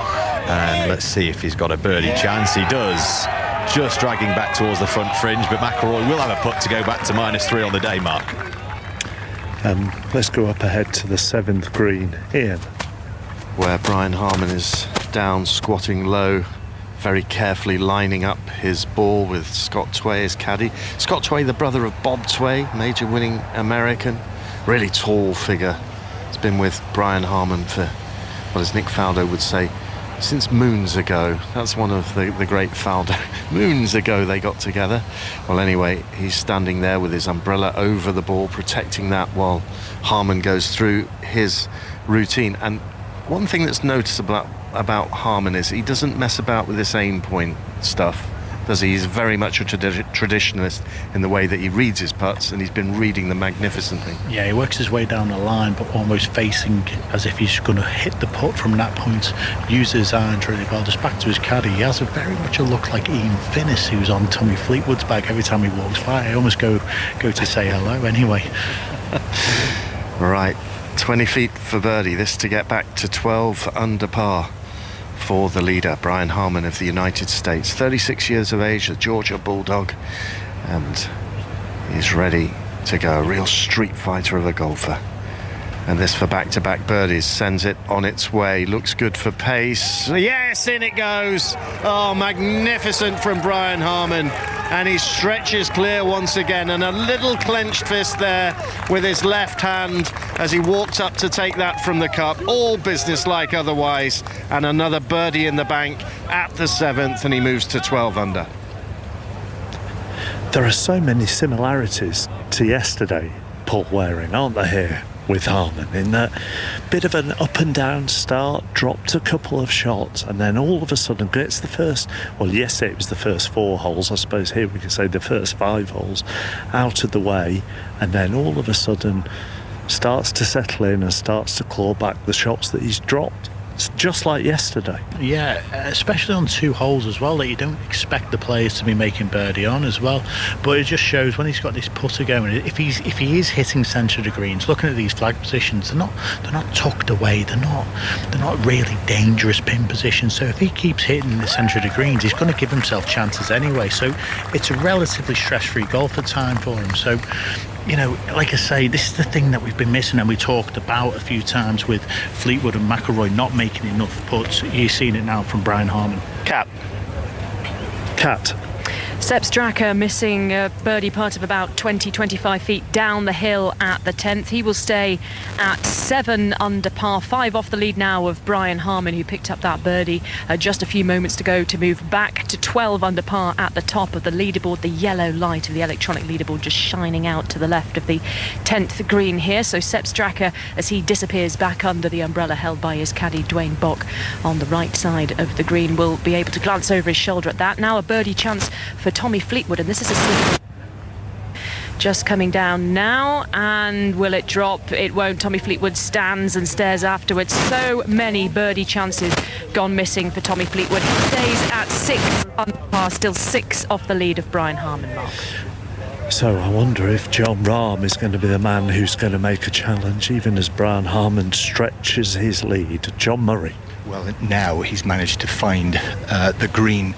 Speaker 6: and let's see if he's got a birdie chance. He does, just dragging back towards the front fringe, but McIlroy will have a putt to go back to -3 on the day, Mark.
Speaker 2: Let's go up ahead to the 7th green. Ian.
Speaker 18: Where Brian Harman is down, squatting low, very carefully lining up his ball with Scott Tway as caddy. Scott Tway, the brother of Bob Tway, major winning American, really tall figure. He's been with Brian Harman for, well, as Nick Faldo would say, since moons ago. That's one of the great Faldo. Moons ago they got together. Well, anyway, he's standing there with his umbrella over the ball, protecting that while Harman goes through his routine. And one thing that's noticeable about Harman is he doesn't mess about with this aim point stuff, does he? He's very much a traditionalist in the way that he reads his putts, and he's been reading them magnificently.
Speaker 3: Yeah, he works his way down the line, but almost facing as if he's going to hit the putt from that point. Uses his irons really well. Just back to his caddy, he has very much a look like Ian Finnis, who's on Tommy Fleetwood's bag every time he walks by. I almost go to say hello anyway.
Speaker 18: Right. 20 feet for birdie, this to get back to 12 under par for the leader, Brian Harman of the United States. 36 years of age, a Georgia Bulldog, and he's ready to go. A real street fighter of a golfer. And this for back-to-back birdies, sends it on its way, looks good for pace. Yes, in it goes. Oh, magnificent from Brian Harman. And he stretches clear once again, and a little clenched fist there with his left hand as he walked up to take that from the cup. All business-like otherwise, and another birdie in the bank at the 7th, and he moves to 12 under.
Speaker 2: There are so many similarities to yesterday, Paul Waring, aren't there here? With Harman, in that bit of an up and down start, dropped a couple of shots, and then all of a sudden gets the first, well, yesterday it was the first 4 holes, I suppose here we can say the first 5 holes out of the way, and then all of a sudden starts to settle in and starts to claw back the shots that he's dropped. shots, just like yesterday.
Speaker 3: Yeah, especially on 2 holes as well, that you don't expect the players to be making birdie on as well. But it just shows when he's got this putter going, if he is hitting centre of the greens, looking at these flag positions, they're not tucked away, they're not really dangerous pin positions. So if he keeps hitting the centre of the greens, he's going to give himself chances anyway. So it's a relatively stress-free golfer time for him. So, you know, like I say, this is the thing that we've been missing, and we talked about a few times with Fleetwood and McIlroy not making enough putts. You've seen it now from Brian Harman.
Speaker 2: Cat.
Speaker 17: Sepp Straka missing a birdie putt of about 20-25 feet down the hill at the 10th. He will stay at 7 under par, 5 off the lead now of Brian Harman, who picked up that birdie just a few moments to go to move back to 12 under par at the top of the leaderboard. The yellow light of the electronic leaderboard just shining out to the left of the 10th green here. So Sepp Straka, as he disappears back under the umbrella held by his caddy Dwayne Bock on the right side of the green, will be able to glance over his shoulder at that. Now a birdie chance for Tommy Fleetwood, and this is a slip just coming down now, and will it drop? It won't. Tommy Fleetwood stands and stares afterwards. So many birdie chances gone missing for Tommy Fleetwood. He stays at 6 under par, still 6 off the lead of Brian Harman, Mark.
Speaker 2: So I wonder if Jon Rahm is going to be the man who's going to make a challenge, even as Brian Harman stretches his lead. John Murray.
Speaker 25: Well, now he's managed to find the green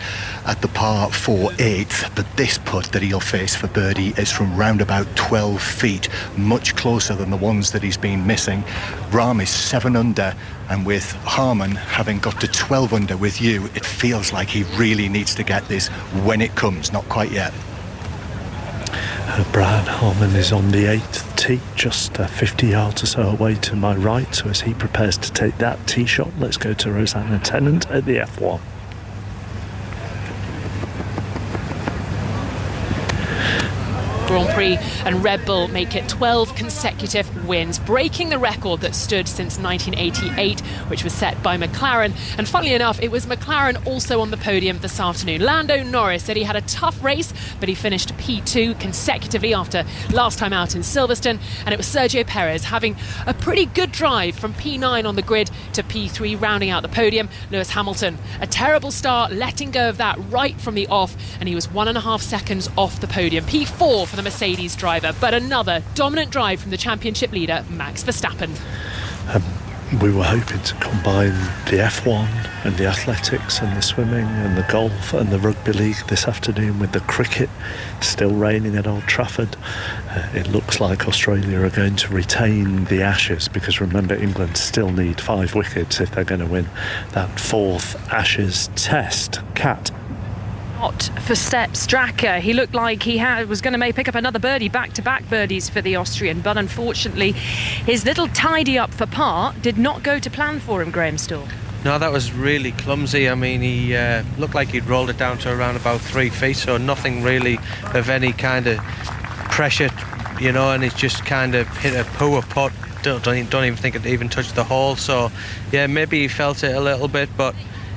Speaker 25: at the par 4 8th, but this putt that he'll face for birdie is from round about 12 feet, much closer than the ones that he's been missing. Rahm is 7 under, and with Harman having got to 12 under with you, it feels like he really needs to get this when it comes, not quite yet.
Speaker 2: Brian Harman is on the 8th tee, just 50 yards or so away to my right. So as he prepares to take that tee shot, let's go to Rosanna Tennant at the F1.
Speaker 11: Grand Prix and Red Bull make it 12 consecutive wins, breaking the record that stood since 1988, which was set by McLaren. And funnily enough, it was McLaren also on the podium this afternoon. Lando Norris said he had a tough race, but he finished P2 consecutively after last time out in Silverstone. And it was Sergio Perez having a pretty good drive from P9 on the grid to P3, rounding out the podium. Lewis Hamilton, a terrible start, letting go of that right from the off, and he was 1.5 seconds off the podium. P4 for the Mercedes driver, but another dominant drive from the championship leader Max Verstappen.
Speaker 2: We were hoping to combine the F1 and the athletics and the swimming and the golf and the rugby league this afternoon with the cricket still raining at Old Trafford. It looks like Australia are going to retain the Ashes, because remember, England still need 5 wickets if they're going to win that 4th Ashes test. Cat.
Speaker 17: For Sepp Straka, he looked like he was going to pick up another birdie, back-to-back birdies for the Austrian, but unfortunately his little tidy up for par did not go to plan for him, Graham Storm.
Speaker 7: No, that was really clumsy. I mean, he looked like he'd rolled it down to around about 3 feet, so nothing really of any kind of pressure, you know, and he's just kind of hit a poor putt. Don't even think it even touched the hole. So yeah, maybe he felt it a little bit, but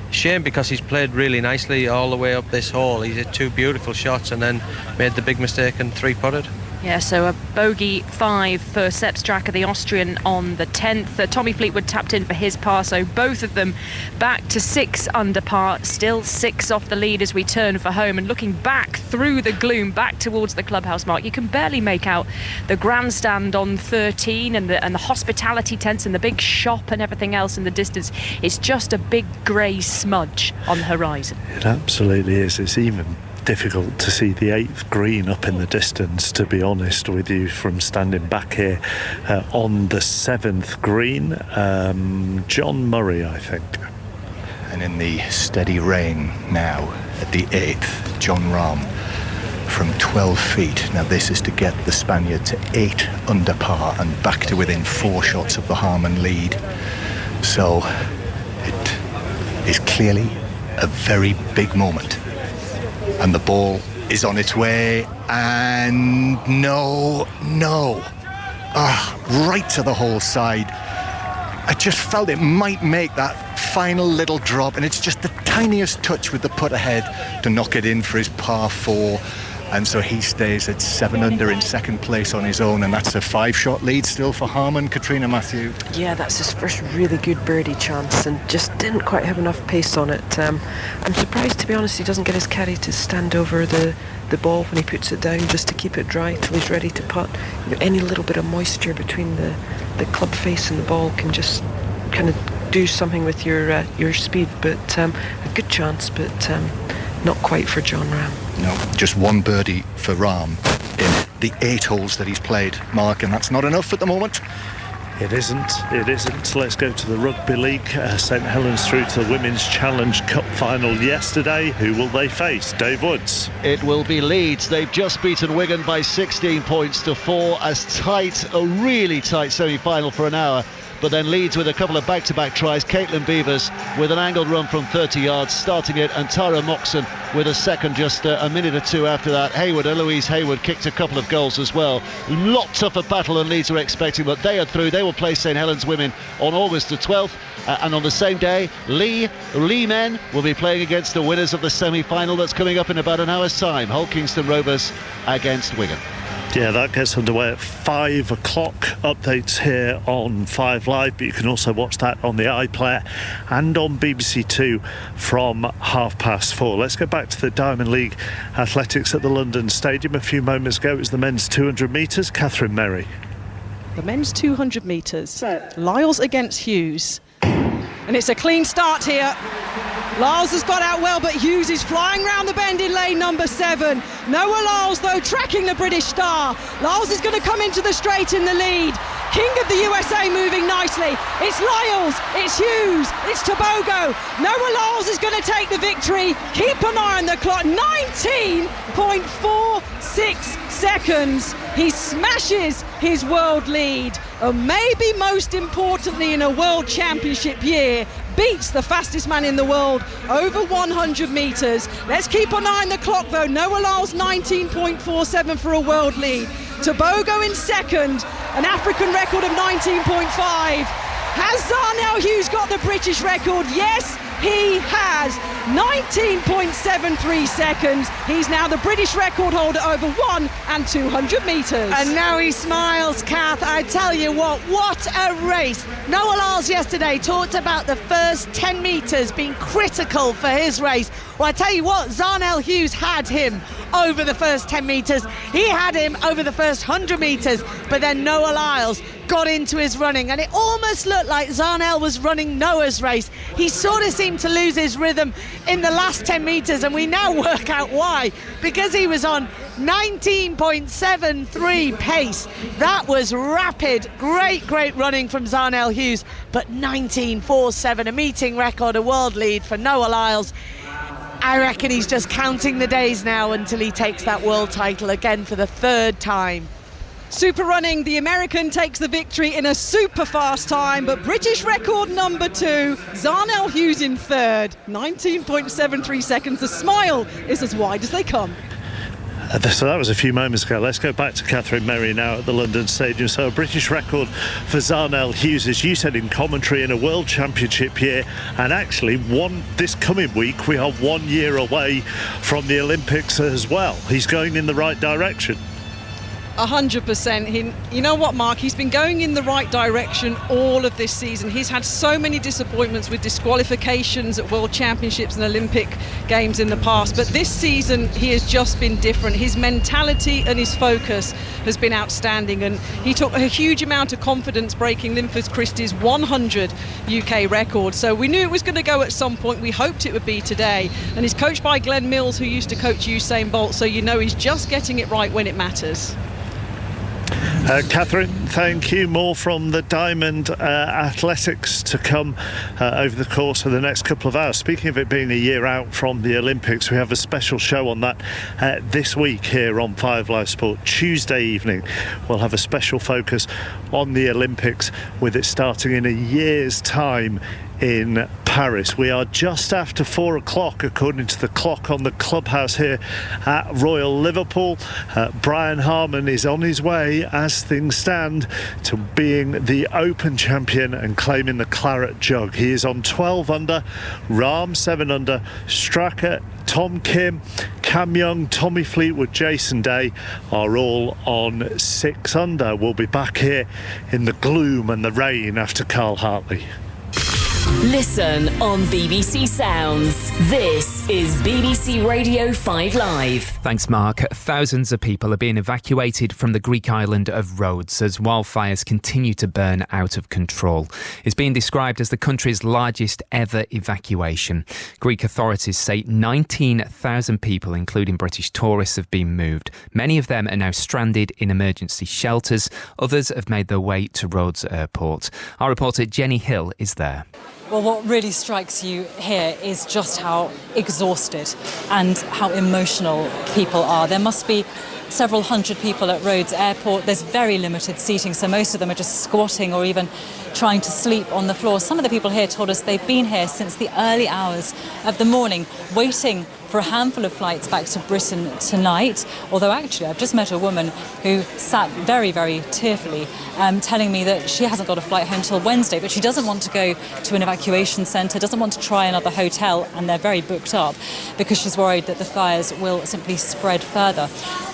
Speaker 7: shame, because he's played really nicely all the way up this hole. He hit 2 beautiful shots and then made the big mistake and 3-putted.
Speaker 17: Yeah, so a bogey 5 for Sepp Straka, the Austrian, on the 10th. Tommy Fleetwood tapped in for his par, so both of them back to 6 under par, still 6 off the lead as we turn for home. And looking back through the gloom, back towards the clubhouse, Mark, you can barely make out the grandstand on 13 and the hospitality tents and the big shop and everything else in the distance. It's just a big grey smudge on the horizon.
Speaker 2: It absolutely is. It's even difficult to see the 8th green up in the distance, to be honest with you, from standing back here on the 7th green. John Murray, I think.
Speaker 25: And in the steady rain now at the 8th, Jon Rahm from 12 feet. Now this is to get the Spaniard to 8 under par and back to within 4 shots of the Harman lead. So it is clearly a very big moment. And the ball is on its way, and no, right to the hole side. I just felt it might make that final little drop, and it's just the tiniest touch with the putt ahead to knock it in for his par 4. and so he stays at 7 under in second place on his own, and that's a 5-shot lead still for Harman. Katrina Matthew.
Speaker 23: Yeah, that's his first really good birdie chance and just didn't quite have enough pace on it. I'm surprised, to be honest, he doesn't get his caddy to stand over the ball when he puts it down just to keep it dry till he's ready to putt. Any little bit of moisture between the club face and the ball can just kind of do something with your speed, but a good chance, but not quite for Jon Rahm.
Speaker 25: No, just one birdie for Rahm in the 8 holes that he's played, Mark, and that's not enough at the moment.
Speaker 2: It isn't. Let's go to the Rugby League. St Helens through to the Women's Challenge Cup final yesterday. Who will they face? Dave Woods.
Speaker 1: It will be Leeds. They've just beaten Wigan by 16 points to 4. A really tight semi-final for an hour. But then Leeds with a couple of back-to-back tries. Caitlin Beavers with an angled run from 30 yards starting it, and Tara Moxon with a second just a minute or two after that. Eloise Hayward kicked a couple of goals as well. Lot tougher battle than Leeds were expecting, but they are through. They will play St Helens women on August the 12th, and on the same day Lee men will be playing against the winners of the semi-final that's coming up in about an hour's time. Hull Kingston Rovers against Wigan.
Speaker 2: Yeah, that gets underway at 5 o'clock. Updates here on 5 Live, but you can also watch that on the iPlayer and on BBC Two from 4:30. Let's go back to the Diamond League Athletics at the London Stadium. A few moments ago, it was the men's 200 metres. Catherine Merry.
Speaker 8: The men's 200 metres. Lyles against Hughes. And it's a clean start here. Lyles has got out well, but Hughes is flying round the bend in lane number 7. Noah Lyles, though, tracking the British star. Lyles is going to come into the straight in the lead. King of the USA moving nicely. It's Lyles, it's Hughes, it's Tobogo. Noah Lyles is going to take the victory. Keep an eye on the clock. 19.46 seconds. He smashes his world lead. And maybe most importantly in a world championship year, beats the fastest man in the world over 100 metres. Let's keep an eye on the clock though. Noah Lyles 19.47 for a world lead. Tobogo in second, an African record of 19.5. Has Zarnell Hughes got the British record? Yes, he has. 19.73 seconds. He's now the British record holder over 1 and 200 metres.
Speaker 13: And now he smiles, Kath. I tell you what a race. Noah Lyles yesterday talked about the first 10 metres being critical for his race. Well, I tell you what, Zarnell Hughes had him over the first 10 metres. He had him over the first 100 metres, but then Noah Lyles got into his running, and it almost looked like Zarnell was running Noah's race. He sort of seemed to lose his rhythm in the last 10 metres, and we now work out why, because he was on 19.73 pace. That was rapid, great running from Zarnell Hughes, but 19.47, a meeting record, a world lead for Noah Lyles. I reckon he's just counting the days now until he takes that world title again for the 3rd time.
Speaker 8: Super running, the American takes the victory in a super fast time, but British record number 2, Zarnell Hughes in 3rd, 19.73 seconds. The smile is as wide as they come.
Speaker 2: So that was a few moments ago. Let's go back to Catherine Merry now at the London Stadium. So a British record for Zarnell Hughes, as you said in commentary, in a World Championship year. And actually, this coming week, we are 1 year away from the Olympics as well. He's going in the right direction.
Speaker 8: 100%. You know what, Mark? He's been going in the right direction all of this season. He's had so many disappointments with disqualifications at World Championships and Olympic Games in the past, but this season he has just been different. His mentality and his focus has been outstanding, and he took a huge amount of confidence breaking Linford Christie's 100 UK record. So we knew it was going to go at some point. We hoped it would be today, and he's coached by Glenn Mills, who used to coach Usain Bolt, so you know he's just getting it right when it matters.
Speaker 2: Catherine, thank you. More from the Diamond Athletics to come over the course of the next couple of hours. Speaking of it being a year out from the Olympics, we have a special show on that this week here on 5 Live Sport. Tuesday evening we'll have a special focus on the Olympics, with it starting in a year's time in Paris. We are just after 4 o'clock according to the clock on the clubhouse here at Royal Liverpool. Brian Harman is on his way, as things stand, to being the Open champion and claiming the claret jug. He is on 12 under, Rahm 7 under, Straka, Tom Kim, Cam Young, Tommy Fleetwood, Jason Day are all on 6 under. We'll be back here in the gloom and the rain after Carl Hartley.
Speaker 9: Listen on BBC Sounds. This is BBC Radio 5 Live.
Speaker 19: Thanks, Mark. Thousands of people are being evacuated from the Greek island of Rhodes as wildfires continue to burn out of control. It's being described as the country's largest ever evacuation. Greek authorities say 19,000 people, including British tourists, have been moved. Many of them are now stranded in emergency shelters. Others have made their way to Rhodes Airport. Our reporter Jenny Hill is there.
Speaker 15: Well, what really strikes you here is just how exhausted and how emotional people are. There must be several hundred people at Rhodes Airport. There's very limited seating, so most of them are just squatting or even trying to sleep on the floor. Some of the people here told us they've been here since the early hours of the morning, waiting for a handful of flights back to Britain tonight. Although actually I've just met a woman who sat very, very tearfully, telling me that she hasn't got a flight home till Wednesday, but she doesn't want to go to an evacuation centre, doesn't want to try another hotel, and they're very booked up because she's worried that the fires will simply spread further.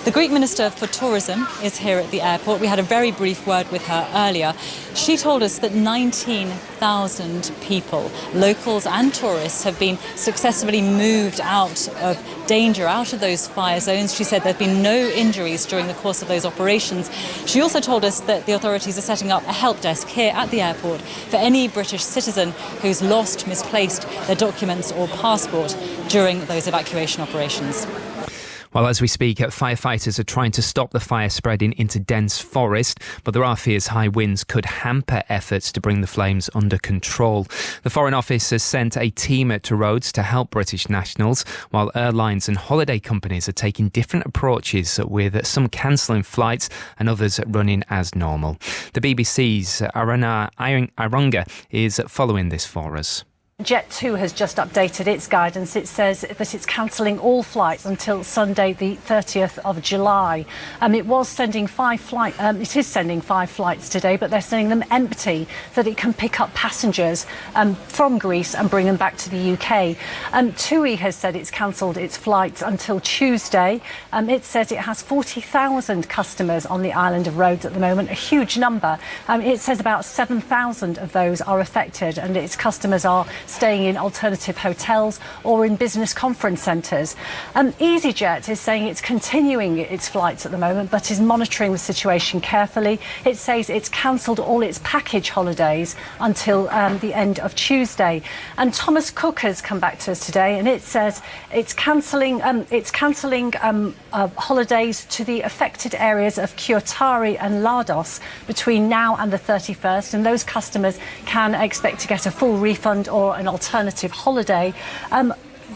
Speaker 15: The Greek Minister for Tourism is here at the airport. We had a very brief word with her earlier. She told us that 19,000 people, locals and tourists, have been successfully moved out of danger, out of those fire zones. She said there have been no injuries during the course of those operations. She also told us that the authorities are setting up a help desk here at the airport for any British citizen who's lost, misplaced their documents or passport during those evacuation operations.
Speaker 19: Well, as we speak, firefighters are trying to stop the fire spreading into dense forest, but there are fears high winds could hamper efforts to bring the flames under control. The Foreign Office has sent a team to Rhodes to help British nationals, while airlines and holiday companies are taking different approaches, with some cancelling flights and others running as normal. The BBC's Arana Ironga is following this for us.
Speaker 16: Jet2 has just updated its guidance. It says that it's cancelling all flights until Sunday, the 30th of July. It is sending 5 flights today, but they're sending them empty so that it can pick up passengers from Greece and bring them back to the UK. TUI has said it's cancelled its flights until Tuesday. It says it has 40,000 customers on the island of Rhodes at the moment, a huge number. It says about 7,000 of those are affected, and its customers are staying in alternative hotels or in business conference centres. EasyJet is saying it's continuing its flights at the moment, but is monitoring the situation carefully. It says it's cancelled all its package holidays until the end of Tuesday. And Thomas Cook has come back to us today, and it says it's cancelling holidays to the affected areas of Kyotari and Lados between now and the 31st, and those customers can expect to get a full refund or an alternative holiday.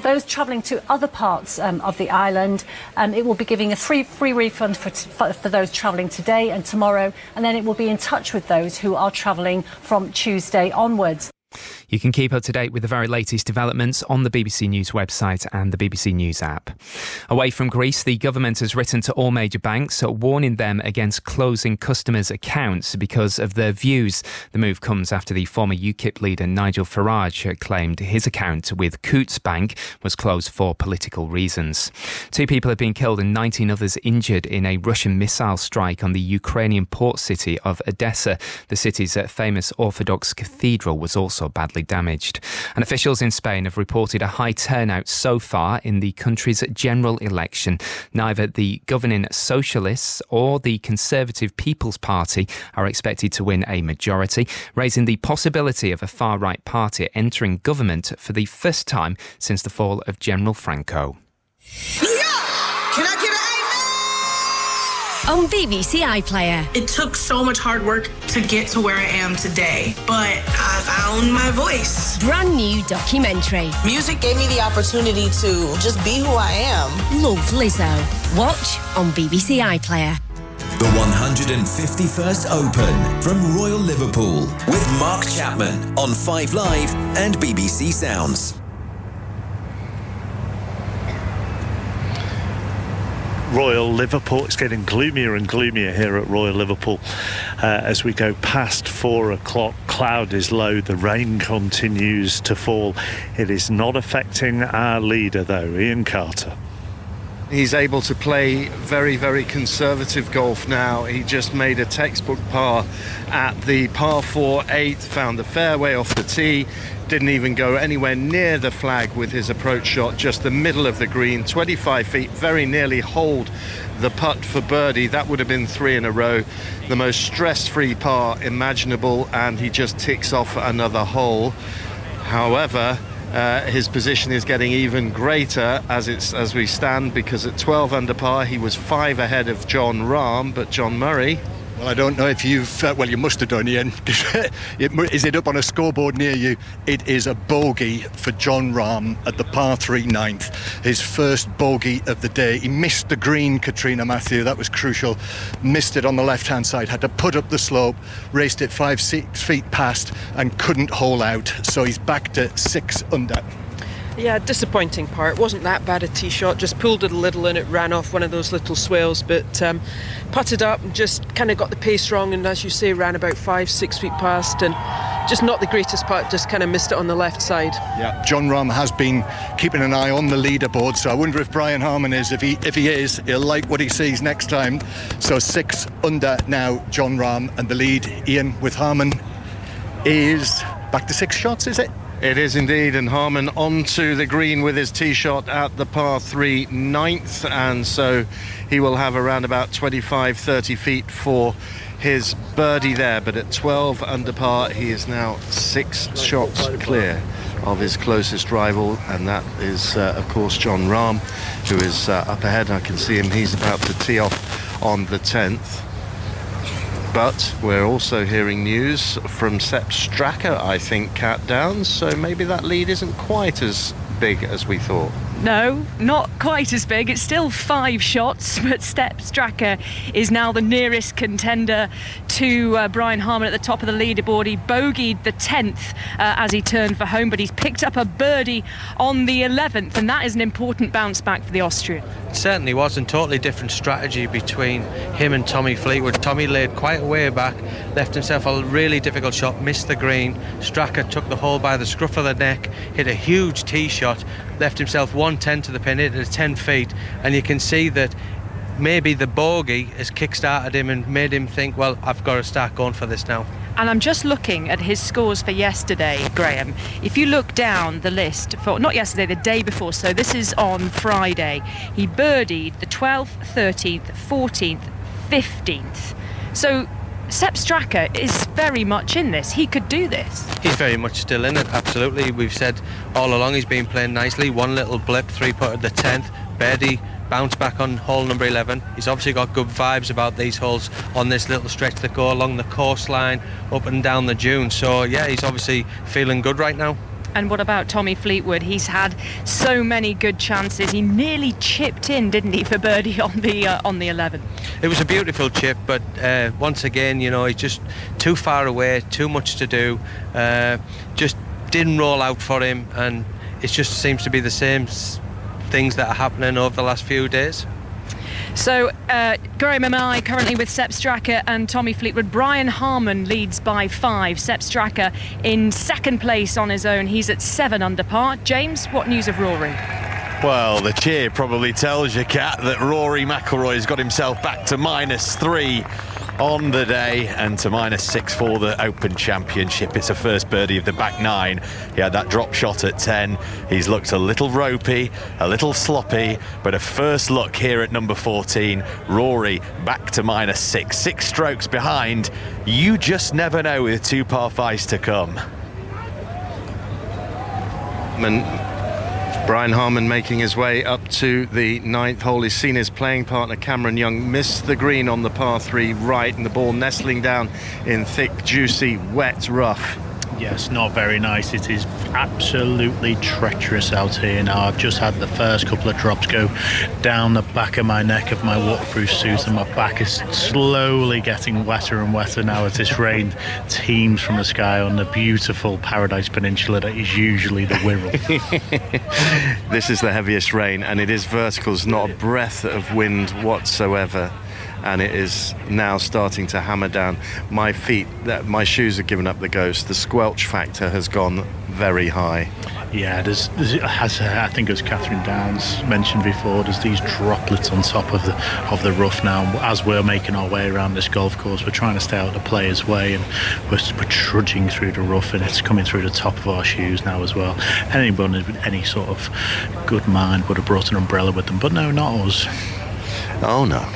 Speaker 16: Those travelling to other parts of the island, it will be giving a free refund for those travelling today and tomorrow, and then it will be in touch with those who are travelling from Tuesday onwards.
Speaker 19: You can keep up to date with the very latest developments on the BBC News website and the BBC News app. Away from Greece, the government has written to all major banks, warning them against closing customers' accounts because of their views. The move comes after the former UKIP leader Nigel Farage claimed his account with Coutts Bank was closed for political reasons. 2 people have been killed and 19 others injured in a Russian missile strike on the Ukrainian port city of Odessa. The city's famous Orthodox cathedral was also badly damaged. And officials in Spain have reported a high turnout so far in the country's general election. Neither the governing Socialists or the Conservative People's Party are expected to win a majority, raising the possibility of a far-right party entering government for the first time since the fall of General Franco.
Speaker 10: Can I get
Speaker 9: On BBC iPlayer.
Speaker 14: It took so much hard work to get to where I am today, but I found my voice.
Speaker 9: Brand new documentary.
Speaker 10: Music gave me the opportunity to just be who I am.
Speaker 9: Love Lizzo. Watch on BBC iPlayer.
Speaker 5: The 151st Open from Royal Liverpool with Mark Chapman on 5 Live and BBC Sounds.
Speaker 2: Royal Liverpool. It's getting gloomier and gloomier here at Royal Liverpool as we go past 4 o'clock. Cloud is low, the rain continues to fall. It is not affecting our leader though, Ian Carter.
Speaker 18: He's able to play very, very conservative golf now. He just made a textbook par at the par 4 8th, found the fairway off the tee, didn't even go anywhere near the flag with his approach shot, just the middle of the green, 25 feet, very nearly holed the putt for birdie. That would have been 3 in a row, the most stress-free par imaginable, and he just ticks off another hole. However, his position is getting even greater as we stand, because at 12 under par he was 5 ahead of Jon Rahm, but John Murray.
Speaker 25: Well, I don't know if you've... well, you must have done, Ian. Is it up on a scoreboard near you? It is a bogey for Jon Rahm at the par 3 9th. His first bogey of the day. He missed the green, Katrina Matthew. That was crucial. Missed it on the left-hand side. Had to put up the slope. Raced it 5-6 feet past and couldn't hole out. So he's back to 6 under.
Speaker 23: Yeah, disappointing part. Wasn't that bad a tee shot, just pulled it a little and it ran off one of those little swales, but putted up and just kind of got the pace wrong, and as you say, ran about 5-6 feet past, and just not the greatest putt, just kind of missed it on the left side.
Speaker 25: Yeah, Jon Rahm has been keeping an eye on the leaderboard, so I wonder if Brian Harman is. If he is, he'll like what he sees next time. So 6 under now, Jon Rahm, and the lead, Ian, with Harman is back to 6 shots, is it?
Speaker 18: It is indeed, and Harman onto the green with his tee shot at the par 3 9th, and so he will have around about 25-30 feet for his birdie there, but at 12 under par he is now 6 shots clear of his closest rival, and that is of course Jon Rahm, who is up ahead. I can see him, he's about to tee off on the 10th. But we're also hearing news from Sepp Straka, I think, Cat Downs, so maybe that lead isn't quite as big as we thought.
Speaker 17: No, not quite as big. It's still 5 shots, but Sepp Straka is now the nearest contender to Brian Harman at the top of the leaderboard. He bogeyed the 10th as he turned for home, but he's picked up a birdie on the 11th, and that is an important bounce back for the Austrian.
Speaker 7: It certainly was, and totally different strategy between him and Tommy Fleetwood. Tommy laid quite a way back, left himself a really difficult shot, missed the green. Straka took the hole by the scruff of the neck, hit a huge tee shot, left himself 110 to the pin, hit it at 10 feet, and you can see that maybe the bogey has kick-started him and made him think, well, I've got to start going for this now.
Speaker 17: And I'm just looking at his scores for yesterday, Graham. If you look down the list for, not yesterday, the day before, so this is on Friday, he birdied the 12th, 13th, 14th, 15th. So Sepp Straka is very much in this. He could do this.
Speaker 7: He's very much still in it, absolutely. We've said all along he's been playing nicely. One little blip, 3-putt at the 10th, birdie, bounce back on hole number 11. He's obviously got good vibes about these holes on this little stretch that go along the coastline, up and down the dunes. So yeah, he's obviously feeling good right now.
Speaker 17: And what about Tommy Fleetwood? He's had so many good chances. He nearly chipped in, didn't he, for birdie on the 11.
Speaker 7: It was a beautiful chip, but once again, you know, he's just too far away, too much to do. Just didn't roll out for him, and it just seems to be the same things that are happening over the last few days.
Speaker 17: So Graham and I currently with Sepp Straka and Tommy Fleetwood. Brian Harman leads by 5. Sepp Straka in second place on his own. He's at 7 under par. James, what news of Rory?
Speaker 6: Well, the cheer probably tells you, Kat, that Rory McIlroy's got himself back to -3 on the day and to -6 for the Open Championship. It's a first birdie of the back 9. He had that drop shot at 10. He's looked a little ropey, a little sloppy, but a first look here at number 14. Rory back to -6, 6 strokes behind. You just never know with 2 par 5s to come.
Speaker 18: Brian Harman making his way up to the 9th hole. He's seen his playing partner Cameron Young miss the green on the par 3 right, and the ball nestling down in thick, juicy, wet rough.
Speaker 3: Yes, not very nice. It is absolutely treacherous out here now. I've just had the first couple of drops go down the back of my neck of my waterproof suit, and my back is slowly getting wetter and wetter now as this rain teems from the sky on the beautiful Paradise Peninsula that is usually the Wirral.
Speaker 18: This is the heaviest rain, and it is vertical. There's not a breath of wind whatsoever. And it is now starting to hammer down my feet. My shoes have given up the ghost. The squelch factor has gone very high.
Speaker 3: Yeah, I think as Catherine Downs mentioned before, there's these droplets on top of the rough now. As we're making our way around this golf course, we're trying to stay out of the players' way, and we're trudging through the rough, and it's coming through the top of our shoes now as well. Anyone with any sort of good mind would have brought an umbrella with them, but no, not us.
Speaker 18: Oh no,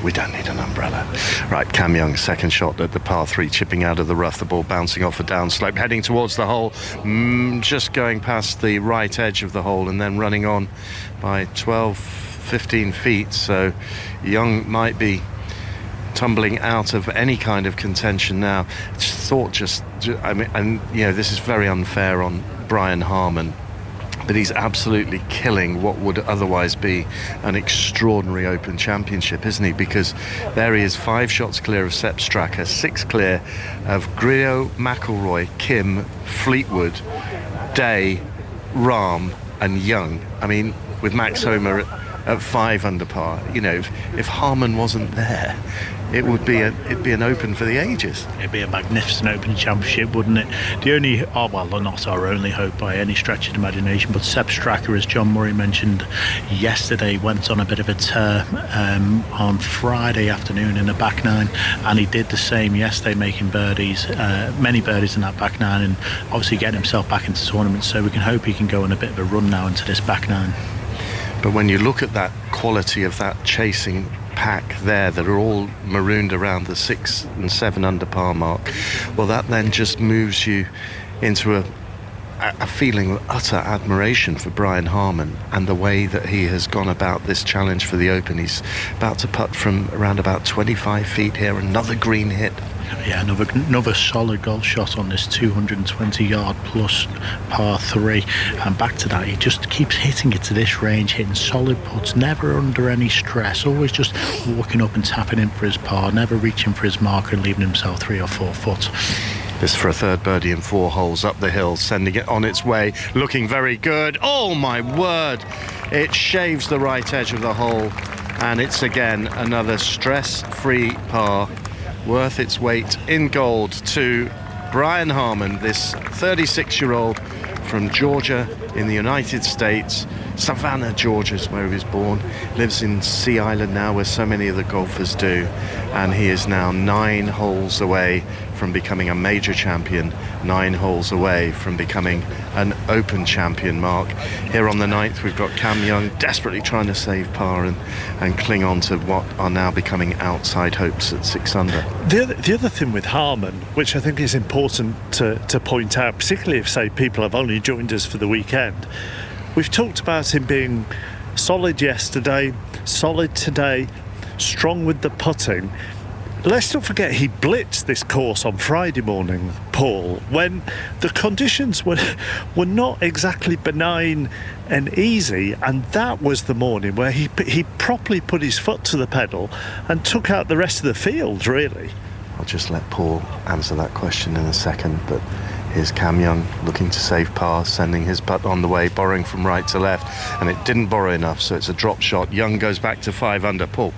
Speaker 18: we don't need an umbrella. Right, Cam Young, second shot at the par 3, chipping out of the rough, the ball bouncing off a downslope, heading towards the hole, just going past the right edge of the hole and then running on by 12-15 feet. So Young might be tumbling out of any kind of contention now. This is very unfair on Brian Harman, but he's absolutely killing what would otherwise be an extraordinary Open Championship, isn't he? Because there he is, 5 shots clear of Sepp Straka, 6 clear of Grillo, McIlroy, Kim, Fleetwood, Day, Rahm and Young. I mean, with Max Homa at 5 under par, if Harman wasn't there, it'd be an Open for the ages.
Speaker 3: It'd be a magnificent Open Championship, wouldn't it? The only, not our only hope by any stretch of the imagination, but Sepp Straka, as John Murray mentioned yesterday, went on a bit of a tear on Friday afternoon in the back nine, and he did the same yesterday, making birdies, many birdies in that back nine, and obviously getting himself back into tournaments. So we can hope he can go on a bit of a run now into this back nine.
Speaker 18: But when you look at that quality of that chasing pack there that are all marooned around the 6 and 7 under par mark, well, that then just moves you into a feeling of utter admiration for Brian Harman and the way that he has gone about this challenge for the Open. He's about to putt from around about 25 feet here, another green hit.
Speaker 3: Yeah, another solid golf shot on this 220-yard plus par 3, and back to that, he just keeps hitting it to this range, hitting solid putts, never under any stress, always just walking up and tapping in for his par, never reaching for his marker and leaving himself 3 or 4 foot.
Speaker 18: This for a third birdie in 4 holes up the hill, sending it on its way, looking very good. Oh my word, it shaves the right edge of the hole, and it's again another stress-free par, worth its weight in gold to Brian Harman, this 36-year-old from Georgia in the United States. Savannah, Georgia is where he was born. Lives in Sea Island now, where so many of the golfers do, and he is now 9 holes away from becoming a major champion, 9 holes away from becoming an Open champion, Mark. Here on the 9th, we've got Cam Young desperately trying to save par and cling on to what are now becoming outside hopes at 6 under.
Speaker 2: The other thing with Harman, which I think is important to point out, particularly if, say, people have only joined us for the weekend, we've talked about him being solid yesterday, solid today, strong with the putting. Let's not forget he blitzed this course on Friday morning, Paul, when the conditions were not exactly benign and easy, and that was the morning where he properly put his foot to the pedal and took out the rest of the field, really.
Speaker 18: I'll just let Paul answer that question in a second, but here's Cam Young looking to save par, sending his putt on the way, borrowing from right to left, and it didn't borrow enough, so it's a drop shot. Young goes back to 5 under. Paul?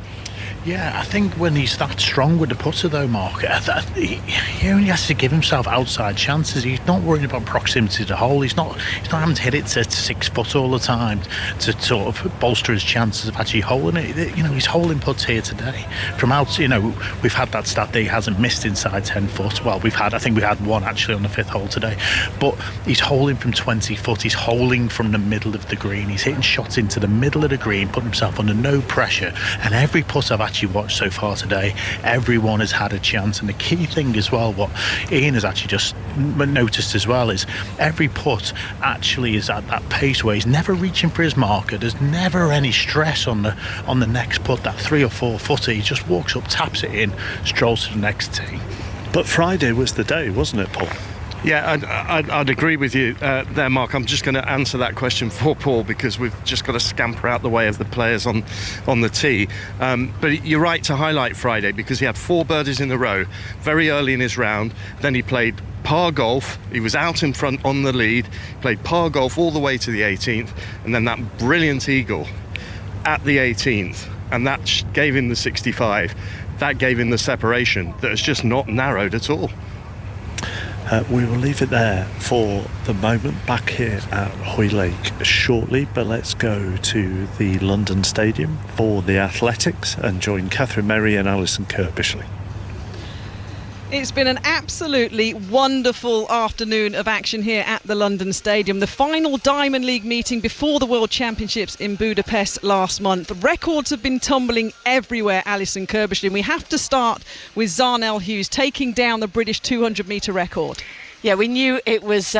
Speaker 3: Yeah, I think when he's that strong with the putter though, Mark, he only has to give himself outside chances. He's not worried about proximity to the hole. He's not having to hit it to 6 foot all the time to sort of bolster his chances of actually holing it. He's holing putts here today. From out, we've had that stat that he hasn't missed inside 10 foot. Well, I think we had one actually on the 5th hole today. But he's holing from 20 foot. He's holing from the middle of the green. He's hitting shots into the middle of the green, putting himself under no pressure. And every putt I've actually watched so far today, everyone has had a chance. And the key thing as well, what Ian has actually just noticed as well, is every putt actually is at that pace where he's never reaching for his marker. There's never any stress on the next putt, that 3 or 4 footer. He just walks up, taps it in, strolls to the next tee.
Speaker 2: But Friday was the day, wasn't it, Paul?
Speaker 18: Yeah, I'd agree with you there, Mark. I'm just going to answer that question for Paul because we've just got to scamper out the way of the players on the tee. But you're right to highlight Friday because he had 4 birdies in a row very early in his round. Then he played par golf. He was out in front on the lead, played par golf all the way to the 18th, and then that brilliant eagle at the 18th, and that gave him the 65. That gave him the separation that has just not narrowed at all.
Speaker 2: We will leave it there for the moment, back here at Hoylake shortly, but let's go to the London Stadium for the athletics and join Catherine Merry and Alison Kirbishley.
Speaker 8: It's been an absolutely wonderful afternoon of action here at the London Stadium. The final Diamond League meeting before the World Championships in Budapest last month. Records have been tumbling everywhere, Alison Kirbishley. And we have to start with Zarnell Hughes taking down the British 200-metre record.
Speaker 13: Yeah, we knew it was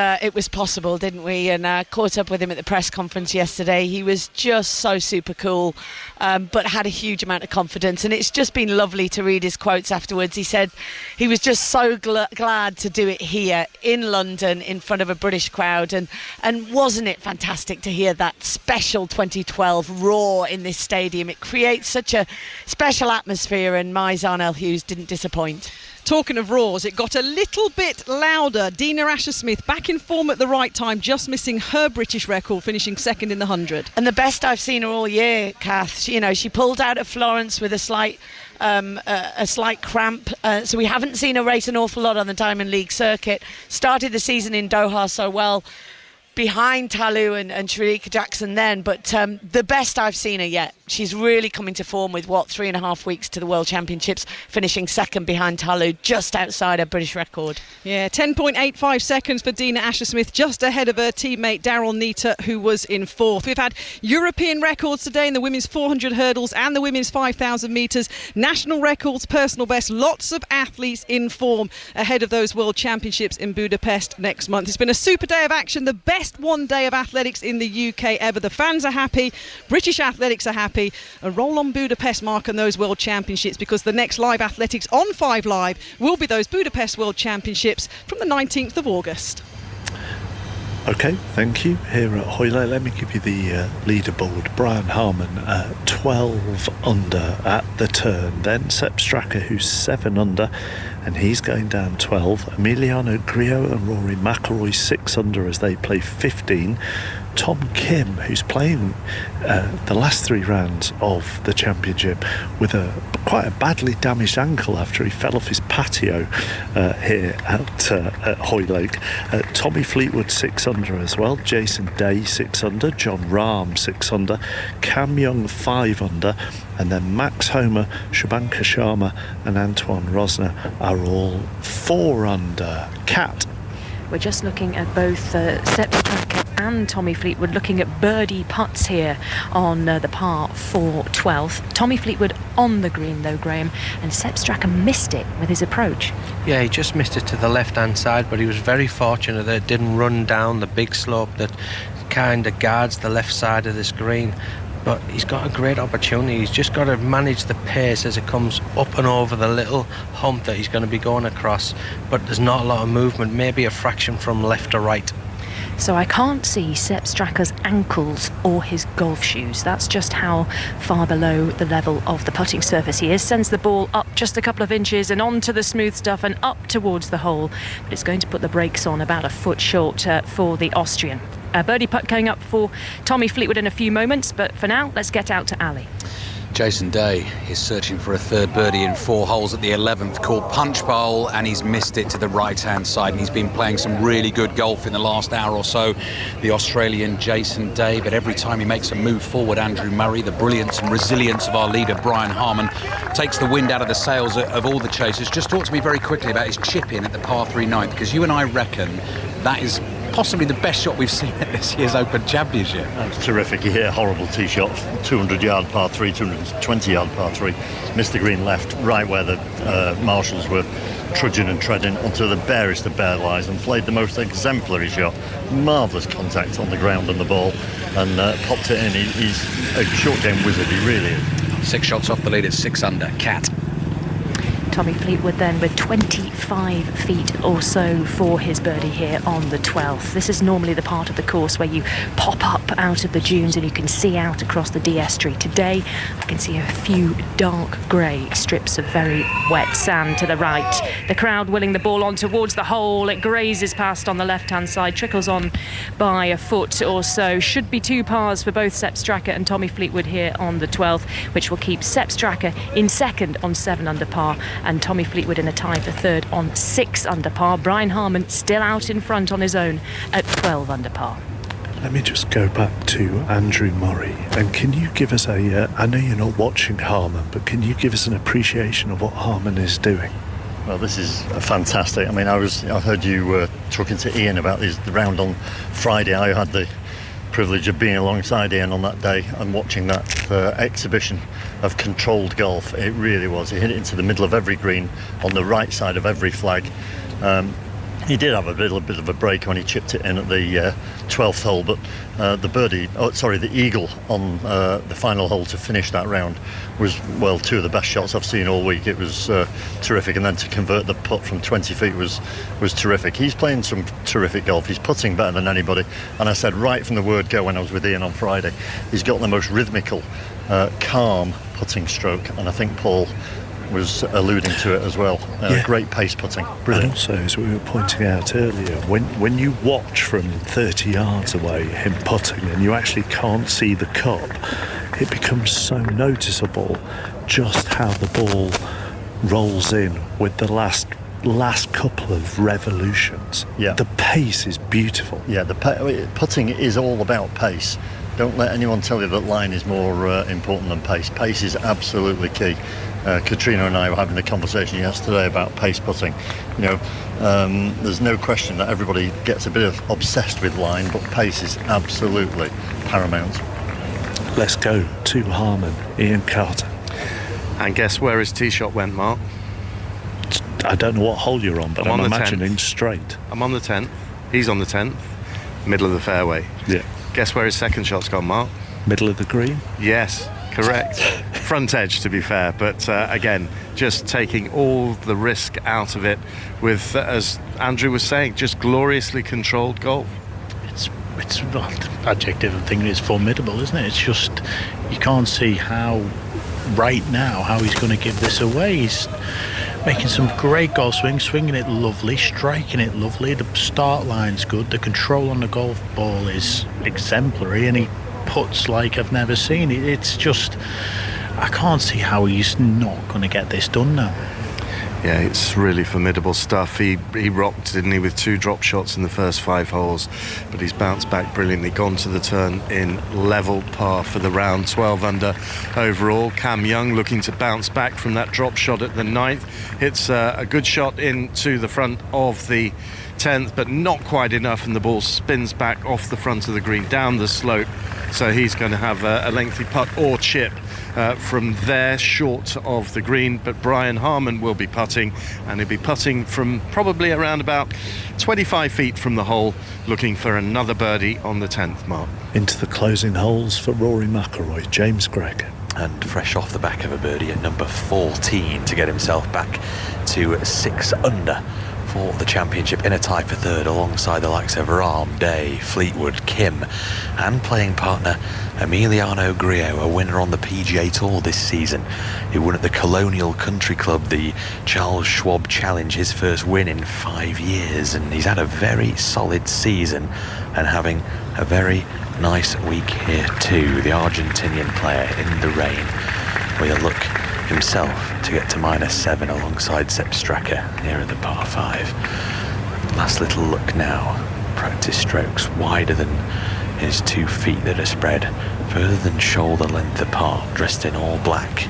Speaker 13: possible, didn't we? And caught up with him at the press conference yesterday. He was just so super cool, but had a huge amount of confidence. And it's just been lovely to read his quotes afterwards. He said he was just so glad to do it here in London in front of a British crowd. And wasn't it fantastic to hear that special 2012 roar in this stadium? It creates such a special atmosphere, and my Zarnell Hughes didn't disappoint.
Speaker 8: Talking of roars, it got a little bit louder. Dina Asher-Smith back in form at the right time, just missing her British record, finishing second in the 100.
Speaker 13: And the best I've seen her all year, Kath. She pulled out at Florence with a slight cramp, so we haven't seen her race an awful lot on the Diamond League circuit. Started the season in Doha so well, behind Talu and Sharika Jackson then, but the best I've seen her yet. She's really coming to form with 3.5 weeks to the World Championships, finishing second behind Talu, just outside her British record.
Speaker 8: Yeah, 10.85 seconds for Dina Asher-Smith, just ahead of her teammate Daryl Neita, who was in fourth. We've had European records today in the women's 400 hurdles and the women's 5,000 metres, national records, personal best, lots of athletes in form ahead of those World Championships in Budapest next month. It's been a super day of action, the best one day of athletics in the UK ever. The fans are happy, British athletics are happy. A roll on Budapest, Mark, and those World Championships, because the next live athletics on 5 Live will be those Budapest World Championships from the 19th of August.
Speaker 2: OK, thank you. Here at Hoylake, let me give you the leaderboard. Brian Harman 12 under at the turn. Then Sepp Straka, who's 7 under, and he's going down 12. Emiliano Grillo and Rory McIlroy 6 under as they play 15. Tom Kim, who's playing the last 3 rounds of the championship with quite a badly damaged ankle after he fell off his patio here at Hoylake. Tommy Fleetwood 6 under as well. Jason Day 6 under. John Rahm 6 under. Cam Young 5 under. And then Max Homer, Shubhankar Sharma and Antoine Rosner are all 4 under. Cat.
Speaker 17: We're just looking at both Sepp Straka and Tommy Fleetwood, looking at birdie putts here on the par 4 12th. Tommy Fleetwood on the green though, Graham, and Sepp Straka missed it with his approach.
Speaker 7: Yeah, he just missed it to the left-hand side, but he was very fortunate that it didn't run down the big slope that kind of guards the left side of this green. But he's got a great opportunity. He's just got to manage the pace as it comes up and over the little hump that he's going to be going across. But there's not a lot of movement, maybe a fraction from left to right.
Speaker 17: So I can't see Sepp Straka's ankles or his golf shoes. That's just how far below the level of the putting surface he is. Sends the ball up just a couple of inches and onto the smooth stuff and up towards the hole. But it's going to put the brakes on about a foot short for the Austrian. A birdie putt coming up for Tommy Fleetwood in a few moments, but for now, let's get out to Ali.
Speaker 4: Jason Day is searching for a third birdie in 4 holes at the 11th, called Punch Bowl, and he's missed it to the right-hand side, and he's been playing some really good golf in the last hour or so, the Australian Jason Day, but every time he makes a move forward, Andrew Murray, the brilliance and resilience of our leader, Brian Harman, takes the wind out of the sails of all the chasers. Just talk to me very quickly about his chip-in at the par 3 9th, because you and I reckon that is possibly the best shot we've seen at this year's Open Championship.
Speaker 12: That's terrific. He hit a horrible tee shot, 200-yard par 3, 220-yard par 3. Missed the green left, right where the marshals were trudging and treading onto the barest of bare lies, and played the most exemplary shot. Marvellous contact on the ground and the ball, and popped it in. He's a short game wizard, he really is.
Speaker 4: 6 shots off the lead at 6 under. Cat.
Speaker 17: Tommy Fleetwood then with 25 feet or so for his birdie here on the 12th. This is normally the part of the course where you pop up out of the dunes and you can see out across the D estuary. Today I can see a few dark grey strips of very wet sand to the right. The crowd willing the ball on towards the hole. It grazes past on the left hand side, trickles on by a foot or so. Should be 2 pars for both Sepp Straka and Tommy Fleetwood here on the 12th, which will keep Sepp Straka in second on 7 under par and Tommy Fleetwood in a tie for third on 6 under par. Brian Harman still out in front on his own at 12 under par.
Speaker 2: Let me just go back to Andrew Murray, and can you give us I know you're not watching Harman, but can you give us an appreciation of what Harman is doing?
Speaker 12: Well, this is fantastic. I mean, I heard you talking to Ian about the round on Friday. I had the privilege of being alongside Ian on that day and watching that exhibition of controlled golf. It really was. He hit it into the middle of every green, on the right side of every flag. He did have a little bit of a break when he chipped it in at the 12th hole, but the eagle on the final hole to finish that round was, well, 2 of the best shots I've seen all week. It was terrific, and then to convert the putt from 20 feet was terrific. He's playing some terrific golf. He's putting better than anybody, and I said right from the word go when I was with Ian on Friday, he's got the most rhythmical, calm putting stroke, and I think Paul was alluding to it as well. Great pace putting, brilliant.
Speaker 2: And also, as we were pointing out earlier, when you watch from 30 yards away him putting and you actually can't see the cup, it becomes so noticeable just how the ball rolls in with the last couple of revolutions.
Speaker 12: Yeah,
Speaker 2: the pace is beautiful.
Speaker 12: Yeah, putting is all about pace. Don't let anyone tell you that line is more important than pace. Pace is absolutely key. Katrina and I were having a conversation yesterday about pace putting. There's no question that everybody gets a bit obsessed with line, but pace is absolutely paramount.
Speaker 2: Let's go to Harman, Ian Carter.
Speaker 18: And guess where his tee shot went, Mark?
Speaker 2: I don't know what hole you're on, but I'm imagining
Speaker 18: 10th.
Speaker 2: Straight.
Speaker 18: I'm on the 10th. He's on the 10th. Middle of the fairway.
Speaker 2: Yeah.
Speaker 18: Guess where his second shot's gone, Mark?
Speaker 2: Middle of the green?
Speaker 18: Yes, correct. Front edge, to be fair, but again, just taking all the risk out of it with, as Andrew was saying, just gloriously controlled golf.
Speaker 3: It's well, the adjective of thing is formidable, isn't it? It's just, you can't see how he's going to give this away. He's making some great golf swings, swinging it lovely, striking it lovely. The start line's good, the control on the golf ball is exemplary, and he puts like I've never seen. It's just, I can't see how he's not going to get this done now.
Speaker 18: Yeah, it's really formidable stuff. He rocked, didn't he, with 2 drop shots in the first 5 holes, but he's bounced back brilliantly, gone to the turn in level par for the round, 12 under overall. Cam Young looking to bounce back from that drop shot at the 9th. Hits a good shot into the front of the 10th, but not quite enough, and the ball spins back off the front of the green, down the slope. So he's going to have a lengthy putt or chip from there, short of the green. But Brian Harman will be putting, and he'll be putting from probably around about 25 feet from the hole, looking for another birdie on the 10th, Mark.
Speaker 2: Into the closing holes for Rory McIlroy, James Gregg.
Speaker 6: And fresh off the back of a birdie at number 14 to get himself back to 6 under for the championship, in a tie for third alongside the likes of Rahm, Day, Fleetwood, Kim, and playing partner Emiliano Grillo, a winner on the PGA Tour this season, who won at the Colonial Country Club, the Charles Schwab Challenge, his first win in 5 years, and he's had a very solid season and having a very nice week here too. The Argentinian player in the rain will look himself to get to -7 alongside Sepp Straka here at the par 5. Last little look now. Practice strokes wider than his 2 feet that are spread further than shoulder length apart, dressed in all black,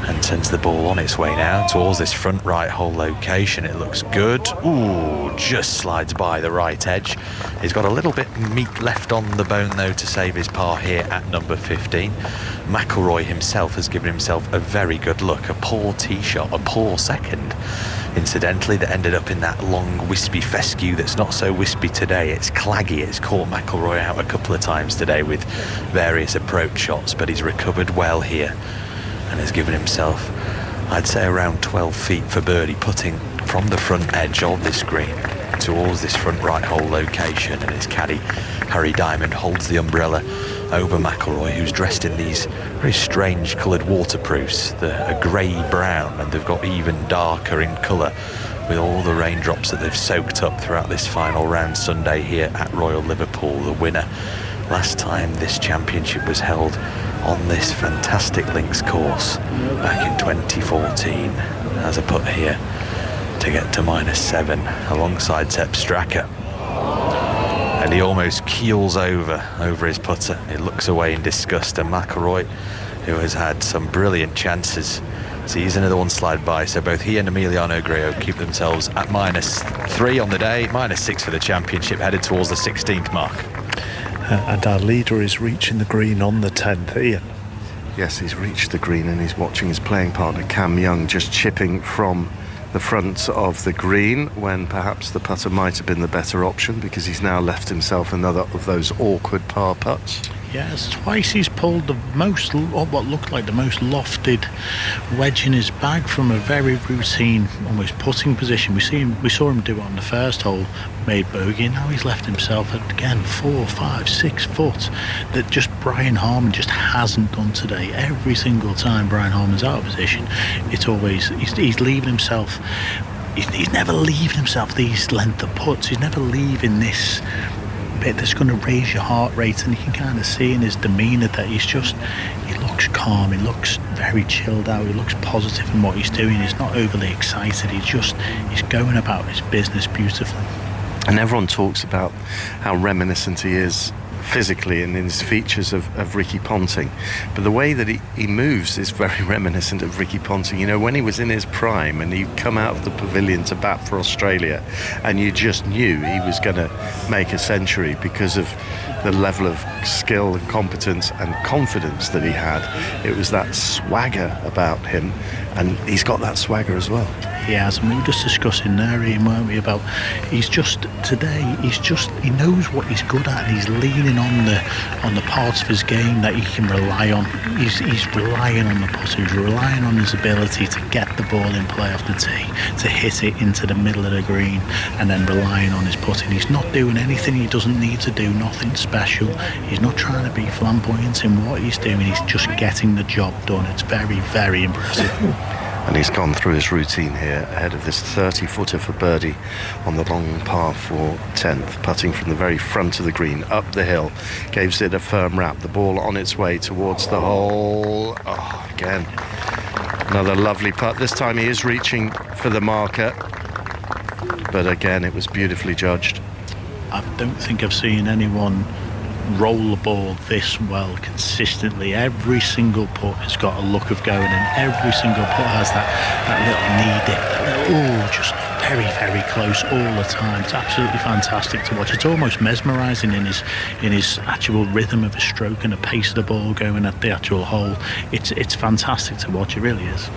Speaker 6: and sends the ball on its way now towards this front right hole location. It looks good. Ooh, just slides by the right edge. He's got a little bit meat left on the bone though to save his par here at number 15. McIlroy himself has given himself a very good look. A poor tee shot, a poor second, incidentally, that ended up in that long wispy fescue that's not so wispy today. It's claggy. It's caught McIlroy out a couple of times today with various approach shots, but he's recovered well here and has given himself I'd say around 12 feet for birdie, putting from the front edge of this green towards this front right hole location, and his caddy Harry Diamond holds the umbrella over McIlroy, who's dressed in these very strange coloured waterproofs. They're a grey brown, and they've got even darker in colour with all the raindrops that they've soaked up throughout this final round Sunday here at Royal Liverpool. The winner last time this championship was held on this fantastic links course back in 2014 has a putt here to get to -7 alongside Sepp Straka, and he almost keels over his putter. He looks away in disgust, and McIlroy, who has had some brilliant chances, sees another one slide by. So both he and Emiliano Grillo keep themselves at -3 on the day, -6 for the championship, headed towards the 16th mark.
Speaker 2: And our leader is reaching the green on the 10th, Ian.
Speaker 18: Yes, he's reached the green, and he's watching his playing partner Cam Young just chipping from the front of the green, when perhaps the putter might have been the better option, because he's now left himself another of those awkward par putts.
Speaker 3: Yes, twice he's pulled what looked like the most lofted wedge in his bag from a very routine, almost putting position. We saw him do it on the first hole, made bogey, and now he's left himself at, again, 4, 5, 6 foot that just Brian Harman just hasn't done today. Every single time Brian Harman's out of position, it's always he's leaving himself. He's never leaving himself these length of putts. He's never leaving this bit that's going to raise your heart rate, and you can kind of see in his demeanour that he looks calm, he looks very chilled out, he looks positive in what he's doing. He's not overly excited, he's going about his business beautifully.
Speaker 18: And everyone talks about how reminiscent he is physically and in his features of Ricky Ponting, but the way that he moves is very reminiscent of Ricky Ponting. You know, when he was in his prime and he'd come out of the pavilion to bat for Australia, and you just knew he was going to make a century because of the level of skill and competence and confidence that he had. It was that swagger about him, and he's got that swagger as well.
Speaker 3: He has, and we were just discussing there, Ian, weren't we, about he knows what he's good at, and he's leaning on the parts of his game that he can rely on. He's relying on the putter, he's relying on his ability to get the ball in play off the tee, to hit it into the middle of the green, and then relying on his putting. He's not doing anything he doesn't need to do, nothing special. He's not trying to be flamboyant in what he's doing, he's just getting the job done. It's very, very impressive.
Speaker 18: And he's gone through his routine here ahead of this 30-footer for birdie on the long par 4 10th, putting from the very front of the green up the hill, gives it a firm wrap, the ball on its way towards the hole. Oh, again, another lovely putt. This time he is reaching for the marker, but again it was beautifully judged.
Speaker 3: I don't think I've seen anyone roll the ball this well consistently. Every single putt has got a look of going in. Every single putt has that little knee dip, that little, just very, very close all the time. It's absolutely fantastic to watch. It's almost mesmerising in his actual rhythm of his stroke and the pace of the ball going at the actual hole. It's fantastic to watch, it really is.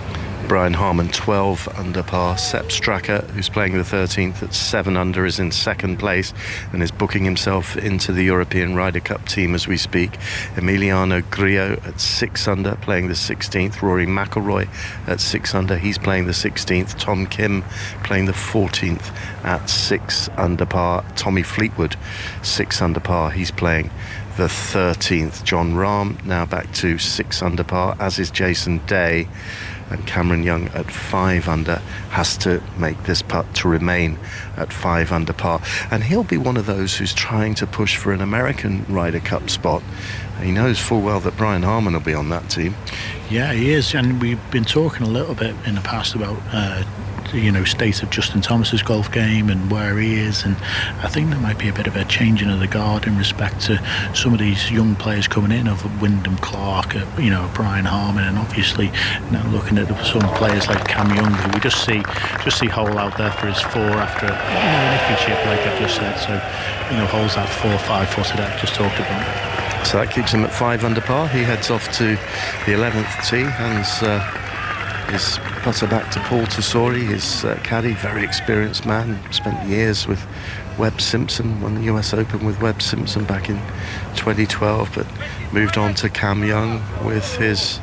Speaker 18: Brian Harman 12 under par. Sepp Straka, who's playing the 13th at 7 under, is in second place and is booking himself into the European Ryder Cup team as we speak. Emiliano Grillo at 6 under, playing the 16th. Rory McIlroy at 6 under, he's playing the 16th. Tom Kim playing the 14th at 6 under par. Tommy Fleetwood 6 under par, he's playing the 13th. Jon Rahm now back to 6 under par, as is Jason Day. And Cameron Young at 5 under has to make this putt to remain at 5 under par. And he'll be one of those who's trying to push for an American Ryder Cup spot. He knows full well that Brian Harman will be on that team.
Speaker 3: Yeah, he is. And we've been talking a little bit in the past about state of Justin Thomas's golf game and where he is, and I think there might be a bit of a changing of the guard in respect to some of these young players coming in, of Wyndham Clark, Brian Harman, and obviously now looking at some players like Cam Young, who we just see hole out there for his 4 after an iffy chip, like I've just said. So holes that 4-5 footer that I just talked about.
Speaker 18: So that keeps him at 5 under par. He heads off to the 11th tee, hands his putter back to Paul Tesori, his caddy, very experienced man, spent years with Webb Simpson, won the US Open with Webb Simpson back in 2012, but moved on to Cam Young with his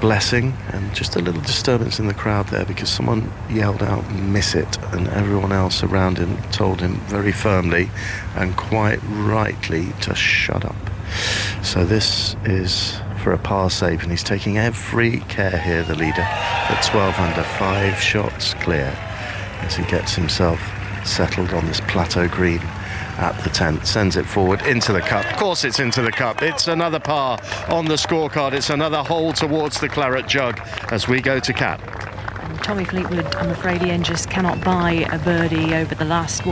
Speaker 18: blessing, and just a little disturbance in the crowd there because someone yelled out "miss it," and everyone else around him told him very firmly and quite rightly to shut up. So this is for a par save, and he's taking every care here, the leader, at 12 under, 5 shots clear as he gets himself settled on this plateau green at the 10th, sends it forward into the cup. Of course it's into the cup. It's another par on the scorecard. It's another hole towards the claret jug as we go to Cat.
Speaker 17: And Tommy Fleetwood, I'm afraid Ian, just cannot buy a birdie over the last,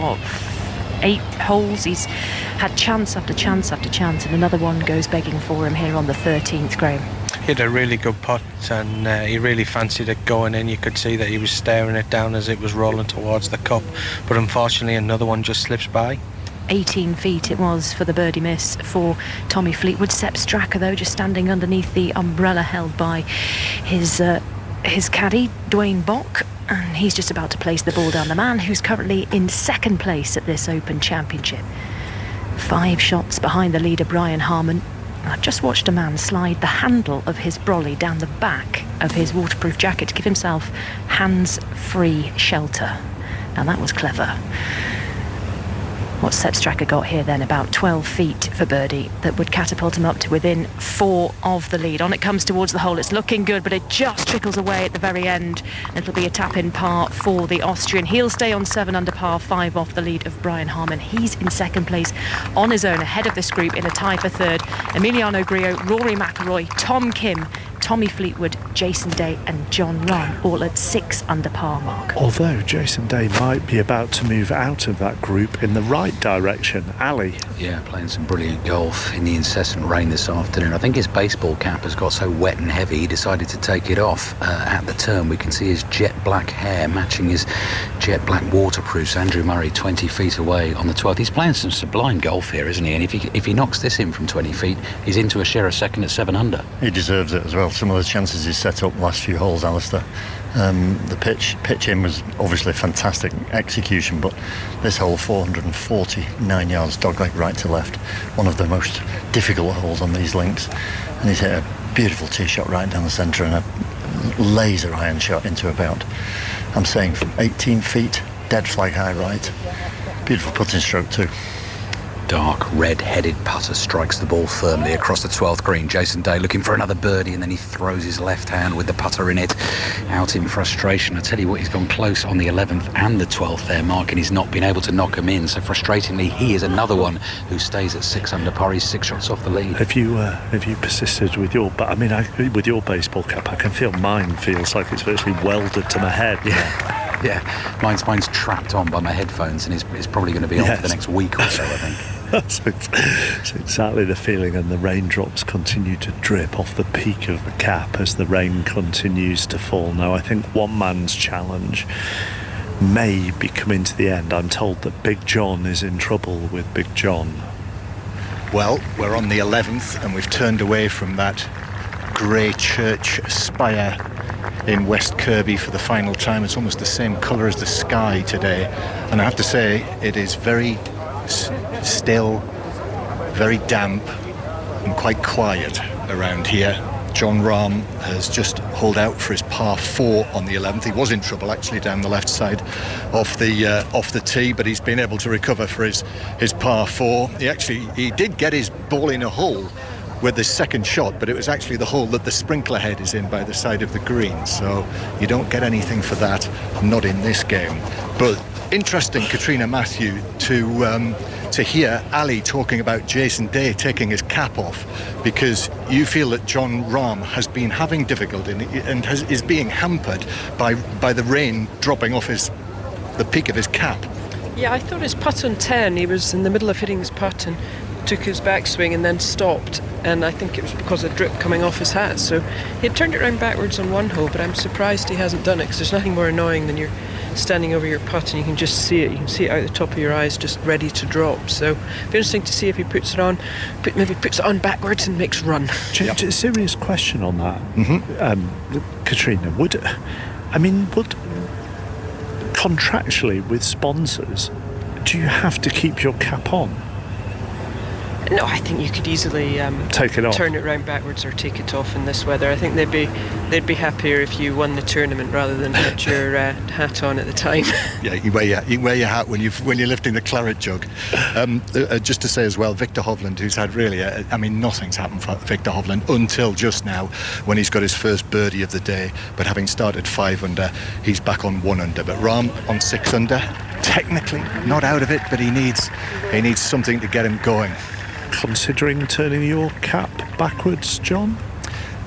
Speaker 17: 8 holes. He's had chance after chance after chance, and another one goes begging for him here on the 13th, Graham.
Speaker 7: He had a really good putt, and he really fancied it going in. You could see that he was staring it down as it was rolling towards the cup, but unfortunately another one just slips by.
Speaker 17: 18 feet it was for the birdie miss for Tommy Fleetwood. Sepp Straka, though, just standing underneath the umbrella held by his caddy, Dwayne Bock, and he's just about to place the ball down. The man who's currently in second place at this Open Championship. 5 shots behind the leader, Brian Harman. I've just watched a man slide the handle of his brolly down the back of his waterproof jacket to give himself hands-free shelter. Now that was clever. What Sepp Straka got here then, about 12 feet for birdie, that would catapult him up to within 4 of the lead. On it comes towards the hole. It's looking good, but it just trickles away at the very end. It'll be a tap-in par for the Austrian. He'll stay on 7 under par, 5 off the lead of Brian Harman. He's in second place on his own, ahead of this group in a tie for third. Emiliano Grillo, Rory McIlroy, Tom Kim, Tommy Fleetwood, Jason Day and Jon Rahm, all at 6 under par, Mark.
Speaker 2: Although Jason Day might be about to move out of that group in the right direction. Ali.
Speaker 4: Yeah, playing some brilliant golf in the incessant rain this afternoon. I think his baseball cap has got so wet and heavy he decided to take it off at the turn. We can see his jet black hair matching his jet black waterproofs. Andrew Murray 20 feet away on the 12th. He's playing some sublime golf here, isn't he? And if he knocks this in from 20 feet, he's into a share of second at 7 under.
Speaker 12: He deserves it as well. Some of the chances he's set up last few holes, Alistair. The pitch in was obviously fantastic execution, but this hole, 449 yards dogleg right to left, one of the most difficult holes on these links, and he's hit a beautiful tee shot right down the centre and a laser iron shot into about, I'm saying, from 18 feet, dead flag high right. Beautiful putting stroke too.
Speaker 4: Dark red-headed putter strikes the ball firmly across the 12th green. Jason Day looking for another birdie, and then he throws his left hand with the putter in it out in frustration. I tell you what, he's gone close on the 11th and the 12th there, Mark, and he's not been able to knock him in. So frustratingly, he is another one who stays at 6 under par. He's 6 shots off the lead.
Speaker 2: Have you persisted with your? But I mean, with your baseball cap, I can feel mine feels like it's virtually welded to my head.
Speaker 4: Yeah, mine's trapped on by my headphones, and it's probably going to be on for the next week or so, I think.
Speaker 2: So it's exactly the feeling, and the raindrops continue to drip off the peak of the cap as the rain continues to fall. Now, I think one man's challenge may be coming to the end. I'm told that Big John is in trouble with Big John.
Speaker 25: Well, we're on the 11th, and we've turned away from that grey church spire in West Kirby for the final time. It's almost the same colour as the sky today, and I have to say it is very still, very damp and quite quiet around here. Jon Rahm has just holed out for his par 4 on the 11th. He was in trouble actually down the left side off the tee, but he's been able to recover for his par 4. He did get his ball in a hole with the second shot, but it was actually the hole that the sprinkler head is in by the side of the green, so you don't get anything for that, not in this game. But interesting, Katrina Matthew, to hear Ali talking about Jason Day taking his cap off, because you feel that Jon Rahm has been having difficulty and is being hampered by the rain dropping off the peak of his cap.
Speaker 23: Yeah, I thought his putt on 10, he was in the middle of hitting his putt and took his backswing and then stopped, and I think it was because of drip coming off his hat. So he had turned it around backwards on one hole, but I'm surprised he hasn't done it, because there's nothing more annoying than you're standing over your putt and you can just see it. You can see it out the top of your eyes, just ready to drop. So it'll be interesting to see if he puts it on, maybe puts it on backwards and makes run.
Speaker 2: Serious question on that, Katrina. Would contractually with sponsors, do you have to keep your cap on?
Speaker 23: No, I think you could easily
Speaker 2: take it off,
Speaker 23: turn it round backwards, or take it off in this weather. I think they'd be happier if you won the tournament rather than had your hat on at the time.
Speaker 25: Yeah, you wear your hat when you're lifting the claret jug. Just to say as well, Victor Hovland, who's had really, nothing's happened for Victor Hovland until just now, when he's got his first birdie of the day. But having started 5 under, he's back on 1 under. But Rahm on 6 under, technically not out of it, but he needs something to get him going.
Speaker 2: Considering turning your cap backwards, John?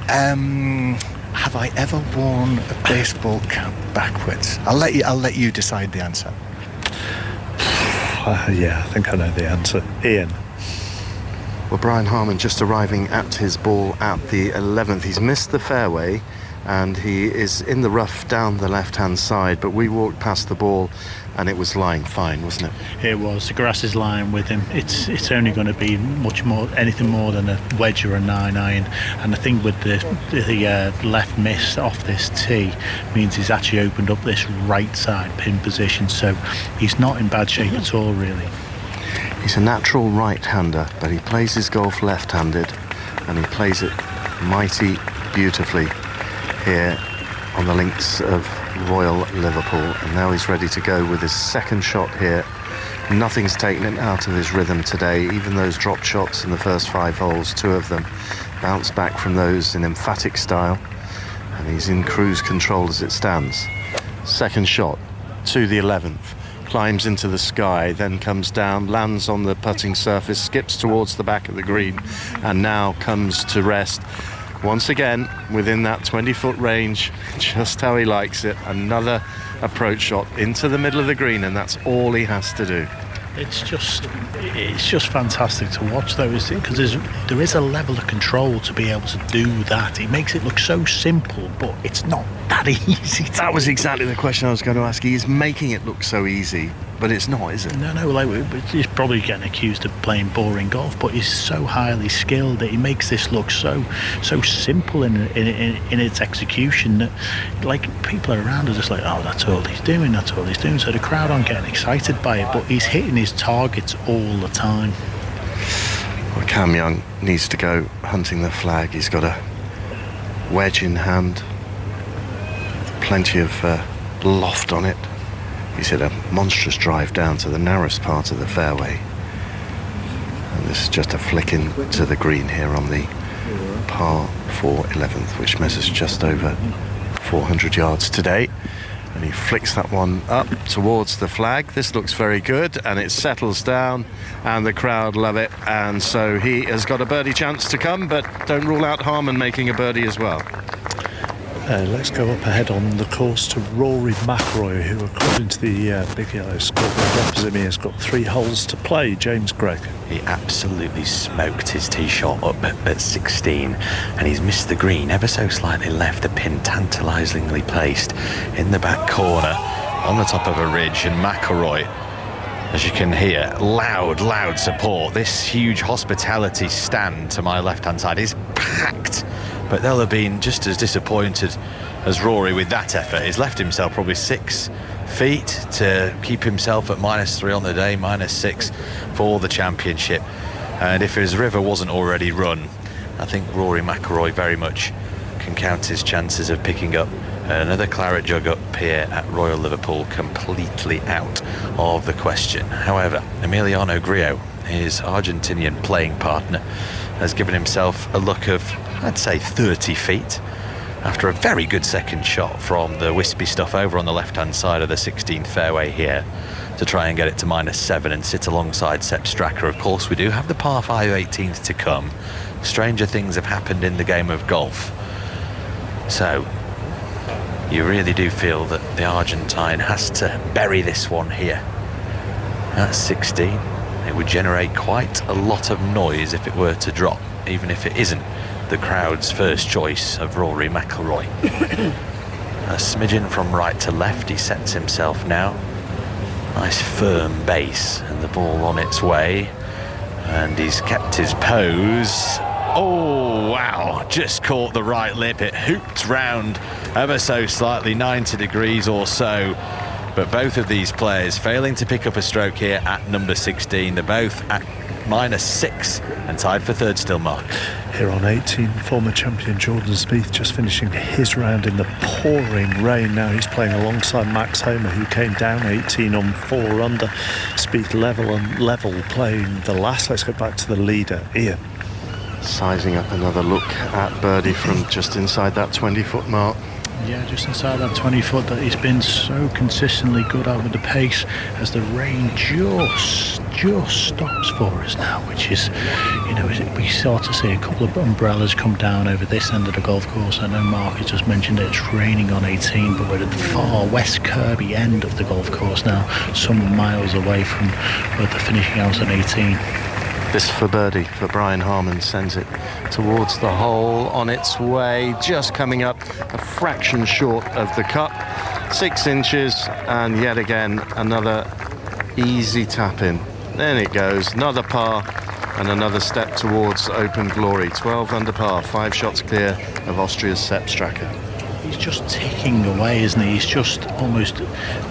Speaker 25: Have I ever worn a baseball cap backwards? I'll let you decide the answer.
Speaker 2: Yeah, I think I know the answer. Ian.
Speaker 18: Well, Brian Harman just arriving at his ball at the 11th. He's missed the fairway and he is in the rough down the left-hand side, but we walked past the ball and it was lying fine, wasn't it?
Speaker 3: It was. The grass is lying with him. It's only going to be anything more than a wedge or a 9-iron. And the thing with the left miss off this tee means he's actually opened up this right side pin position, so he's not in bad shape at all, really.
Speaker 18: He's a natural right-hander, but he plays his golf left-handed, and he plays it mighty beautifully here on the links of Royal Liverpool. And now he's ready to go with his second shot here. Nothing's taken him out of his rhythm today. Even those drop shots in the first 5 holes, 2 of them bounce back from those in emphatic style, and he's in cruise control as it stands. Second shot to the 11th, climbs into the sky, then comes down, lands on the putting surface, skips towards the back of the green, and now comes to rest once again within that 20-foot range, just how he likes it. Another approach shot into the middle of the green, and that's all he has to do.
Speaker 3: It's just fantastic to watch, though, because there is a level of control to be able to do that. It makes it look so simple, but it's not that easy.
Speaker 18: That was exactly the question I was going to ask. He's making it look so easy, but it's not, is it?
Speaker 3: No, he's probably getting accused of playing boring golf, but he's so highly skilled that he makes this look so simple in its execution that, like, people around are just like, oh, that's all he's doing. So the crowd aren't getting excited by it, but he's hitting his targets all the time.
Speaker 18: Well, Cam Young needs to go hunting the flag. He's got a wedge in hand, plenty of loft on it. He's hit a monstrous drive down to the narrowest part of the fairway, and this is just a flick into the green here on the par 4 11th, which measures just over 400 yards today. And he flicks that one up towards the flag. This looks very good, and it settles down, and the crowd love it. And so he has got a birdie chance to come, but don't rule out Harman making a birdie as well.
Speaker 2: Let's go up ahead on the course to Rory McIlroy, who, according to the Big Yellow scoreboard opposite me, has got 3 holes to play. James Gregg.
Speaker 11: He absolutely smoked his tee shot up at 16, and he's missed the green ever so slightly left, the pin tantalisingly placed in the back corner on the top of a ridge. And McIlroy, as you can hear, loud support. This huge hospitality stand to my left-hand side is packed, but they'll have been just as disappointed as Rory with that effort. He's left himself probably 6 feet to keep himself at -3 on the day, -6 for the championship. And if his river wasn't already run, I think Rory McIlroy very much can count his chances of picking up another claret jug up here at Royal Liverpool completely out of the question. However, Emiliano Grillo, his Argentinian playing partner, has given himself a look of, I'd say, 30 feet after a very good second shot from the wispy stuff over on the left-hand side of the 16th fairway here to try and get it to -7 and sit alongside Sepp Straka. Of course, we do have the par 5 18th to come. Stranger things have happened in the game of golf. So you really do feel that the Argentine has to bury this one here. That's 16. It would generate quite a lot of noise if it were to drop, even if it isn't the crowd's first choice of Rory McIlroy. A smidgen from right to left, he sets himself now. Nice firm base, and the ball on its way. And he's kept his pose. Oh, wow, just caught the right lip. It hooped round ever so slightly, 90 degrees or so. But both of these players failing to pick up a stroke here at number 16. They're both at
Speaker 6: -6 and tied for third still, Mark.
Speaker 2: Here on 18, former champion Jordan Spieth just finishing his round in the pouring rain. Now he's playing alongside Max Homa, who came down 18 on 4 under. Spieth level playing the last. Let's go back to the leader, Ian.
Speaker 18: Sizing up another look at birdie from just inside that 20-foot mark.
Speaker 3: Yeah, just inside that 20-foot that he's been so consistently good at with the pace as the rain just stops for us now, which is, we start to see a couple of umbrellas come down over this end of the golf course. I know Mark has just mentioned that it's raining on 18, but we're at the far West Kirby end of the golf course now, some miles away from where the finishing house on 18.
Speaker 18: This for birdie for Brian Harman, sends it towards the hole on its way, just coming up a fraction short of the cup, 6 inches, and yet again another easy tap in. Then it goes, another par and another step towards open glory. 12 under par, 5 shots clear of Austria's Sepp Straka.
Speaker 3: He's just ticking away, isn't he? He's just almost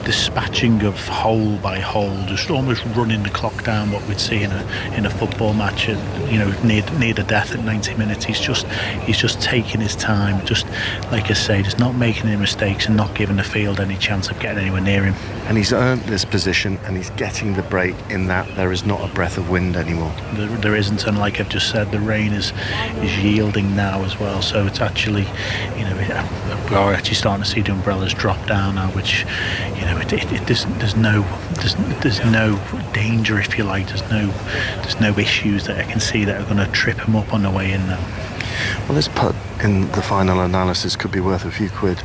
Speaker 3: dispatching of hole by hole, just almost running the clock down. What we'd see in a football match, near the death at 90 minutes. He's just taking his time. Just like I say, just not making any mistakes and not giving the field any chance of getting anywhere near him.
Speaker 18: And he's earned this position, and he's getting the break in that there is not a breath of wind anymore.
Speaker 3: There isn't, and like I've just said, the rain is yielding now as well. So it's actually, we're actually starting to see the umbrellas drop down now, which, there's no danger, if you like. There's no issues that I can see that are going to trip him up on the way in now.
Speaker 18: Well, this putt in the final analysis could be worth a few quid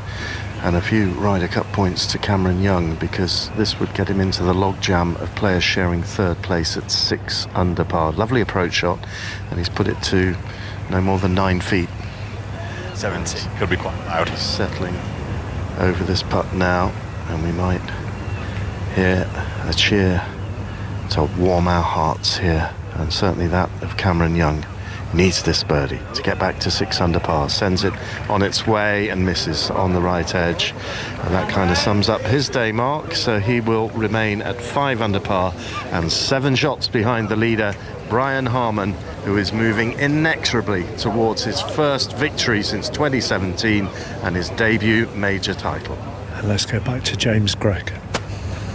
Speaker 18: and a few Ryder Cup points to Cameron Young, because this would get him into the logjam of players sharing third place at 6 under par. Lovely approach shot, and he's put it to no more than 9 feet.
Speaker 6: 70, could be quite loud.
Speaker 18: Settling over this putt now, and we might hear a cheer to warm our hearts here, and certainly that of Cameron Young. Needs this birdie to get back to 6 under par. Sends it on its way and misses on the right edge, and that kind of sums up his day, Mark. So he will remain at 5 under par and 7 shots behind the leader, Brian Harman, who is moving inexorably towards his first victory since 2017 and his debut major title.
Speaker 2: And let's go back to James Gregg.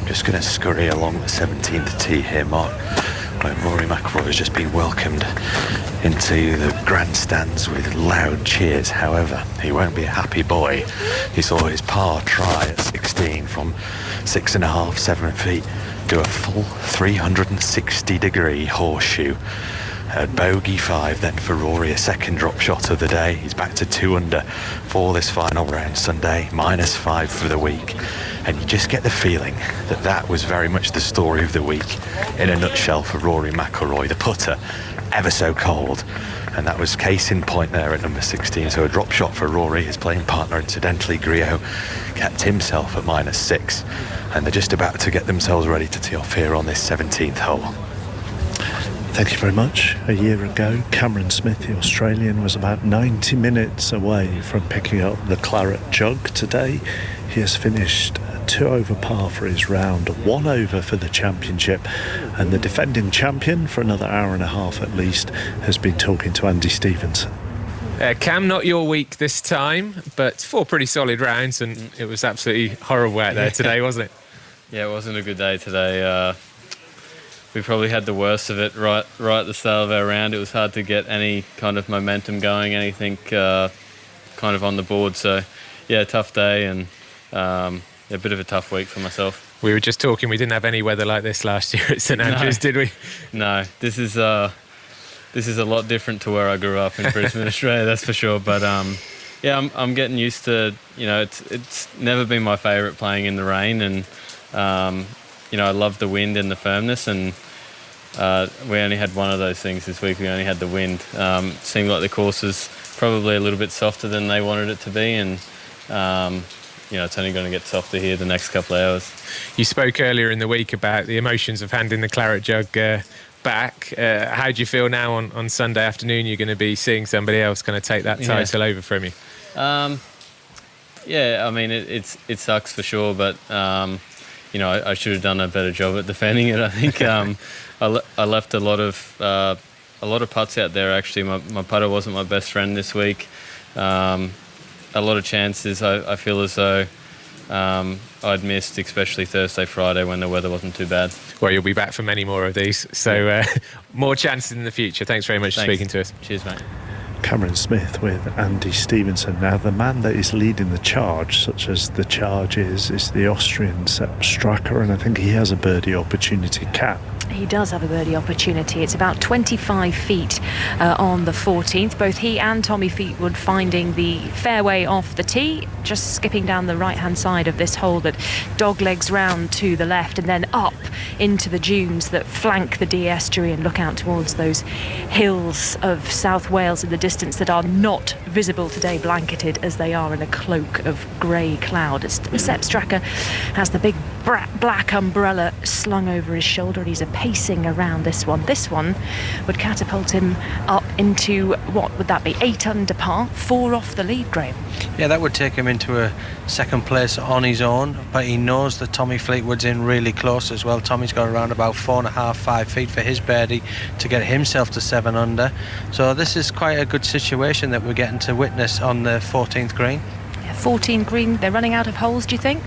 Speaker 11: I'm just going to scurry along the 17th tee here, Mark, where Rory McIlroy has just been welcomed into the grandstands with loud cheers. However, he won't be a happy boy. He saw his par try at 16 from 6.5, 7 feet do a full 360-degree horseshoe. At bogey 5 then for Rory, a second drop shot of the day. He's back to 2 under for this final round Sunday, -5 for the week. And you just get the feeling that that was very much the story of the week in a nutshell for Rory McIlroy. The putter, ever so cold, and that was case in point there at number 16. So a drop shot for Rory. His playing partner, incidentally, Griot, kept himself at -6, and they're just about to get themselves ready to tee off here on this 17th hole.
Speaker 2: Thank you very much. A year ago, Cameron Smith, the Australian, was about 90 minutes away from picking up the claret jug. Today, he has finished 2 over par for his round, 1 over for the championship, and the defending champion, for another hour and a half at least, has been talking to Andy Stevenson.
Speaker 1: Cam, not your week this time, but 4 pretty solid rounds, and it was absolutely horrible out there today, wasn't it?
Speaker 20: Yeah, it wasn't a good day today. We probably had the worst of it right at the start of our round. It was hard to get any kind of momentum going, anything kind of on the board. So, yeah, tough day, and a bit of a tough week for myself.
Speaker 1: We were just talking, we didn't have any weather like this last year at St Andrews, did we?
Speaker 20: No, this is a lot different to where I grew up in Brisbane, Australia, that's for sure. But yeah, I'm getting used to, it's never been my favourite playing in the rain, and I love the wind and the firmness, and we only had one of those things this week. We only had the wind. It seemed like the course was probably a little bit softer than they wanted it to be, and it's only going to get softer here the next couple of hours.
Speaker 1: You spoke earlier in the week about the emotions of handing the claret jug back. How do you feel now on Sunday afternoon? You're going to be seeing somebody else kind of take that title over from you.
Speaker 20: Yeah, I mean, it sucks for sure, but I should have done a better job at defending it. I think I left a lot of putts out there. Actually, my putter wasn't my best friend this week. A lot of chances I feel as though I'd missed, especially Thursday, Friday when the weather wasn't too bad.
Speaker 1: Well, you'll be back for many more of these, so more chances in the future. Thanks very much for speaking to us.
Speaker 20: Cheers, mate.
Speaker 2: Cameron Smith with Andy Stevenson. Now, the man that is leading the charge, such as the charge is the Austrian Sepp Straka, and I think he has a birdie opportunity. Cat.
Speaker 17: He does have a birdie opportunity. It's about 25 feet on the 14th. Both he and Tommy Fleetwood finding the fairway off the tee, just skipping down the right-hand side of this hole that doglegs round to the left and then up into the dunes that flank the Dee estuary and look out towards those hills of South Wales in the distance that are not visible today, blanketed as they are in a cloak of grey cloud. Sepp Straka has the big black umbrella slung over his shoulder, and he's pacing around this one. This one would catapult him up into, what would that be, 8 under par, 4 off the lead, Graham.
Speaker 7: Yeah, that would take him into a second place on his own, but he knows that Tommy Fleetwood's in really close as well. Tommy's got around about 4.5-5 feet for his birdie to get himself to 7 under. So this is quite a good situation that we're getting to witness on the 14th green.
Speaker 17: Yeah, 14th green, they're running out of holes, do you think?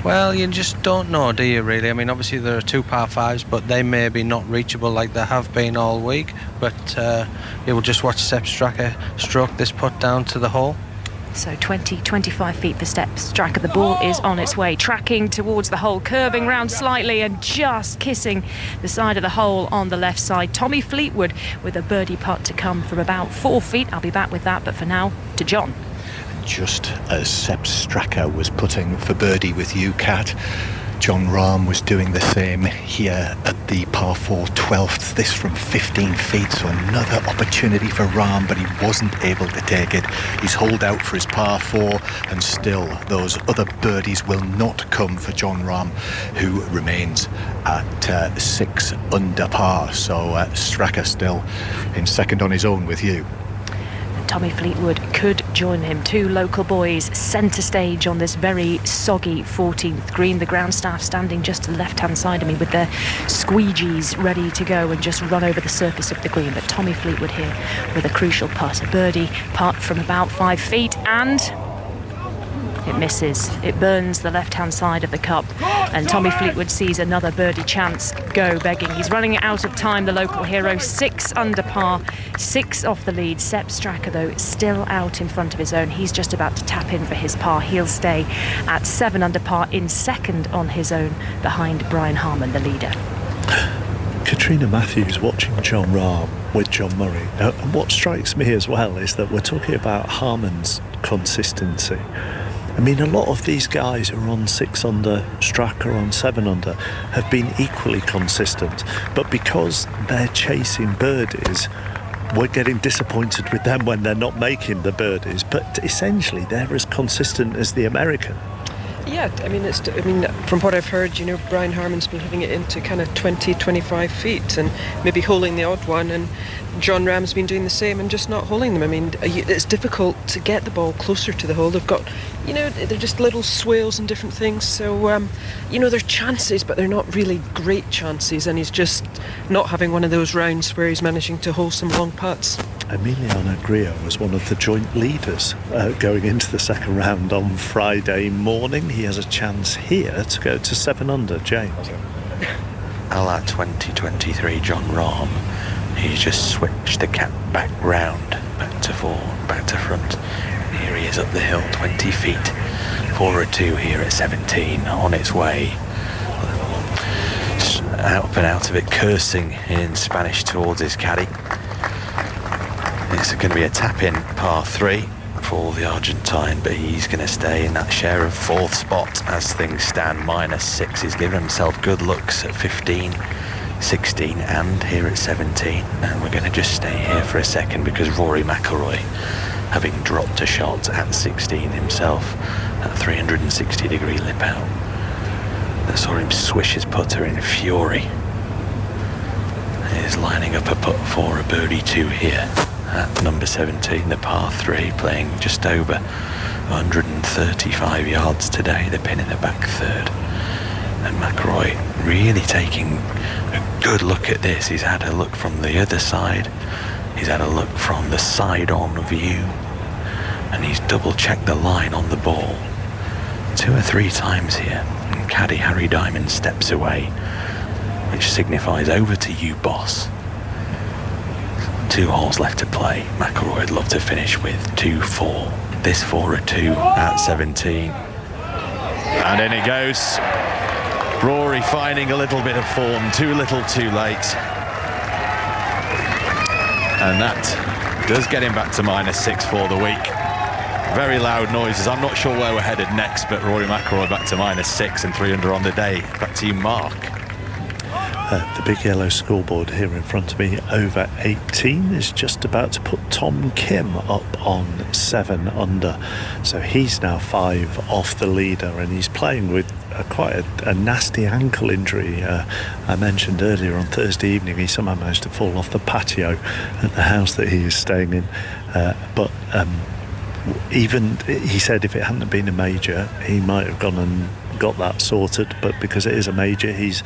Speaker 7: Well, you just don't know, do you, really? I mean, obviously there are 2 par 5s, but they may be not reachable like they have been all week. But you will just watch Sepp Straka stroke this putt down to the hole.
Speaker 17: So 20-25 feet for Sepp Straka. The ball is on its way, tracking towards the hole, curving round slightly and just kissing the side of the hole on the left side. Tommy Fleetwood with a birdie putt to come from about 4 feet. I'll be back with that, but for now, to John.
Speaker 25: Just as Sepp Straka was putting for birdie with you, Kat, Jon Rahm was doing the same here at the par 4 12th, this from 15 feet, so another opportunity for Rahm, but he wasn't able to take it. He's holed out for his par 4, and still those other birdies will not come for Jon Rahm, who remains at 6 under par. So Straka still in second on his own with you.
Speaker 17: Tommy Fleetwood could join him. 2 local boys centre stage on this very soggy 14th green. The ground staff standing just to the left-hand side of me with their squeegees ready to go and just run over the surface of the green. But Tommy Fleetwood here with a crucial putt, a birdie putt from about 5 feet, and it misses. It burns the left-hand side of the cup, and Tommy Fleetwood sees another birdie chance go begging. He's running out of time, the local hero. 6 under par, 6 off the lead. Sepp Straka, though, still out in front of his own. He's just about to tap in for his par. He'll stay at 7 under par in second on his own behind Brian Harman, the leader.
Speaker 2: Katrina Matthews watching Jon Rahm with John Murray. And what strikes me as well is that we're talking about Harman's consistency. I mean, a lot of these guys who are on 6 under, Straka on 7 under, have been equally consistent. But because they're chasing birdies, we're getting disappointed with them when they're not making the birdies. But essentially, they're as consistent as the American.
Speaker 23: Yeah, I mean, from what I've heard, Brian Harman's been hitting it into kind of 20-25 feet and maybe holding the odd one, and Jon Rahm's been doing the same and just not holding them. I mean, it's difficult to get the ball closer to the hole. They've got, they're just little swales and different things. So, they're chances, but they're not really great chances. And he's just not having one of those rounds where he's managing to hold some long putts.
Speaker 2: Emiliano Grillo was one of the joint leaders going into the second round on Friday morning. He has a chance here to go to 7 under, James.
Speaker 11: A la 2023 Jon Rahm. He's just switched the cap back round, back to 4, back to front. Here he is up the hill, 20 feet. 4 or 2 here at 17, on its way. Up and out of it, cursing in Spanish towards his caddy. It's going to be a tap-in par 3 for the Argentine, but he's going to stay in that share of 4th spot as things stand. -6. He's given himself good looks at 15, 16 and here at 17, and we're going to just stay here for a second because Rory McIlroy, having dropped a shot at 16 himself at 360 degree lip out, I saw him swish his putter in fury. He's lining up a putt for a birdie 2 here at number 17, the par 3, playing just over 135 yards today, the pin in the back third. And McIlroy really taking a good look at this. He's had a look from the other side. He's had a look from the side-on view. And he's double-checked the line on the ball 2 or 3 times here. And caddy Harry Diamond steps away, which signifies over to you, boss. 2 holes left to play. McIlroy would love to finish with 2-4. This 4 at 2 at 17. And in it goes. Rory finding a little bit of form, too little, too late. And that does get him back to -6 for the week. Very loud noises. I'm not sure where we're headed next, but Rory McIlroy back to -6 and 3 under on the day. Back to you, Mark.
Speaker 2: The big yellow scoreboard here in front of me, over 18, is just about to put Tom Kim up on 7 under. So he's now 5 off the leader, and he's playing with quite a nasty ankle injury. I mentioned earlier on Thursday evening he somehow managed to fall off the patio at the house that he is staying in. But even he said if it hadn't been a major, he might have gone and got that sorted. But because it is a major, he's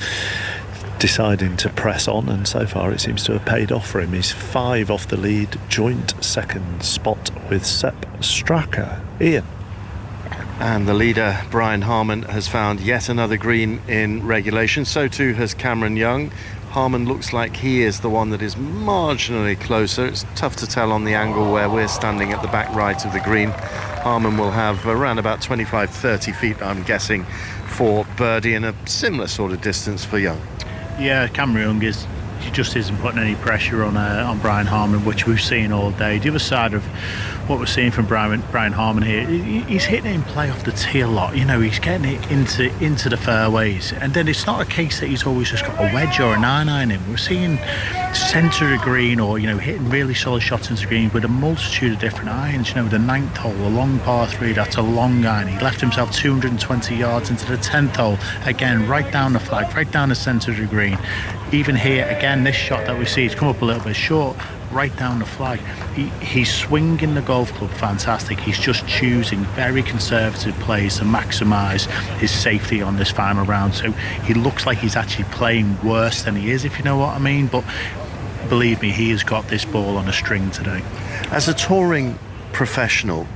Speaker 2: deciding to press on, and so far it seems to have paid off for him. He's 5 off the lead, joint second spot with Sepp Straka. Ian.
Speaker 18: And the leader, Brian Harman, has found yet another green in regulation. So too has Cameron Young. Harman looks like he is the one that is marginally closer. It's tough to tell on the angle where we're standing at the back right of the green. Harman will have around about 25-30 feet, I'm guessing, for birdie, and a similar sort of distance for Young.
Speaker 3: Yeah, Cameron Young he just isn't putting any pressure on Brian Harman, which we've seen all day. The other side of what we're seeing from Brian Harman here, he's hitting it in play off the tee a lot. You know, he's getting it into the fairways, and then it's not a case that he's always just got a wedge or an iron in. We're seeing centre of green, or hitting really solid shots into the green with a multitude of different irons. The 9th hole, a long par 3, that's a long iron. He left himself 220 yards into the 10th hole, again right down the flag, right down the centre of the green. Even here again, this shot that we see, it's come up a little bit short, right down the flag. He's swinging the golf club fantastic. He's just choosing very conservative plays to maximise his safety on this final round. So he looks like he's actually playing worse than he is, if you know what I mean. But believe me, he has got this ball on a string today.
Speaker 18: As a touring professional,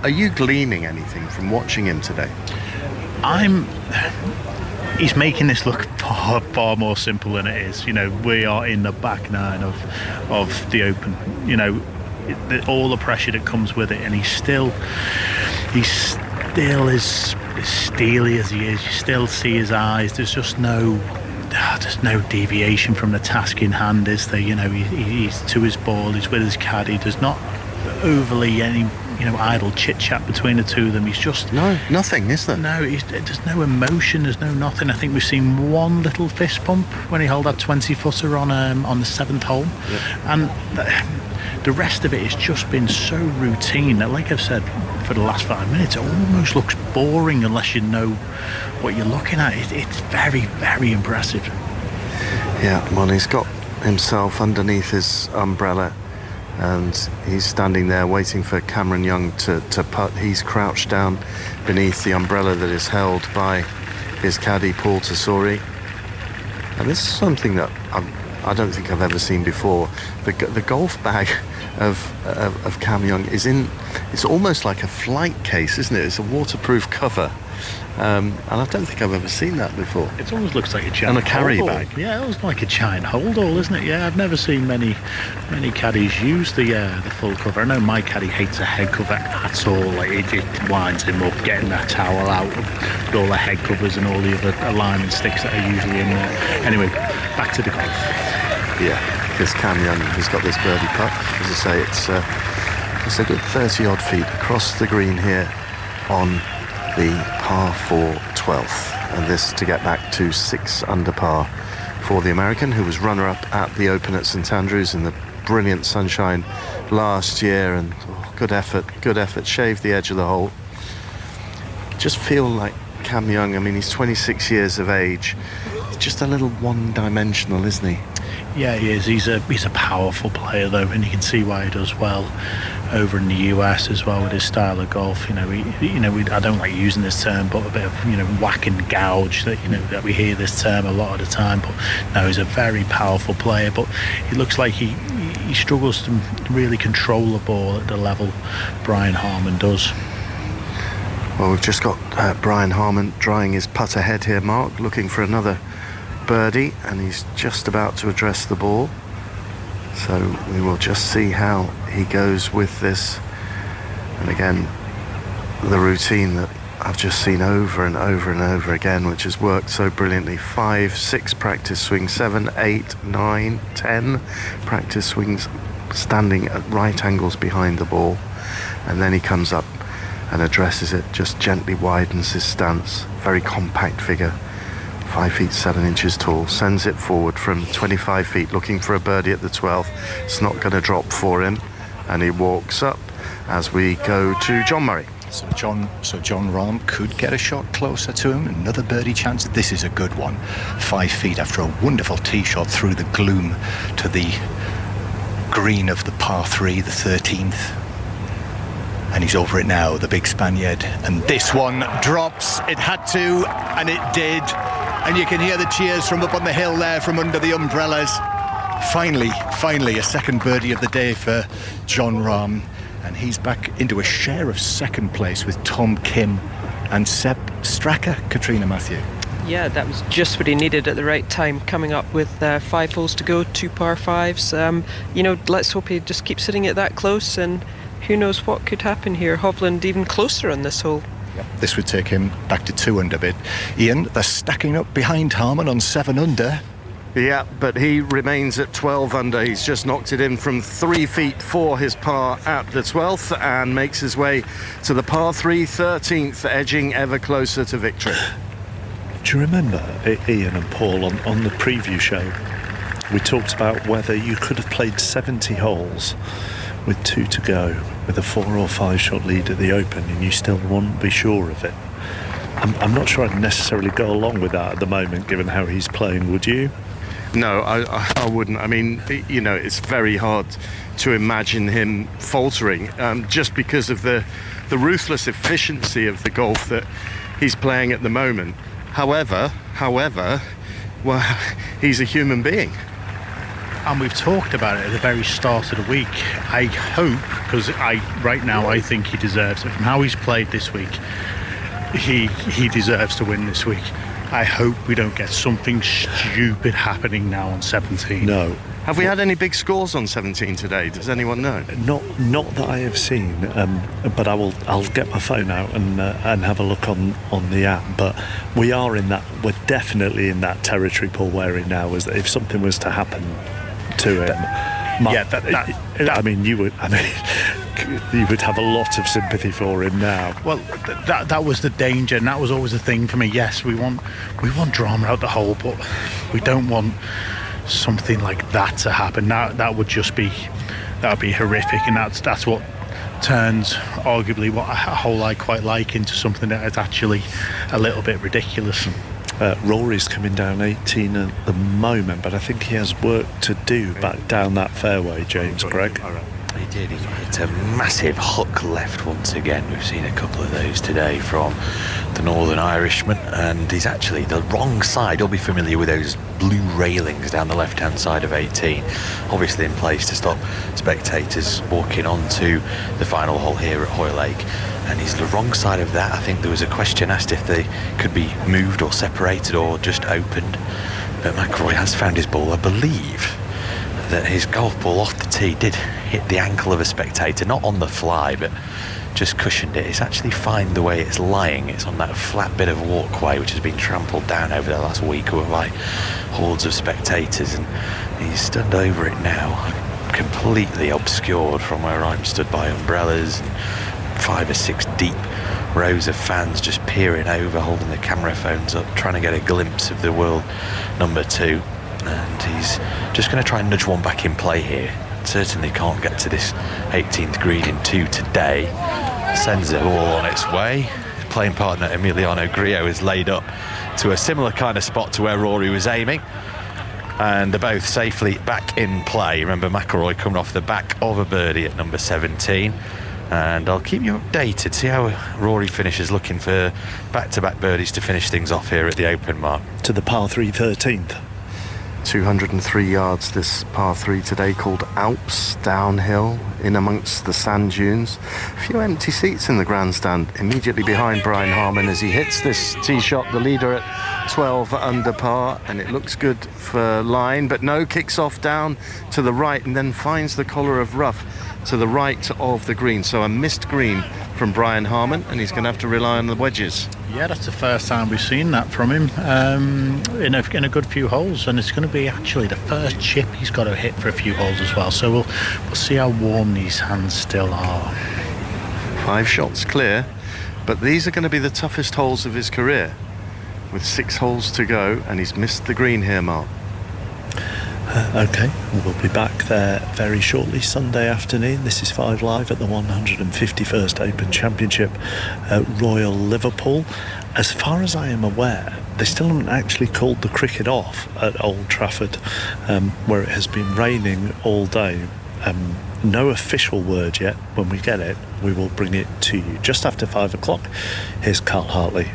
Speaker 18: are you gleaning anything from watching him today?
Speaker 3: He's making this look far more simple than it is. We are in the back 9 of the Open. All the pressure that comes with it, and he's still as steely as he is. You still see his eyes. There's just no deviation from the task in hand, is there? He's to his ball. He's with his caddy. There's not overly any idle chit chat between the two of them. He's just
Speaker 18: nothing, is there?
Speaker 3: No, there's no emotion. There's no nothing. I think we've seen one little fist pump when he held that 20-footer on the 7th hole, and the rest of it has just been so routine that, like I've said for the last 5 minutes, it almost looks boring unless you know what you're looking at. It's very, very impressive.
Speaker 18: Yeah, well, he's got himself underneath his umbrella, and he's standing there waiting for Cameron Young to putt. He's crouched down beneath the umbrella that is held by his caddy, Paul Tesori. And this is something that I don't think I've ever seen before. The golf bag of Cam Young it's almost like a flight case, isn't it? It's a waterproof cover. And I don't think I've ever seen that before.
Speaker 3: It almost looks like a giant
Speaker 18: carry
Speaker 3: hold
Speaker 18: bag.
Speaker 3: Yeah, it looks like a giant hold-all, isn't it? Yeah, I've never seen many caddies use the full cover. I know my caddy hates a head cover at all. Like it winds him up getting that towel out with all the head covers and all the other alignment sticks that are usually in there. Anyway, back to the golf.
Speaker 18: Yeah, because Cam Young has got this birdie putt. As I say, it's a good 30-odd feet across the green here on the par 4 12th, and this to get back to 6 under par for the American, who was runner-up at the Open at St Andrews in the brilliant sunshine last year. And good effort, shaved the edge of the hole. Just feel like Cam Young, I mean, he's 26 years of age. just a little one-dimensional, isn't he?
Speaker 3: Yeah, he is. He's a powerful player, though, and you can see why he does well over in the US as well with his style of golf. I don't like using this term, but a bit of whack and gouge that we hear this term a lot of the time. But no, he's a very powerful player. But it looks like he struggles to really control the ball at the level Brian Harman does.
Speaker 18: Well, we've just got Brian Harman drying his putt ahead here, Mark, looking for another birdie, and he's just about to address the ball. So we will just see how he goes with this. And again, the routine that I've just seen over and over and over again, which has worked so brilliantly. 5, 6 practice swings, 7, 8, 9, 10 practice swings, standing at right angles behind the ball, and then he comes up and addresses it, just gently widens his stance. Very compact figure, 5 feet 7 inches tall, sends it forward from 25 feet, looking for a birdie at the 12th. It's not going to drop for him, and he walks up as we go to John Murray.
Speaker 25: So John Rahm could get a shot closer to him. Another birdie chance. This is a good one. 5 feet after a wonderful tee shot through the gloom to the green of the par 3, the 13th. And he's over it now, the big Spaniard. And this one drops. It had to, and it did. And you can hear the cheers from up on the hill there, from under the umbrellas. Finally, a second birdie of the day for John Rahm. And he's back into a share of second place with Tom Kim and Sepp Straka. Katrina Matthew.
Speaker 23: Yeah, that was just what he needed at the right time, coming up with 5 holes to go, 2 par 5s. Let's hope he just keeps hitting it that close, and who knows what could happen here. Hovland even closer on this hole.
Speaker 25: This would take him back to 2 under bit. Ian, they're stacking up behind Harman on 7 under.
Speaker 18: Yeah, but he remains at 12 under. He's just knocked it in from 3 feet for his par at the 12th and makes his way to the par 3 13th, edging ever closer to victory.
Speaker 2: Do you remember, Ian and Paul, on the preview show, we talked about whether you could have played 70 holes with 2 to go, with a 4 or 5 shot lead at the Open, and you still wouldn't be sure of it. I'm not sure I'd necessarily go along with that at the moment, given how he's playing. Would you?
Speaker 18: No, I wouldn't. I mean, it's very hard to imagine him faltering, just because of the ruthless efficiency of the golf that he's playing at the moment. However, well, he's a human being.
Speaker 3: And we've talked about it at the very start of the week. I hope, because right now I think he deserves it. From how he's played this week, he deserves to win this week. I hope we don't get something stupid happening now on 17.
Speaker 2: No.
Speaker 18: Have we had any big scores on 17 today? Does anyone know?
Speaker 2: Not that I have seen, but I'll get my phone out and have a look on the app. But we're definitely in that territory, Paul Weary, now, is that if something was to happen to him, you would have a lot of sympathy for him now.
Speaker 3: Well, that was the danger, and that was always the thing for me. Yes, we want drama out the hole, but we don't want something like that to happen. That would be horrific, and that's what turns arguably what a hole I quite like into something that is actually a little bit ridiculous.
Speaker 2: Rory's coming down 18 at the moment, but I think he has work to do back down that fairway, James Gregg.
Speaker 11: He did. He hit a massive hook left once again. We've seen a couple of those today from the Northern Irishman, and he's actually the wrong side. You'll be familiar with those blue railings down the left-hand side of 18, obviously in place to stop spectators walking onto the final hole here at Hoylake. And he's the wrong side of that. I think there was a question asked if they could be moved or separated or just opened. But McIlroy has found his ball. I believe that his golf ball off the tee did hit the ankle of a spectator, not on the fly, but just cushioned it. It's actually fine the way it's lying. It's on that flat bit of walkway which has been trampled down over the last week by hordes of spectators, and he's stood over it now, completely obscured from where I'm stood by umbrellas and 5 or 6 deep rows of fans just peering over, holding the camera phones up, trying to get a glimpse of the world number 2. And he's just going to try and nudge one back in play here. Certainly can't get to this 18th green in 2 today. Sends the ball on its way. His playing partner Emiliano Grillo is laid up
Speaker 6: to a similar kind of spot to where Rory was aiming. And they're both safely back in play. Remember, McIlroy coming off the back of a birdie at number 17. And I'll keep you updated, see how Rory finishes, looking for back-to-back birdies to finish things off here at the Open, Mark.
Speaker 2: To the par 3 13th.
Speaker 18: 203 yards this par 3 today, called Alps, downhill in amongst the sand dunes. A few empty seats in the grandstand immediately behind Brian Harman as he hits this tee shot, the leader at 12 under par, and it looks good for line, but no, kicks off down to the right and then finds the collar of rough to the right of the green. So a missed green from Brian Harman, and he's going to have to rely on the wedges.
Speaker 3: Yeah, that's the first time we've seen that from him in a good few holes, and it's going to be actually the first chip he's got to hit for a few holes as well. So we'll see how warm these hands still are.
Speaker 18: 5 shots clear, but these are going to be the toughest holes of his career, with 6 holes to go, and he's missed the green here, Mark.
Speaker 2: Okay, we'll be back there very shortly, Sunday afternoon. This is 5 Live at the 151st Open Championship at Royal Liverpool. As far as I am aware, they still haven't actually called the cricket off at Old Trafford, where it has been raining all day. No official word yet. When we get it, we will bring it to you. Just after 5 o'clock, here's Carl Hartley.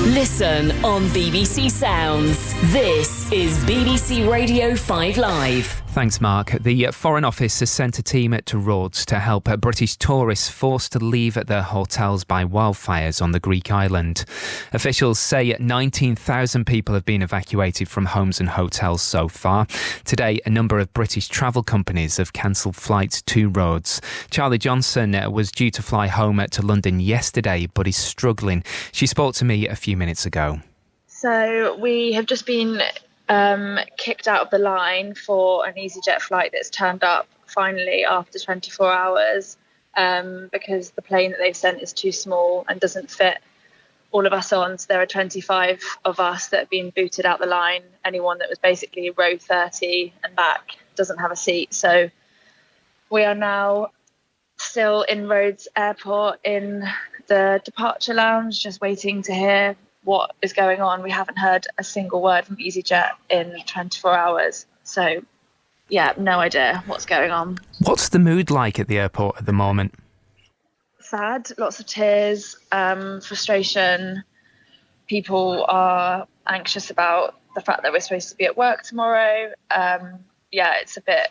Speaker 9: Listen on BBC Sounds. This is BBC Radio 5 Live.
Speaker 19: Thanks, Mark. The Foreign Office has sent a team to Rhodes to help British tourists forced to leave their hotels by wildfires on the Greek island. Officials say 19,000 people have been evacuated from homes and hotels so far. Today, a number of British travel companies have cancelled flights to Rhodes. Charlie Johnson was due to fly home to London yesterday, but is struggling. She spoke to me a few minutes ago.
Speaker 15: So we have just been kicked out of the line for an EasyJet flight that's turned up finally after 24 hours because the plane that they've sent is too small and doesn't fit all of us on. So there are 25 of us that have been booted out the line. Anyone that was basically row 30 and back doesn't have a seat. So we are now still in Rhodes Airport in the departure lounge, just waiting to hear what is going on. We haven't heard a single word from EasyJet in 24 hours. So, yeah, no idea what's going on.
Speaker 19: What's the mood like at the airport at the moment?
Speaker 15: Sad, lots of tears, frustration. People are anxious about the fact that we're supposed to be at work tomorrow. It's a bit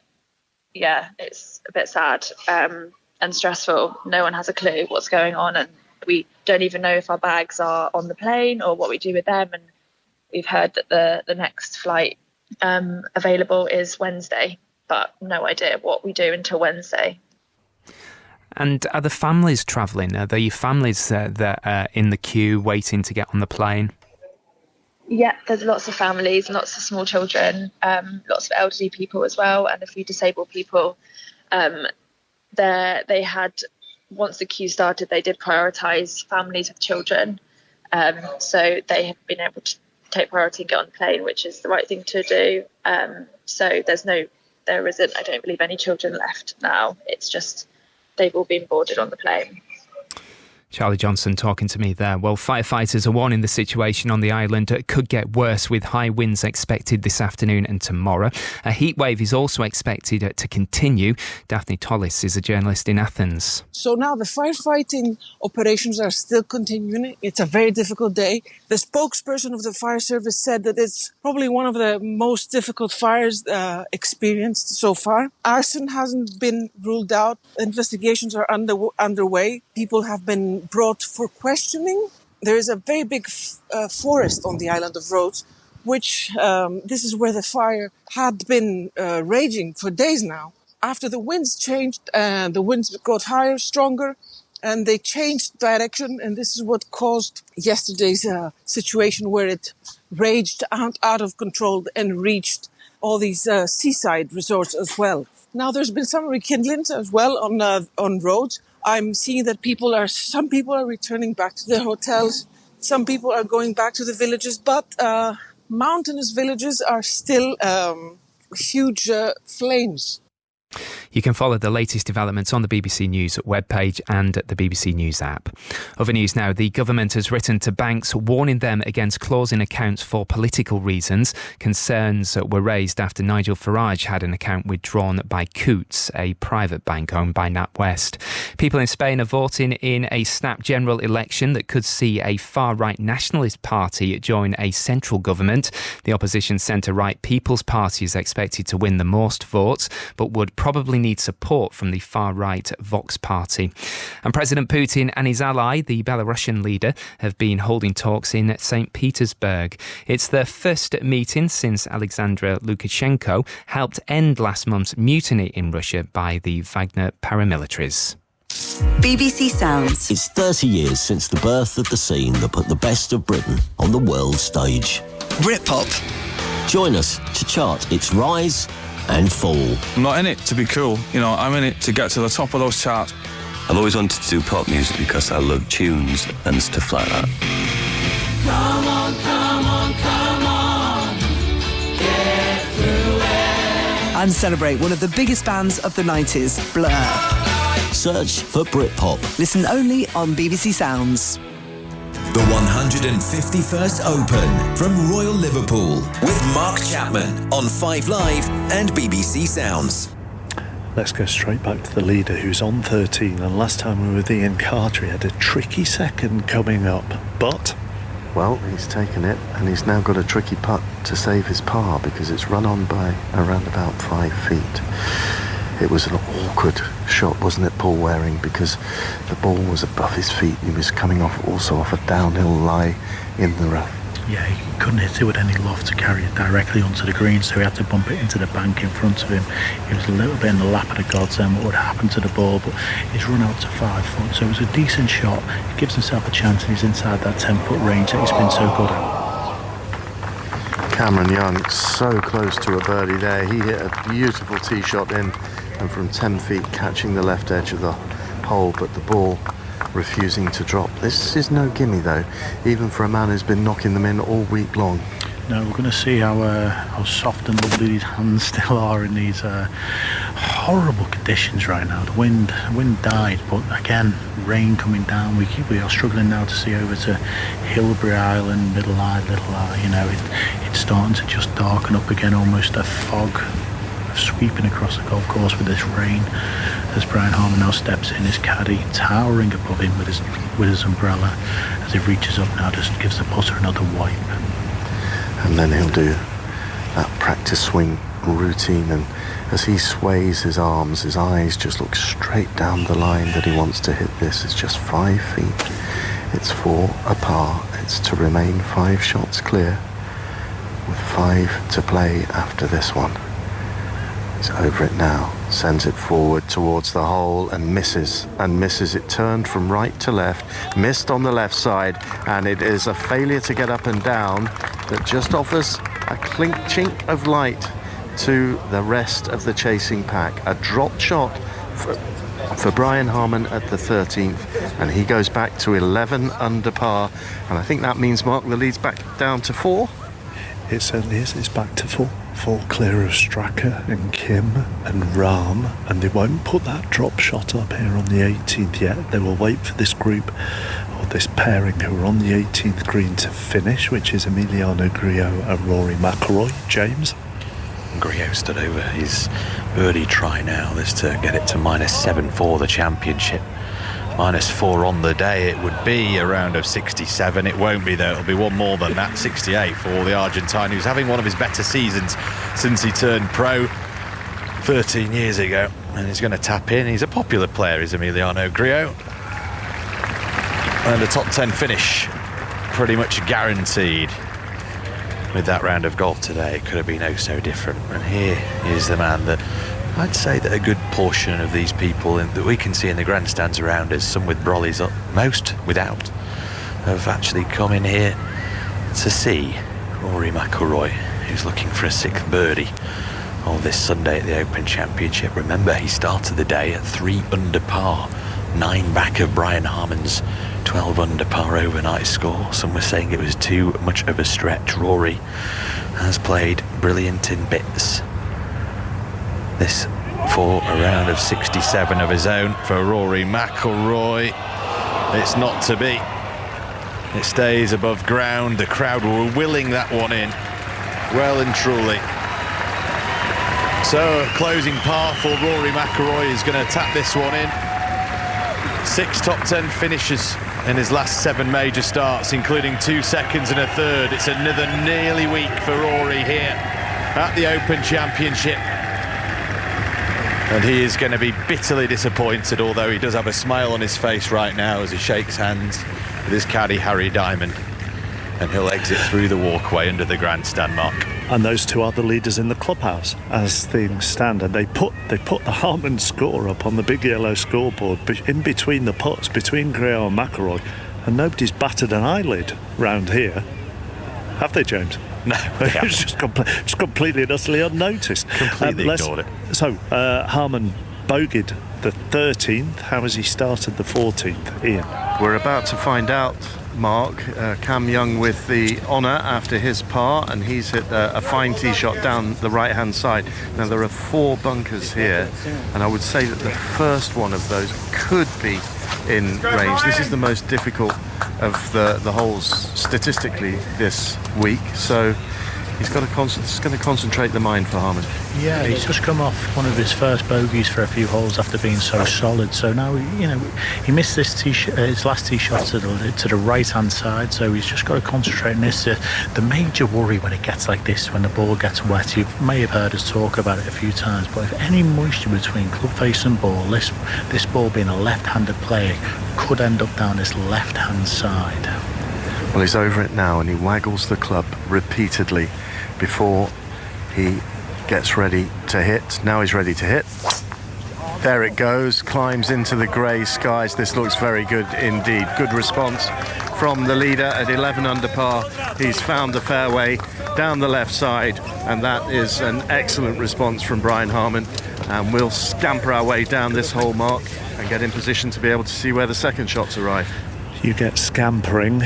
Speaker 15: sad and stressful. No one has a clue what's going on, and we don't even know if our bags are on the plane or what we do with them. And we've heard that the next flight available is Wednesday, but no idea what we do until Wednesday.
Speaker 19: And are the families travelling? Are there families that are in the queue waiting to get on the plane?
Speaker 15: Yeah, there's lots of families, lots of small children, lots of elderly people as well, and a few disabled people. They had... Once the queue started, they did prioritise families with children. So they have been able to take priority and get on the plane, which is the right thing to do. So there isn't, I don't believe, any children left now. It's just they've all been boarded on the plane.
Speaker 19: Charlie Johnson talking to me there. Well, firefighters are warning the situation on the island could get worse with high winds expected this afternoon and tomorrow. A heat wave is also expected to continue. Daphne Tollis is a journalist in Athens.
Speaker 16: So now the firefighting operations are still continuing. It's a very difficult day. The spokesperson of the fire service said that it's probably one of the most difficult fires experienced so far. Arson hasn't been ruled out. Investigations are underway. People have been brought for questioning. There is a very big forest on the island of Rhodes, which this is where the fire had been raging for days now. After the winds changed, the winds got higher, stronger, and they changed direction, and this is what caused yesterday's situation where it raged out of control and reached all these seaside resorts as well. Now there's been some rekindlings as well on Rhodes. I'm seeing that some people are returning back to their hotels. Some people are going back to the villages, but mountainous villages are still huge flames.
Speaker 19: You can follow the latest developments on the BBC News webpage and the BBC News app. Other news now. The government has written to banks warning them against closing accounts for political reasons. Concerns were raised after Nigel Farage had an account withdrawn by Coutts, a private bank owned by NatWest. People in Spain are voting in a snap general election that could see a far-right nationalist party join a central government. The opposition centre-right People's Party is expected to win the most votes, but would probably need support from the far-right Vox Party. And President Putin and his ally, the Belarusian leader, have been holding talks in St. Petersburg. It's their first meeting since Alexander Lukashenko helped end last month's mutiny in Russia by the Wagner paramilitaries.
Speaker 10: BBC Sounds. It's 30 years since the birth of the scene that put the best of Britain on the world stage. Britpop. Join us to chart its rise and fall.
Speaker 14: I'm not in it to be cool, I'm in it to get to the top of those charts.
Speaker 21: I've always wanted to do pop music because I love tunes and stuff like that.
Speaker 22: Come on, come on, come on, get through it.
Speaker 10: And celebrate one of the biggest bands of the 90s, Blur. Search for Britpop. Listen only on BBC Sounds.
Speaker 5: The 151st Open from Royal Liverpool with Mark Chapman on 5 Live and BBC Sounds.
Speaker 2: Let's go straight back to the leader, who's on 13, and last time we were with Ian Carter, he had a tricky second coming up, but...
Speaker 12: Well, he's taken it, and he's now got a tricky putt to save his par, because it's run on by around about 5 feet. It was an awkward shot, wasn't it, Paul Waring, because the ball was above his feet. He was coming also off a downhill lie in the rough.
Speaker 3: Yeah, he couldn't hit it with any loft to carry it directly onto the green, so he had to bump it into the bank in front of him. He was a little bit in the lap of the gods then what would happen to the ball, but he's run out to 5 foot, so it was a decent shot. He gives himself a chance, and he's inside that 10-foot range that he's been so good at.
Speaker 12: Cameron Young so close to a birdie there. He hit a beautiful tee shot in, and from 10 feet catching the left edge of the hole, but the ball refusing to drop. This is no gimme though, even for a man who's been knocking them in all week long.
Speaker 3: No, we're going to see how soft and lovely these hands still are in these horrible conditions right now. The wind died, but again, rain coming down. We are struggling now to see over to Hilbury Island, Middle Eye, Little Eye. It's starting to just darken up again, almost a fog sweeping across the golf course with this rain, as Brian Harman now steps in, his caddy towering above him with his umbrella. As he reaches up now, just gives the putter another wipe,
Speaker 12: and then he'll do that practice swing routine, and as he sways his arms, his eyes just look straight down the line that he wants to hit this. It's just 5 feet, it's for a par, it's to remain 5 shots clear with 5 to play after this one. He's over it now, sends it forward towards the hole and misses it. Turned from right to left, missed on the left side, and it is a failure to get up and down that just offers a chink of light to the rest of the chasing pack. A dropped shot for Brian Harman at the 13th, and he goes back to 11 under par, and I think that means, Mark, the lead's back down to 4.
Speaker 2: It certainly is. It's back to 4. 4 clear of Straka and Kim and Rahm, and they won't put that drop shot up here on the 18th yet. They will wait for this group, or this pairing who are on the 18th green, to finish, which is Emiliano Grillo and Rory McIlroy. James?
Speaker 11: Grillo stood over his birdie try now. This to get it to -7 for the championship. -4 on the day, it would be a round of 67. It won't be though, it'll be one more than that, 68 for the Argentine, who's having one of his better seasons since he turned pro 13 years ago, and he's going to tap in. He's a popular player, is Emiliano Grillo, and a top 10 finish pretty much guaranteed with that round of golf today. It could have been oh so different, and here is the man that I'd say that a good portion of these people that we can see in the grandstands around us, some with brollies up, most without, have actually come in here to see Rory McIlroy, who's looking for a 6th birdie on this Sunday at the Open Championship. Remember, he started the day at 3 under par, 9 back of Brian Harman's 12 under par overnight score. Some were saying it was too much of a stretch. Rory has played brilliant in bits. This for a round of 67 of his own for Rory McIlroy. It's not to be. It stays above ground. The crowd were willing that one in, well and truly. So, closing par for Rory McIlroy is going to tap this one in. 6 top 10 finishes in his last 7 major starts, including 2 seconds and a third. It's another nearly week for Rory here at the Open Championship. And he is going to be bitterly disappointed, although he does have a smile on his face right now as he shakes hands with his caddy, Harry Diamond. And he'll exit through the walkway under the grandstand, Mark.
Speaker 2: And those two are the leaders in the clubhouse as things stand, and they put the Harman score up on the big yellow scoreboard in between the putts, between Griot and McIlroy, and nobody's batted an eyelid round here, have they, James?
Speaker 11: No,
Speaker 2: it's just completely and utterly unnoticed.
Speaker 11: Completely ignored it.
Speaker 2: So Harman bogeyed the 13th. How has he started the 14th, Ian?
Speaker 18: We're about to find out, Mark. Cam Young with the honour after his par, and he's hit a fine tee shot down the right hand side. Now there are 4 bunkers here, and I would say that the first one of those could be in range. This is the most difficult of the holes statistically this week, so he's got to it's going to concentrate the mind for Harman.
Speaker 3: Yeah, he's just come off one of his first bogeys for a few holes after being so solid. So now, he missed this his last tee shot to the right-hand side. So he's just got to concentrate on this. The major worry when it gets like this, when the ball gets wet, you may have heard us talk about it a few times, but if any moisture between club face and ball, this ball being a left-handed player, could end up down this left-hand side.
Speaker 18: Well, he's over it now, and he waggles the club repeatedly before he gets ready to hit. Now he's ready to hit. There it goes, climbs into the grey skies. This looks very good indeed. Good response from the leader at 11 under par. He's found the fairway down the left side, and that is an excellent response from Brian Harman. And we'll scamper our way down this hole, Mark, and get in position to be able to see where the second shots arrive.
Speaker 2: You get scampering.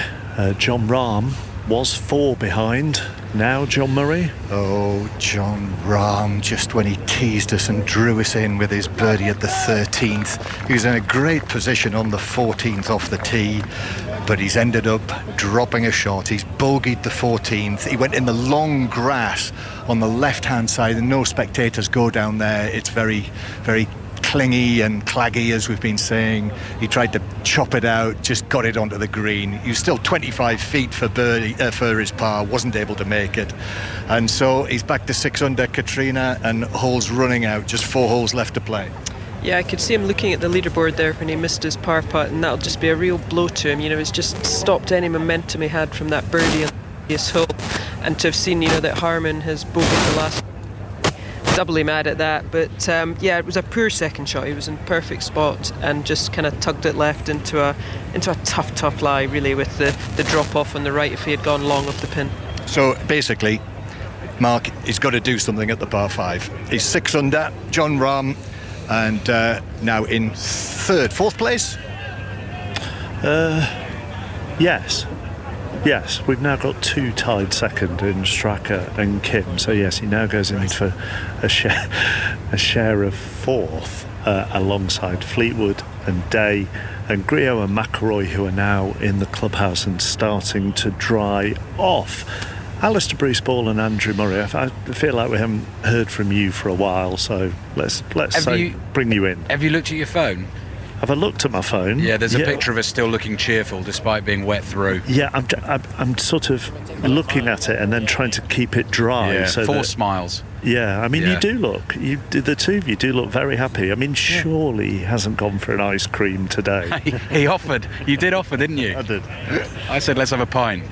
Speaker 2: Jon Rahm was 4 behind. Now John Murray.
Speaker 25: Oh, Jon Rahm, just when he teased us and drew us in with his birdie at the 13th. He was in a great position on the 14th off the tee, but he's ended up dropping a shot. He's bogeyed the 14th. He went in the long grass on the left-hand side, and no spectators go down there. It's very, very clingy and claggy, as we've been saying. He tried to chop it out, just got it onto the green. He was still 25 feet for birdie for his par, wasn't able to make it, and so he's back to 6 under Katrina, and holes running out, just 4 holes left to play.
Speaker 23: Yeah, I could see him looking at the leaderboard there when he missed his par putt, and that'll just be a real blow to him. It's just stopped any momentum he had from that birdie on the previous hole, and to have seen that Harman has bogeyed the last, doubly mad at that. But yeah, it was a poor second shot. He was in perfect spot and just kind of tugged it left into a tough lie, really, with the drop off on the right if he had gone long off the pin.
Speaker 25: So basically, Mark, he's got to do something at the par 5. He's 6 under, Jon Rahm, and now in 4th place.
Speaker 2: Yes, we've now got 2 tied second in Straka and Kim. So yes, he now goes in for a share of 4th alongside Fleetwood and Day and Griot and McIlroy, who are now in the clubhouse and starting to dry off. Alistair Bruce Ball and Andrew Murray, I feel like we haven't heard from you for a while, so let's bring you in.
Speaker 1: Have you looked at your phone?
Speaker 2: Have I looked at my phone?
Speaker 1: Yeah, there's a picture of us still looking cheerful despite being wet through.
Speaker 2: Yeah, I'm sort of looking at it and then trying to keep it dry.
Speaker 1: Yeah,
Speaker 2: so
Speaker 1: 4 smiles.
Speaker 2: Yeah, I mean, you do look. The two of you do look very happy. I mean, surely he hasn't gone for an ice cream today.
Speaker 1: He offered. You did offer, didn't you?
Speaker 2: I did.
Speaker 1: I said, let's have a pint.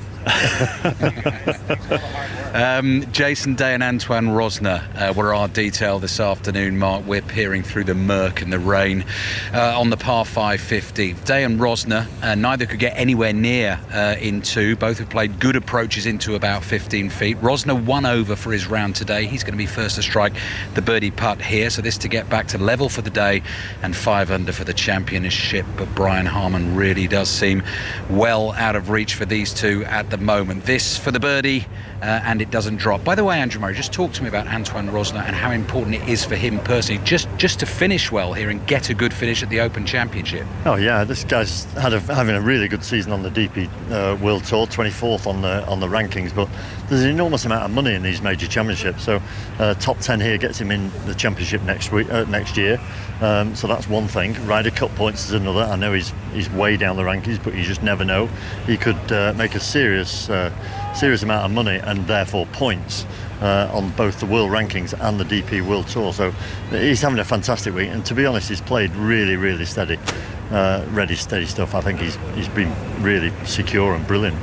Speaker 1: Jason Day and Antoine Rosner were our detail this afternoon, Mark. We're peering through the murk and the rain on the par 5 50. Day and Rosner, neither could get anywhere near in 2. Both have played good approaches into about 15 feet. Rosner 1 over for his round today. He's going to be first to strike the birdie putt here, so this to get back to level for the day and 5 under for the championship. But Brian Harman really does seem well out of reach for these two at the moment. This for the birdie and it doesn't drop. By the way, Andrew Murray, just talk to me about Antoine Rosner and how important it is for him personally just to finish well here and get a good finish at the Open Championship.
Speaker 12: Oh yeah, this guy's having a really good season on the DP World Tour, 24th on the rankings, but there's an enormous amount of money in these major championships. So top 10 here gets him in the championship next year. So that's one thing. Ryder Cup points is another. I know he's way down the rankings, but you just never know. He could make a serious amount of money and therefore points on both the world rankings and the DP World Tour. So he's having a fantastic week, and to be honest, he's played really, really steady. Steady stuff. I think he's been really secure and brilliant.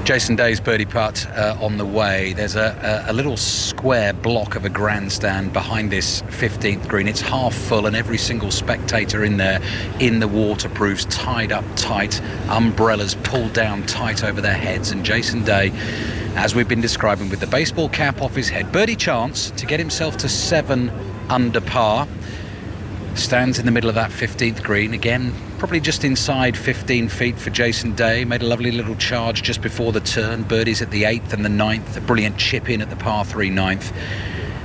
Speaker 1: Jason Day's birdie putt on the way. There's a little square block of a grandstand behind this 15th green. It's half full, and every single spectator in there in the waterproofs, tied up tight, umbrellas pulled down tight over their heads, and Jason Day, as we've been describing, with the baseball cap off his head, birdie chance to get himself to 7 under par. Stands in the middle of that 15th green, again probably just inside 15 feet for Jason Day. Made a lovely little charge just before the turn, birdies at the 8th and the 9th, a brilliant chip in at the par 3 9th,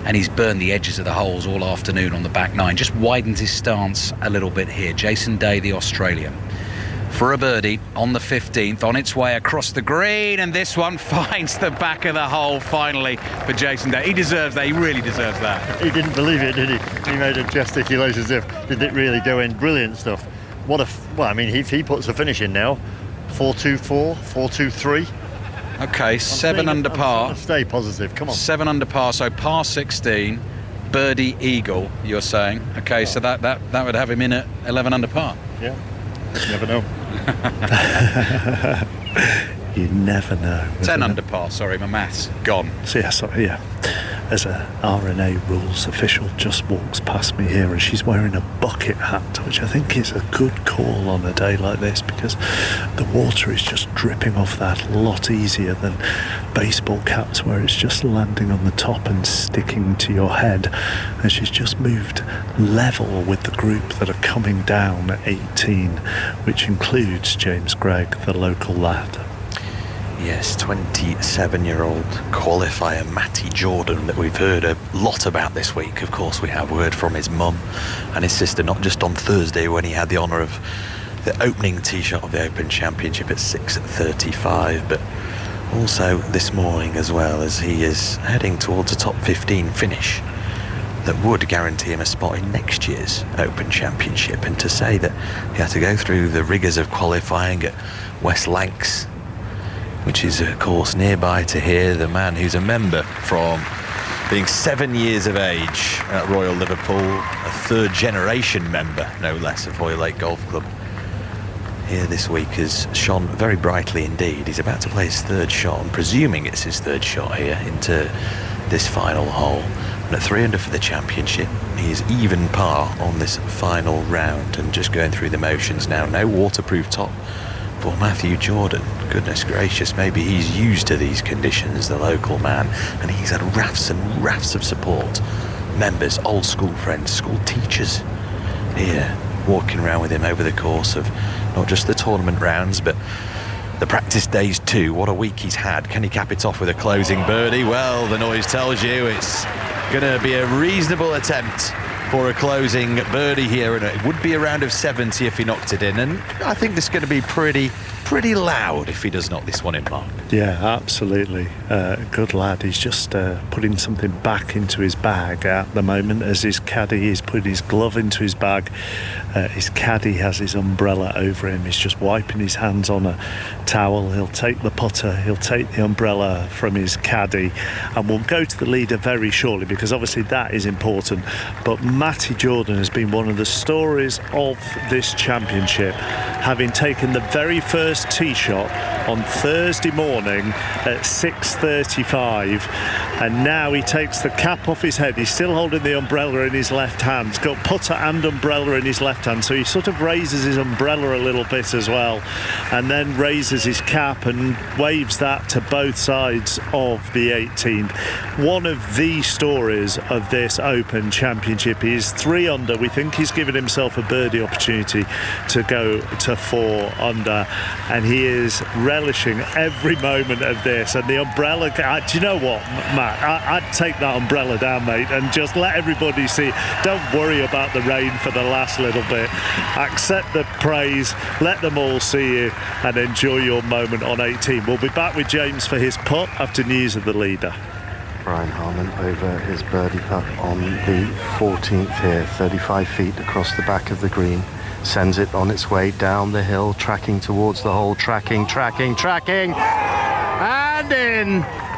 Speaker 1: and he's burned the edges of the holes all afternoon on the back 9, just widens his stance a little bit here. Jason Day, the Australian, for a birdie on the 15th, on its way across the green, and this one finds the back of the hole finally for Jason Day. He deserves that. He really deserves that.
Speaker 12: He didn't believe it, did he? He made a gesticulation as if, did it really go in? Brilliant stuff. If he puts a finish in now, 4-2-4, 4-2-3.
Speaker 1: Okay, 7 under par.
Speaker 12: Stay positive, come on.
Speaker 1: 7 under par, so par 16, birdie eagle, you're saying. Okay, so that would have him in at 11 under par.
Speaker 12: Yeah, you never know.
Speaker 2: You never know.
Speaker 1: 10 under par, sorry, my maths gone.
Speaker 2: So yeah. As a RNA rules official just walks past me here, and she's wearing a bucket hat, which I think is a good call on a day like this, because the water is just dripping off that a lot easier than baseball caps, where it's just landing on the top and sticking to your head. And she's just moved level with the group that are coming down at 18, which includes James Gregg, the local lad.
Speaker 11: Yes, 27-year-old qualifier Matty Jordan that we've heard a lot about this week. Of course, we have word from his mum and his sister, not just on Thursday when he had the honour of the opening tee shot of the Open Championship at 6:35, but also this morning as well, as he is heading towards a top 15 finish that would guarantee him a spot in next year's Open Championship. And to say that he had to go through the rigours of qualifying at West Lancs, which is of course nearby to here, the man who's a member from being 7 years of age at Royal Liverpool, a third generation member no less of Hoylake Golf Club, here this week has shone very brightly indeed. He's about to play his third shot, I'm presuming it's his third shot here into this final hole, and at 3 under for the championship. He is even par on this final round, and just going through the motions now. No waterproof top for Matthew Jordan. Goodness gracious, maybe he's used to these conditions, the local man, and he's had rafts and rafts of support. Members, old school friends, school teachers here walking around with him over the course of not just the tournament rounds but the practice days too. What a week he's had. Can he cap it off with a closing birdie? Well, the noise tells you it's going to be a reasonable attempt for a closing birdie here, and it would be a round of 70 if he knocked it in, and I think this is going to be pretty loud if he does knock this one in, Mark.
Speaker 2: Yeah, absolutely. Good lad. He's just putting something back into his bag at the moment as his caddy is putting his glove into his bag. His caddy has his umbrella over him. He's just wiping his hands on a towel. He'll take the putter, he'll take the umbrella from his caddy, and we'll go to the leader very shortly, because obviously that is important. But Matty Jordan has been one of the stories of this championship, having taken the very first tee shot on Thursday morning at 6:35, and now he takes the cap off his head. He's still holding the umbrella in his left hand. He's got putter and umbrella in his left hand, so he sort of raises his umbrella a little bit as well, and then raises his cap and waves that to both sides of the 18th. One of the stories of this Open Championship. He is 3 under. We think he's given himself a birdie opportunity to go to 4 under, and he is ready relishing every moment of this. And the umbrella, do you know what, Matt? I'd take that umbrella down, mate, and just let everybody see. Don't worry about the rain for the last little bit. Accept the praise, let them all see you, and enjoy your moment on 18. We'll be back with James for his putt after news of the leader.
Speaker 4: Brian Harman over his birdie putt on the 14th here, 35 feet across the back of the green. Sends it on its way down the hill, tracking towards the hole, tracking,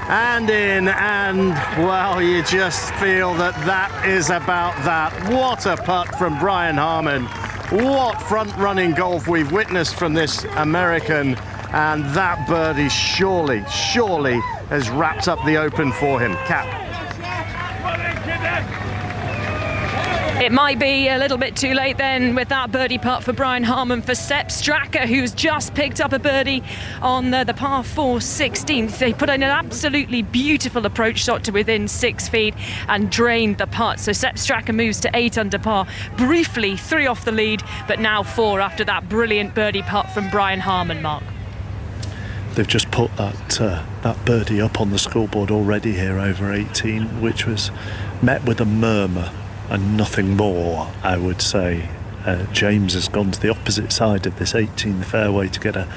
Speaker 4: and in, and well, you just feel that is about that. What a putt from Brian Harman. What front-running golf we've witnessed from this American, and that birdie surely has wrapped up the Open for him. Cap.
Speaker 17: It might be a little bit too late then with that birdie putt for Brian Harman. For Sepp Straka, who's just picked up a birdie on the par 4 16th. They put in an absolutely beautiful approach shot to within 6 feet and drained the putt. So Sepp Straka moves to 8 under par, briefly 3 off the lead, but now 4 after that brilliant birdie putt from Brian Harman, Mark.
Speaker 2: They've just put that birdie up on the scoreboard already here over 18, which was met with a murmur and nothing more, I would say. James has gone to the opposite side of this 18th fairway to get a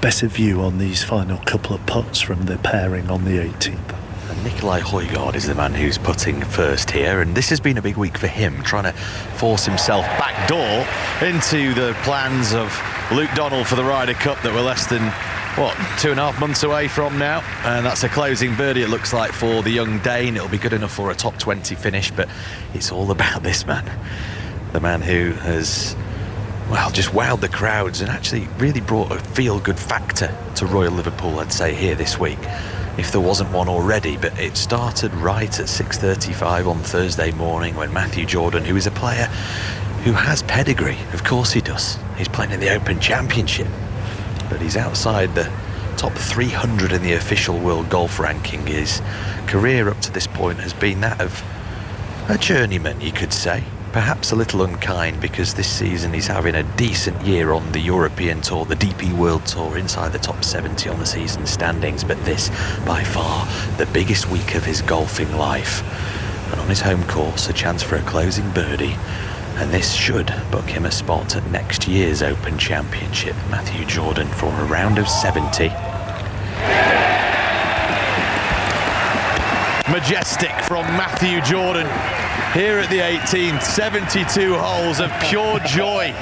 Speaker 2: better view on these final couple of putts from the pairing on the 18th.
Speaker 11: Nikolai Højgaard is the man who's putting first here, and this has been a big week for him, trying to force himself backdoor into the plans of Luke Donald for the Ryder Cup that were less than 2.5 months away from now, and that's a closing birdie, it looks like, for the young Dane. It'll be good enough for a top 20 finish, but it's all about this man, the man who has just wowed the crowds and actually really brought a feel-good factor to Royal Liverpool, I'd say, here this week, if there wasn't one already. But it started right at 6:35 on Thursday morning when Matthew Jordan, who is a player who has pedigree, of course he does, he's playing in the Open Championship, but he's outside the top 300 in the official world golf ranking. His career up to this point has been that of a journeyman, you could say. Perhaps a little unkind, because this season he's having a decent year on the European Tour, the DP World Tour, inside the top 70 on the season standings. But this, by far, the biggest week of his golfing life. And on his home course, a chance for a closing birdie. And this should book him a spot at next year's Open Championship. Matthew Jordan for a round of 70.
Speaker 6: Majestic from Matthew Jordan here at the 18th. 72 holes of pure joy.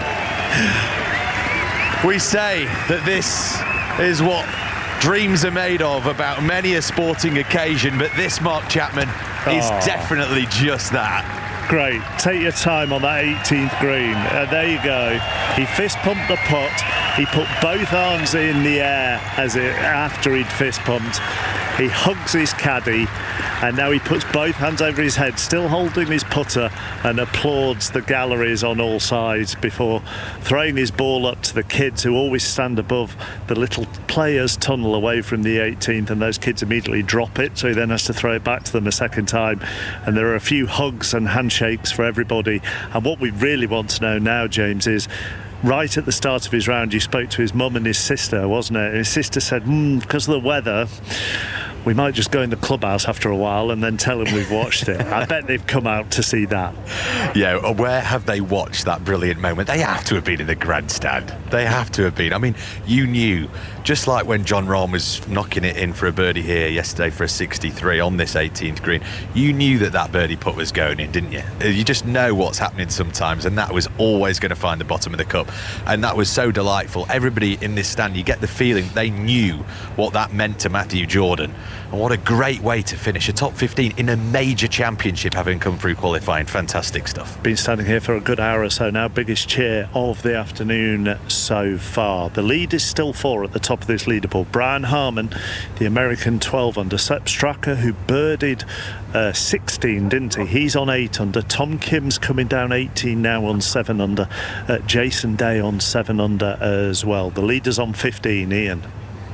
Speaker 6: We say that this is what dreams are made of about many a sporting occasion, but this, Mark Chapman, is definitely just that.
Speaker 2: Great. Take your time on that 18th green. There you go. He fist pumped the putt. He put both arms in the air after he'd fist pumped. He hugs his caddy, and now he puts both hands over his head, still holding his putter, and applauds the galleries on all sides before throwing his ball up to the kids who always stand above the little players' tunnel away from the 18th, and those kids immediately drop it, so he then has to throw it back to them a second time. And there are a few hugs and handshakes for everybody. And what we really want to know now, James, is right at the start of his round, you spoke to his mum and his sister, wasn't it? And his sister said, because of the weather, we might just go in the clubhouse after a while and then tell them we've watched it. I bet they've come out to see that.
Speaker 6: Yeah, where have they watched that brilliant moment? They have to have been in the grandstand. They have to have been. I mean, you knew, just like when Jon Rahm was knocking it in for a birdie here yesterday for a 63 on this 18th green, you knew that birdie putt was going in, didn't you? You just know what's happening sometimes, and that was always going to find the bottom of the cup. And that was so delightful. Everybody in this stand, you get the feeling they knew what that meant to Matthew Jordan. And what a great way to finish a top 15 in a major championship, having come through qualifying. Fantastic stuff.
Speaker 2: Been standing here for a good hour or so now. Biggest cheer of the afternoon so far. The lead is still 4 at the top of this leaderboard. Brian Harman, the American 12 under. Sepp Straka, who birdied 16, didn't he? He's on 8 under. Tom Kim's coming down 18 now on 7 under. Jason Day on 7 under as well. The leader's on 15, Ian.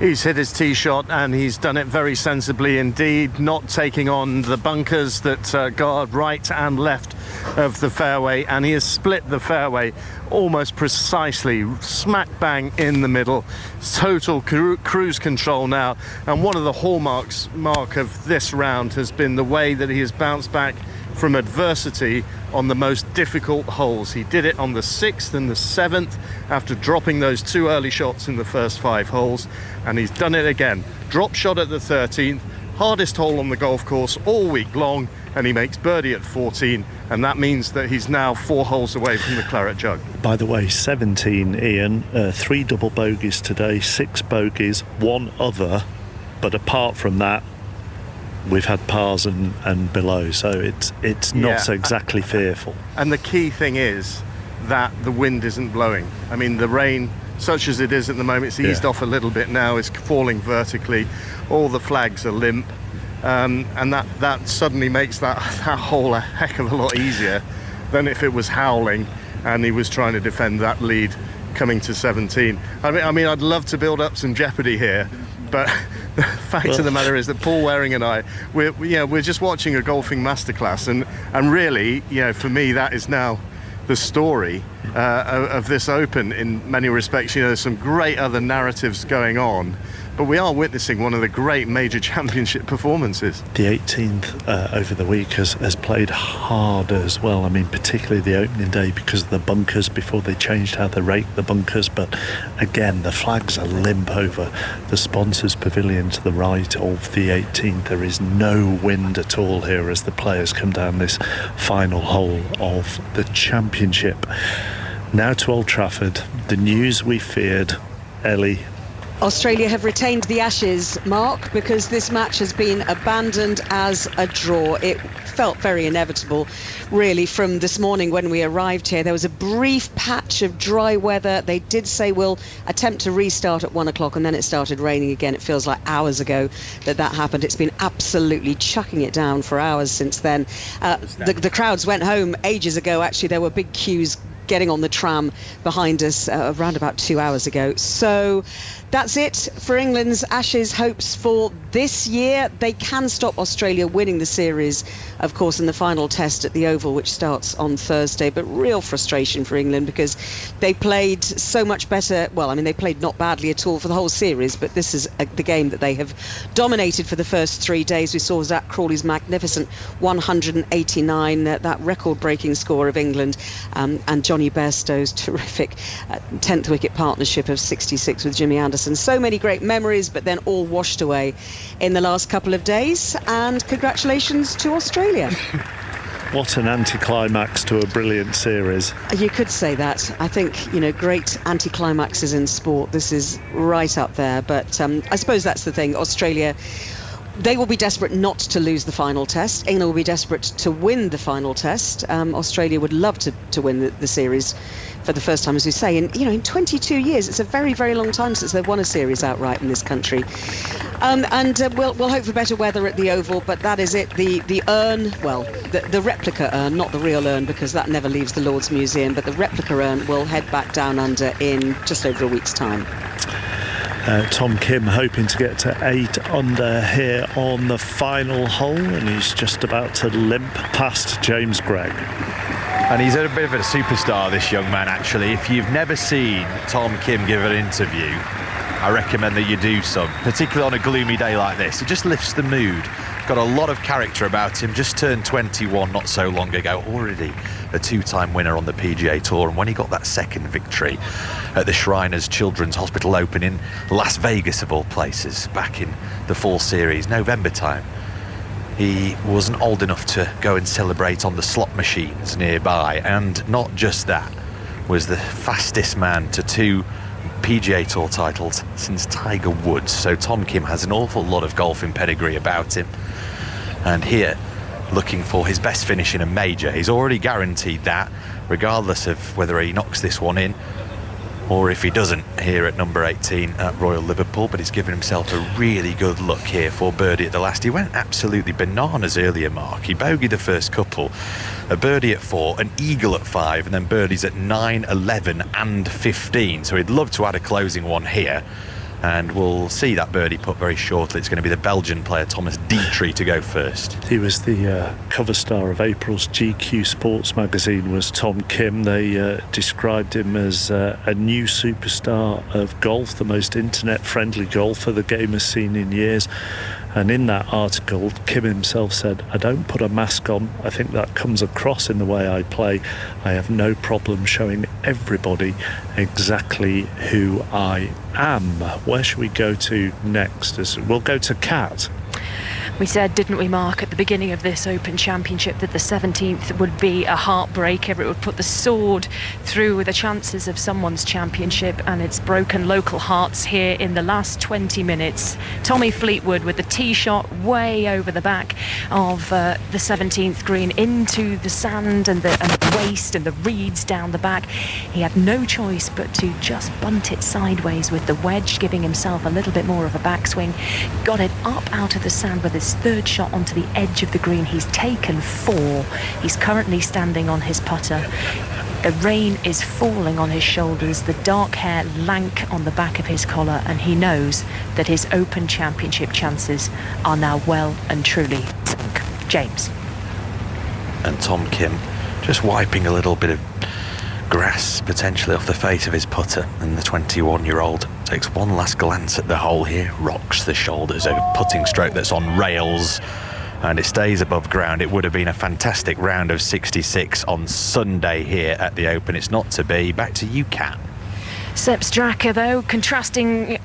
Speaker 4: He's hit his tee shot, and he's done it very sensibly indeed, not taking on the bunkers that guard right and left of the fairway, and he has split the fairway almost precisely, smack bang in the middle. Total cruise control now, and one of the hallmarks of this round has been the way that he has bounced back from adversity on the most difficult holes. He did it on the 6th and the 7th after dropping those 2 early shots in the first 5 holes, and he's done it again. Drop shot at the 13th, hardest hole on the golf course all week long, and he makes birdie at 14, and that means that he's now 4 holes away from the Claret Jug.
Speaker 2: By the way, 17, Ian, 3 double bogeys today, 6 bogeys, 1 other, but apart from that, we've had pars and below, so it's not exactly fearful.
Speaker 4: And the key thing is that the wind isn't blowing. I mean, the rain, such as it is at the moment, it's eased off a little bit now, it's falling vertically, all the flags are limp, and that suddenly makes that hole a heck of a lot easier than if it was howling and he was trying to defend that lead coming to 17. I mean, I'd love to build up some jeopardy here, but the fact of the matter is that Paul Waring and I, we're just watching a golfing masterclass, and really, for me, that is now the story of this Open in many respects. There's some great other narratives going on, but we are witnessing one of the great major championship performances.
Speaker 2: The 18th over the week has played hard as well. I mean, particularly the opening day because of the bunkers before they changed how they rate the bunkers. But again, the flags are limp over the sponsors' pavilion to the right of the 18th. There is no wind at all here as the players come down this final hole of the championship. Now to Old Trafford, the news we feared. Ellie.
Speaker 7: Australia have retained the Ashes, Mark, because this match has been abandoned as a draw. It felt very inevitable, really, from this morning when we arrived here. There was a brief patch of dry weather. They did say we'll attempt to restart at 1 o'clock, and then it started raining again. It feels like hours ago that happened. It's been absolutely chucking it down for hours since then. The crowds went home ages ago. Actually, there were big queues getting on the tram behind us around about 2 hours ago. So that's it for England's Ashes hopes for this year. They can stop Australia winning the series, of course, in the final test at the Oval, which starts on Thursday. But real frustration for England because they played so much better. Well, I mean, they played not badly at all for the whole series, but this is the game that they have dominated for the first 3 days. We saw Zach Crawley's magnificent 189, that record-breaking score of England, and Johnny Bairstow's terrific 10th wicket partnership of 66 with Jimmy Anderson. So many great memories, but then all washed away in the last couple of days. And congratulations to Australia.
Speaker 2: What an anticlimax to a brilliant series.
Speaker 7: You could say that. I think, great anticlimaxes in sport. This is right up there. But I suppose that's the thing. Australia, they will be desperate not to lose the final test. England will be desperate to win the final test. Australia would love to win the series for the first time, as we say. And, in 22 years, it's a very, very long time since they've won a series outright in this country. We'll hope for better weather at the Oval, but that is it. The urn, well, the replica urn, not the real urn, because that never leaves the Lord's Museum, but the replica urn will head back down under in just over a week's time.
Speaker 2: Tom Kim hoping to get to 8 under here on the final hole, and he's just about to limp past James Gregg.
Speaker 6: And he's a bit of a superstar, this young man, actually. If you've never seen Tom Kim give an interview, I recommend that you do so, particularly on a gloomy day like this. It just lifts the mood. Got a lot of character about him. Just turned 21 not so long ago. Already a 2-time winner on the PGA Tour. And when he got that second victory at the Shriners Children's Hospital Open in Las Vegas, of all places, back in the fall series, November time, he wasn't old enough to go and celebrate on the slot machines nearby. And not just that, was the fastest man to 2 PGA Tour titles since Tiger Woods. So Tom Kim has an awful lot of golfing pedigree about him. And here, looking for his best finish in a major. He's already guaranteed that, regardless of whether he knocks this one in or if he doesn't here at number 18 at Royal Liverpool. But he's given himself a really good look here for birdie at the last. He went absolutely bananas earlier, Mark. He bogeyed the first couple, a birdie at 4, an eagle at 5, and then birdies at 9, 11 and 15. So he'd love to add a closing one here. and we'll see that birdie putt very shortly. It's going to be the Belgian player Thomas Dietrich to go first.
Speaker 2: He was the cover star of April's GQ Sports magazine, was Tom Kim. They described him as a new superstar of golf, the most internet-friendly golfer the game has seen in years. And in that article, Kim himself said, "I don't put a mask on. I think that comes across in the way I play. I have no problem showing everybody exactly who I am." Where should we go to next? We'll go to Kat.
Speaker 17: We said, didn't we, Mark, at the beginning of this Open Championship that the 17th would be a heartbreaker. It would put the sword through the chances of someone's championship, and it's broken local hearts here in the last 20 minutes. Tommy Fleetwood with the tee shot way over the back of the 17th green into the sand and the waste and the reeds down the back. He had no choice but to just bunt it sideways with the wedge, giving himself a little bit more of a backswing. Got it up out of the sand with his third shot onto the edge of the green. He's taken 4. He's currently standing on his putter. The rain is falling on his shoulders, the dark hair lank on the back of his collar, and he knows that his Open Championship chances are now well and truly sunk. James.
Speaker 11: And Tom Kim just wiping a little bit of grass potentially off the face of his putter, and the 21-year-old takes one last glance at the hole here, rocks the shoulders, a putting stroke that's on rails, and it stays above ground. It would have been a fantastic round of 66 on Sunday here at the Open. It's not to be. Back to you, Kat.
Speaker 17: Sepp Straka, though, contrasting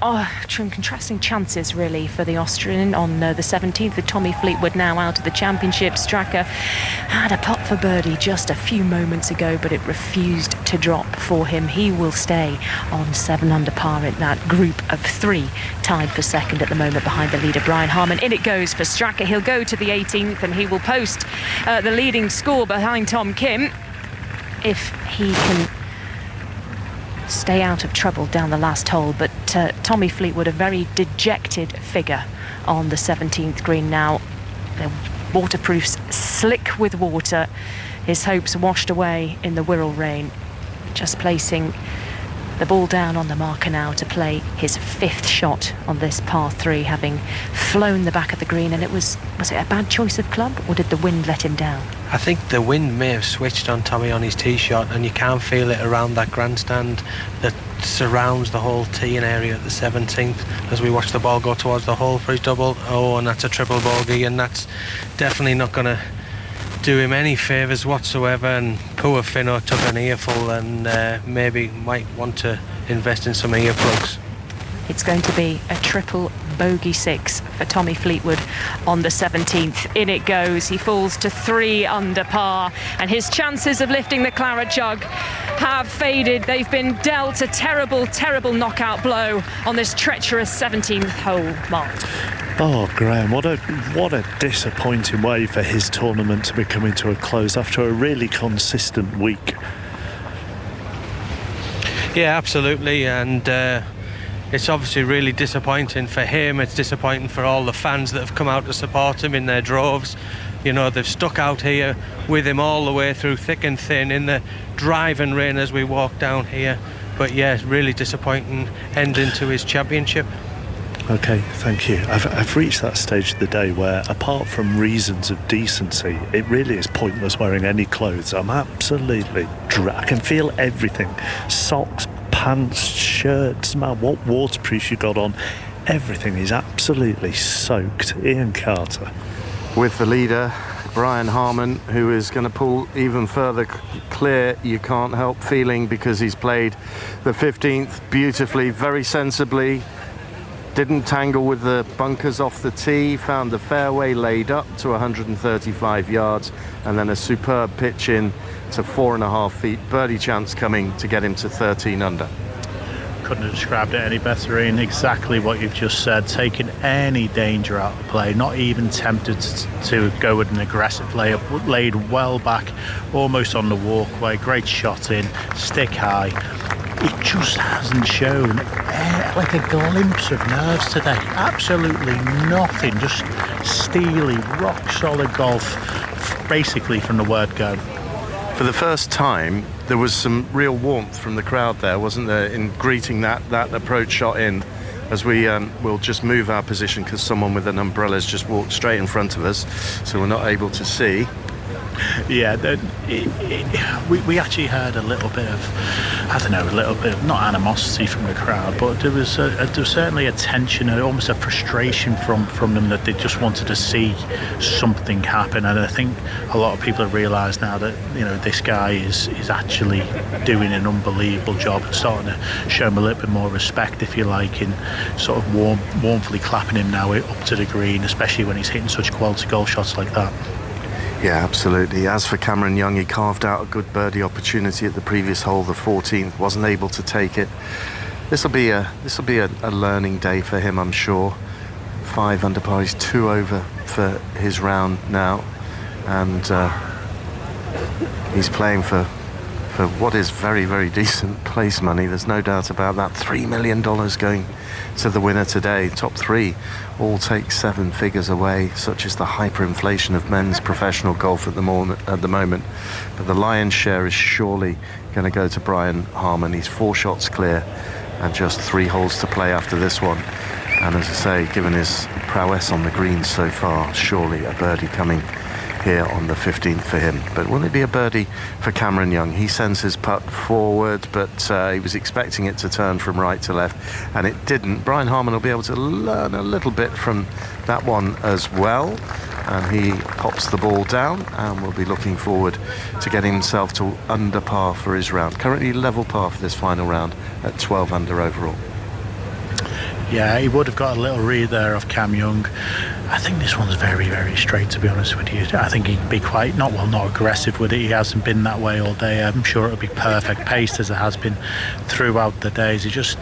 Speaker 17: chances, really, for the Austrian on the 17th, with Tommy Fleetwood now out of the championship. Straka had a putt for birdie just a few moments ago, but it refused to drop for him. He will stay on 7 under par in that group of 3, tied for second at the moment behind the leader, Brian Harman. In it goes for Straka. He'll go to the 18th, and he will post the leading score behind Tom Kim if he can stay out of trouble down the last hole. But Tommy Fleetwood, a very dejected figure on the 17th green now. The waterproof's slick with water, his hopes washed away in the Wirral rain. Just placing the ball down on the marker now to play his 5th shot on this par 3, having flown the back of the green. And was it a bad choice of club, or did the wind let him down?
Speaker 8: I think the wind may have switched on Tommy on his tee shot, and you can feel it around that grandstand that surrounds the whole teeing area at the 17th as we watch the ball go towards the hole for his double. Oh, and that's a triple bogey, and that's definitely not going to do him any favours whatsoever. And poor Finno took an earful, and maybe might want to invest in some earplugs.
Speaker 17: It's going to be a triple bogey 6 for Tommy Fleetwood on the 17th. In it goes. He falls to 3 under par, and his chances of lifting the claret jug have faded. They've been dealt a terrible, terrible knockout blow on this treacherous 17th hole, Mark.
Speaker 2: Oh, Graham, what a disappointing way for his tournament to be coming to a close after a really consistent week.
Speaker 8: Yeah, absolutely, and it's obviously really disappointing for him. It's disappointing for all the fans that have come out to support him in their droves. You know, they've stuck out here with him all the way through, thick and thin, in the driving rain as we walk down here. But yeah, it's really disappointing ending to his championship.
Speaker 2: Okay, thank you. I've reached that stage of the day where, apart from reasons of decency, it really is pointless wearing any clothes. I'm absolutely I can feel everything. Socks, pants, shirts, man, what waterproof you got on. Everything is absolutely soaked. Ian Carter.
Speaker 4: With the leader, Brian Harman, who is going to pull even further clear, you can't help feeling, because he's played the 15th beautifully, very sensibly. Didn't tangle with the bunkers off the tee, found the fairway laid up to 135 yards, and then a superb pitch in to 4.5 feet. Birdie chance coming to get him to 13 under.
Speaker 3: Couldn't have described it any better, Ian. Exactly what you've just said. Taking any danger out of the play, not even tempted to go with an aggressive layup. Laid well back, almost on the walkway. Great shot in, stick high. It just hasn't shown like a glimpse of nerves today. Absolutely nothing. Just steely, rock solid golf, basically from the word go.
Speaker 4: For the first time, there was some real warmth from the crowd there, wasn't there, in greeting that approach shot in
Speaker 18: as we will just move our position because someone with an umbrella has just walked straight in front of us, so we're not able to see.
Speaker 3: Yeah, we actually heard a little bit of not animosity from the crowd, but there was certainly a tension, almost a frustration from them that they just wanted to see something happen. And I think a lot of people have realised now that this guy is actually doing an unbelievable job and starting to show him a little bit more respect, if you like, in sort of warmly clapping him now up to the green, especially when he's hitting such quality golf shots like that.
Speaker 18: Yeah, absolutely. As for Cameron Young, he carved out a good birdie opportunity at the previous hole, the 14th, wasn't able to take it. This will be a learning day for him, I'm sure. 5 under par, he's 2 over for his round now, and he's playing for what is very, very decent place money. There's no doubt about that. $3 million going to the winner today. Top 3 all take 7 figures away. Such is the hyperinflation of men's professional golf at the moment. But the lion's share is surely going to go to Brian Harman. He's 4 shots clear and just 3 holes to play after this one. And as I say, given his prowess on the greens so far, surely a birdie coming here on the 15th for him. But will it be a birdie for Cameron Young? He sends his putt forward, but he was expecting it to turn from right to left, and it didn't. Brian Harman will be able to learn a little bit from that one as well, and he pops the ball down and will be looking forward to getting himself to under par for his round. Currently level par for this final round at 12 under overall.
Speaker 3: Yeah, he would have got a little read there of Cam Young. I think this one's very, very straight, to be honest with you. I think he'd be quite, not aggressive with it. He hasn't been that way all day. I'm sure it'll be perfect paced as it has been throughout the days. He just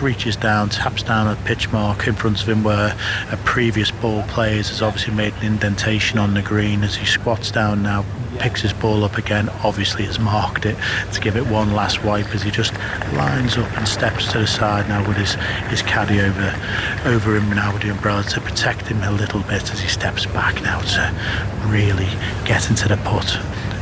Speaker 3: reaches down, taps down a pitch mark in front of him where a previous ball player has obviously made an indentation on the green. As he squats down now, picks his ball up again, obviously has marked it to give it one last wipe as he just lines up and steps to the side now with his caddy over him now with the umbrella to protect him a little bit as he steps back now to really get into the putt.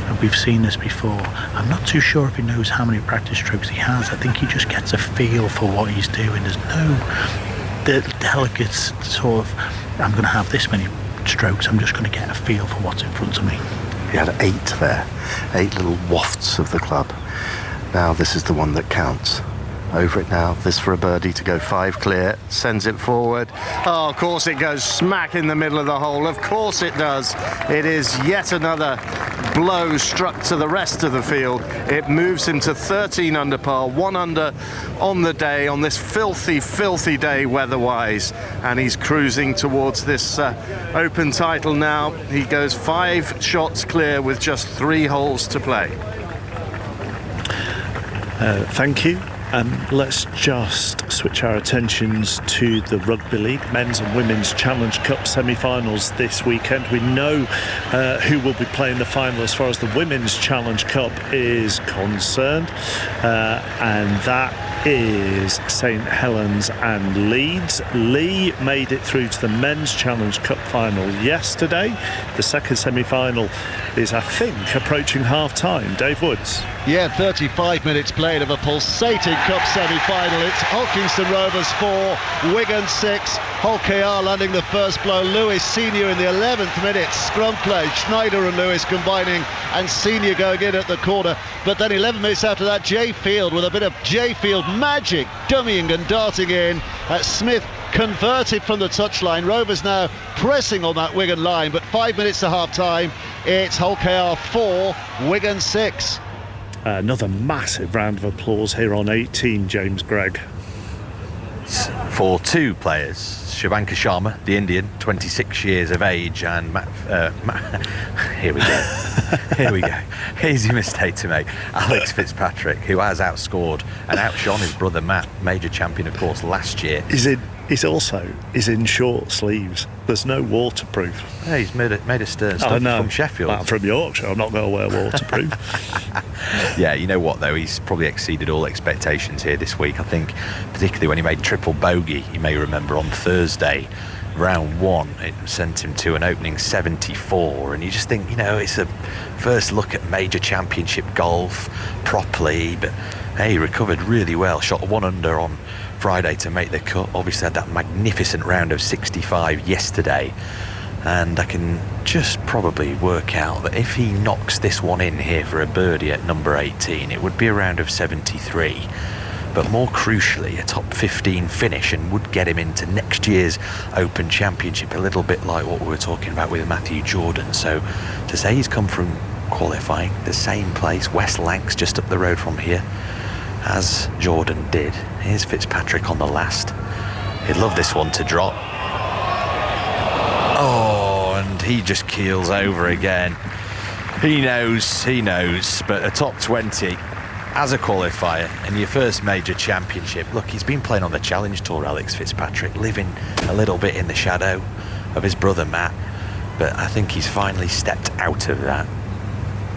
Speaker 3: And we've seen this before. I'm not too sure if he knows how many practice strokes he has. I think he just gets a feel for what he's doing. There's no delicate sort of, I'm going to have this many strokes, I'm just going to get a feel for what's in front of me.
Speaker 18: He had 8 there, 8 little wafts of the club. Now this is the one that counts. Over it now, this for a birdie to go 5 clear, sends it forward. Oh, of course it goes smack in the middle of the hole. Of course it does. It is yet another blow struck to the rest of the field. It moves him to 13 under par, 1 under on the day, on this filthy, filthy day weather-wise. And he's cruising towards this Open title now. He goes 5 shots clear with just 3 holes to play.
Speaker 2: Thank you. Let's just switch our attentions to the Rugby League Men's and Women's Challenge Cup semi-finals this weekend. We know who will be playing the final as far as the Women's Challenge Cup is concerned, and that is St Helens and Leeds. Lee made it through to the Men's Challenge Cup final yesterday. The second semi-final is, I think, approaching half-time. Dave Woods.
Speaker 9: Yeah, 35 minutes played of a pulsating cup semi-final. It's Hulkingston Rovers 4, Wigan 6. Hull KR landing the first blow. Lewis Senior in the 11th minute. Scrum play. Schneider and Lewis combining, and Senior going in at the corner. But then 11 minutes after that, Jay Field with a bit of Jay Field magic, dummying and darting in. Smith converted from the touchline. Rovers now pressing on that Wigan line, but 5 minutes to half-time. It's Hull KR 4, Wigan 6.
Speaker 2: Another massive round of applause here on 18, James Gregg.
Speaker 6: For 2 players, Shivanka Sharma, the Indian, 26 years of age, and here we go. Easy mistake to make. Alex Fitzpatrick, who has outscored and outshone his brother Matt, major champion, of course, last year.
Speaker 2: He's in short sleeves. There's no waterproof.
Speaker 6: Yeah, he's made a stern stuff from Sheffield.
Speaker 2: Well, from Yorkshire, I'm not going to wear waterproof.
Speaker 6: Yeah, you know what though, he's probably exceeded all expectations here this week. I think particularly when he made triple bogey, you may remember on Thursday, round 1, it sent him to an opening 74, and you just think, it's a first look at major championship golf properly, but
Speaker 11: He recovered really well, shot 1 under on Friday to make the cut. Obviously had that magnificent round of 65 yesterday, and I can just probably work out that if he knocks this one in here for a birdie at number 18, it would be a round of 73. But more crucially, a top 15 finish, and would get him into next year's Open Championship, a little bit like what we were talking about with Matthew Jordan. So to say he's come from qualifying the same place, West Lancs, just up the road from here, as Jordan did. Here's Fitzpatrick on the last. He'd love this one to drop. Oh, and he just keels over again. He knows, but a top 20 as a qualifier in your first major championship. Look, he's been playing on the Challenge Tour, Alex Fitzpatrick, living a little bit in the shadow of his brother Matt, but I think he's finally stepped out of that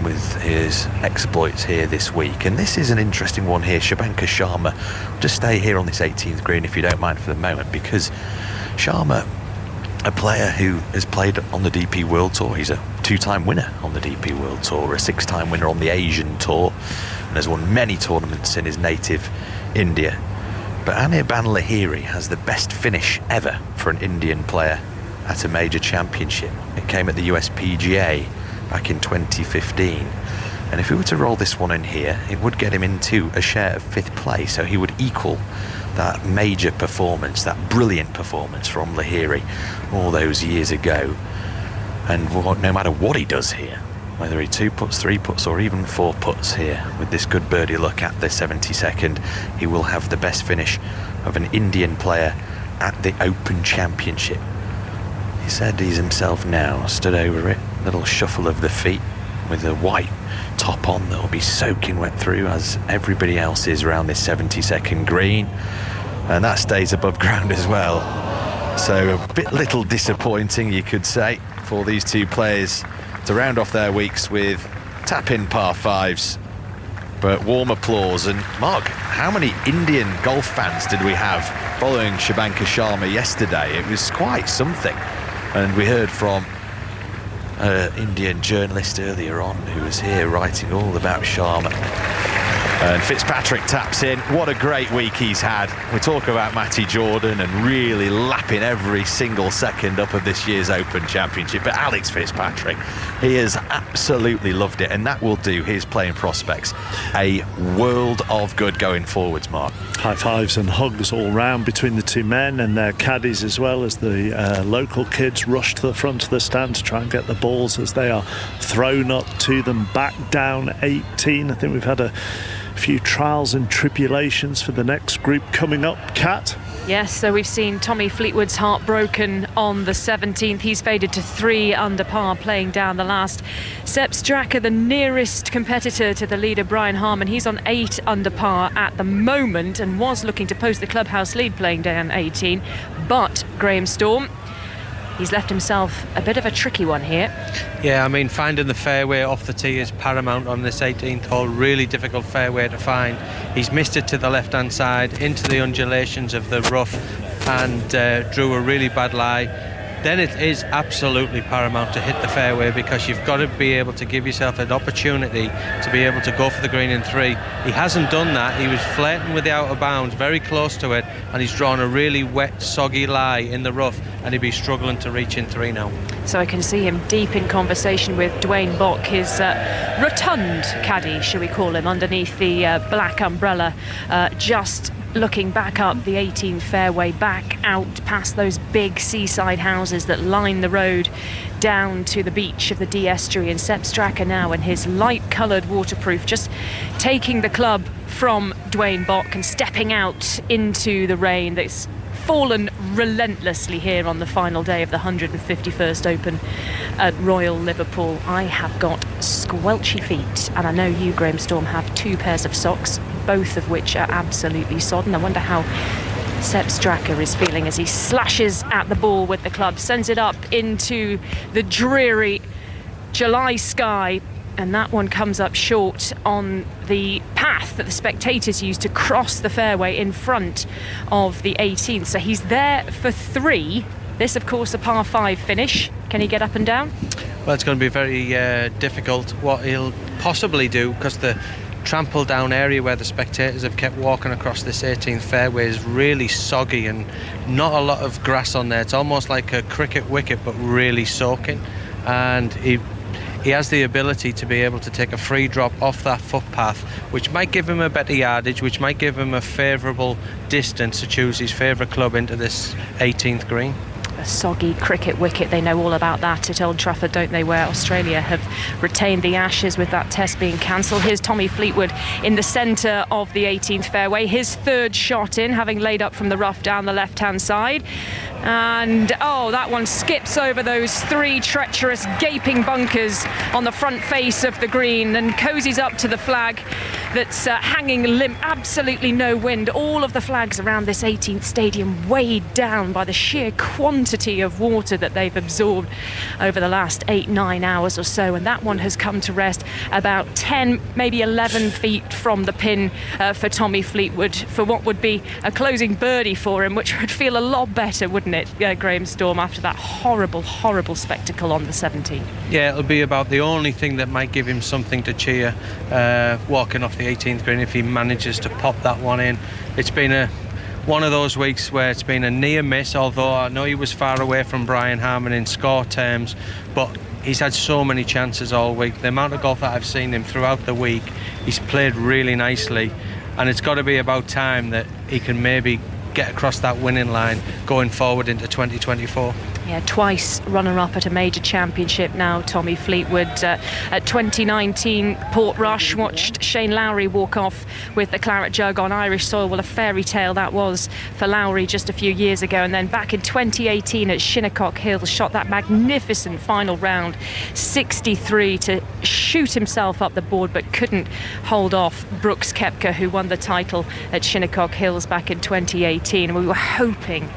Speaker 11: with his exploits here this week. And this is an interesting one here. Shubhankar Sharma, just stay here on this 18th green if you don't mind for the moment, because Sharma, a player who has played on the DP World Tour, he's a 2-time winner on the DP World Tour, a 6-time winner on the Asian Tour, and has won many tournaments in his native India. But Anirban Lahiri has the best finish ever for an Indian player at a major championship. It came at the US PGA back in 2015, and if he were to roll this one in here, it would get him into a share of 5th place, so he would equal that major performance, that brilliant performance from Lahiri all those years ago. And no matter what he does here, whether he 2-putts, 3-putts or even 4-putts here, with this good birdie look at the 72nd, he will have the best finish of an Indian player at the Open Championship. He said he's himself now, stood over it, little shuffle of the feet with a white top on that will be soaking wet through, as everybody else is around this 72nd green, and that stays above ground as well. So a bit little disappointing, you could say, for these two players to round off their weeks with tap-in par 5s. But warm applause. And Mark, how many Indian golf fans did we have following Shubhankar Sharma yesterday? It was quite something. And we heard from an Indian journalist earlier on who was here writing all about Sharma. And Fitzpatrick taps in. What a great week he's had. We talk about Matty Jordan and really lapping every single second up of this year's Open Championship. But Alex Fitzpatrick, he has absolutely loved it, and that will do his playing prospects a world of good going forwards, Mark.
Speaker 2: High fives and hugs all round between the two men and their caddies, as well as the local kids rush to the front of the stand to try and get the balls as they are thrown up to them. Back down 18. I think we've had a few trials and tribulations for the next group coming up. Kat?
Speaker 17: Yes, so we've seen Tommy Fleetwood's heart broken on the 17th. He's faded to 3 under par, playing down the last. Sepp Straka, the nearest competitor to the leader Brian Harman, he's on 8 under par at the moment and was looking to post the clubhouse lead playing down 18. But Graham Storm, he's left himself a bit of a tricky one here.
Speaker 8: Yeah, I mean, finding the fairway off the tee is paramount on this 18th hole. Really difficult fairway to find. He's missed it to the left-hand side, into the undulations of the rough, and drew a really bad lie. Then it is absolutely paramount to hit the fairway, because you've got to be able to give yourself an opportunity to be able to go for the green in 3. He hasn't done that. He was flirting with the outer bounds, very close to it, and he's drawn a really wet, soggy lie in the rough, and he'd be struggling to reach in 3 now.
Speaker 17: So I can see him deep in conversation with Dwayne Bock, his rotund caddy, shall we call him, underneath the black umbrella, just looking back up the 18th fairway, back out past those big seaside houses that line the road down to the beach of the Dee Estuary. And Sepp Straka now in his light-coloured waterproof, just taking the club from Dwayne Bock and stepping out into the rain that's fallen relentlessly here on the final day of the 151st Open at Royal Liverpool. I have got squelchy feet, and I know you, Graham Storm, have 2 pairs of socks, both of which are absolutely sodden. I wonder how Sepp Straka is feeling as he slashes at the ball with the club, sends it up into the dreary July sky, and that one comes up short on the path that the spectators use to cross the fairway in front of the 18th. So he's there for 3. This, of course, a par 5 finish. Can he get up and down?
Speaker 8: Well, it's going to be very difficult. What he'll possibly do, because the trampled down area where the spectators have kept walking across this 18th fairway is really soggy and not a lot of grass on there. It's almost like a cricket wicket, but really soaking. And he has the ability to be able to take a free drop off that footpath, which might give him a better yardage, which might give him a favourable distance to choose his favourite club into this 18th green.
Speaker 17: A soggy cricket wicket, they know all about that at Old Trafford, don't they, where Australia have retained the Ashes with that test being cancelled. Here's Tommy Fleetwood in the centre of the 18th fairway, his third shot in, having laid up from the rough down the left-hand side. And that one skips over those three treacherous gaping bunkers on the front face of the green and cozies up to the flag that's hanging limp, absolutely no wind. All of the flags around this 18th stadium weighed down by the sheer quantity of water that they've absorbed over the last 8-9 hours or so, and that one has come to rest about 10, maybe 11 feet from the pin for Tommy Fleetwood for what would be a closing birdie for him, which would feel a lot better, wouldn't it, Graham Storm, after that horrible spectacle on the 17th.
Speaker 8: Yeah, it'll be about the only thing that might give him something to cheer walking off the 18th green if he manages to pop that one in. It's been one of those weeks where it's been a near miss, although I know he was far away from Brian Harman in score terms, but he's had so many chances all week. The amount of golf that I've seen him throughout the week, he's played really nicely, and it's got to be about time that he can maybe get across that winning line going forward into 2024.
Speaker 17: Yeah, twice runner-up at a major championship now, Tommy Fleetwood. At 2019 Portrush, watched Shane Lowry walk off with the claret jug on Irish soil. Well, a fairy tale that was for Lowry just a few years ago. And then back in 2018 at Shinnecock Hills, shot that magnificent final round, 63, to shoot himself up the board, but couldn't hold off Brooks Koepka, who won the title at Shinnecock Hills back in 2018. And we were hoping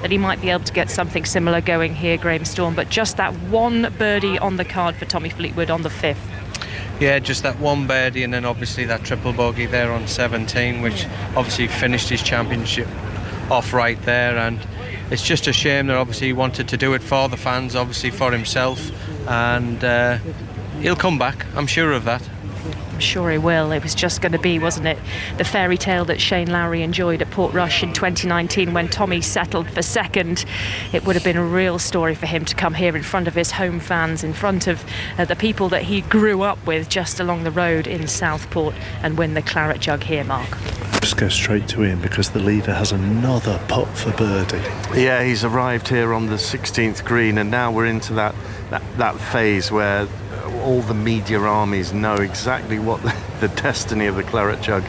Speaker 17: that he might be able to get something similar going here, Graham Storm, but just that one birdie on the card for Tommy Fleetwood on the 5th.
Speaker 8: Yeah, just that one birdie, and then obviously that triple bogey there on 17, which obviously finished his championship off right there. And it's just a shame that obviously he wanted to do it for the fans, obviously for himself, and he'll come back, I'm sure of that.
Speaker 17: I'm sure he will. It was just going to be, wasn't it, the fairy tale that Shane Lowry enjoyed at Portrush in 2019 when Tommy settled for second. It would have been a real story for him to come here in front of his home fans, in front of the people that he grew up with just along the road in Southport, and win the claret jug here, Mark.
Speaker 2: Just go straight to Ian because the leader has another putt for birdie.
Speaker 18: Yeah, he's arrived here on the 16th green, and now we're into that phase where all the media armies know exactly what the destiny of the claret jug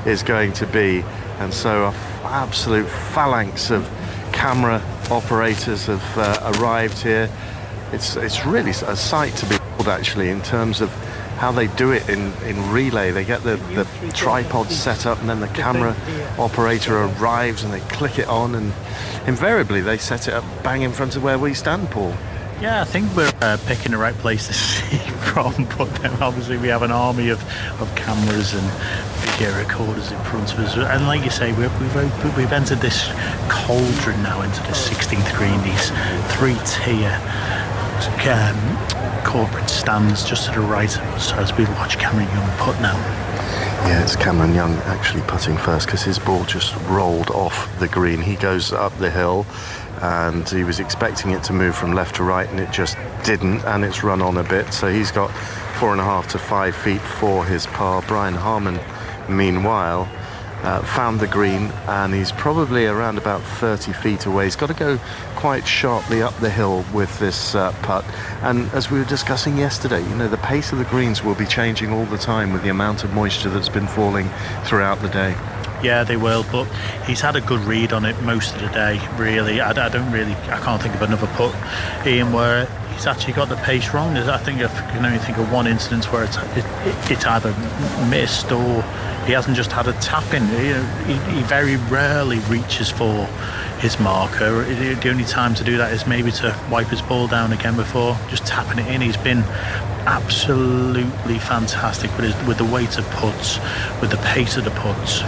Speaker 18: is going to be, and so an absolute phalanx of camera operators have arrived here. It's really a sight to behold, actually, in terms of how they do it in relay. They get the tripod set up, and then the camera operator arrives and they click it on, and invariably they set it up bang in front of where we stand, Paul.
Speaker 3: Yeah, I think we're picking the right place to see from, but then obviously we have an army of cameras and video recorders in front of us, and like you say, we've entered this cauldron now, into the 16th green, these 3-tier corporate stands just to the right of us as we watch Cameron Young putt now.
Speaker 18: Yeah, it's Cameron Young actually putting first because his ball just rolled off the green. He goes up the hill, and he was expecting it to move from left to right, and it just didn't, and it's run on a bit, so he's got 4.5 to 5 feet for his par. Brian Harman, meanwhile, found the green, and he's probably around about 30 feet away. He's got to go quite sharply up the hill with this putt, and as we were discussing yesterday, you know, the pace of the greens will be changing all the time with the amount of moisture that's been falling throughout the day.
Speaker 3: Yeah, they will, but he's had a good read on it most of the day, really. I can't think of another putt, Ian, where he's actually got the pace wrong. I can only think of one instance where it's either missed or he hasn't just had a tap in. He very rarely reaches for his marker. The only time to do that is maybe to wipe his ball down again before just tapping it in. He's been absolutely fantastic with the weight of putts, with the pace of the putts.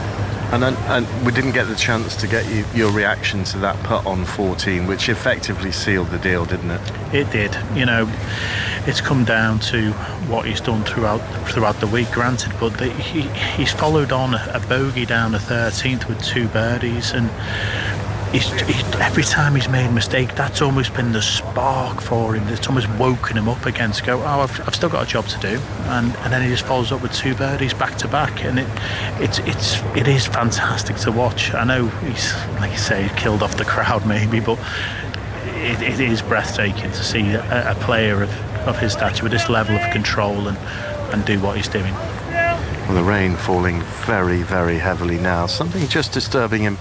Speaker 18: And we didn't get the chance to get your reaction to that putt on 14, which effectively sealed the deal, didn't it?
Speaker 3: It did. You know, it's come down to what he's done throughout the week, granted, but he's followed on a bogey down the 13th with 2 birdies, and every time he's made a mistake, that's almost been the spark for him. It's almost woken him up again to go, I've still got a job to do, and then he just follows up with 2 birdies back to back, and it is fantastic to watch. I know he's, like you say, killed off the crowd maybe, but it is breathtaking to see a player of his stature with this level of control and do what he's doing.
Speaker 18: Well, the rain falling very, very heavily now. Something just disturbing him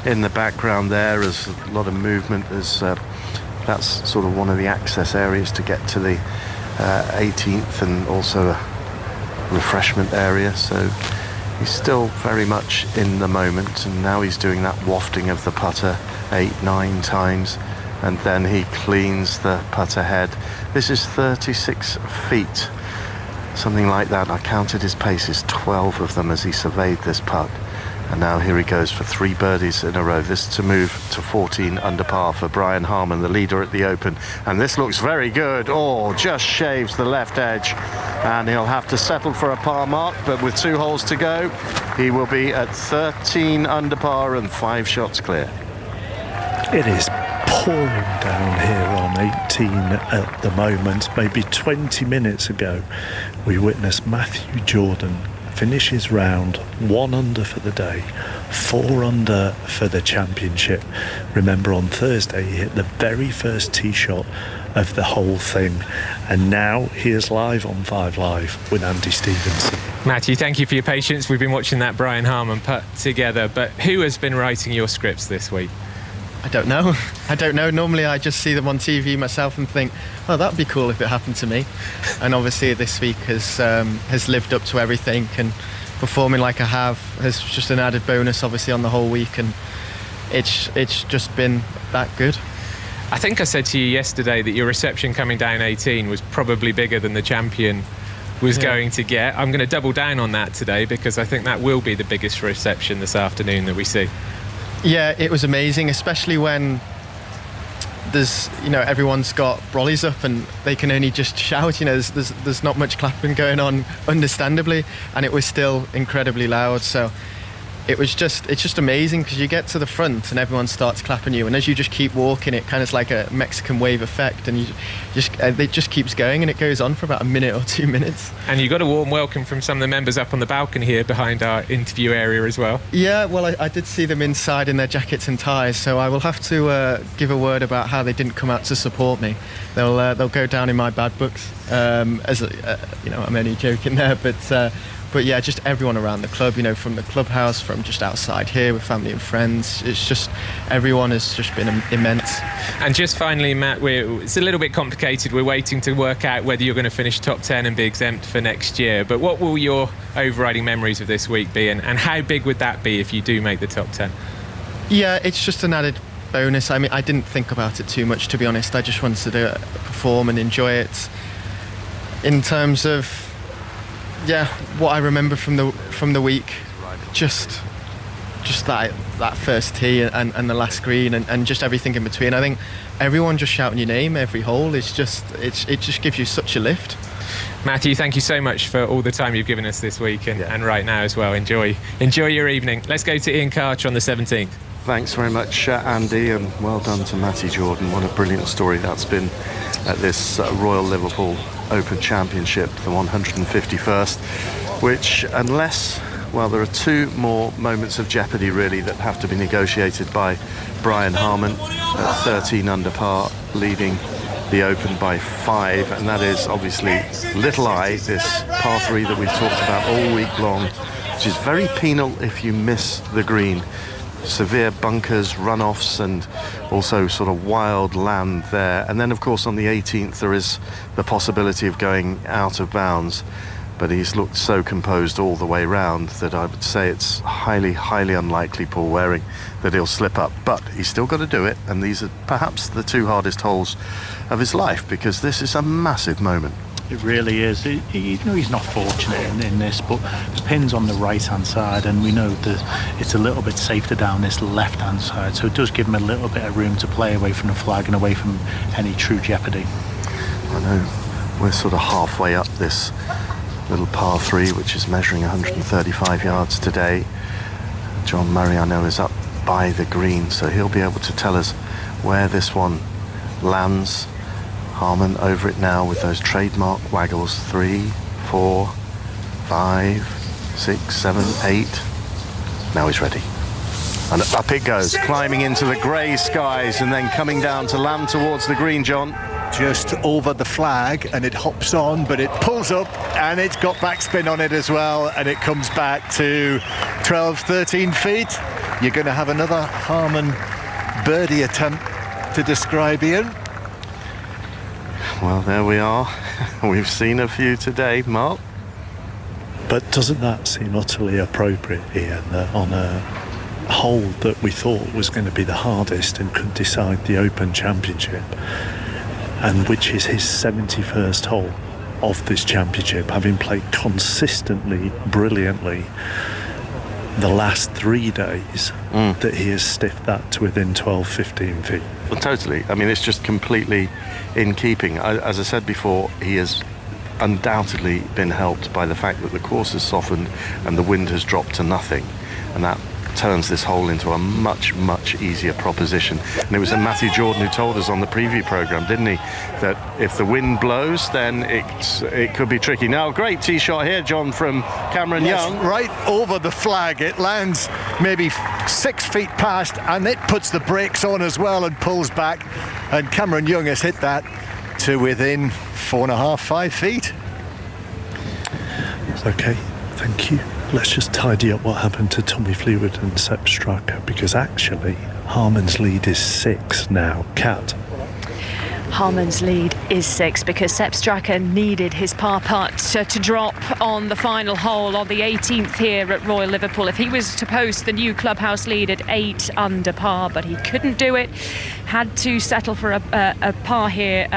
Speaker 18: in the background there. There's a lot of movement. That's sort of one of the access areas to get to the 18th, and also a refreshment area. So he's still very much in the moment, and now he's doing that wafting of the putter 8-9 times, and then he cleans the putter head. This is 36 feet. Something like that. I counted his paces, 12 of them as he surveyed this putt. And now here he goes for 3 birdies in a row. This to move to 14 under par for Brian Harman, the leader at the Open. And this looks very good. Oh, just shaves the left edge. And he'll have to settle for a par mark, but with 2 holes to go, he will be at 13 under par and 5 shots clear.
Speaker 2: It is pouring down here on 18 at the moment. Maybe 20 minutes ago, we witnessed Matthew Jordan finish his round 1 under for the day, 4 under for the championship. Remember, on Thursday he hit the very first tee shot of the whole thing, and now he is live on 5 Live with Andy Stevenson.
Speaker 13: Matthew, thank you for your patience. We've been watching that Brian Harman putt together, but who has been writing your scripts this week?
Speaker 15: I don't know. Normally I just see them on TV myself and think, oh, that'd be cool if it happened to me. And obviously this week has lived up to everything, and performing like I have has just an added bonus obviously on the whole week, and it's just been that good.
Speaker 13: I think I said to you yesterday that your reception coming down 18 was probably bigger than the champion was going to get. I'm going to double down on that today, because I think that will be the biggest reception this afternoon that we see.
Speaker 15: Yeah, it was amazing, especially when everyone's got brollies up and they can only just shout. There's not much clapping going on, understandably, and it was still incredibly loud. So it's just amazing, because you get to the front and everyone starts clapping you, and as you just keep walking, it kind of like a Mexican wave effect, and it just keeps going, and it goes on for about a minute or 2 minutes.
Speaker 13: And you got a warm welcome from some of the members up on the balcony here behind our interview area as well.
Speaker 15: Yeah, well, I did see them inside in their jackets and ties, so I will have to give a word about how they didn't come out to support me. They'll go down in my bad books. I'm only joking there, but yeah, just everyone around the club, from the clubhouse, from just outside here with family and friends. It's just, everyone has just been immense.
Speaker 13: And just finally, Matt, it's a little bit complicated. We're waiting to work out whether you're going to finish top 10 and be exempt for next year. But what will your overriding memories of this week be, and how big would that be if you do make the top 10?
Speaker 15: Yeah, it's just an added bonus. I mean, I didn't think about it too much, to be honest. I just wanted to perform and enjoy it. In terms of what I remember from the week, just that first tee and the last green and just everything in between. I think everyone just shouting your name every hole it just gives you such a lift.
Speaker 13: Matthew, thank you so much for all the time you've given us this week and right now as well. Enjoy your evening. Let's go to Ian Carter on the 17th.
Speaker 18: Thanks very much, Andy, and well done to Matty Jordan. What a brilliant story that's been at this Royal Liverpool Open Championship, the 151st, which, there are 2 more moments of jeopardy really that have to be negotiated by Brian Harman at 13 under par, leading the Open by 5, and that is obviously Little Eye, this par 3 that we've talked about all week long, which is very penal if you miss the green. Severe bunkers, runoffs, and also sort of wild land there. And then, of course, on the 18th, there is the possibility of going out of bounds. But he's looked so composed all the way round that I would say it's highly, highly unlikely, Paul Waring, that he'll slip up. But he's still got to do it, and these are perhaps the 2 hardest holes of his life, because this is a massive moment.
Speaker 3: It really is. He's not fortunate in this, but the pin's on the right-hand side, and we know that it's a little bit safer down this left-hand side, so it does give him a little bit of room to play away from the flag and away from any true jeopardy.
Speaker 18: I know we're sort of halfway up this little par 3, which is measuring 135 yards today. John Murray, I know, is up by the green, so he'll be able to tell us where this one lands. Harman over it now with those trademark waggles. 3, 4, 5, 6, 7, 8. Now he's ready. And up it goes, climbing into the grey skies and then coming down to land towards the green, John.
Speaker 25: Just over the flag, and it hops on, but it pulls up and it's got backspin on it as well, and it comes back to 12, 13 feet. You're going to have another Harman birdie attempt to describe, Ian.
Speaker 18: Well, there we are. We've seen a few today, Mark.
Speaker 2: But doesn't that seem utterly appropriate, Ian, that on a hole that we thought was going to be the hardest and could decide the Open Championship, and which is his 71st hole of this championship, having played consistently, brilliantly the last 3 days, that he has stiffed that to within 12, 15 feet.
Speaker 18: Well, totally. I mean, it's just completely in keeping. As I said before, he has undoubtedly been helped by the fact that the course has softened and the wind has dropped to nothing, and that turns this hole into a much, much easier proposition. And it was Matthew Jordan who told us on the preview programme, didn't he, that if the wind blows, then it could be tricky. Now, great tee shot here, John, from Cameron Young.
Speaker 25: Right over the flag. It lands maybe 6 feet past, and it puts the brakes on as well and pulls back. And Cameron Young has hit that to within 4.5, 5 feet.
Speaker 2: Okay, thank you. Let's just tidy up what happened to Tommy Fleetwood and Sepp Straka, because actually Harman's lead is 6 now. Kat.
Speaker 17: Harman's lead is 6 because Sepp Straka needed his par putt to drop on the final hole on the 18th here at Royal Liverpool. If he was to post the new clubhouse lead at 8 under par, but he couldn't do it, had to settle for a par here,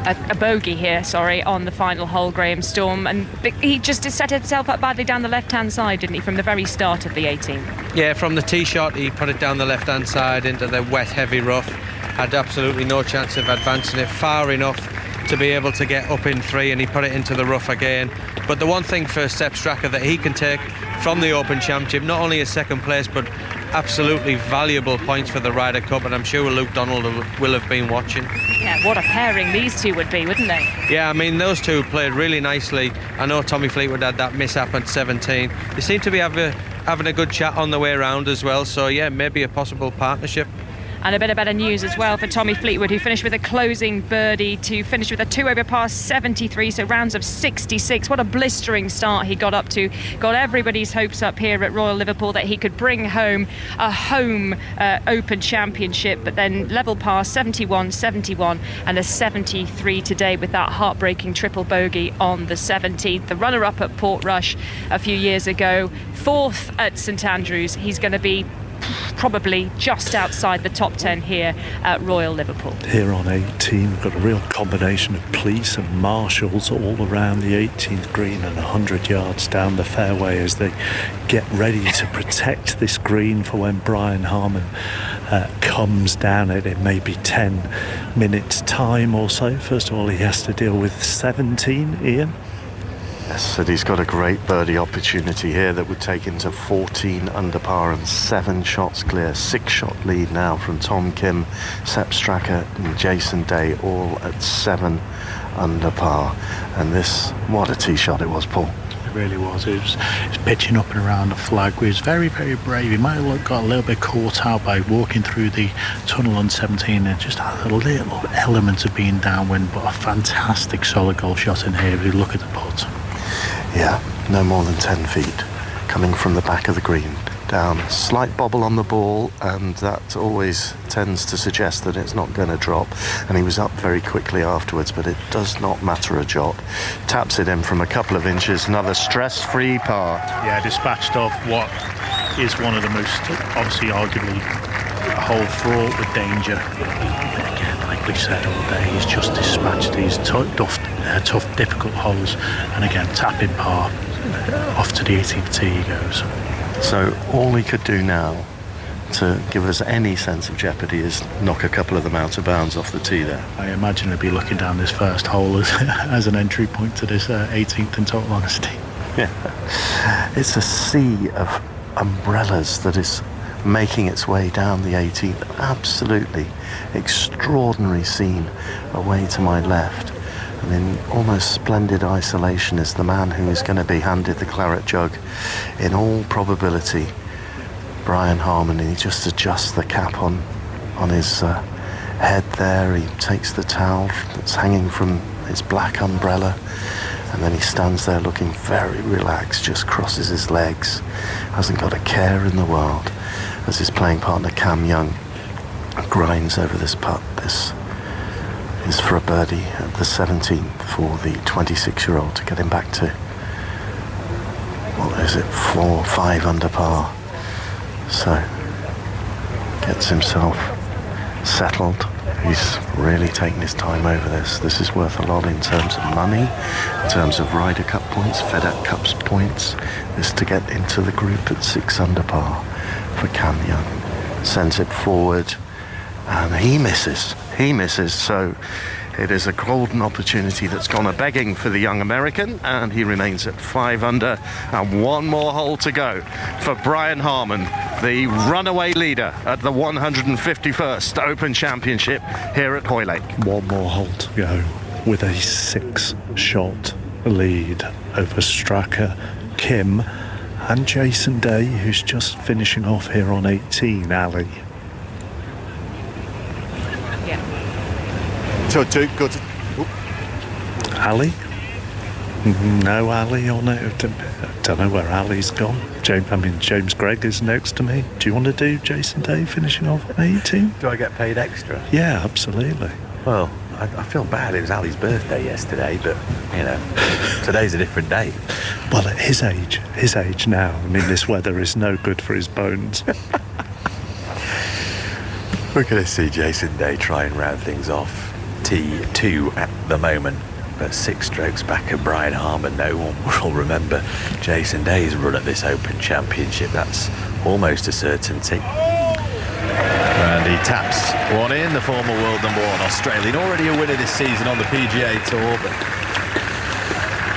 Speaker 17: a bogey here, on the final hole, Graham Storm, and he just set himself up badly down the left-hand side, didn't he, from the very start of the 18th?
Speaker 8: Yeah, from the tee shot, he put it down the left-hand side into the wet, heavy rough. Had absolutely no chance of advancing it far enough to be able to get up in 3, and he put it into the rough again. But the one thing for Sepp Straka that he can take from the Open Championship, not only is second place, but absolutely valuable points for the Ryder Cup, and I'm sure Luke Donald will have been watching.
Speaker 17: Yeah, what a pairing these two would be, wouldn't they?
Speaker 8: Yeah, I mean, those two played really nicely. I know Tommy Fleetwood had that mishap at 17. They seem to be having a good chat on the way around as well, so yeah, maybe a possible partnership.
Speaker 17: And a bit of better news as well for Tommy Fleetwood, who finished with a closing birdie to finish with a 2 over par 73, so rounds of 66. What a blistering start he got up to. Got everybody's hopes up here at Royal Liverpool that he could bring home a home Open Championship, but then level par 71, 71 and a 73 today with that heartbreaking triple bogey on the 17th. The runner-up at Portrush a few years ago, 4th at St Andrews. He's going to be probably just outside the top 10 here at Royal Liverpool.
Speaker 2: Here on 18, we've got a real combination of police and marshals all around the 18th green and 100 yards down the fairway as they get ready to protect this green for when Brian Harman comes down it in maybe 10 minutes time or so. First of all, he has to deal with 17, Ian.
Speaker 18: Yes, and he's got a great birdie opportunity here that would take him to 14 under par and 7 shots clear. 6-shot lead now from Tom Kim, Sepp Straka and Jason Day, all at 7 under par. And this, what a tee shot it was, Paul.
Speaker 3: It really was. It was pitching up and around the flag. He was very, very brave. He might have got a little bit caught out by walking through the tunnel on 17 and just had a little element of being downwind, but a fantastic solid golf shot in here if you look at the putt.
Speaker 18: Yeah, no more than 10 feet coming from the back of the green down. Slight bobble on the ball, and that always tends to suggest that it's not going to drop. And he was up very quickly afterwards, but it does not matter a jot. Taps it in from a couple of inches, another stress-free par.
Speaker 3: Yeah, dispatched off what is one of the most, obviously, arguably, a hole fraught with danger. Again, like probably said all day, he's just dispatched these tough, difficult holes, and again, tapping par, off to the 18th tee he goes.
Speaker 18: So all he could do now to give us any sense of jeopardy is knock a couple of them out of bounds off the tee there.
Speaker 3: I imagine he'll be looking down this first hole as an entry point to this 18th, in total honesty.
Speaker 18: Yeah. It's a sea of umbrellas that is making its way down the 18th. Absolutely extraordinary scene away to my left. And in almost splendid isolation is the man who is going to be handed the claret jug. In all probability, Brian Harman. He just adjusts the cap on his head there. He takes the towel that's hanging from his black umbrella, and then he stands there looking very relaxed, just crosses his legs, hasn't got a care in the world, as his playing partner Cam Young grinds over this putt. This is for a birdie at the 17th for the 26-year-old to get him back to, what is it, 4-5 under par. So, gets himself settled. He's really taken his time over this. This is worth a lot in terms of money, in terms of Ryder Cup points, FedEx Cup points. This to get into the group at 6 under par for Cam Young. Sends it forward, and he misses. So it is a golden opportunity that's gone a-begging for the young American, and he remains at 5 under, and one more hole to go for Brian Harman, the runaway leader at the 151st Open Championship here at Hoylake.
Speaker 2: One more hole to go with a 6-shot lead over Straka, Kim, and Jason Day, who's just finishing off here on 18, Ali.
Speaker 25: So good.
Speaker 2: Ali? No Ali or no? Don't know where Ali's gone. James Gregg is next to me. Do you want to do Jason Day finishing off at 18?
Speaker 11: Do I get paid extra?
Speaker 2: Yeah, absolutely.
Speaker 11: Well, I feel bad. It was Ali's birthday yesterday, but, you know, today's a different day.
Speaker 2: Well, at his age now, I mean, this weather is no good for his bones.
Speaker 11: We're going to see Jason Day try and round things off. T2 at the moment, but 6 strokes back of Brian Harman. No one will remember Jason Day's run at this Open Championship. That's almost a certainty. And he taps one in, the former world number 1 Australian, already a winner this season on the PGA Tour, but,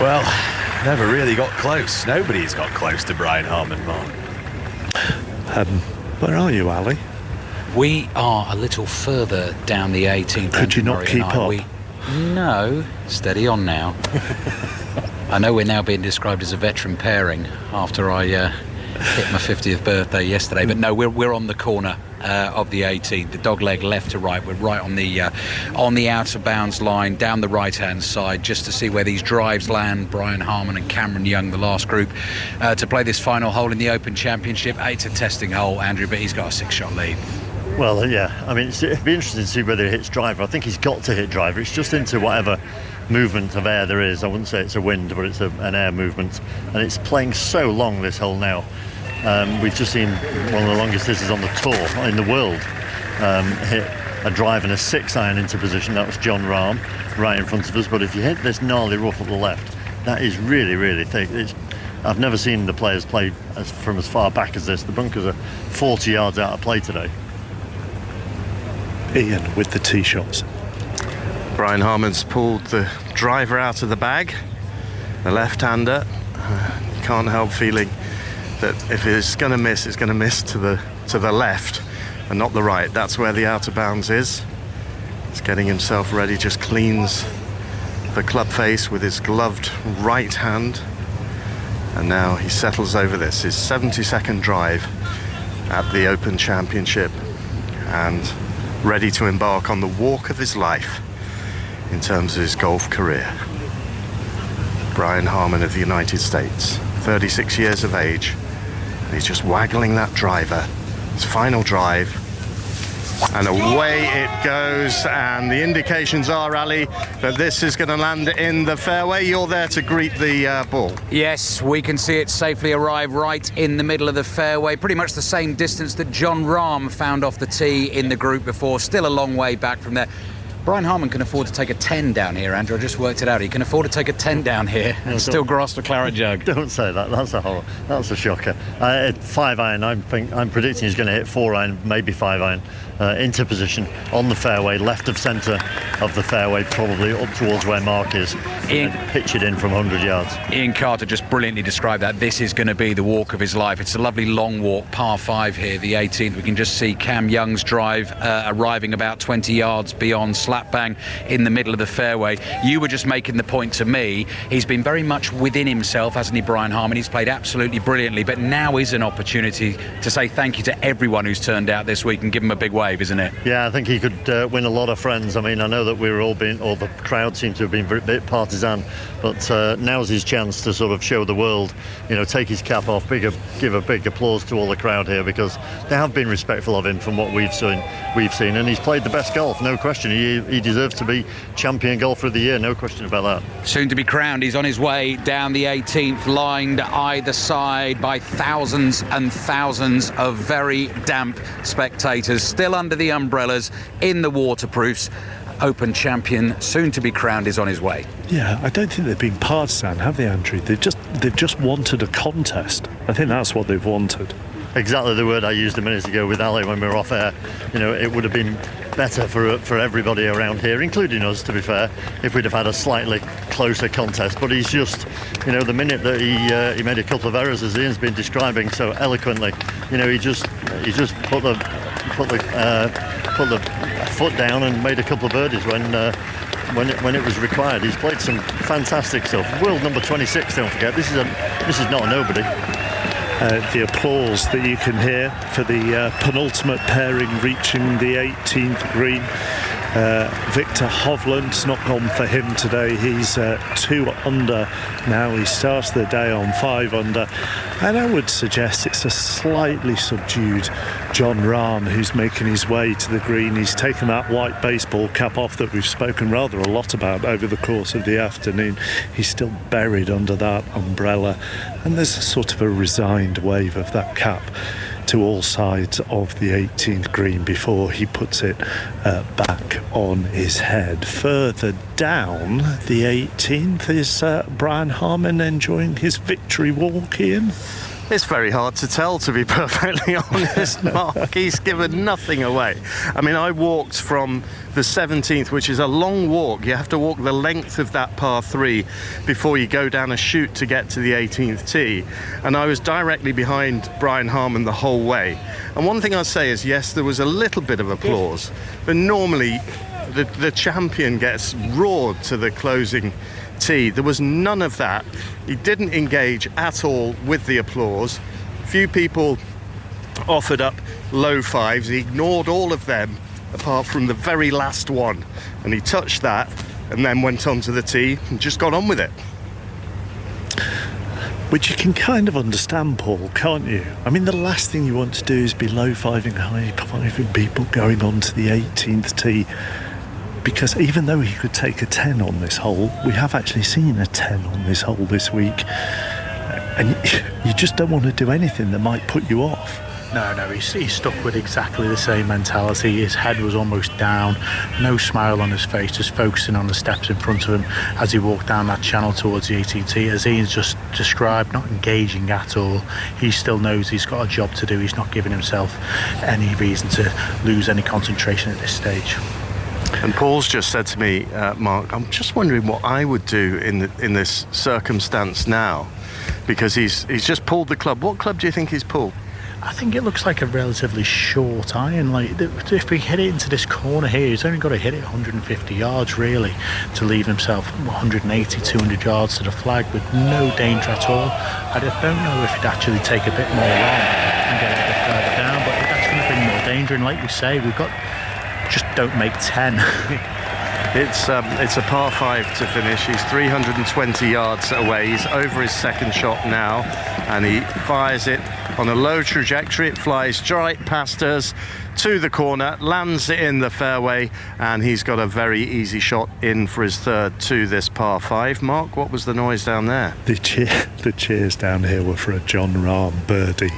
Speaker 11: well, never really got close. Nobody's got close to Brian Harman, Mark.
Speaker 2: Where are you, Ali?
Speaker 1: We are a little further down the 18th.
Speaker 2: Could you not keep up?
Speaker 1: No, steady on now. I know we're now being described as a veteran pairing after I hit my 50th birthday yesterday, but no, we're on the corner of the 18th. The dog leg left to right. We're right on the out of bounds line down the right hand side, just to see where these drives land. Brian Harman and Cameron Young, the last group to play this final hole in the Open Championship. It's a testing hole, Andrew, but he's got a 6-shot lead.
Speaker 12: Well, yeah, I mean, it'd be interesting to see whether he hits driver. I think he's got to hit driver. It's just into whatever movement of air there is. I wouldn't say it's a wind, but it's an air movement. And it's playing so long, this hole now. We've just seen one of the longest hitters on the tour, in the world, hit a drive and a 6-iron into position. That was Jon Rahm, right in front of us. But if you hit this gnarly rough at the left, that is really, really thick. I've never seen the players play from as far back as this. The bunkers are 40 yards out of play today.
Speaker 2: Ian with the tee shots.
Speaker 18: Brian Harman's pulled the driver out of the bag, the left-hander. You can't help feeling that if it's going to miss, it's going to miss to the left and not the right. That's where the out of bounds is. He's getting himself ready, just cleans the club face with his gloved right hand, and now he settles over this, his 72nd drive at the Open Championship, and ready to embark on the walk of his life in terms of his golf career. Brian Harman of the United States, 36 years of age, and he's just waggling that driver, his final drive, and away it goes, and the indications are, Ali, that this is going to land in the fairway. You're there to greet the ball.
Speaker 1: Yes, we can see it safely arrive right in the middle of the fairway, pretty much the same distance that Jon Rahm found off the tee in the group before, still a long way back from there. Brian Harman can afford to take a 10 down here, Andrew. I just worked it out. He can afford to take a 10 down here and still grasp the claret jug.
Speaker 12: Don't say that. That's a shocker. At 5 iron, I'm predicting he's going to hit 4 iron, maybe 5 iron, into position on the fairway, left of centre of the fairway, probably up towards where Mark is. Pitch it in from 100 yards.
Speaker 1: Ian Carter just brilliantly described that. This is going to be the walk of his life. It's a lovely long walk, par 5 here, the 18th. We can just see Cam Young's drive arriving about 20 yards beyond, slap bang in the middle of the fairway. You were just making the point to me, he's been very much within himself, hasn't he, Brian Harman? He's played absolutely brilliantly, but now is an opportunity to say thank you to everyone who's turned out this week and give him a big wave, isn't it?
Speaker 12: Yeah, I think he could win a lot of friends. I mean, I know that we were all or the crowd seemed to have been a bit partisan, but now's his chance to sort of show the world, take his cap off, give a big applause to all the crowd here, because they have been respectful of him from what we've seen, and he's played the best golf, no question. He deserves to be champion golfer of the year, no question about that.
Speaker 1: Soon to be crowned. He's on his way down the 18th, lined either side by thousands and thousands of very damp spectators, still under the umbrellas, in the waterproofs. Open champion, soon to be crowned, is on his way.
Speaker 2: Yeah, I don't think they've been partisan, have they, Andrew? They've just wanted a contest. I think that's what they've wanted.
Speaker 12: Exactly the word I used a minute ago with Ali when we were off air. It would have been better for everybody around here, including us, to be fair, if we'd have had a slightly closer contest. But he's just, the minute that he made a couple of errors, as Ian's been describing so eloquently, he just put the foot down and made a couple of birdies when it was required. He's played some fantastic stuff. World number 26, don't forget. This is not a nobody.
Speaker 2: The applause that you can hear for the penultimate pairing reaching the 18th green. Victor Hovland's not gone for him today. He's 2 under now. He starts the day on 5 under, and I would suggest it's a slightly subdued Jon Rahm who's making his way to the green. He's taken that white baseball cap off that we've spoken rather a lot about over the course of the afternoon. He's still buried under that umbrella, and there's a sort of a resigned wave of that cap to all sides of the 18th green before he puts it back on his head. Further down the 18th is Brian Harman enjoying his victory walk, Ian.
Speaker 18: It's very hard to tell, to be perfectly honest, Mark. He's given nothing away. I mean, I walked from the 17th, which is a long walk. You have to walk the length of that par 3 before you go down a chute to get to the 18th tee. And I was directly behind Brian Harman the whole way. And one thing I'd say is, yes, there was a little bit of applause, but normally the champion gets roared to the closing tee. There was none of that. He didn't engage at all with the applause. Few people offered up low fives. He ignored all of them apart from the very last one, and he touched that and then went onto the tee and just got on with it.
Speaker 2: Which you can kind of understand, Paul, can't you? I mean, the last thing you want to do is be low-fiving, high-fiving people going on to the 18th tee, because even though he could take a 10 on this hole, we have actually seen a 10 on this hole this week, and you just don't want to do anything that might put you off.
Speaker 3: No, he's stuck with exactly the same mentality. His head was almost down, no smile on his face, just focusing on the steps in front of him as he walked down that channel towards the 18th tee. As Ian's just described, not engaging at all. He still knows he's got a job to do. He's not giving himself any reason to lose any concentration at this stage.
Speaker 18: And Paul's just said to me, Mark, I'm just wondering what I would do in this circumstance now, because he's just pulled the club. What club do you think he's pulled?
Speaker 3: I think it looks like a relatively short iron. Like, if we hit it into this corner here, he's only got to hit it 150 yards really to leave himself 180, 200 yards to the flag with no danger at all. I don't know if he'd actually take a bit more long and get it a bit further down, but that's going to bring more danger. And like we say, we've got just don't make 10.
Speaker 18: It's a par 5 to finish. He's 320 yards away. He's over his second shot now, and he fires it on a low trajectory. It flies right past us,
Speaker 4: to the corner, lands it in the fairway, and he's got a very easy shot in for his third to this par 5. Mark, what was the noise down there?
Speaker 2: The cheers down here were for a Jon Rahm birdie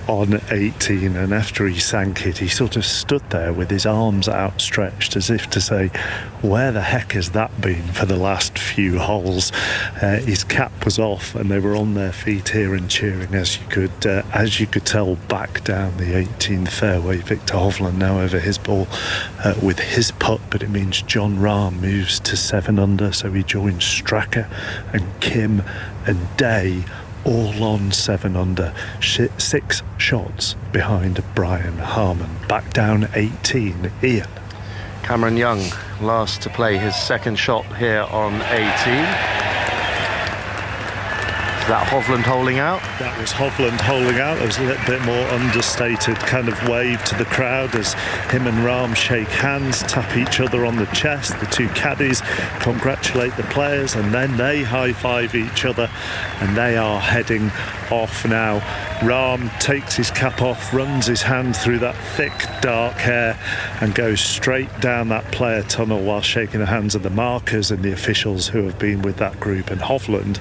Speaker 2: on 18, and after he sank it, he sort of stood there with his arms outstretched as if to say, where the heck has that been for the last few holes? His cap was off and they were on their feet here and cheering, as you could tell, back down the 18th fairway. Victor Hovland now over his ball with his putt, but it means Jon Rahm moves to 7 under, so he joins Straka and Kim and Day all on 7 under, 6 shots behind Brian Harman. Back down 18, Ian.
Speaker 4: Cameron Young last to play his second shot here on 18. Is that Hovland holding out?
Speaker 2: That was Hovland holding out. There was a little bit more understated kind of wave to the crowd as him and Rahm shake hands, tap each other on the chest. The two caddies congratulate the players, and then they high-five each other, and they are heading off now. Rahm takes his cap off, runs his hand through that thick dark hair and goes straight down that player tunnel while shaking the hands of the markers and the officials who have been with that group. And Hovland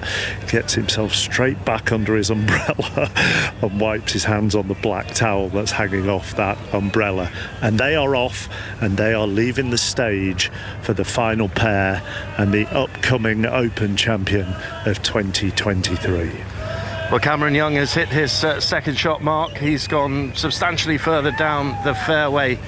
Speaker 2: gets himself straight back under his umbrella and wipes his hands on the black towel that's hanging off that umbrella. And they are off, and they are leaving the stage for the final pair and the upcoming Open champion of 2023.
Speaker 4: Well, Cameron Young has hit his second shot mark. He's gone substantially further down the fairway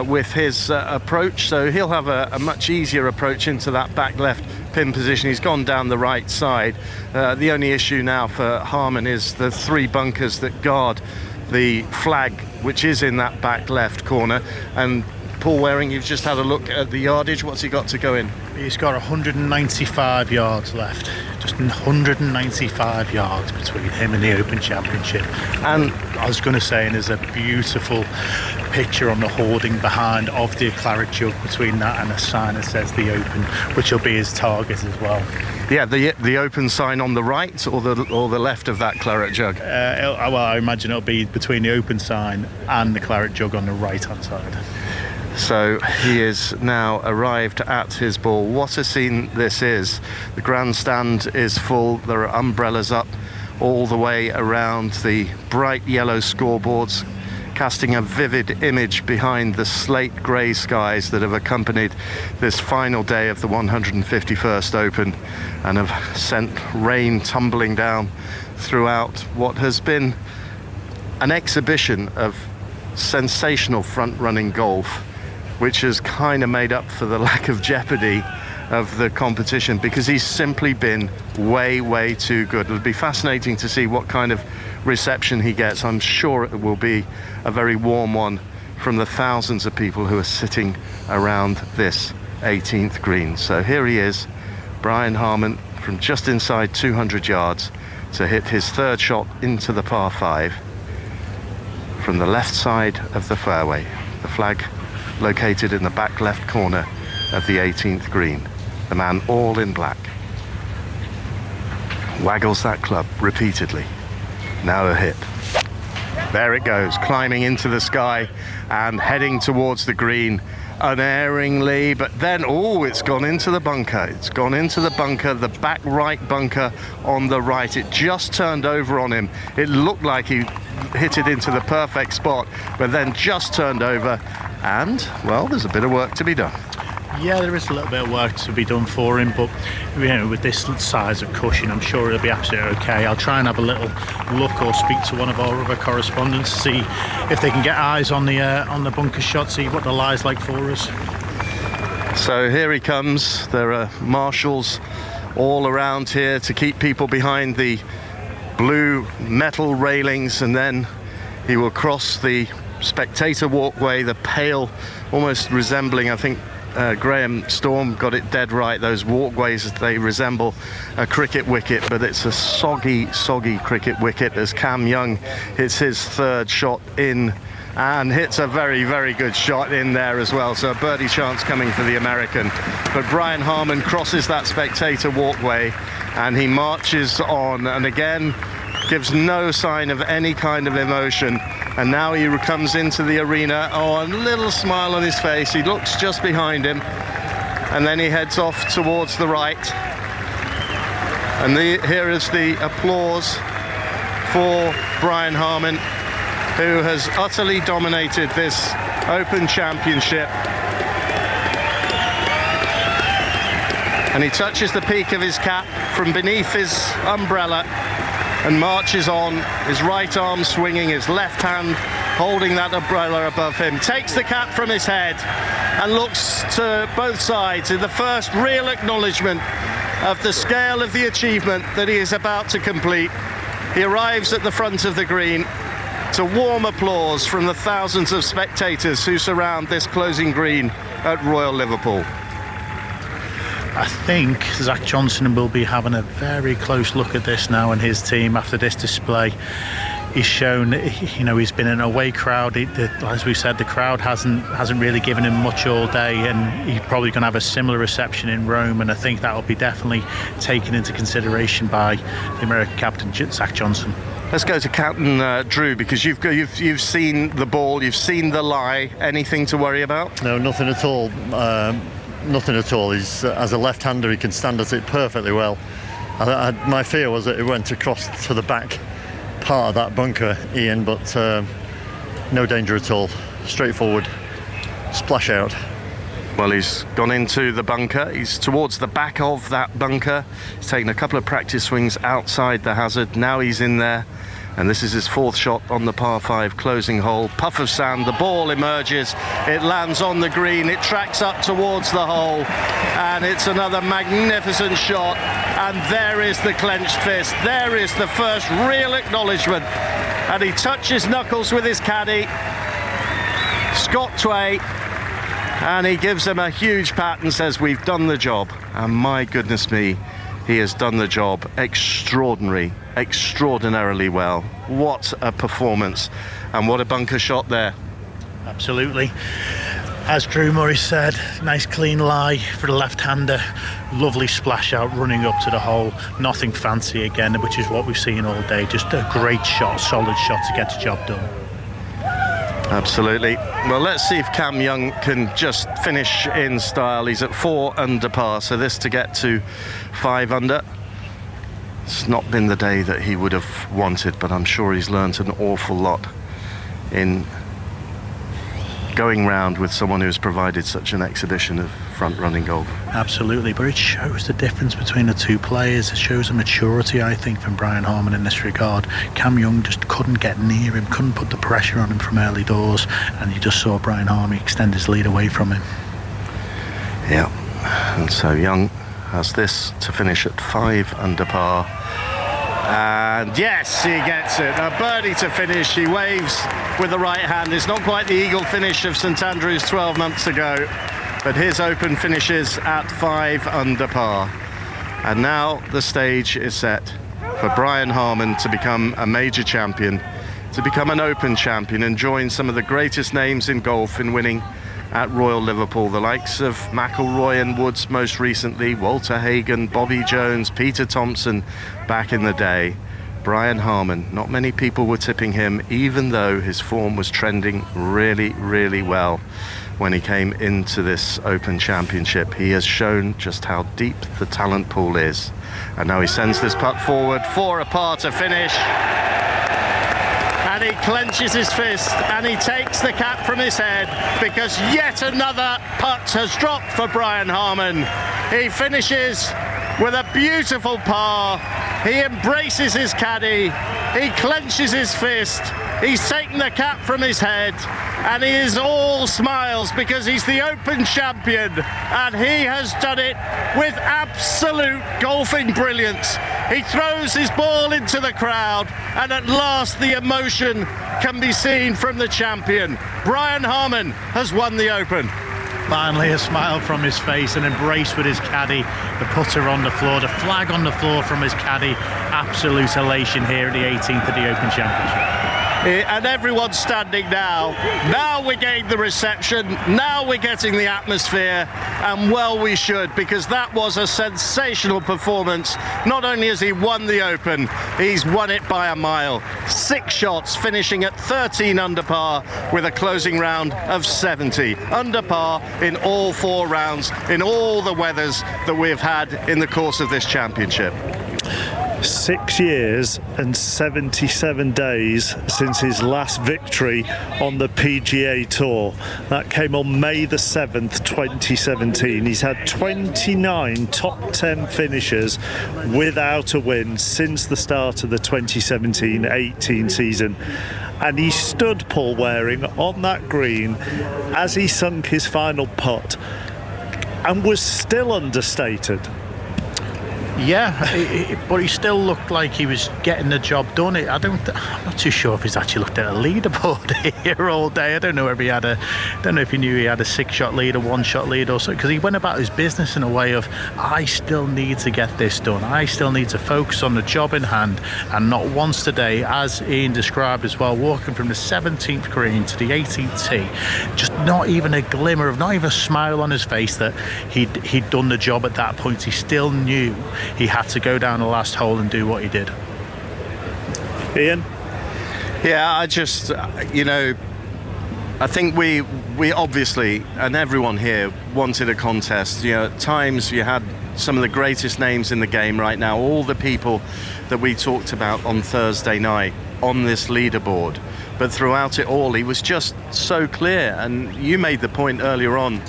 Speaker 4: with his approach, so he'll have a much easier approach into that back left pin position. He's gone down the right side. The only issue now for Harman is the 3 bunkers that guard the flag, which is in that back left corner. And Paul Waring, you've just had a look at the yardage. What's he got to go in?
Speaker 3: He's got 195 yards left. Just 195 yards between him and the Open Championship. And I was going to say, and there's a beautiful picture on the hoarding behind of the claret jug between that and a sign that says the Open, which will be his target as well.
Speaker 4: Yeah, the Open sign on the right or the left of that claret jug?
Speaker 3: Well, I imagine it'll be between the Open sign and the claret jug on the right-hand side.
Speaker 4: So he is now arrived at his ball. What a scene this is. The grandstand is full. There are umbrellas up all the way around the bright yellow scoreboards, casting a vivid image behind the slate grey skies that have accompanied this final day of the 151st Open and have sent rain tumbling down throughout what has been an exhibition of sensational front-running golf, which has kind of made up for the lack of jeopardy of the competition, because he's simply been way too good. It'll be fascinating to see what kind of reception he gets. I'm sure it will be a very warm one from the thousands of people who are sitting around this 18th green. So here he is, Brian Harman, from just inside 200 yards to hit his third shot into the par 5 from the left side of the fairway. The flag located in the back left corner of the 18th green. The man all in black waggles that club repeatedly. Now a hit. There it goes, climbing into the sky and heading towards the green unerringly, but then it's gone into the bunker. It's gone into the bunker, the back right bunker on the right. It just turned over on him. It looked like he hit it into the perfect spot, but then just turned over, and well, there's a bit of work to be done.
Speaker 3: Yeah, there is a little bit of work to be done for him, but with this size of cushion, I'm sure it'll be absolutely okay. I'll try and have a little look or speak to one of our other correspondents, see if they can get eyes on the bunker shot, see what the lie's like for us.
Speaker 4: So here he comes. There are marshals all around here to keep people behind the blue metal railings, and then he will cross the spectator walkway, the pale, almost resembling, I think Graham Storm got it dead right, those walkways, they resemble a cricket wicket, but it's a soggy cricket wicket as Cam Young hits his third shot in and hits a very good shot in there as well. So a birdie chance coming for the American. But Brian Harman crosses that spectator walkway and he marches on, and again gives no sign of any kind of emotion. And now he comes into the arena. Oh, a little smile on his face. He looks just behind him. And then he heads off towards the right. And here is the applause for Brian Harman, who has utterly dominated this Open Championship. And he touches the peak of his cap from beneath his umbrella and marches on, his right arm swinging, his left hand holding that umbrella above him, takes the cap from his head and looks to both sides in the first real acknowledgement of the scale of the achievement that he is about to complete. He arrives at the front of the green to warm applause from the thousands of spectators who surround this closing green at Royal Liverpool.
Speaker 3: I think Zach Johnson will be having a very close look at this now, and his team after this display. He's shown, he's been in an away crowd. As we said, the crowd hasn't really given him much all day, and he's probably going to have a similar reception in Rome. And I think that will be definitely taken into consideration by the American captain Zach Johnson.
Speaker 4: Let's go to Captain Drew, because you've seen the ball, you've seen the lie. Anything to worry about?
Speaker 12: No, nothing at all. Nothing at all. He's as a left-hander, he can stand at it perfectly well. My fear was that it went across to the back part of that bunker, Ian, but no danger at all. Straightforward splash out.
Speaker 4: Well, he's gone into the bunker. He's towards the back of that bunker. He's taken a couple of practice swings outside the hazard. Now he's in there. And this is his fourth shot on the par 5 closing hole. Puff of sand, the ball emerges, it lands on the green, it tracks up towards the hole, and it's another magnificent shot. And there is the clenched fist, there is the first real acknowledgement. And he touches knuckles with his caddy, Scott Tway, and he gives him a huge pat and says, "We've done the job." And my goodness me, he has done the job extraordinarily well. What a performance, and what a bunker shot there.
Speaker 3: Absolutely. As Drew Murray said, nice clean lie for the left-hander. Lovely splash out running up to the hole. Nothing fancy again, which is what we've seen all day. Just a great shot, solid shot to get the job done.
Speaker 4: Absolutely. Well, let's see if Cam Young can just finish in style. He's at 4 under par, so this to get to 5 under. It's not been the day that he would have wanted, but I'm sure he's learnt an awful lot in going round with someone who's provided such an exhibition of front-running golf.
Speaker 3: Absolutely, but it shows the difference between the two players. It shows a maturity, I think, from Brian Harman in this regard. Cam Young just couldn't get near him, couldn't put the pressure on him from early doors, and you just saw Brian Harman extend his lead away from him.
Speaker 4: Yeah, and so Young has this to finish at 5 under par. And yes, he gets it. A birdie to finish. He waves with the right hand. It's not quite the eagle finish of St Andrews 12 months ago, but his Open finishes at 5 under par. And now the stage is set for Brian Harman to become a major champion, to become an Open champion and join some of the greatest names in golf in winning at Royal Liverpool, the likes of McIlroy and Woods most recently, Walter Hagen, Bobby Jones, Peter Thompson back in the day. Brian Harman, not many people were tipping him, even though his form was trending really, really well when he came into this Open Championship. He has shown just how deep the talent pool is. And now he sends this putt forward for a par to finish. And he clenches his fist and he takes the cap from his head, because yet another putt has dropped for Brian Harman. He finishes with a beautiful par. He embraces his caddy. He clenches his fist. He's taken the cap from his head, and he is all smiles because he's the Open champion, and he has done it with absolute golfing brilliance. He throws his ball into the crowd, and at last the emotion can be seen from the champion. Brian Harman has won the Open.
Speaker 3: Finally a smile from his face, an embrace with his caddy, the putter on the floor, the flag on the floor from his caddy. Absolute elation here at the 18th of the Open Championship.
Speaker 4: And everyone's standing now. Now we're getting the reception. Now we're getting the atmosphere. And well, we should, because that was a sensational performance. Not only has he won the Open, he's won it by a mile. 6 shots, finishing at 13 under par with a closing round of 70. Under par in all 4 rounds, in all the weathers that we've had in the course of this championship.
Speaker 2: 6 years and 77 days since his last victory on the PGA Tour. That came on May the 7th, 2017. He's had 29 top 10 finishes without a win since the start of the 2017-18 season. And he stood Paul Waring on that green as he sunk his final putt and was still understated.
Speaker 3: Yeah, but he still looked like he was getting the job done. I'm not too sure if he's actually looked at a leaderboard here all day. I don't know if he knew he had a 6-shot lead, a 1-shot lead or something, because he went about his business in a way of, I still need to get this done. I still need to focus on the job in hand, and not once today, as Ian described as well, walking from the 17th green to the 18th tee, just not even a glimmer of, not even a smile on his face that he'd done the job at that point. He still knew he had to go down the last hole and do what he did.
Speaker 2: Ian?
Speaker 18: Yeah, I just, I think we obviously, and everyone here, wanted a contest. At times you had some of the greatest names in the game right now, all the people that we talked about on Thursday night on this leaderboard. But throughout it all, he was just so clear. And you made the point earlier on,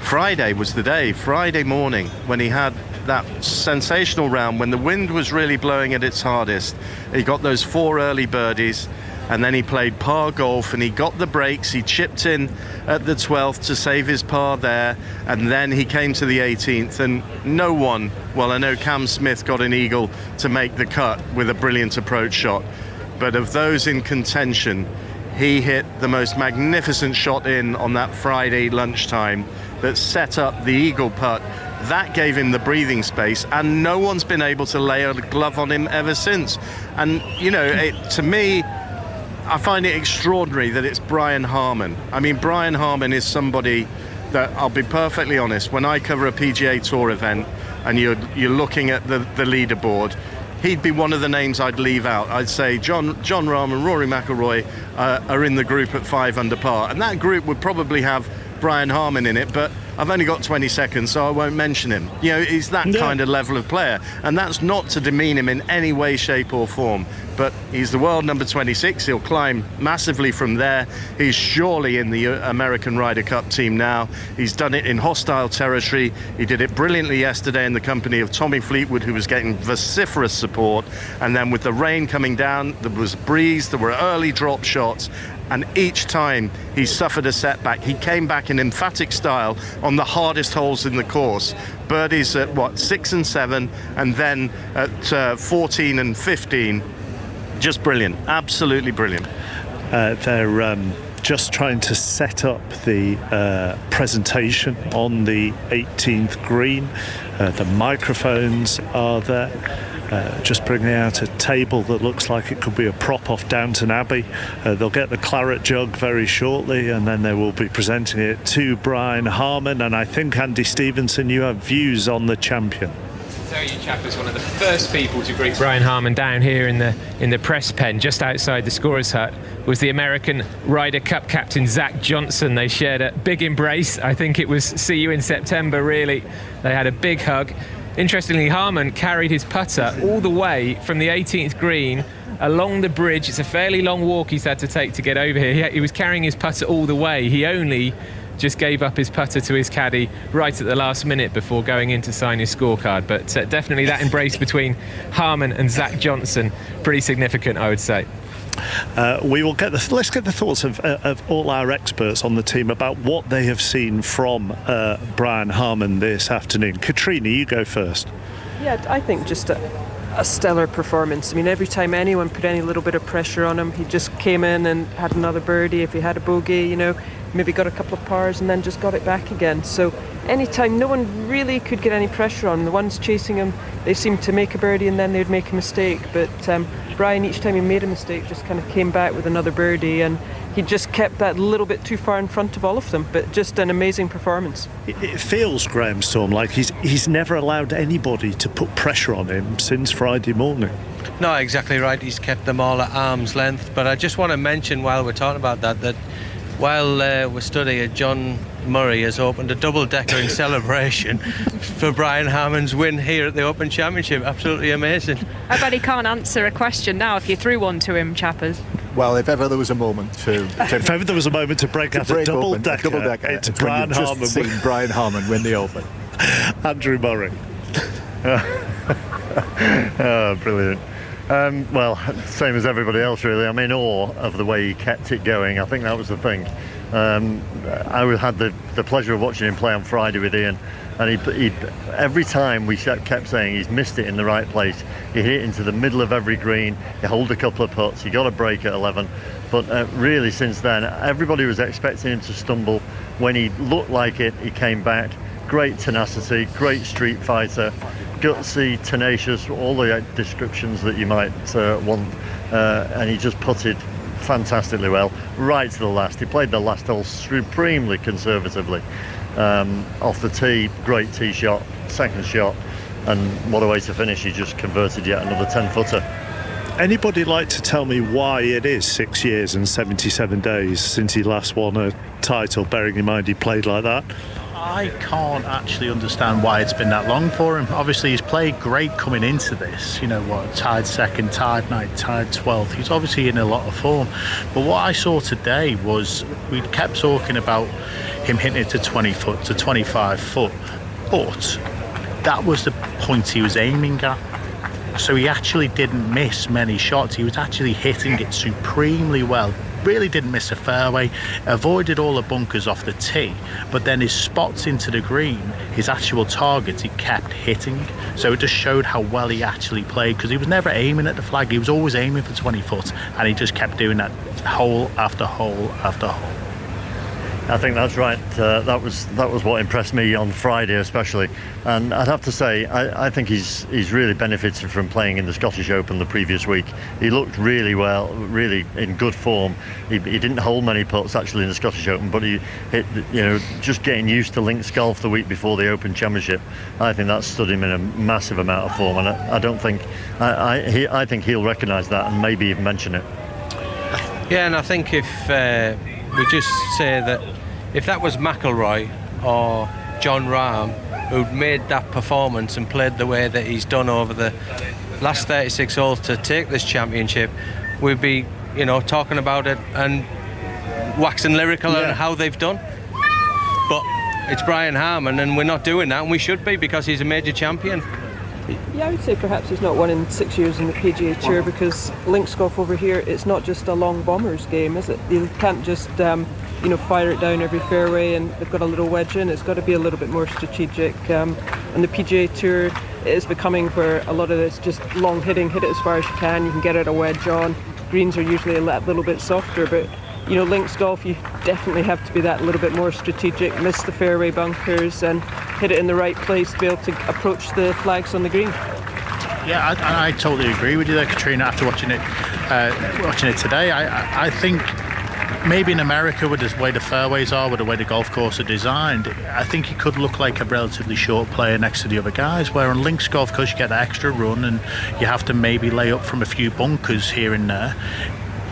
Speaker 18: Friday was the day, Friday morning, when he had that sensational round, when the wind was really blowing at its hardest. He got those 4 early birdies, and then he played par golf, and he got the breaks. He chipped in at the 12th to save his par there, and then he came to the 18th, and no one, well, I know Cam Smith got an eagle to make the cut with a brilliant approach shot, but of those in contention, he hit the most magnificent shot in on that Friday lunchtime that set up the eagle putt. That gave him the breathing space, and no one's been able to lay a glove on him ever since. And, to me, I find it extraordinary that it's Brian Harman. I mean, Brian Harman is somebody that, I'll be perfectly honest, when I cover a PGA Tour event and you're looking at the leaderboard, he'd be one of the names I'd leave out. I'd say John Rahm and Rory McIlroy are in the group at 5 under par, and that group would probably have Brian Harman in it, but I've only got 20 seconds, so I won't mention him. He's that kind of level of player, and that's not to demean him in any way, shape or form, but he's the world number 26. He'll climb massively from there. He's surely in the American Ryder Cup team now. He's done it in hostile territory. He did it brilliantly yesterday in the company of Tommy Fleetwood, who was getting vociferous support, and then with the rain coming down, there was breeze, there were early drop shots, and each time he suffered a setback, he came back in emphatic style on the hardest holes in the course. Birdies at 6 and 7, and then at 14 and 15. Just brilliant, absolutely brilliant.
Speaker 2: They're just trying to set up the presentation on the 18th green. The microphones are there. Just bringing out a table that looks like it could be a prop off Downton Abbey. They'll get the claret jug very shortly, and then they will be presenting it to Brian Harman. And I think, Andy Stevenson, you have views on the champion.
Speaker 13: So you chap was one of the first people to greet Brian Harman down here in the press pen, just outside the scorer's hut, was the American Ryder Cup captain Zach Johnson. They shared a big embrace. I think it was see you in September, really. They had a big hug. Interestingly, Harman carried his putter all the way from the 18th green along the bridge. It's a fairly long walk he's had to take to get over here. He was carrying his putter all the way. He only just gave up his putter to his caddy right at the last minute before going in to sign his scorecard. But definitely that embrace between Harman and Zach Johnson, pretty significant, I would say.
Speaker 2: Let's get the thoughts of all our experts on the team about what they have seen from Brian Harman this afternoon. Katrina, you go first.
Speaker 23: Yeah, I think just a stellar performance. I mean, every time anyone put any little bit of pressure on him, he just came in and had another birdie. If he had a bogey, maybe got a couple of pars and then just got it back again. So anytime, no one really could get any pressure on him. The ones chasing him, they seemed to make a birdie and then they'd make a mistake. But Brian, each time he made a mistake, just kind of came back with another birdie, and he just kept that little bit too far in front of all of them. But just an amazing performance.
Speaker 2: It feels, Graham Storm, like he's never allowed anybody to put pressure on him since Friday morning.
Speaker 8: No, exactly right. He's kept them all at arm's length. But I just want to mention, while we're talking about that while we're studying, John Murray has opened a double-decker in celebration for Brian Harman's win here at the Open Championship. Absolutely amazing.
Speaker 17: I bet he can't answer a question now if you threw one to him, Chappers.
Speaker 25: Well, if ever there was a moment to
Speaker 2: break out a double-decker, it's Brian Harman.
Speaker 25: Just seen Brian Harman win the Open.
Speaker 2: Andrew Murray.
Speaker 12: Oh, brilliant. Well, same as everybody else, really. I'm in awe of the way he kept it going. I think that was the thing. I had the pleasure of watching him play on Friday with Ian, and he every time we kept saying he's missed it in the right place. He hit it into the middle of every green, he holed a couple of putts, he got a break at 11, but really since then everybody was expecting him to stumble. When he looked like it, he came back. Great tenacity, great street fighter, gutsy, tenacious, all the descriptions that you might want, and he just putted fantastically well right to the last. He played the last hole supremely conservatively. Off the tee, great tee shot, second shot, and what a way to finish. He just converted yet another 10-footer.
Speaker 2: Anybody like to tell me why it is 6 years and 77 days since he last won a title, bearing in mind he played like that?
Speaker 3: I can't actually understand why it's been that long for him. Obviously, he's played great coming into this. You know what, tied second, tied ninth, tied 12th. He's obviously in a lot of form. But what I saw today was we kept talking about him hitting it to 20 foot, to 25 foot. But that was the point he was aiming at. So he actually didn't miss many shots. He was actually hitting it supremely well. Really didn't miss a fairway, avoided all the bunkers off the tee, but then his spots into the green, his actual targets, he kept hitting. So it just showed how well he actually played, because he was never aiming at the flag, he was always aiming for 20 foot, and he just kept doing that hole after hole after hole.
Speaker 12: I think that's right. That was what impressed me on Friday especially, and I'd have to say I think he's really benefited from playing in the Scottish Open the previous week. He looked really well, really in good form. He didn't hold many putts actually in the Scottish Open, but he hit, just getting used to links golf the week before the Open Championship. I think that stood him in a massive amount of form, and I think he'll recognise that and maybe even mention it.
Speaker 8: Yeah, and I think if we just say that if that was McIlroy or John Rahm who'd made that performance and played the way that he's done over the last 36 holes to take this championship, we'd be, talking about it and waxing lyrical on how they've done. But it's Brian Harman, and we're not doing that, and we should be, because he's a major champion.
Speaker 23: Yeah, I would say perhaps he's not won in 6 years in the PGA Tour, because links golf over here, it's not just a long bombers game, is it? You can't just fire it down every fairway and they've got a little wedge in. It's got to be a little bit more strategic. And the PGA Tour is becoming where a lot of it's just long hitting, hit it as far as you can get it a wedge on. Greens are usually a little bit softer, but links golf, you definitely have to be that little bit more strategic, miss the fairway bunkers and hit it in the right place to be able to approach the flags on the green.
Speaker 3: Yeah, I totally agree with you there, Katrina, after watching it today. I think maybe in America, with the way the fairways are, with the way the golf course are designed, I think he could look like a relatively short player next to the other guys, where on links golf, because you get that extra run and you have to maybe lay up from a few bunkers here and there,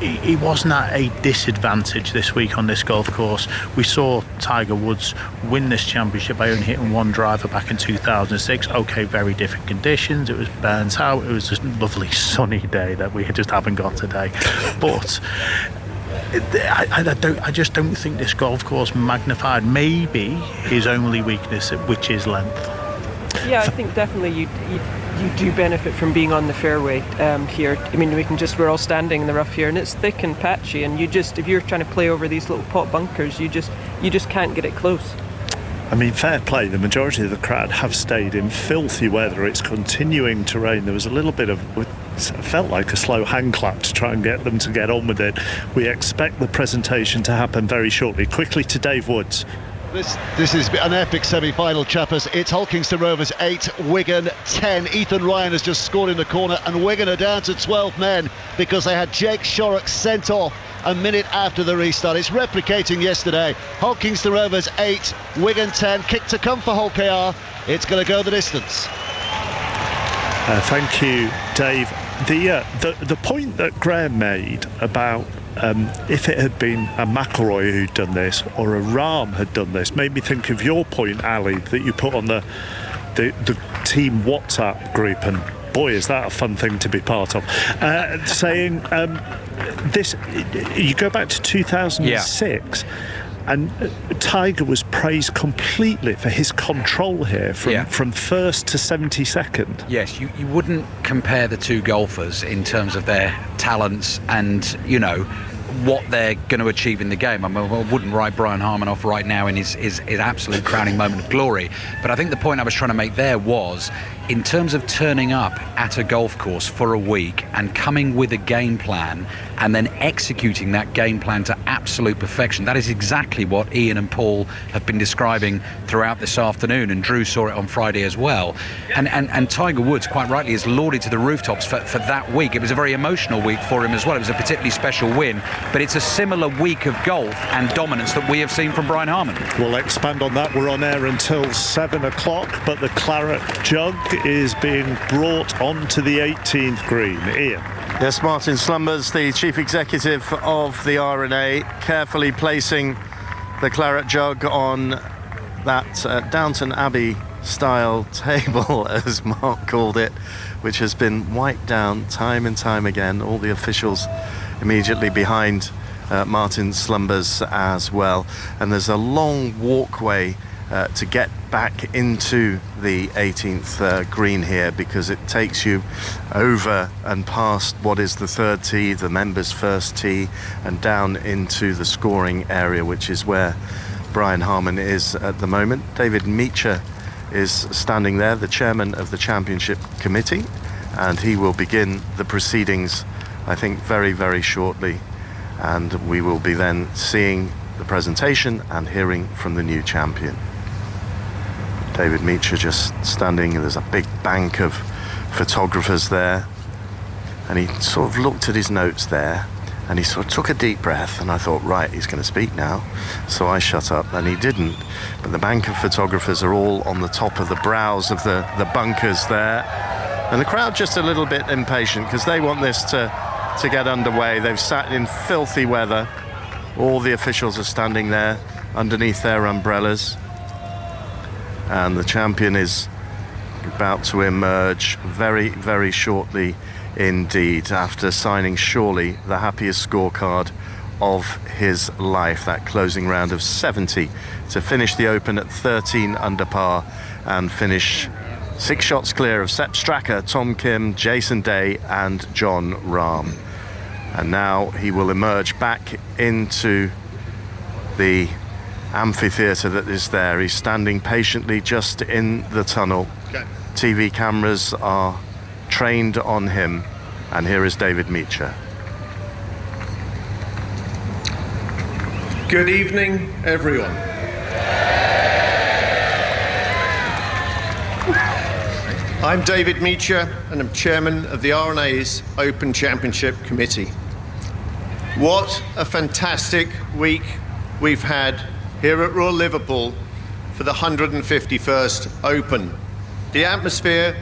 Speaker 3: he wasn't at a disadvantage this week on this golf course. We saw Tiger Woods win this championship by only hitting one driver back in 2006. Okay, very different conditions. It was burnt out. It was just a lovely sunny day that we just haven't got today. But I just don't think this golf course magnified maybe his only weakness, which is length.
Speaker 23: Yeah, I think definitely you do benefit from being on the fairway here. I mean, we're all standing in the rough here, and it's thick and patchy, and if you're trying to play over these little pot bunkers, you just can't get it close.
Speaker 2: I mean, fair play, the majority of the crowd have stayed in filthy weather. It's continuing to rain. There was a little bit of, it felt like a slow hand clap to try and get them to get on with it. We expect the presentation to happen very shortly. Quickly to Dave Woods.
Speaker 9: This is an epic semi-final, chappers. It's Hull Kingston Rovers 8, Wigan 10. Ethan Ryan has just scored in the corner, and Wigan are down to 12 men because they had Jake Shorrock sent off a minute after the restart. It's replicating yesterday. Hull Kingston Rovers 8, Wigan 10. Kick to come for Hull KR. It's going to go the distance.
Speaker 2: Thank you, Dave. The point that Graham made about if it had been a McIlroy who'd done this or a Rahm had done this made me think of your point, Ali, that you put on the team WhatsApp group, and boy, is that a fun thing to be part of. Saying this, you go back to 2006. And Tiger was praised completely for his control here from first to 72nd.
Speaker 1: Yes, you wouldn't compare the two golfers in terms of their talents and, what they're going to achieve in the game. I mean, I wouldn't write Brian Harman off right now in his absolute crowning moment of glory. But I think the point I was trying to make there was, in terms of turning up at a golf course for a week and coming with a game plan and then executing that game plan to absolute perfection, that is exactly what Ian and Paul have been describing throughout this afternoon, and Drew saw it on Friday as well. And Tiger Woods, quite rightly, is lauded to the rooftops for that week. It was a very emotional week for him as well. It was a particularly special win, but it's a similar week of golf and dominance that we have seen from Brian Harman.
Speaker 2: We'll expand on that. We're on air until 7 o'clock, but the Claret Jug is being brought onto the 18th green. Ian.
Speaker 4: Yes, Martin Slumbers, the chief executive of the R&A, carefully placing the Claret Jug on that Downton Abbey style table, as Mark called it, which has been wiped down time and time again. All the officials immediately behind Martin Slumbers as well, and there's a long walkway to get back into the 18th green here, because it takes you over and past what is the third tee, the members' first tee, and down into the scoring area, which is where Brian Harman is at the moment. David Meacher is standing there, the chairman of the championship committee, and he will begin the proceedings, I think, very, very shortly, and we will be then seeing the presentation and hearing from the new champion. David Meacher just standing, and there's a big bank of photographers there, and he sort of looked at his notes there, and he sort of took a deep breath, and I thought, right, he's going to speak now, so I shut up, and he didn't. But the bank of photographers are all on the top of the brows of the bunkers there, and the crowd just a little bit impatient because they want this to get underway. They've sat in filthy weather. All the officials are standing there underneath their umbrellas, and the champion is about to emerge very, very shortly indeed, after signing surely the happiest scorecard of his life, that closing round of 70 to finish the Open at 13 under par and finish 6 shots clear of Sepp Straka, Tom Kim, Jason Day and Jon Rahm. And now he will emerge back into the amphitheatre that is there. He's standing patiently just in the tunnel. Okay. TV cameras are trained on him, and here is David Meacher.
Speaker 14: Good evening, everyone. I'm David Meacher, and I'm chairman of the R&A's Open Championship Committee. What a fantastic week we've had here at Royal Liverpool for the 151st Open. The atmosphere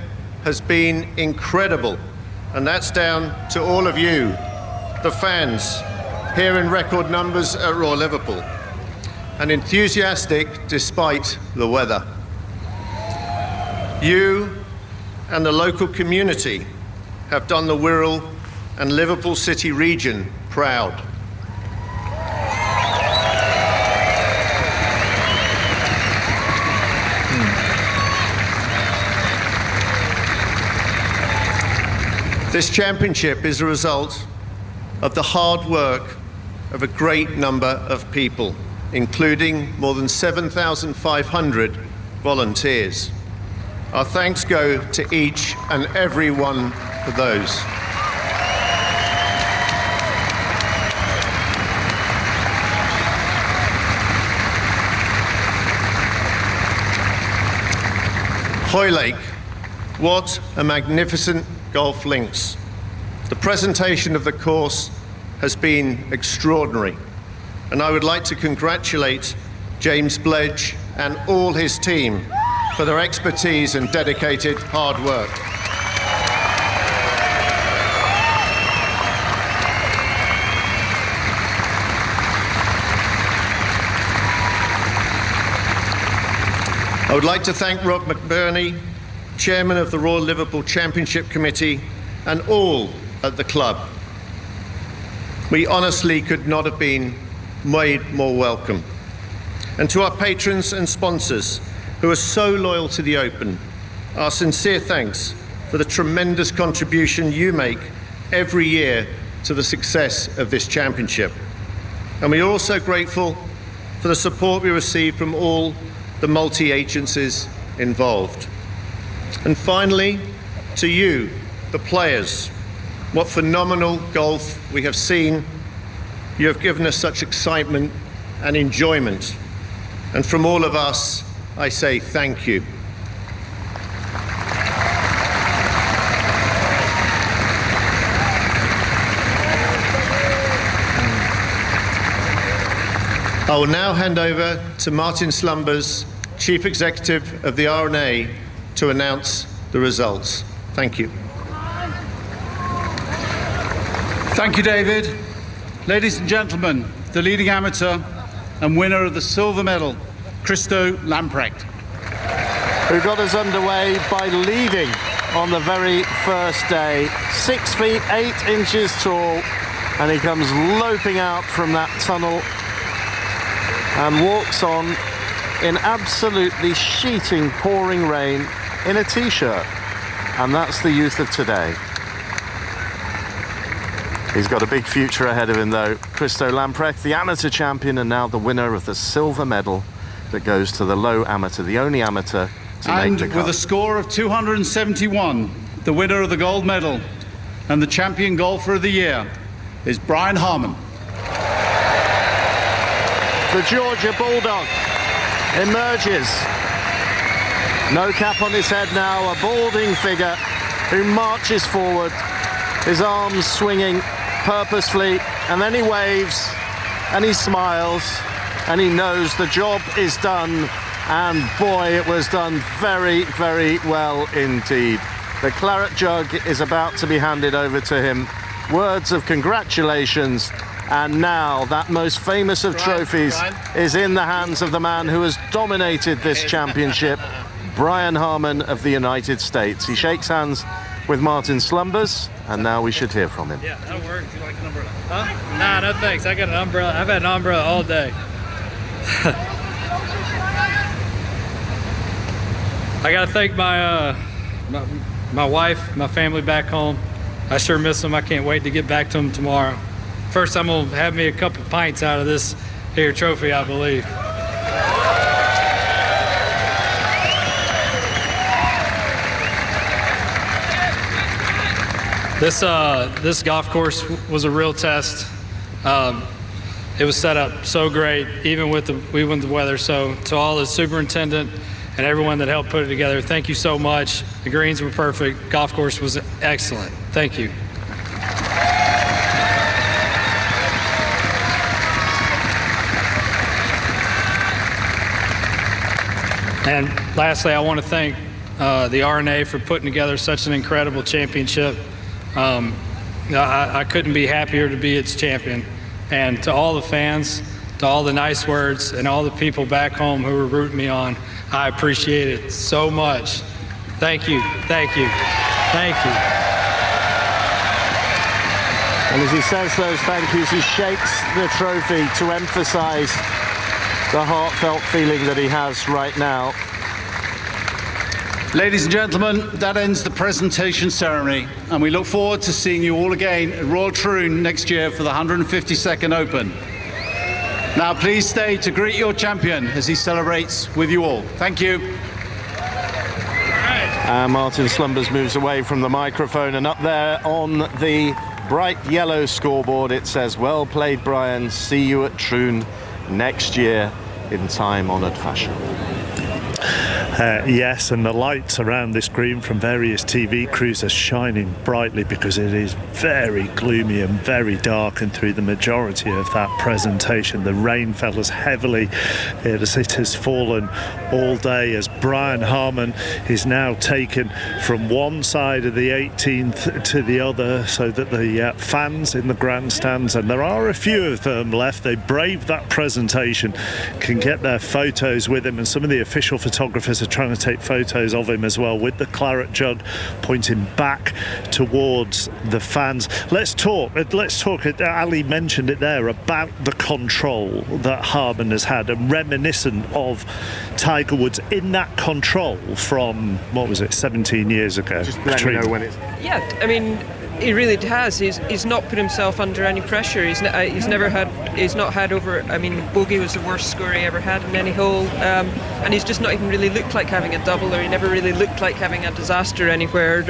Speaker 14: has been incredible, and that's down to all of you, the fans, here in record numbers at Royal Liverpool, and enthusiastic despite the weather. You and the local community have done the Wirral and Liverpool City region proud. This championship is a result of the hard work of a great number of people, including more than 7,500 volunteers. Our thanks go to each and every one of those. Hoylake, what a magnificent golf links. The presentation of the course has been extraordinary, and I would like to congratulate James Bledge and all his team for their expertise and dedicated hard work. I would like to thank Rob McBurney, Chairman of the Royal Liverpool Championship Committee, and all at the club. We honestly could not have been made more welcome. And to our patrons and sponsors who are so loyal to the Open, our sincere thanks for the tremendous contribution you make every year to the success of this championship. And we are also grateful for the support we receive from all the multi-agencies involved. And finally, to you, the players, what phenomenal golf we have seen. You have given us such excitement and enjoyment. And from all of us, I say thank you. I will now hand over to Martin Slumbers, Chief Executive of the R&A, to announce the results. Thank you.
Speaker 16: Thank you, David. Ladies and gentlemen, the leading amateur and winner of the silver medal, Christo Lamprecht.
Speaker 4: Who got us underway by leading on the very first day. 6 feet 8 inches tall, and he comes loping out from that tunnel and walks on in absolutely sheeting, pouring rain in a t-shirt. And that's the youth of today. He's got a big future ahead of him, though. Christo Lamprecht, the amateur champion, and now the winner of the silver medal that goes to the low amateur, the only amateur to make the cut.
Speaker 16: And with a score of 271, the winner of the gold medal and the champion golfer of the year is Brian Harman.
Speaker 4: The Georgia Bulldog emerges. No cap on his head now, a balding figure who marches forward, his arms swinging purposefully, and then he waves and he smiles and he knows the job is done, and boy, it was done very, very well indeed. The claret jug is about to be handed over to him. Words of congratulations, and now that most famous of trophies is in the hands of the man who has dominated this championship, Brian Harman of the United States. He shakes hands with Martin Slumbers, and now we should hear from him.
Speaker 19: Yeah, that'll work. You like an umbrella? Huh? Nah, no thanks. I got an umbrella. I've had an umbrella all day. I got to thank my wife, my family back home. I sure miss them. I can't wait to get back to them tomorrow. First, I'm going to have me a couple pints out of this here trophy, I believe. This golf course was a real test. It was set up so great, even with the weather. So to all the superintendent and everyone that helped put it together, thank you so much. The greens were perfect. Golf course was excellent. Thank you. And lastly, I want to thank the R&A for putting together such an incredible championship. I couldn't be happier to be its champion. And to all the fans, to all the nice words, and all the people back home who were rooting me on, I appreciate it so much. Thank you, thank you, thank you.
Speaker 4: And as he says those thank yous, he shakes the trophy to emphasize the heartfelt feeling that he has right now.
Speaker 16: Ladies and gentlemen, that ends the presentation ceremony, and we look forward to seeing you all again at Royal Troon next year for the 152nd Open. Now please stay to greet your champion as he celebrates with you all. Thank you.
Speaker 4: And Martin Slumbers moves away from the microphone, and up there on the bright yellow scoreboard it says, "Well played, Brian. See you at Troon next year in time-honoured fashion."
Speaker 2: Yes, and the lights around this green from various TV crews are shining brightly because it is very gloomy and very dark, and through the majority of that presentation the rain fell as heavily as it has fallen all day, as Brian Harman is now taken from one side of the 18th to the other, so that the fans in the grandstands, and there are a few of them left, they braved that presentation, can get their photos with him, and some of the official photographers are trying to take photos of him as well, with the claret jug pointing back towards the fans. Let's talk, Ali mentioned it there, about the control that Harman has had, and reminiscent of Tiger Woods in that control from, 17 years ago.
Speaker 4: Just let me know when it's...
Speaker 23: Yeah, I mean, he really has. He's not put himself under any pressure. He's not had over. I mean, bogey was the worst score he ever had in any hole, and he's just not even really looked like having a double, or he never really looked like having a disaster anywhere.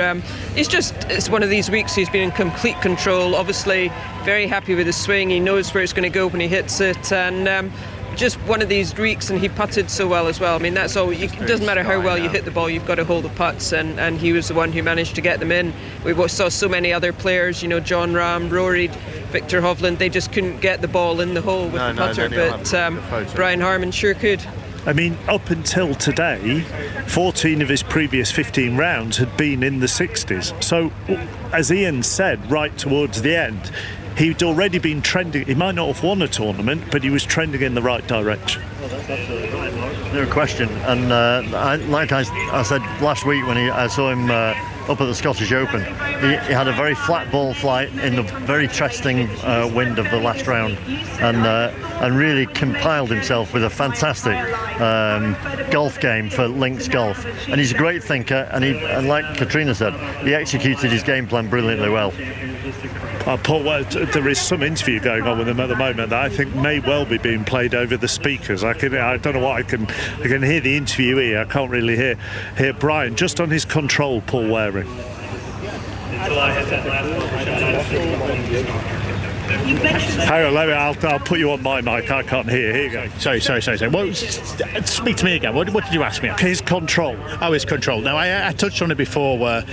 Speaker 23: It's one of these weeks he's been in complete control. Obviously, very happy with his swing. He knows where it's going to go when he hits it, and just one of these weeks, and he putted so well as well. I mean, that's all. It doesn't matter how well you hit the ball, you've got to hold the putts, and he was the one who managed to get them in. We saw so many other players, John Rahm, Rory, Victor Hovland, they just couldn't get the ball in the hole with the putter, but Brian Harman sure could.
Speaker 2: I mean, up until today, 14 of his previous 15 rounds had been in the 60s. So, as Ian said, right towards the end, he'd already been trending. He might not have won a tournament, but he was trending in the right direction.
Speaker 12: Well, that's absolutely right, Mark. No question. And like I said last week when I saw him up at the Scottish Open, he had a very flat ball flight in the very testing wind of the last round, and really compiled himself with a fantastic golf game for links golf. And he's a great thinker, and like Katrina said, he executed his game plan brilliantly well.
Speaker 2: Paul, there is some interview going on with him at the moment that I think may well be being played over the speakers. I don't know what I can hear the interviewee. I can't really hear Brian. Just on his control, Paul Waring. Hang on, I'll put you on my mic. I can't hear. Here you go.
Speaker 3: Sorry. Well, speak to me again. What did you ask me?
Speaker 2: His control.
Speaker 3: Oh, his control. No, I touched on it before, where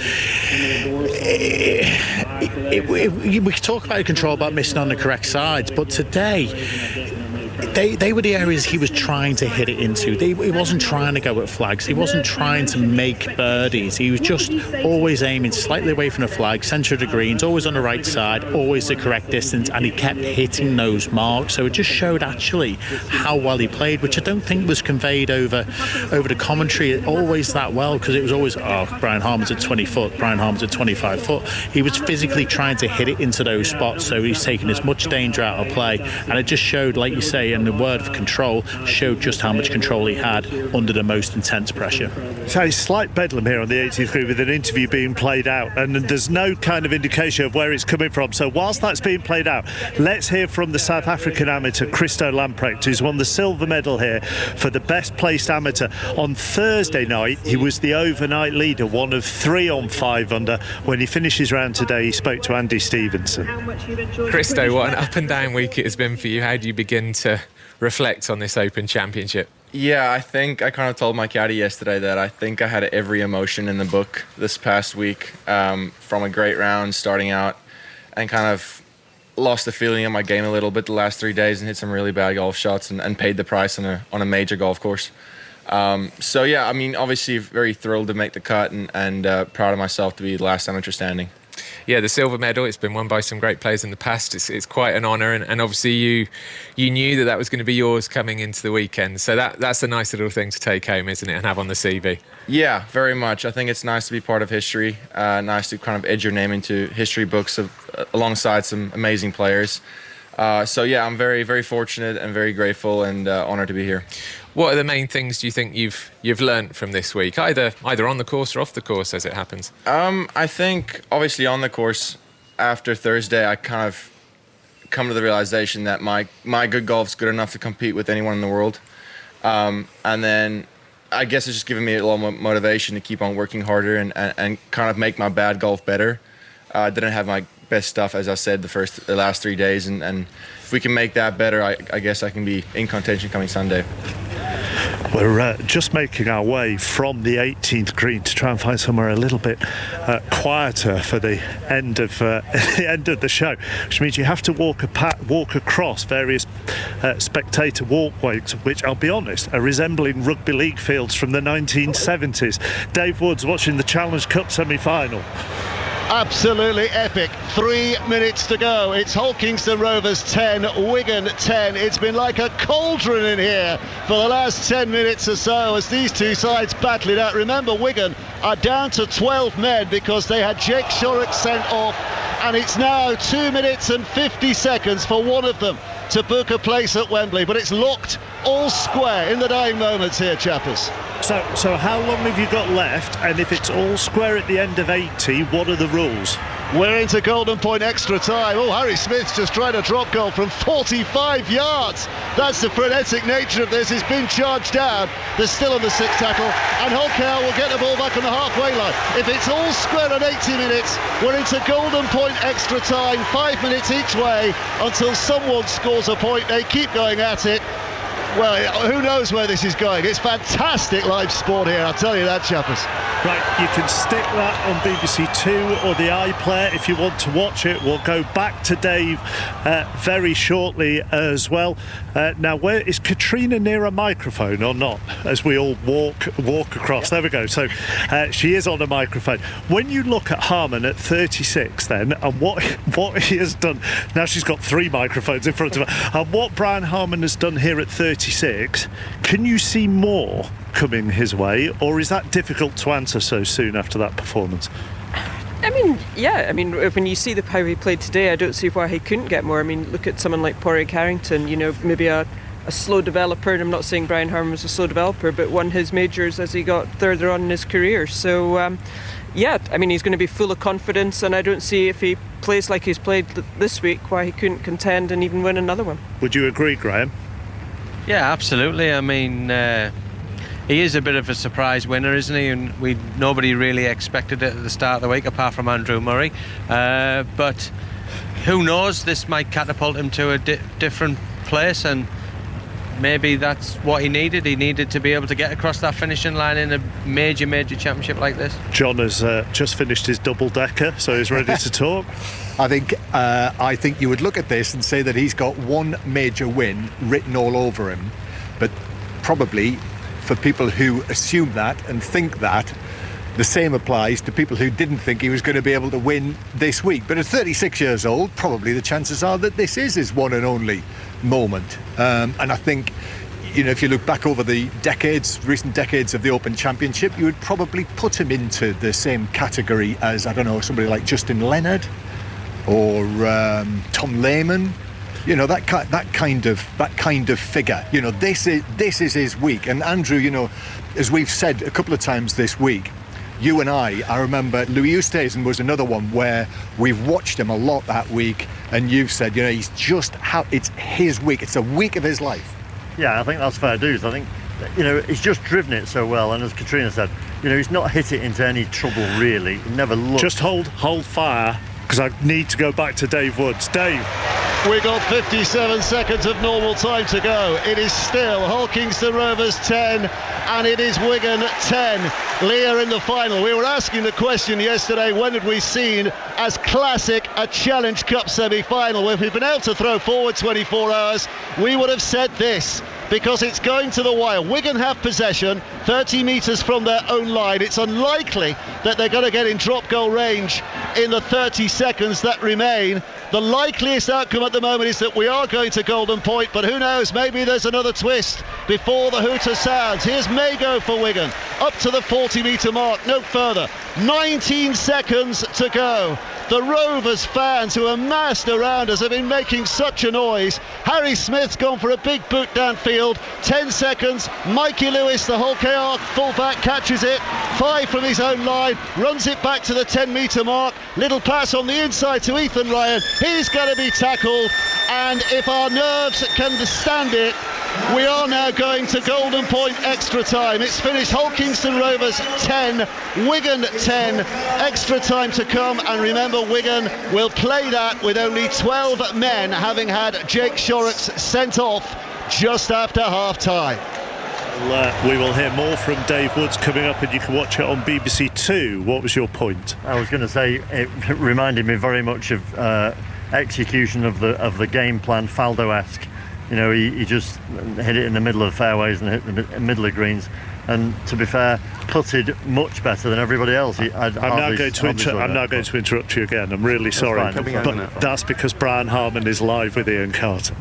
Speaker 3: we could talk about control, about missing on the correct sides, but today they were the areas he was trying to hit it into. He wasn't trying to go at flags. He wasn't trying to make birdies. He was just always aiming slightly away from the flag, centre of the greens, always on the right side, always the correct distance, and he kept hitting those marks. So it just showed actually how well he played, which I don't think was conveyed over the commentary always that well, because it was always, Brian Harman's at 20 foot, Brian Harman's at 25 foot. He was physically trying to hit it into those spots, so he's taking as much danger out of play, and it just showed, like you say, and the word of control showed just how much control he had under the most intense pressure.
Speaker 2: So it's slight bedlam here on the 18th green with an interview being played out, and there's no kind of indication of where it's coming from. So whilst that's being played out, let's hear from the South African amateur Christo Lamprecht, who's won the silver medal here for the best placed amateur. On Thursday night, he was the overnight leader, one of 3 on 5 under. When he finished his round today, he spoke to Andy Stevenson.
Speaker 13: Christo, what an up and down week it has been for you. How do you begin to reflect on this Open Championship?
Speaker 10: Yeah, I think I kind of told my caddy yesterday that I think I had every emotion in the book this past week, from a great round starting out, and kind of lost the feeling in my game a little bit the last 3 days and hit some really bad golf shots and paid the price on a major golf course. So yeah, I mean, obviously very thrilled to make the cut and proud of myself to be the last amateur standing.
Speaker 13: Yeah, the silver medal, it's been won by some great players in the past. It's quite an honour, and obviously you knew that was going to be yours coming into the weekend. So that's a nice little thing to take home, isn't it, and have on the CV?
Speaker 10: Yeah, very much. I think it's nice to be part of history, nice to kind of edge your name into history books alongside some amazing players. So yeah, I'm very, very fortunate and very grateful and honoured to be here.
Speaker 13: What are the main things do you think you've learnt from this week, either on the course or off the course as it happens?
Speaker 10: I think obviously on the course after Thursday, I kind of come to the realization that my good golf's good enough to compete with anyone in the world, and then I guess it's just given me a lot more motivation to keep on working harder and kind of make my bad golf better. I didn't have my best stuff, as I said, the last 3 days, and if we can make that better, I guess I can be in contention coming Sunday.
Speaker 2: We're just making our way from the 18th green to try and find somewhere a little bit quieter for the end of the show, which means you have to walk across various spectator walkways, which I'll be honest are resembling rugby league fields from the 1970s. Dave Woods watching the Challenge Cup semi-final.
Speaker 9: Absolutely epic. 3 minutes to go. It's Hull Kingston Rovers 10, Wigan 10. It's been like a cauldron in here for the last 10 minutes or so as these two sides battle it out. Remember, Wigan are down to 12 men because they had Jake Shorrock sent off, and it's now 2 minutes and 50 seconds for one of them to book a place at Wembley, but it's locked all square in the dying moments here, chappers.
Speaker 2: So how long have you got left? And if it's all square at the end of 80, what are the rules?
Speaker 9: We're into golden point extra time. Oh, Harry Smith's just tried a drop goal from 45 yards. That's the frenetic nature of this. It's been charged down. They're still on the sixth tackle, and Hull KR will get the ball back on the halfway line. If it's all square at 80 minutes, we're into golden point extra time, 5 minutes each way until someone scores a point. They keep going at it. Well, who knows where this is going? It's fantastic live sport here, I'll tell you that, chappers.
Speaker 2: Right, you can stick that on BBC Two or the iPlayer if you want to watch it. We'll go back to Dave very shortly as well. Now, where is Katrina near a microphone or not? As we all walk across. There we go. So she is on a microphone. When you look at Harmon at 36, then, and what he has done, now she's got 3 microphones in front of her, and what Brian Harmon has done here at 36, can you see more coming his way, or is that difficult to answer so soon after that performance?
Speaker 23: I mean, yeah. I mean, when you see how he played today, I don't see why he couldn't get more. I mean, look at someone like Porrick Harrington, you know, maybe a slow developer, and I'm not saying Brian Harmon was a slow developer, but won his majors as he got further on in his career. So, yeah, I mean, he's going to be full of confidence, and I don't see if he plays like he's played this week why he couldn't contend and even win another one.
Speaker 2: Would you agree, Graham?
Speaker 8: Yeah, absolutely. I mean, he is a bit of a surprise winner, isn't he? And nobody really expected it at the start of the week, apart from Andrew Murray. But who knows? This might catapult him to a different place, and maybe that's what he needed. He needed to be able to get across that finishing line in a major championship like this.
Speaker 2: John has just finished his double-decker, so he's ready to talk.
Speaker 25: I think you would look at this and say that he's got one major win written all over him, but probably for people who assume that and think that, the same applies to people who didn't think he was going to be able to win this week. But at 36 years old, probably the chances are that this is his one and only moment. And I think, you know, if you look back over the recent decades of the Open Championship, you would probably put him into the same category as, I don't know, somebody like Justin Leonard or Tom Lehman. You know, that kind of figure. You know, this is his week. And Andrew, you know, as we've said a couple of times this week, you and I remember Louis Oosthuizen was another one where we've watched him a lot that week, and you've said, you know, it's his week. It's a week of his life.
Speaker 12: Yeah, I think that's fair dues. I think, you know, he's just driven it so well, and as Katrina said, you know, he's not hit it into any trouble really. He never looked.
Speaker 2: Just hold fire, because I need to go back to Dave Woods. Dave.
Speaker 9: We've got 57 seconds of normal time to go. It is still Hull Kingston Rovers 10 and it is Wigan 10. Leah in the final. We were asking the question yesterday, when had we seen as classic a Challenge Cup semi-final? If we've been able to throw forward 24 hours, we would have said this, because it's going to the wire. Wigan have possession 30 metres from their own line. It's unlikely that they're going to get in drop goal range in the 30 seconds that remain. The likeliest outcome at the moment is that we are going to golden point, but who knows, maybe there's another twist before the hooter sounds. Here's Mago for Wigan, up to the 40-metre mark, no further. 19 seconds to go. The Rovers fans who are massed around us have been making such a noise. Harry Smith's gone for a big boot downfield. 10 seconds. Mikey Lewis, the Hull KR fullback, catches it. 5 from his own line, runs it back to the 10-metre mark. Little pass on the inside to Ethan Ryan. He's going to be tackled, and if our nerves can stand it, we are now going to golden point extra time. It's finished Hull Kingston Rovers 10, Wigan 10, extra time to come, and remember, Wigan will play that with only 12 men, having had Jake Shorrocks sent off just after half time.
Speaker 2: We will hear more from Dave Woods coming up, and you can watch it on BBC Two. What was your point?
Speaker 12: I was going to say it reminded me very much of execution of the game plan, Faldo-esque. You know, he just hit it in the middle of fairways and hit the middle of greens. And to be fair, putted much better than everybody else. I'm
Speaker 2: now going to interrupt you again. I'm really sorry, but that's because Brian Harman is live with Ian Carter.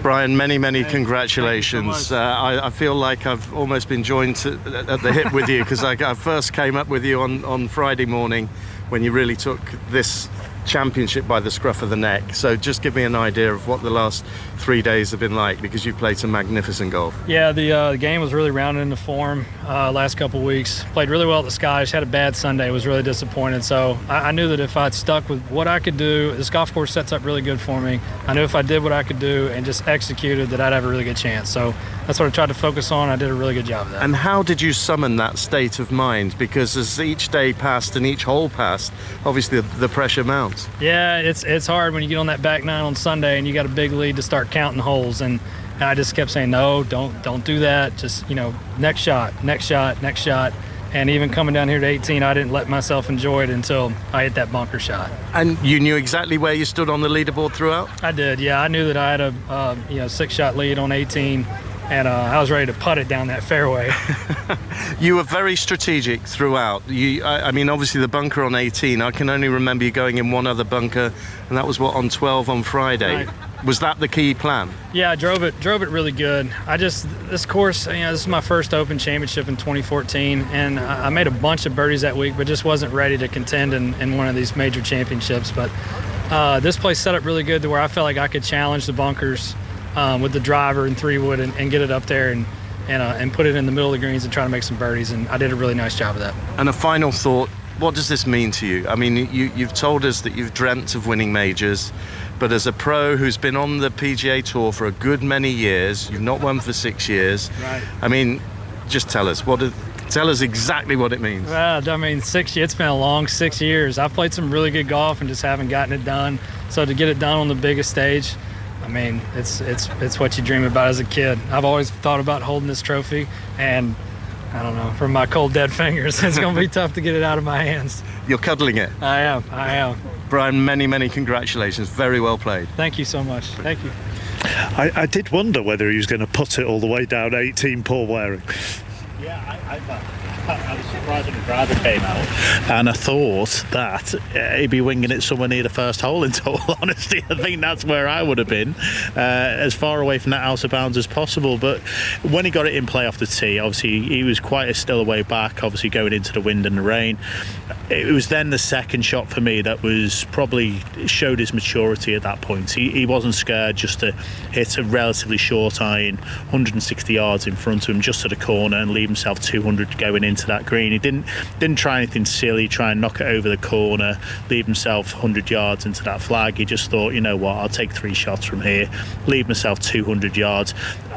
Speaker 18: Brian, many congratulations. I feel like I've almost been joined at the hip with you, because I first came up with you on Friday morning when you really took this championship by the scruff of the neck. So just give me an idea of what the last 3 days have been like, because you've played some magnificent golf.
Speaker 19: Yeah, the game was really rounded into form last couple of weeks. Played really well at the Scottish, had a bad Sunday, was really disappointed. So I knew that if I'd stuck with what I could do, this golf course sets up really good for me. I knew if I did what I could do and just executed, that I'd have a really good chance. So that's what I tried to focus on. I did a really good job of that.
Speaker 18: And how did you summon that state of mind? Because as each day passed and each hole passed, obviously the pressure mounts.
Speaker 19: Yeah, it's hard when you get on that back nine on Sunday and you got a big lead to start counting holes, and I just kept saying, no, don't do that. Just, next shot. And even coming down here to 18, I didn't let myself enjoy it until I hit that bunker shot.
Speaker 18: And you knew exactly where you stood on the leaderboard throughout? I
Speaker 19: did, yeah. I knew that I had a 6-shot lead on 18, and I was ready to putt it down that fairway.
Speaker 18: You were very strategic throughout. I mean, obviously the bunker on 18, I can only remember you going in one other bunker, and that was on 12 on Friday. Right. Was that the key plan?
Speaker 19: Yeah, I drove it really good. This course, this is my first Open Championship in 2014, and I made a bunch of birdies that week, but just wasn't ready to contend in one of these major championships. But this place set up really good to where I felt like I could challenge the bunkers with the driver and 3-wood and get it up there and put it in the middle of the greens and try to make some birdies, and I did a really nice job of that.
Speaker 18: And a final thought, what does this mean to you? I mean, you've told us that you've dreamt of winning majors, but as a pro who's been on the PGA Tour for a good many years, you've not won for 6 years.
Speaker 19: Right.
Speaker 18: I mean, just tell us exactly what it means.
Speaker 19: Well, I mean, it's been a long 6 years. I've played some really good golf and just haven't gotten it done. So to get it done on the biggest stage, I mean, it's what you dream about as a kid. I've always thought about holding this trophy, and I don't know, from my cold dead fingers, it's going to be tough to get it out of my hands.
Speaker 18: You're cuddling it.
Speaker 19: I am.
Speaker 18: Brian, many congratulations. Very well played.
Speaker 19: Thank you so much. Thank you.
Speaker 2: I did wonder whether he was going to put it all the way down 18, Paul Waring.
Speaker 3: Yeah, I was surprised when the driver came out, and I thought that he'd be winging it somewhere near the first hole. In total honesty, I think that's where I would have been, as far away from that out of bounds as possible. But when he got it in play off the tee, obviously he was quite still a way back, obviously going into the wind and the rain. It was then the second shot for me that was probably showed his maturity at that point. He wasn't scared just to hit a relatively short iron 160 yards in front of him just to the corner and leave himself 200 going into that green. He didn't try anything silly, try and knock it over the corner, leave himself 100 yards into that flag. He just thought, you know what, I'll take 3 shots from here, leave myself 200 yards.